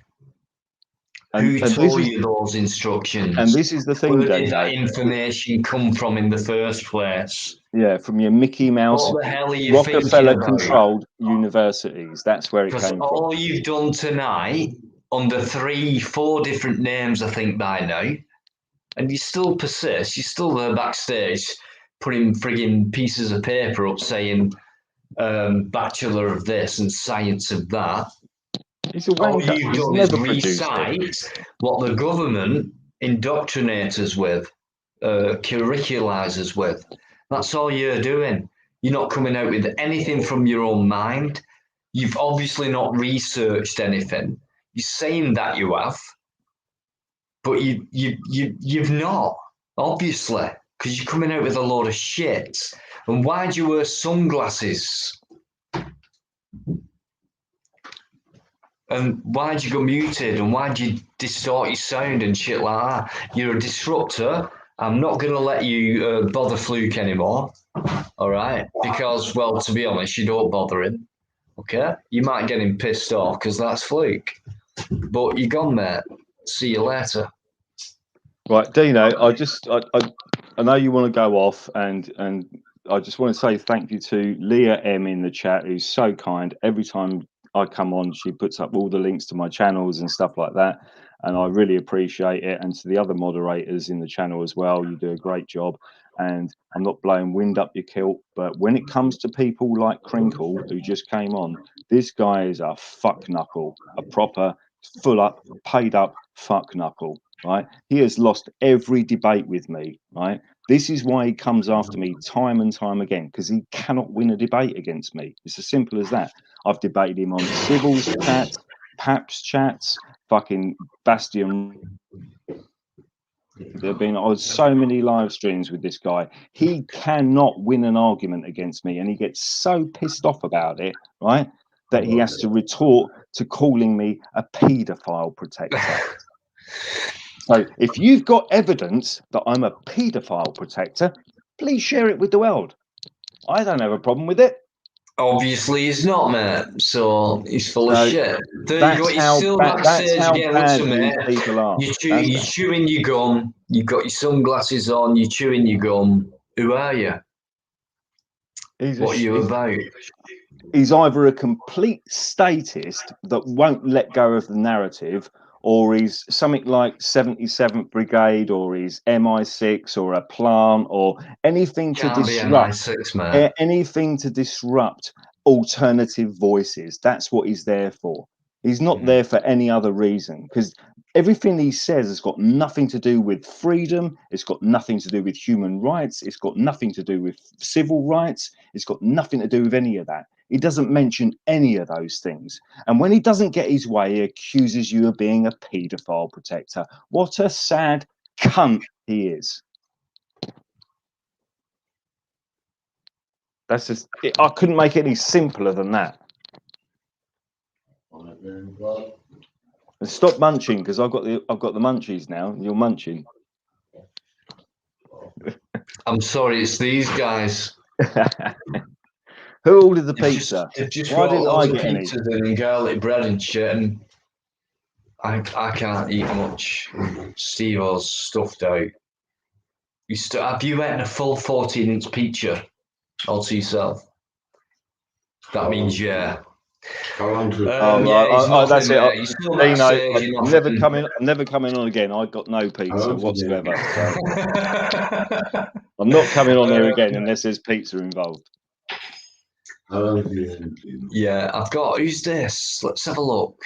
Who told you those instructions? And this is the thing, Where did Dano. that information come from in the first place? Yeah, from your Mickey Mouse, What the hell are you thinking about? Rockefeller-controlled universities. That's where it Because came all from. you've done tonight, under 3-4 different names, I think by now, and you still persist, you're still there backstage putting frigging pieces of paper up saying Bachelor of this and Science of that. He's a All wanker. you've He's done never is produced recite it. what the government indoctrinates us with, curriculise us with. That's all you're doing. You're not coming out with anything from your own mind. You've obviously not researched anything. You're saying that you have, but you've not, obviously, because you're coming out with a load of shit. And why do you wear sunglasses? And why'd you go muted? And why'd you distort your sound and shit like that? You're a disruptor. I'm not going to let you bother Fluke anymore. All right? Because, well, to be honest, you don't bother him. Okay? You might get him pissed off because that's Fluke. But you're gone, mate. See you later. Right, Dino, I know you want to go off, and I just want to say thank you to Leah M in the chat, who's so kind. Every time I come on, she puts up all the links to my channels and stuff like that, and I really appreciate it. And to the other moderators in the channel as well, you do a great job. And I'm not blowing wind up your kilt, but when it comes to people like Crinkle, who just came on, this guy is a fuck knuckle, a proper full up, paid up fuck knuckle. Right, he has lost every debate with me. Right, this is why he comes after me time and time again, because he cannot win a debate against me. It's as simple as that. I've debated him on Civils chats, Paps chats, fucking Bastion. There have been on so many live streams with this guy. He cannot win an argument against me, and he gets so pissed off about it, right, that he has to retort to calling me a paedophile protector. So if you've got evidence that I'm a paedophile protector, please share it with the world. I don't have a problem with it. Obviously, he's not, mate. So he's full of shit. There you go. He's still That's backstage how again. bad Listen, these mate. people are. You're chewing your gum. You've got your sunglasses on. You're chewing your gum. Who are you? What are you about? He's either a complete statist that won't let go of the narrative, or he's something like 77th Brigade, or he's MI6, or a plant, or anything to Can't be disrupt. MI6, man. Anything to disrupt alternative voices. That's what he's there for. He's not there for any other reason, because everything he says has got nothing to do with freedom. It's got nothing to do with human rights. It's got nothing to do with civil rights. It's got nothing to do with any of that. He doesn't mention any of those things. And when he doesn't get his way, he accuses you of being a paedophile protector. What a sad cunt he is. That's just, I couldn't make it any simpler than that. And stop munching, because I've got the munchies now. You're munching. I'm sorry, it's these guys. Who ordered the They've pizza? They've just Why brought didn't I loads of get any? pizzas in and garlic bread and shit, and I can't eat much. Steve-O's stuffed out. Have you eaten a full 14-inch pizza all to yourself? That means yeah. That's it. You're still Dino, backstage, you're I'm nothing. never coming on again. I got no pizza whatsoever. So I'm not coming on here again unless there's pizza involved. Yeah, I've got. Who's this? Let's have a look.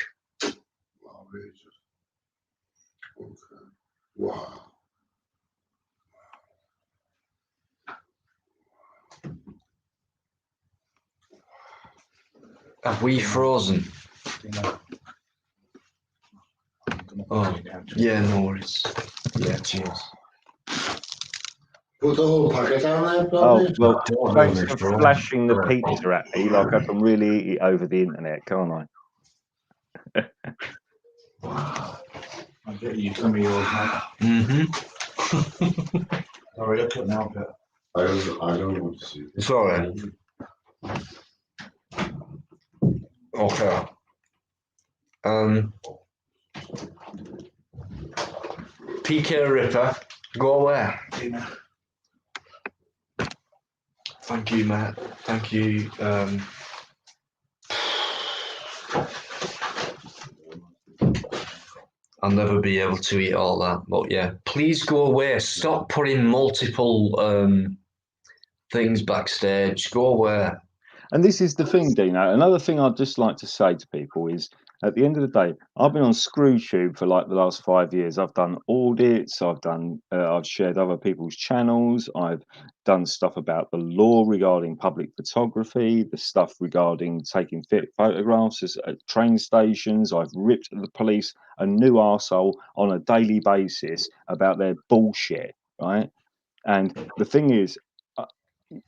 Wow. Have we frozen? Oh, yeah, no worries. Yeah, cheers. Put the whole packet down there, Oh, probably. well, thanks for flashing the pizza at me. Like, I can really eat it over the internet, can't I? I'll get you some of yours, mate. Mm-hmm. Sorry, I couldn't help it. I don't want to see it. It's all right. Okay. PK Ripper, go away. Thank you, Matt. Thank you. I'll never be able to eat all that, but yeah, please go away. Stop putting multiple things backstage. Go away. And this is the thing, Dino. Another thing I'd just like to say to people is, at the end of the day, I've been on ScrewTube for like the last 5 years. I've done audits. I've shared other people's channels. I've done stuff about the law regarding public photography, the stuff regarding taking photographs at train stations. I've ripped the police a new arsehole on a daily basis about their bullshit, right? And the thing is,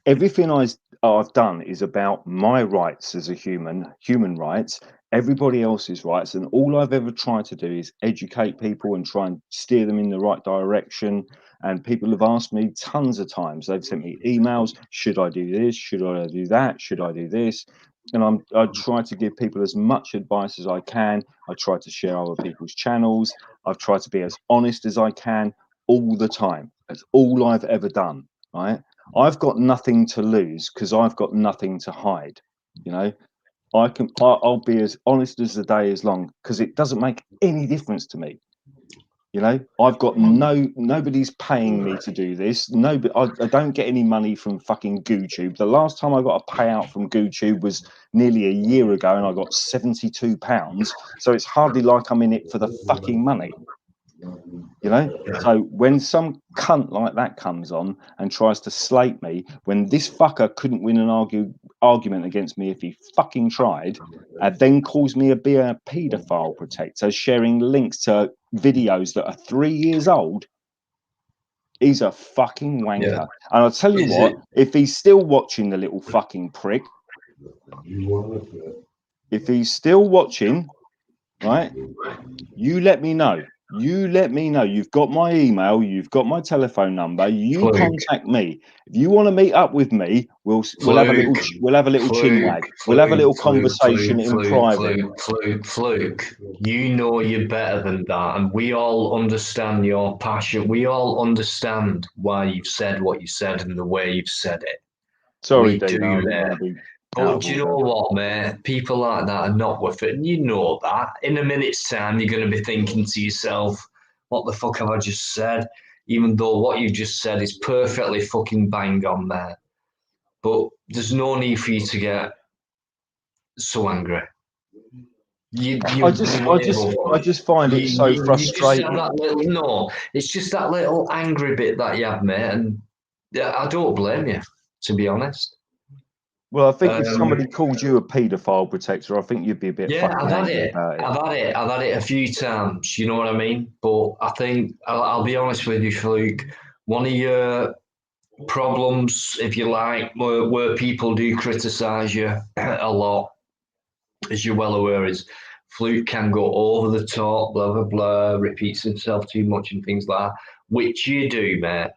everything I've done is about my rights as a human rights, everybody else's rights, and all I've ever tried to do is educate people and try and steer them in the right direction. And people have asked me tons of times. They've sent me emails. Should I do this? Should I do that? Should I do this? And I try to give people as much advice as I can. I try to share other people's channels. I've tried to be as honest as I can all the time. That's all I've ever done, right? I've got nothing to lose because I've got nothing to hide. You know, I'll be as honest as the day is long because it doesn't make any difference to me. You know, I've got nobody's paying me to do this. I don't get any money from fucking GooTube. The last time I got a payout from GooTube was nearly a year ago, and I got £72. So it's hardly like I'm in it for the fucking money. You know, so when some cunt like that comes on and tries to slate me, when this fucker couldn't win an argument against me if he fucking tried, and then calls me a paedophile protector, sharing links to videos that are 3 years old, he's a fucking wanker. Yeah. And I'll tell you what, if he's still watching, the little fucking prick, if he's still watching, right, you let me know. You let me know. You've got my email. You've got my telephone number. You contact me. If you want to meet up with me, we'll have a little chin wag. We'll have a little conversation in private. Fluke, you know you're better than that, and we all understand your passion. We all understand why you've said what you said and the way you've said it. Sorry, Dino. I didn't want to be. But do you know what, mate? People like that are not worth it. And you know that. In a minute's time, you're going to be thinking to yourself, what the fuck have I just said? Even though what you just said is perfectly fucking bang on, mate. But there's no need for you to get so angry. I just find it so frustrating. It's just that little angry bit that you have, mate. And I don't blame you, to be honest. Well, I think if somebody called you a paedophile protector, I think you'd be a bit fucking angry about it. I've had it a few times. You know what I mean? But I think I'll be honest with you, Fluke. One of your problems, if you like, where people do criticise you a lot, as you're well aware, is Fluke can go over the top, blah blah blah, repeats himself too much and things like that, which you do, mate.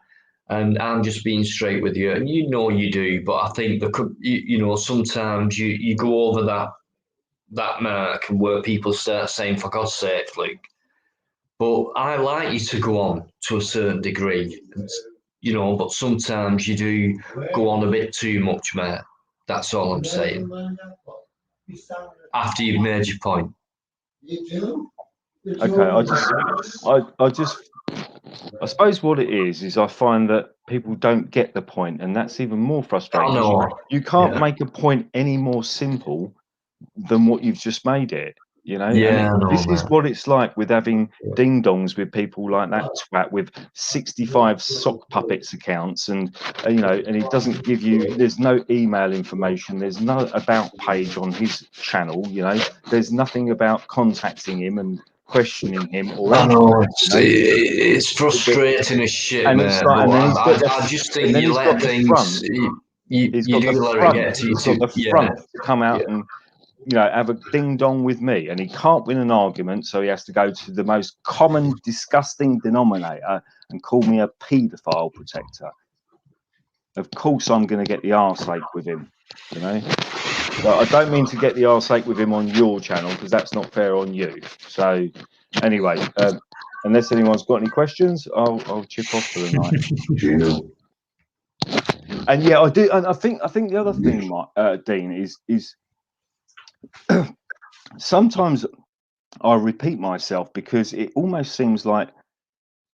And I'm just being straight with you, and you know you do. But I think you know, sometimes you go over that mark, and where people start saying, "For God's sake, Luke." But I like you to go on to a certain degree, you know. But sometimes you do go on a bit too much, mate. That's all I'm saying. After you've made your point. Okay, I suppose what it is I find that people don't get the point, and that's even more frustrating. I know. You can't Yeah. make a point any more simple than what you've just made it. You know, Yeah, and I know, this is man. what it's like with having ding dongs with people like that twat with 65 sock puppets accounts, and you know, and he doesn't give you. There's no email information. There's no about page on his channel. You know, there's nothing about contacting him and questioning him or I anything. know You know, it's frustrating as shit, and mate. it's like, But and then he's got I just think and then you he's got let the things. front. You He's got do the let it front. get to you He's got too. the Yeah. front to come out and, you know, have a ding dong with me, and he can't win an argument, so he has to go to the most common disgusting denominator and call me a paedophile protector. Of course, I'm going to get the arseache with him, you know. But I don't mean to get the arseache with him on your channel, because that's not fair on you. So, anyway, unless anyone's got any questions, I'll chip off for the night. And yeah, I do, and I think the other thing, Dean, is sometimes I repeat myself, because it almost seems like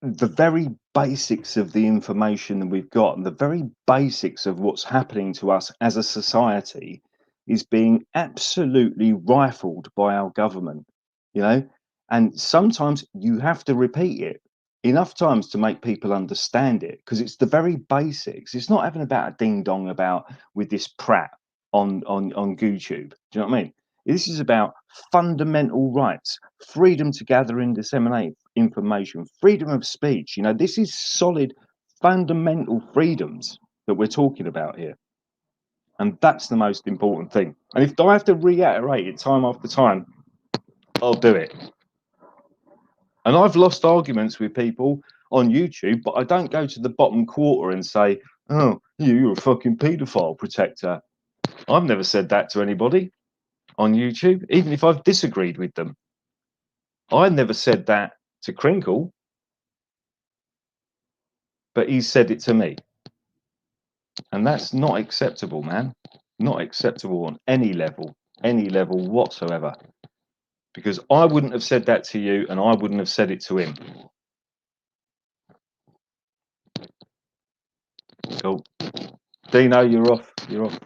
the very basics of the information that we've got, and the very basics of what's happening to us as a society, is being absolutely rifled by our government, you know. And sometimes you have to repeat it enough times to make people understand it, because it's the very basics. It's not having about a ding dong about with this prat on YouTube. Do you know what I mean? This is about fundamental rights, freedom to gather and disseminate information, freedom of speech. You know, this is solid, fundamental freedoms that we're talking about here. And that's the most important thing. And if I have to reiterate it time after time, I'll do it. And I've lost arguments with people on YouTube, but I don't go to the bottom quarter and say, "Oh, you're a fucking paedophile protector." I've never said that to anybody on YouTube, even if I've disagreed with them. I never said that to Crinkle, but he said it to me. And that's not acceptable, man. Not acceptable on any level whatsoever. Because I wouldn't have said that to you, and I wouldn't have said it to him. Cool. Dino, you're off. You're off.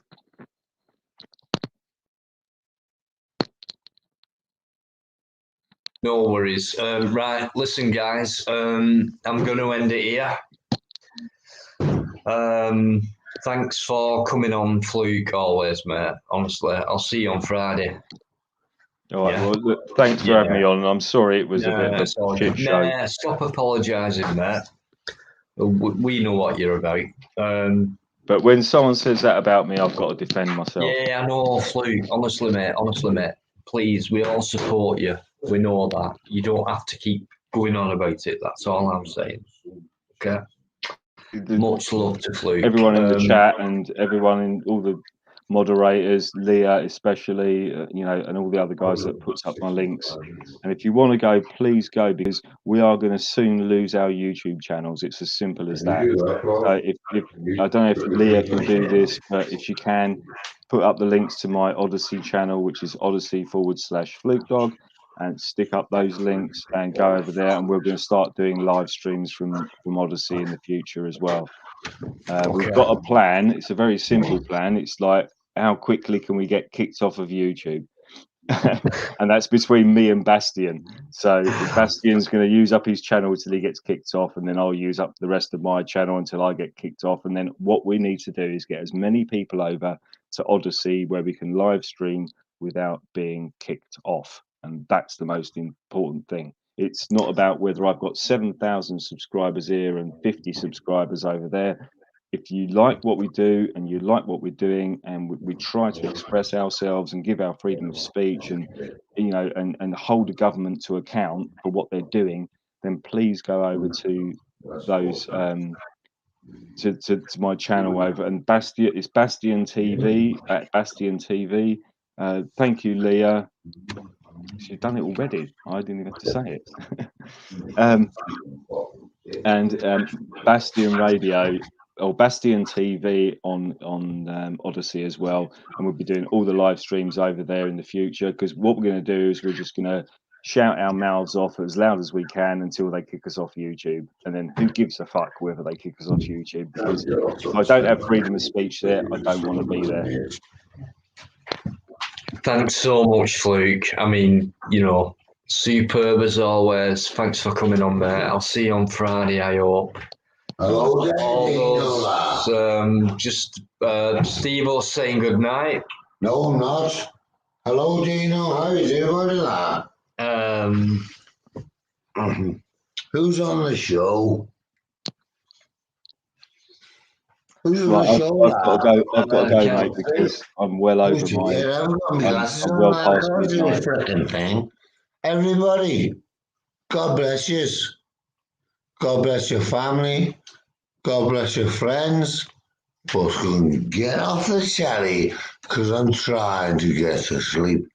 No worries. Right, listen, guys. I'm going to end it here. Thanks for coming on, Fluke, always, mate. Honestly, I'll see you on Friday. All right. Yeah. Well, look, thanks for having me on. I'm sorry it was a bit of a shit show. Nah, stop apologising, mate. We know what you're about. But when someone says that about me, I've got to defend myself. Yeah, I know, Fluke. Honestly, mate. Please, we all support you. We know that. You don't have to keep going on about it. That's all I'm saying. Okay. Much love to Fluke. Everyone in the chat and everyone in all the moderators, Leah especially, you know, and all the other guys that puts up my links. And if you want to go, please go, because we are going to soon lose our YouTube channels. It's as simple as that. So if I don't know if Leah can do this, but if she can, put up the links to my Odyssey channel, which is Odyssey/FlukeDog, and stick up those links and go over there, and we're going to start doing live streams from Odyssey in the future as well. We've got a plan. It's a very simple plan. It's like, how quickly can we get kicked off of YouTube? And that's between me and Bastian. So Bastian's going to use up his channel until he gets kicked off, and then I'll use up the rest of my channel until I get kicked off. And then what we need to do is get as many people over to Odyssey where we can live stream without being kicked off. And that's the most important thing. It's not about whether I've got 7,000 subscribers here and 50 subscribers over there. If you like what we do and you like what we're doing, and we try to express ourselves and give our freedom of speech, and you know, and hold the government to account for what they're doing, then please go over to those to my channel over, and Bastion, it's Bastion TV at Bastion TV. Thank you, Leah. She's done it already. I didn't even have to say it. And Bastion Radio or Bastion TV on Odyssey as well, and we'll be doing all the live streams over there in the future. Because what we're going to do is we're just going to shout our mouths off as loud as we can until they kick us off YouTube, and then who gives a fuck whether they kick us off YouTube? Because if I don't have freedom of speech there, I don't want to be there. Thanks so much, Fluke. I mean, you know, superb as always. Thanks for coming on, mate. I'll see you on Friday, I hope. Hello there, All those, just Steve-O saying good night. No, I'm not. Hello, Dino. How is everybody, lad? Who's on the show? Who's on Right, the show, I've got to go, mate, because I'm well over my. Yeah, I've got my glasses I'm on. well I past can't see a midnight. frickin' thing. Everybody, God bless you. God bless your family. God bless your friends. But get off the chatty, because I'm trying to get to sleep.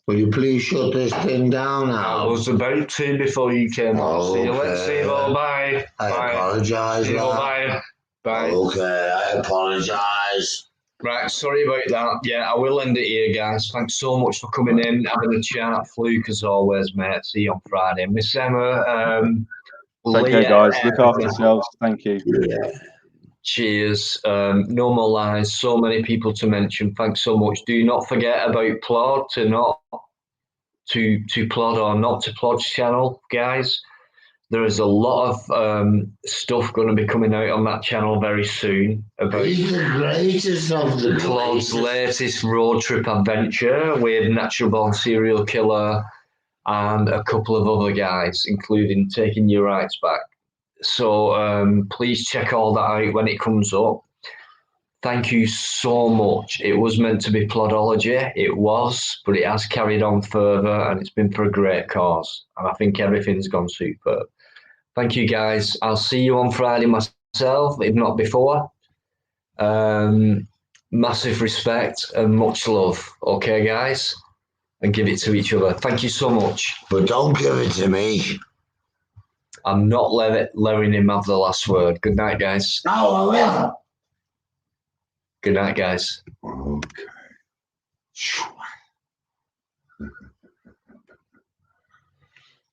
Will you please shut this thing down now? I was about to before you came on. See you later, Steve-O. Bye. I Bye. apologise, Steve-O, lad. bye. Bye. Okay, I apologise. Right, sorry about that. Yeah, I will end it here, guys. Thanks so much for coming in, having a chat. Fluke, as always, mate. See you on Friday. Miss Emma, Take care, Leah, guys. Look after yourselves. Thank you. cheers. No more lies. So many people to mention. Thanks so much. Do not forget about Plod, to Plod or not to Plod's channel, guys. There is a lot of stuff going to be coming out on that channel very soon about He's the greatest of the Plod's greatest. latest road trip adventure with Natural Born Serial Killer and a couple of other guys, including Taking Your Rights Back. So please check all that out when it comes up. Thank you so much. It was meant to be Plodology. It was, but it has carried on further and it's been for a great cause. And I think everything's gone superb. Thank you, guys. I'll see you on Friday myself, if not before. Massive respect and much love. Okay, guys? And give it to each other. Thank you so much. But don't give it to me. I'm not letting him have the last word. Good night, guys. No, I will. Good night, guys. Okay.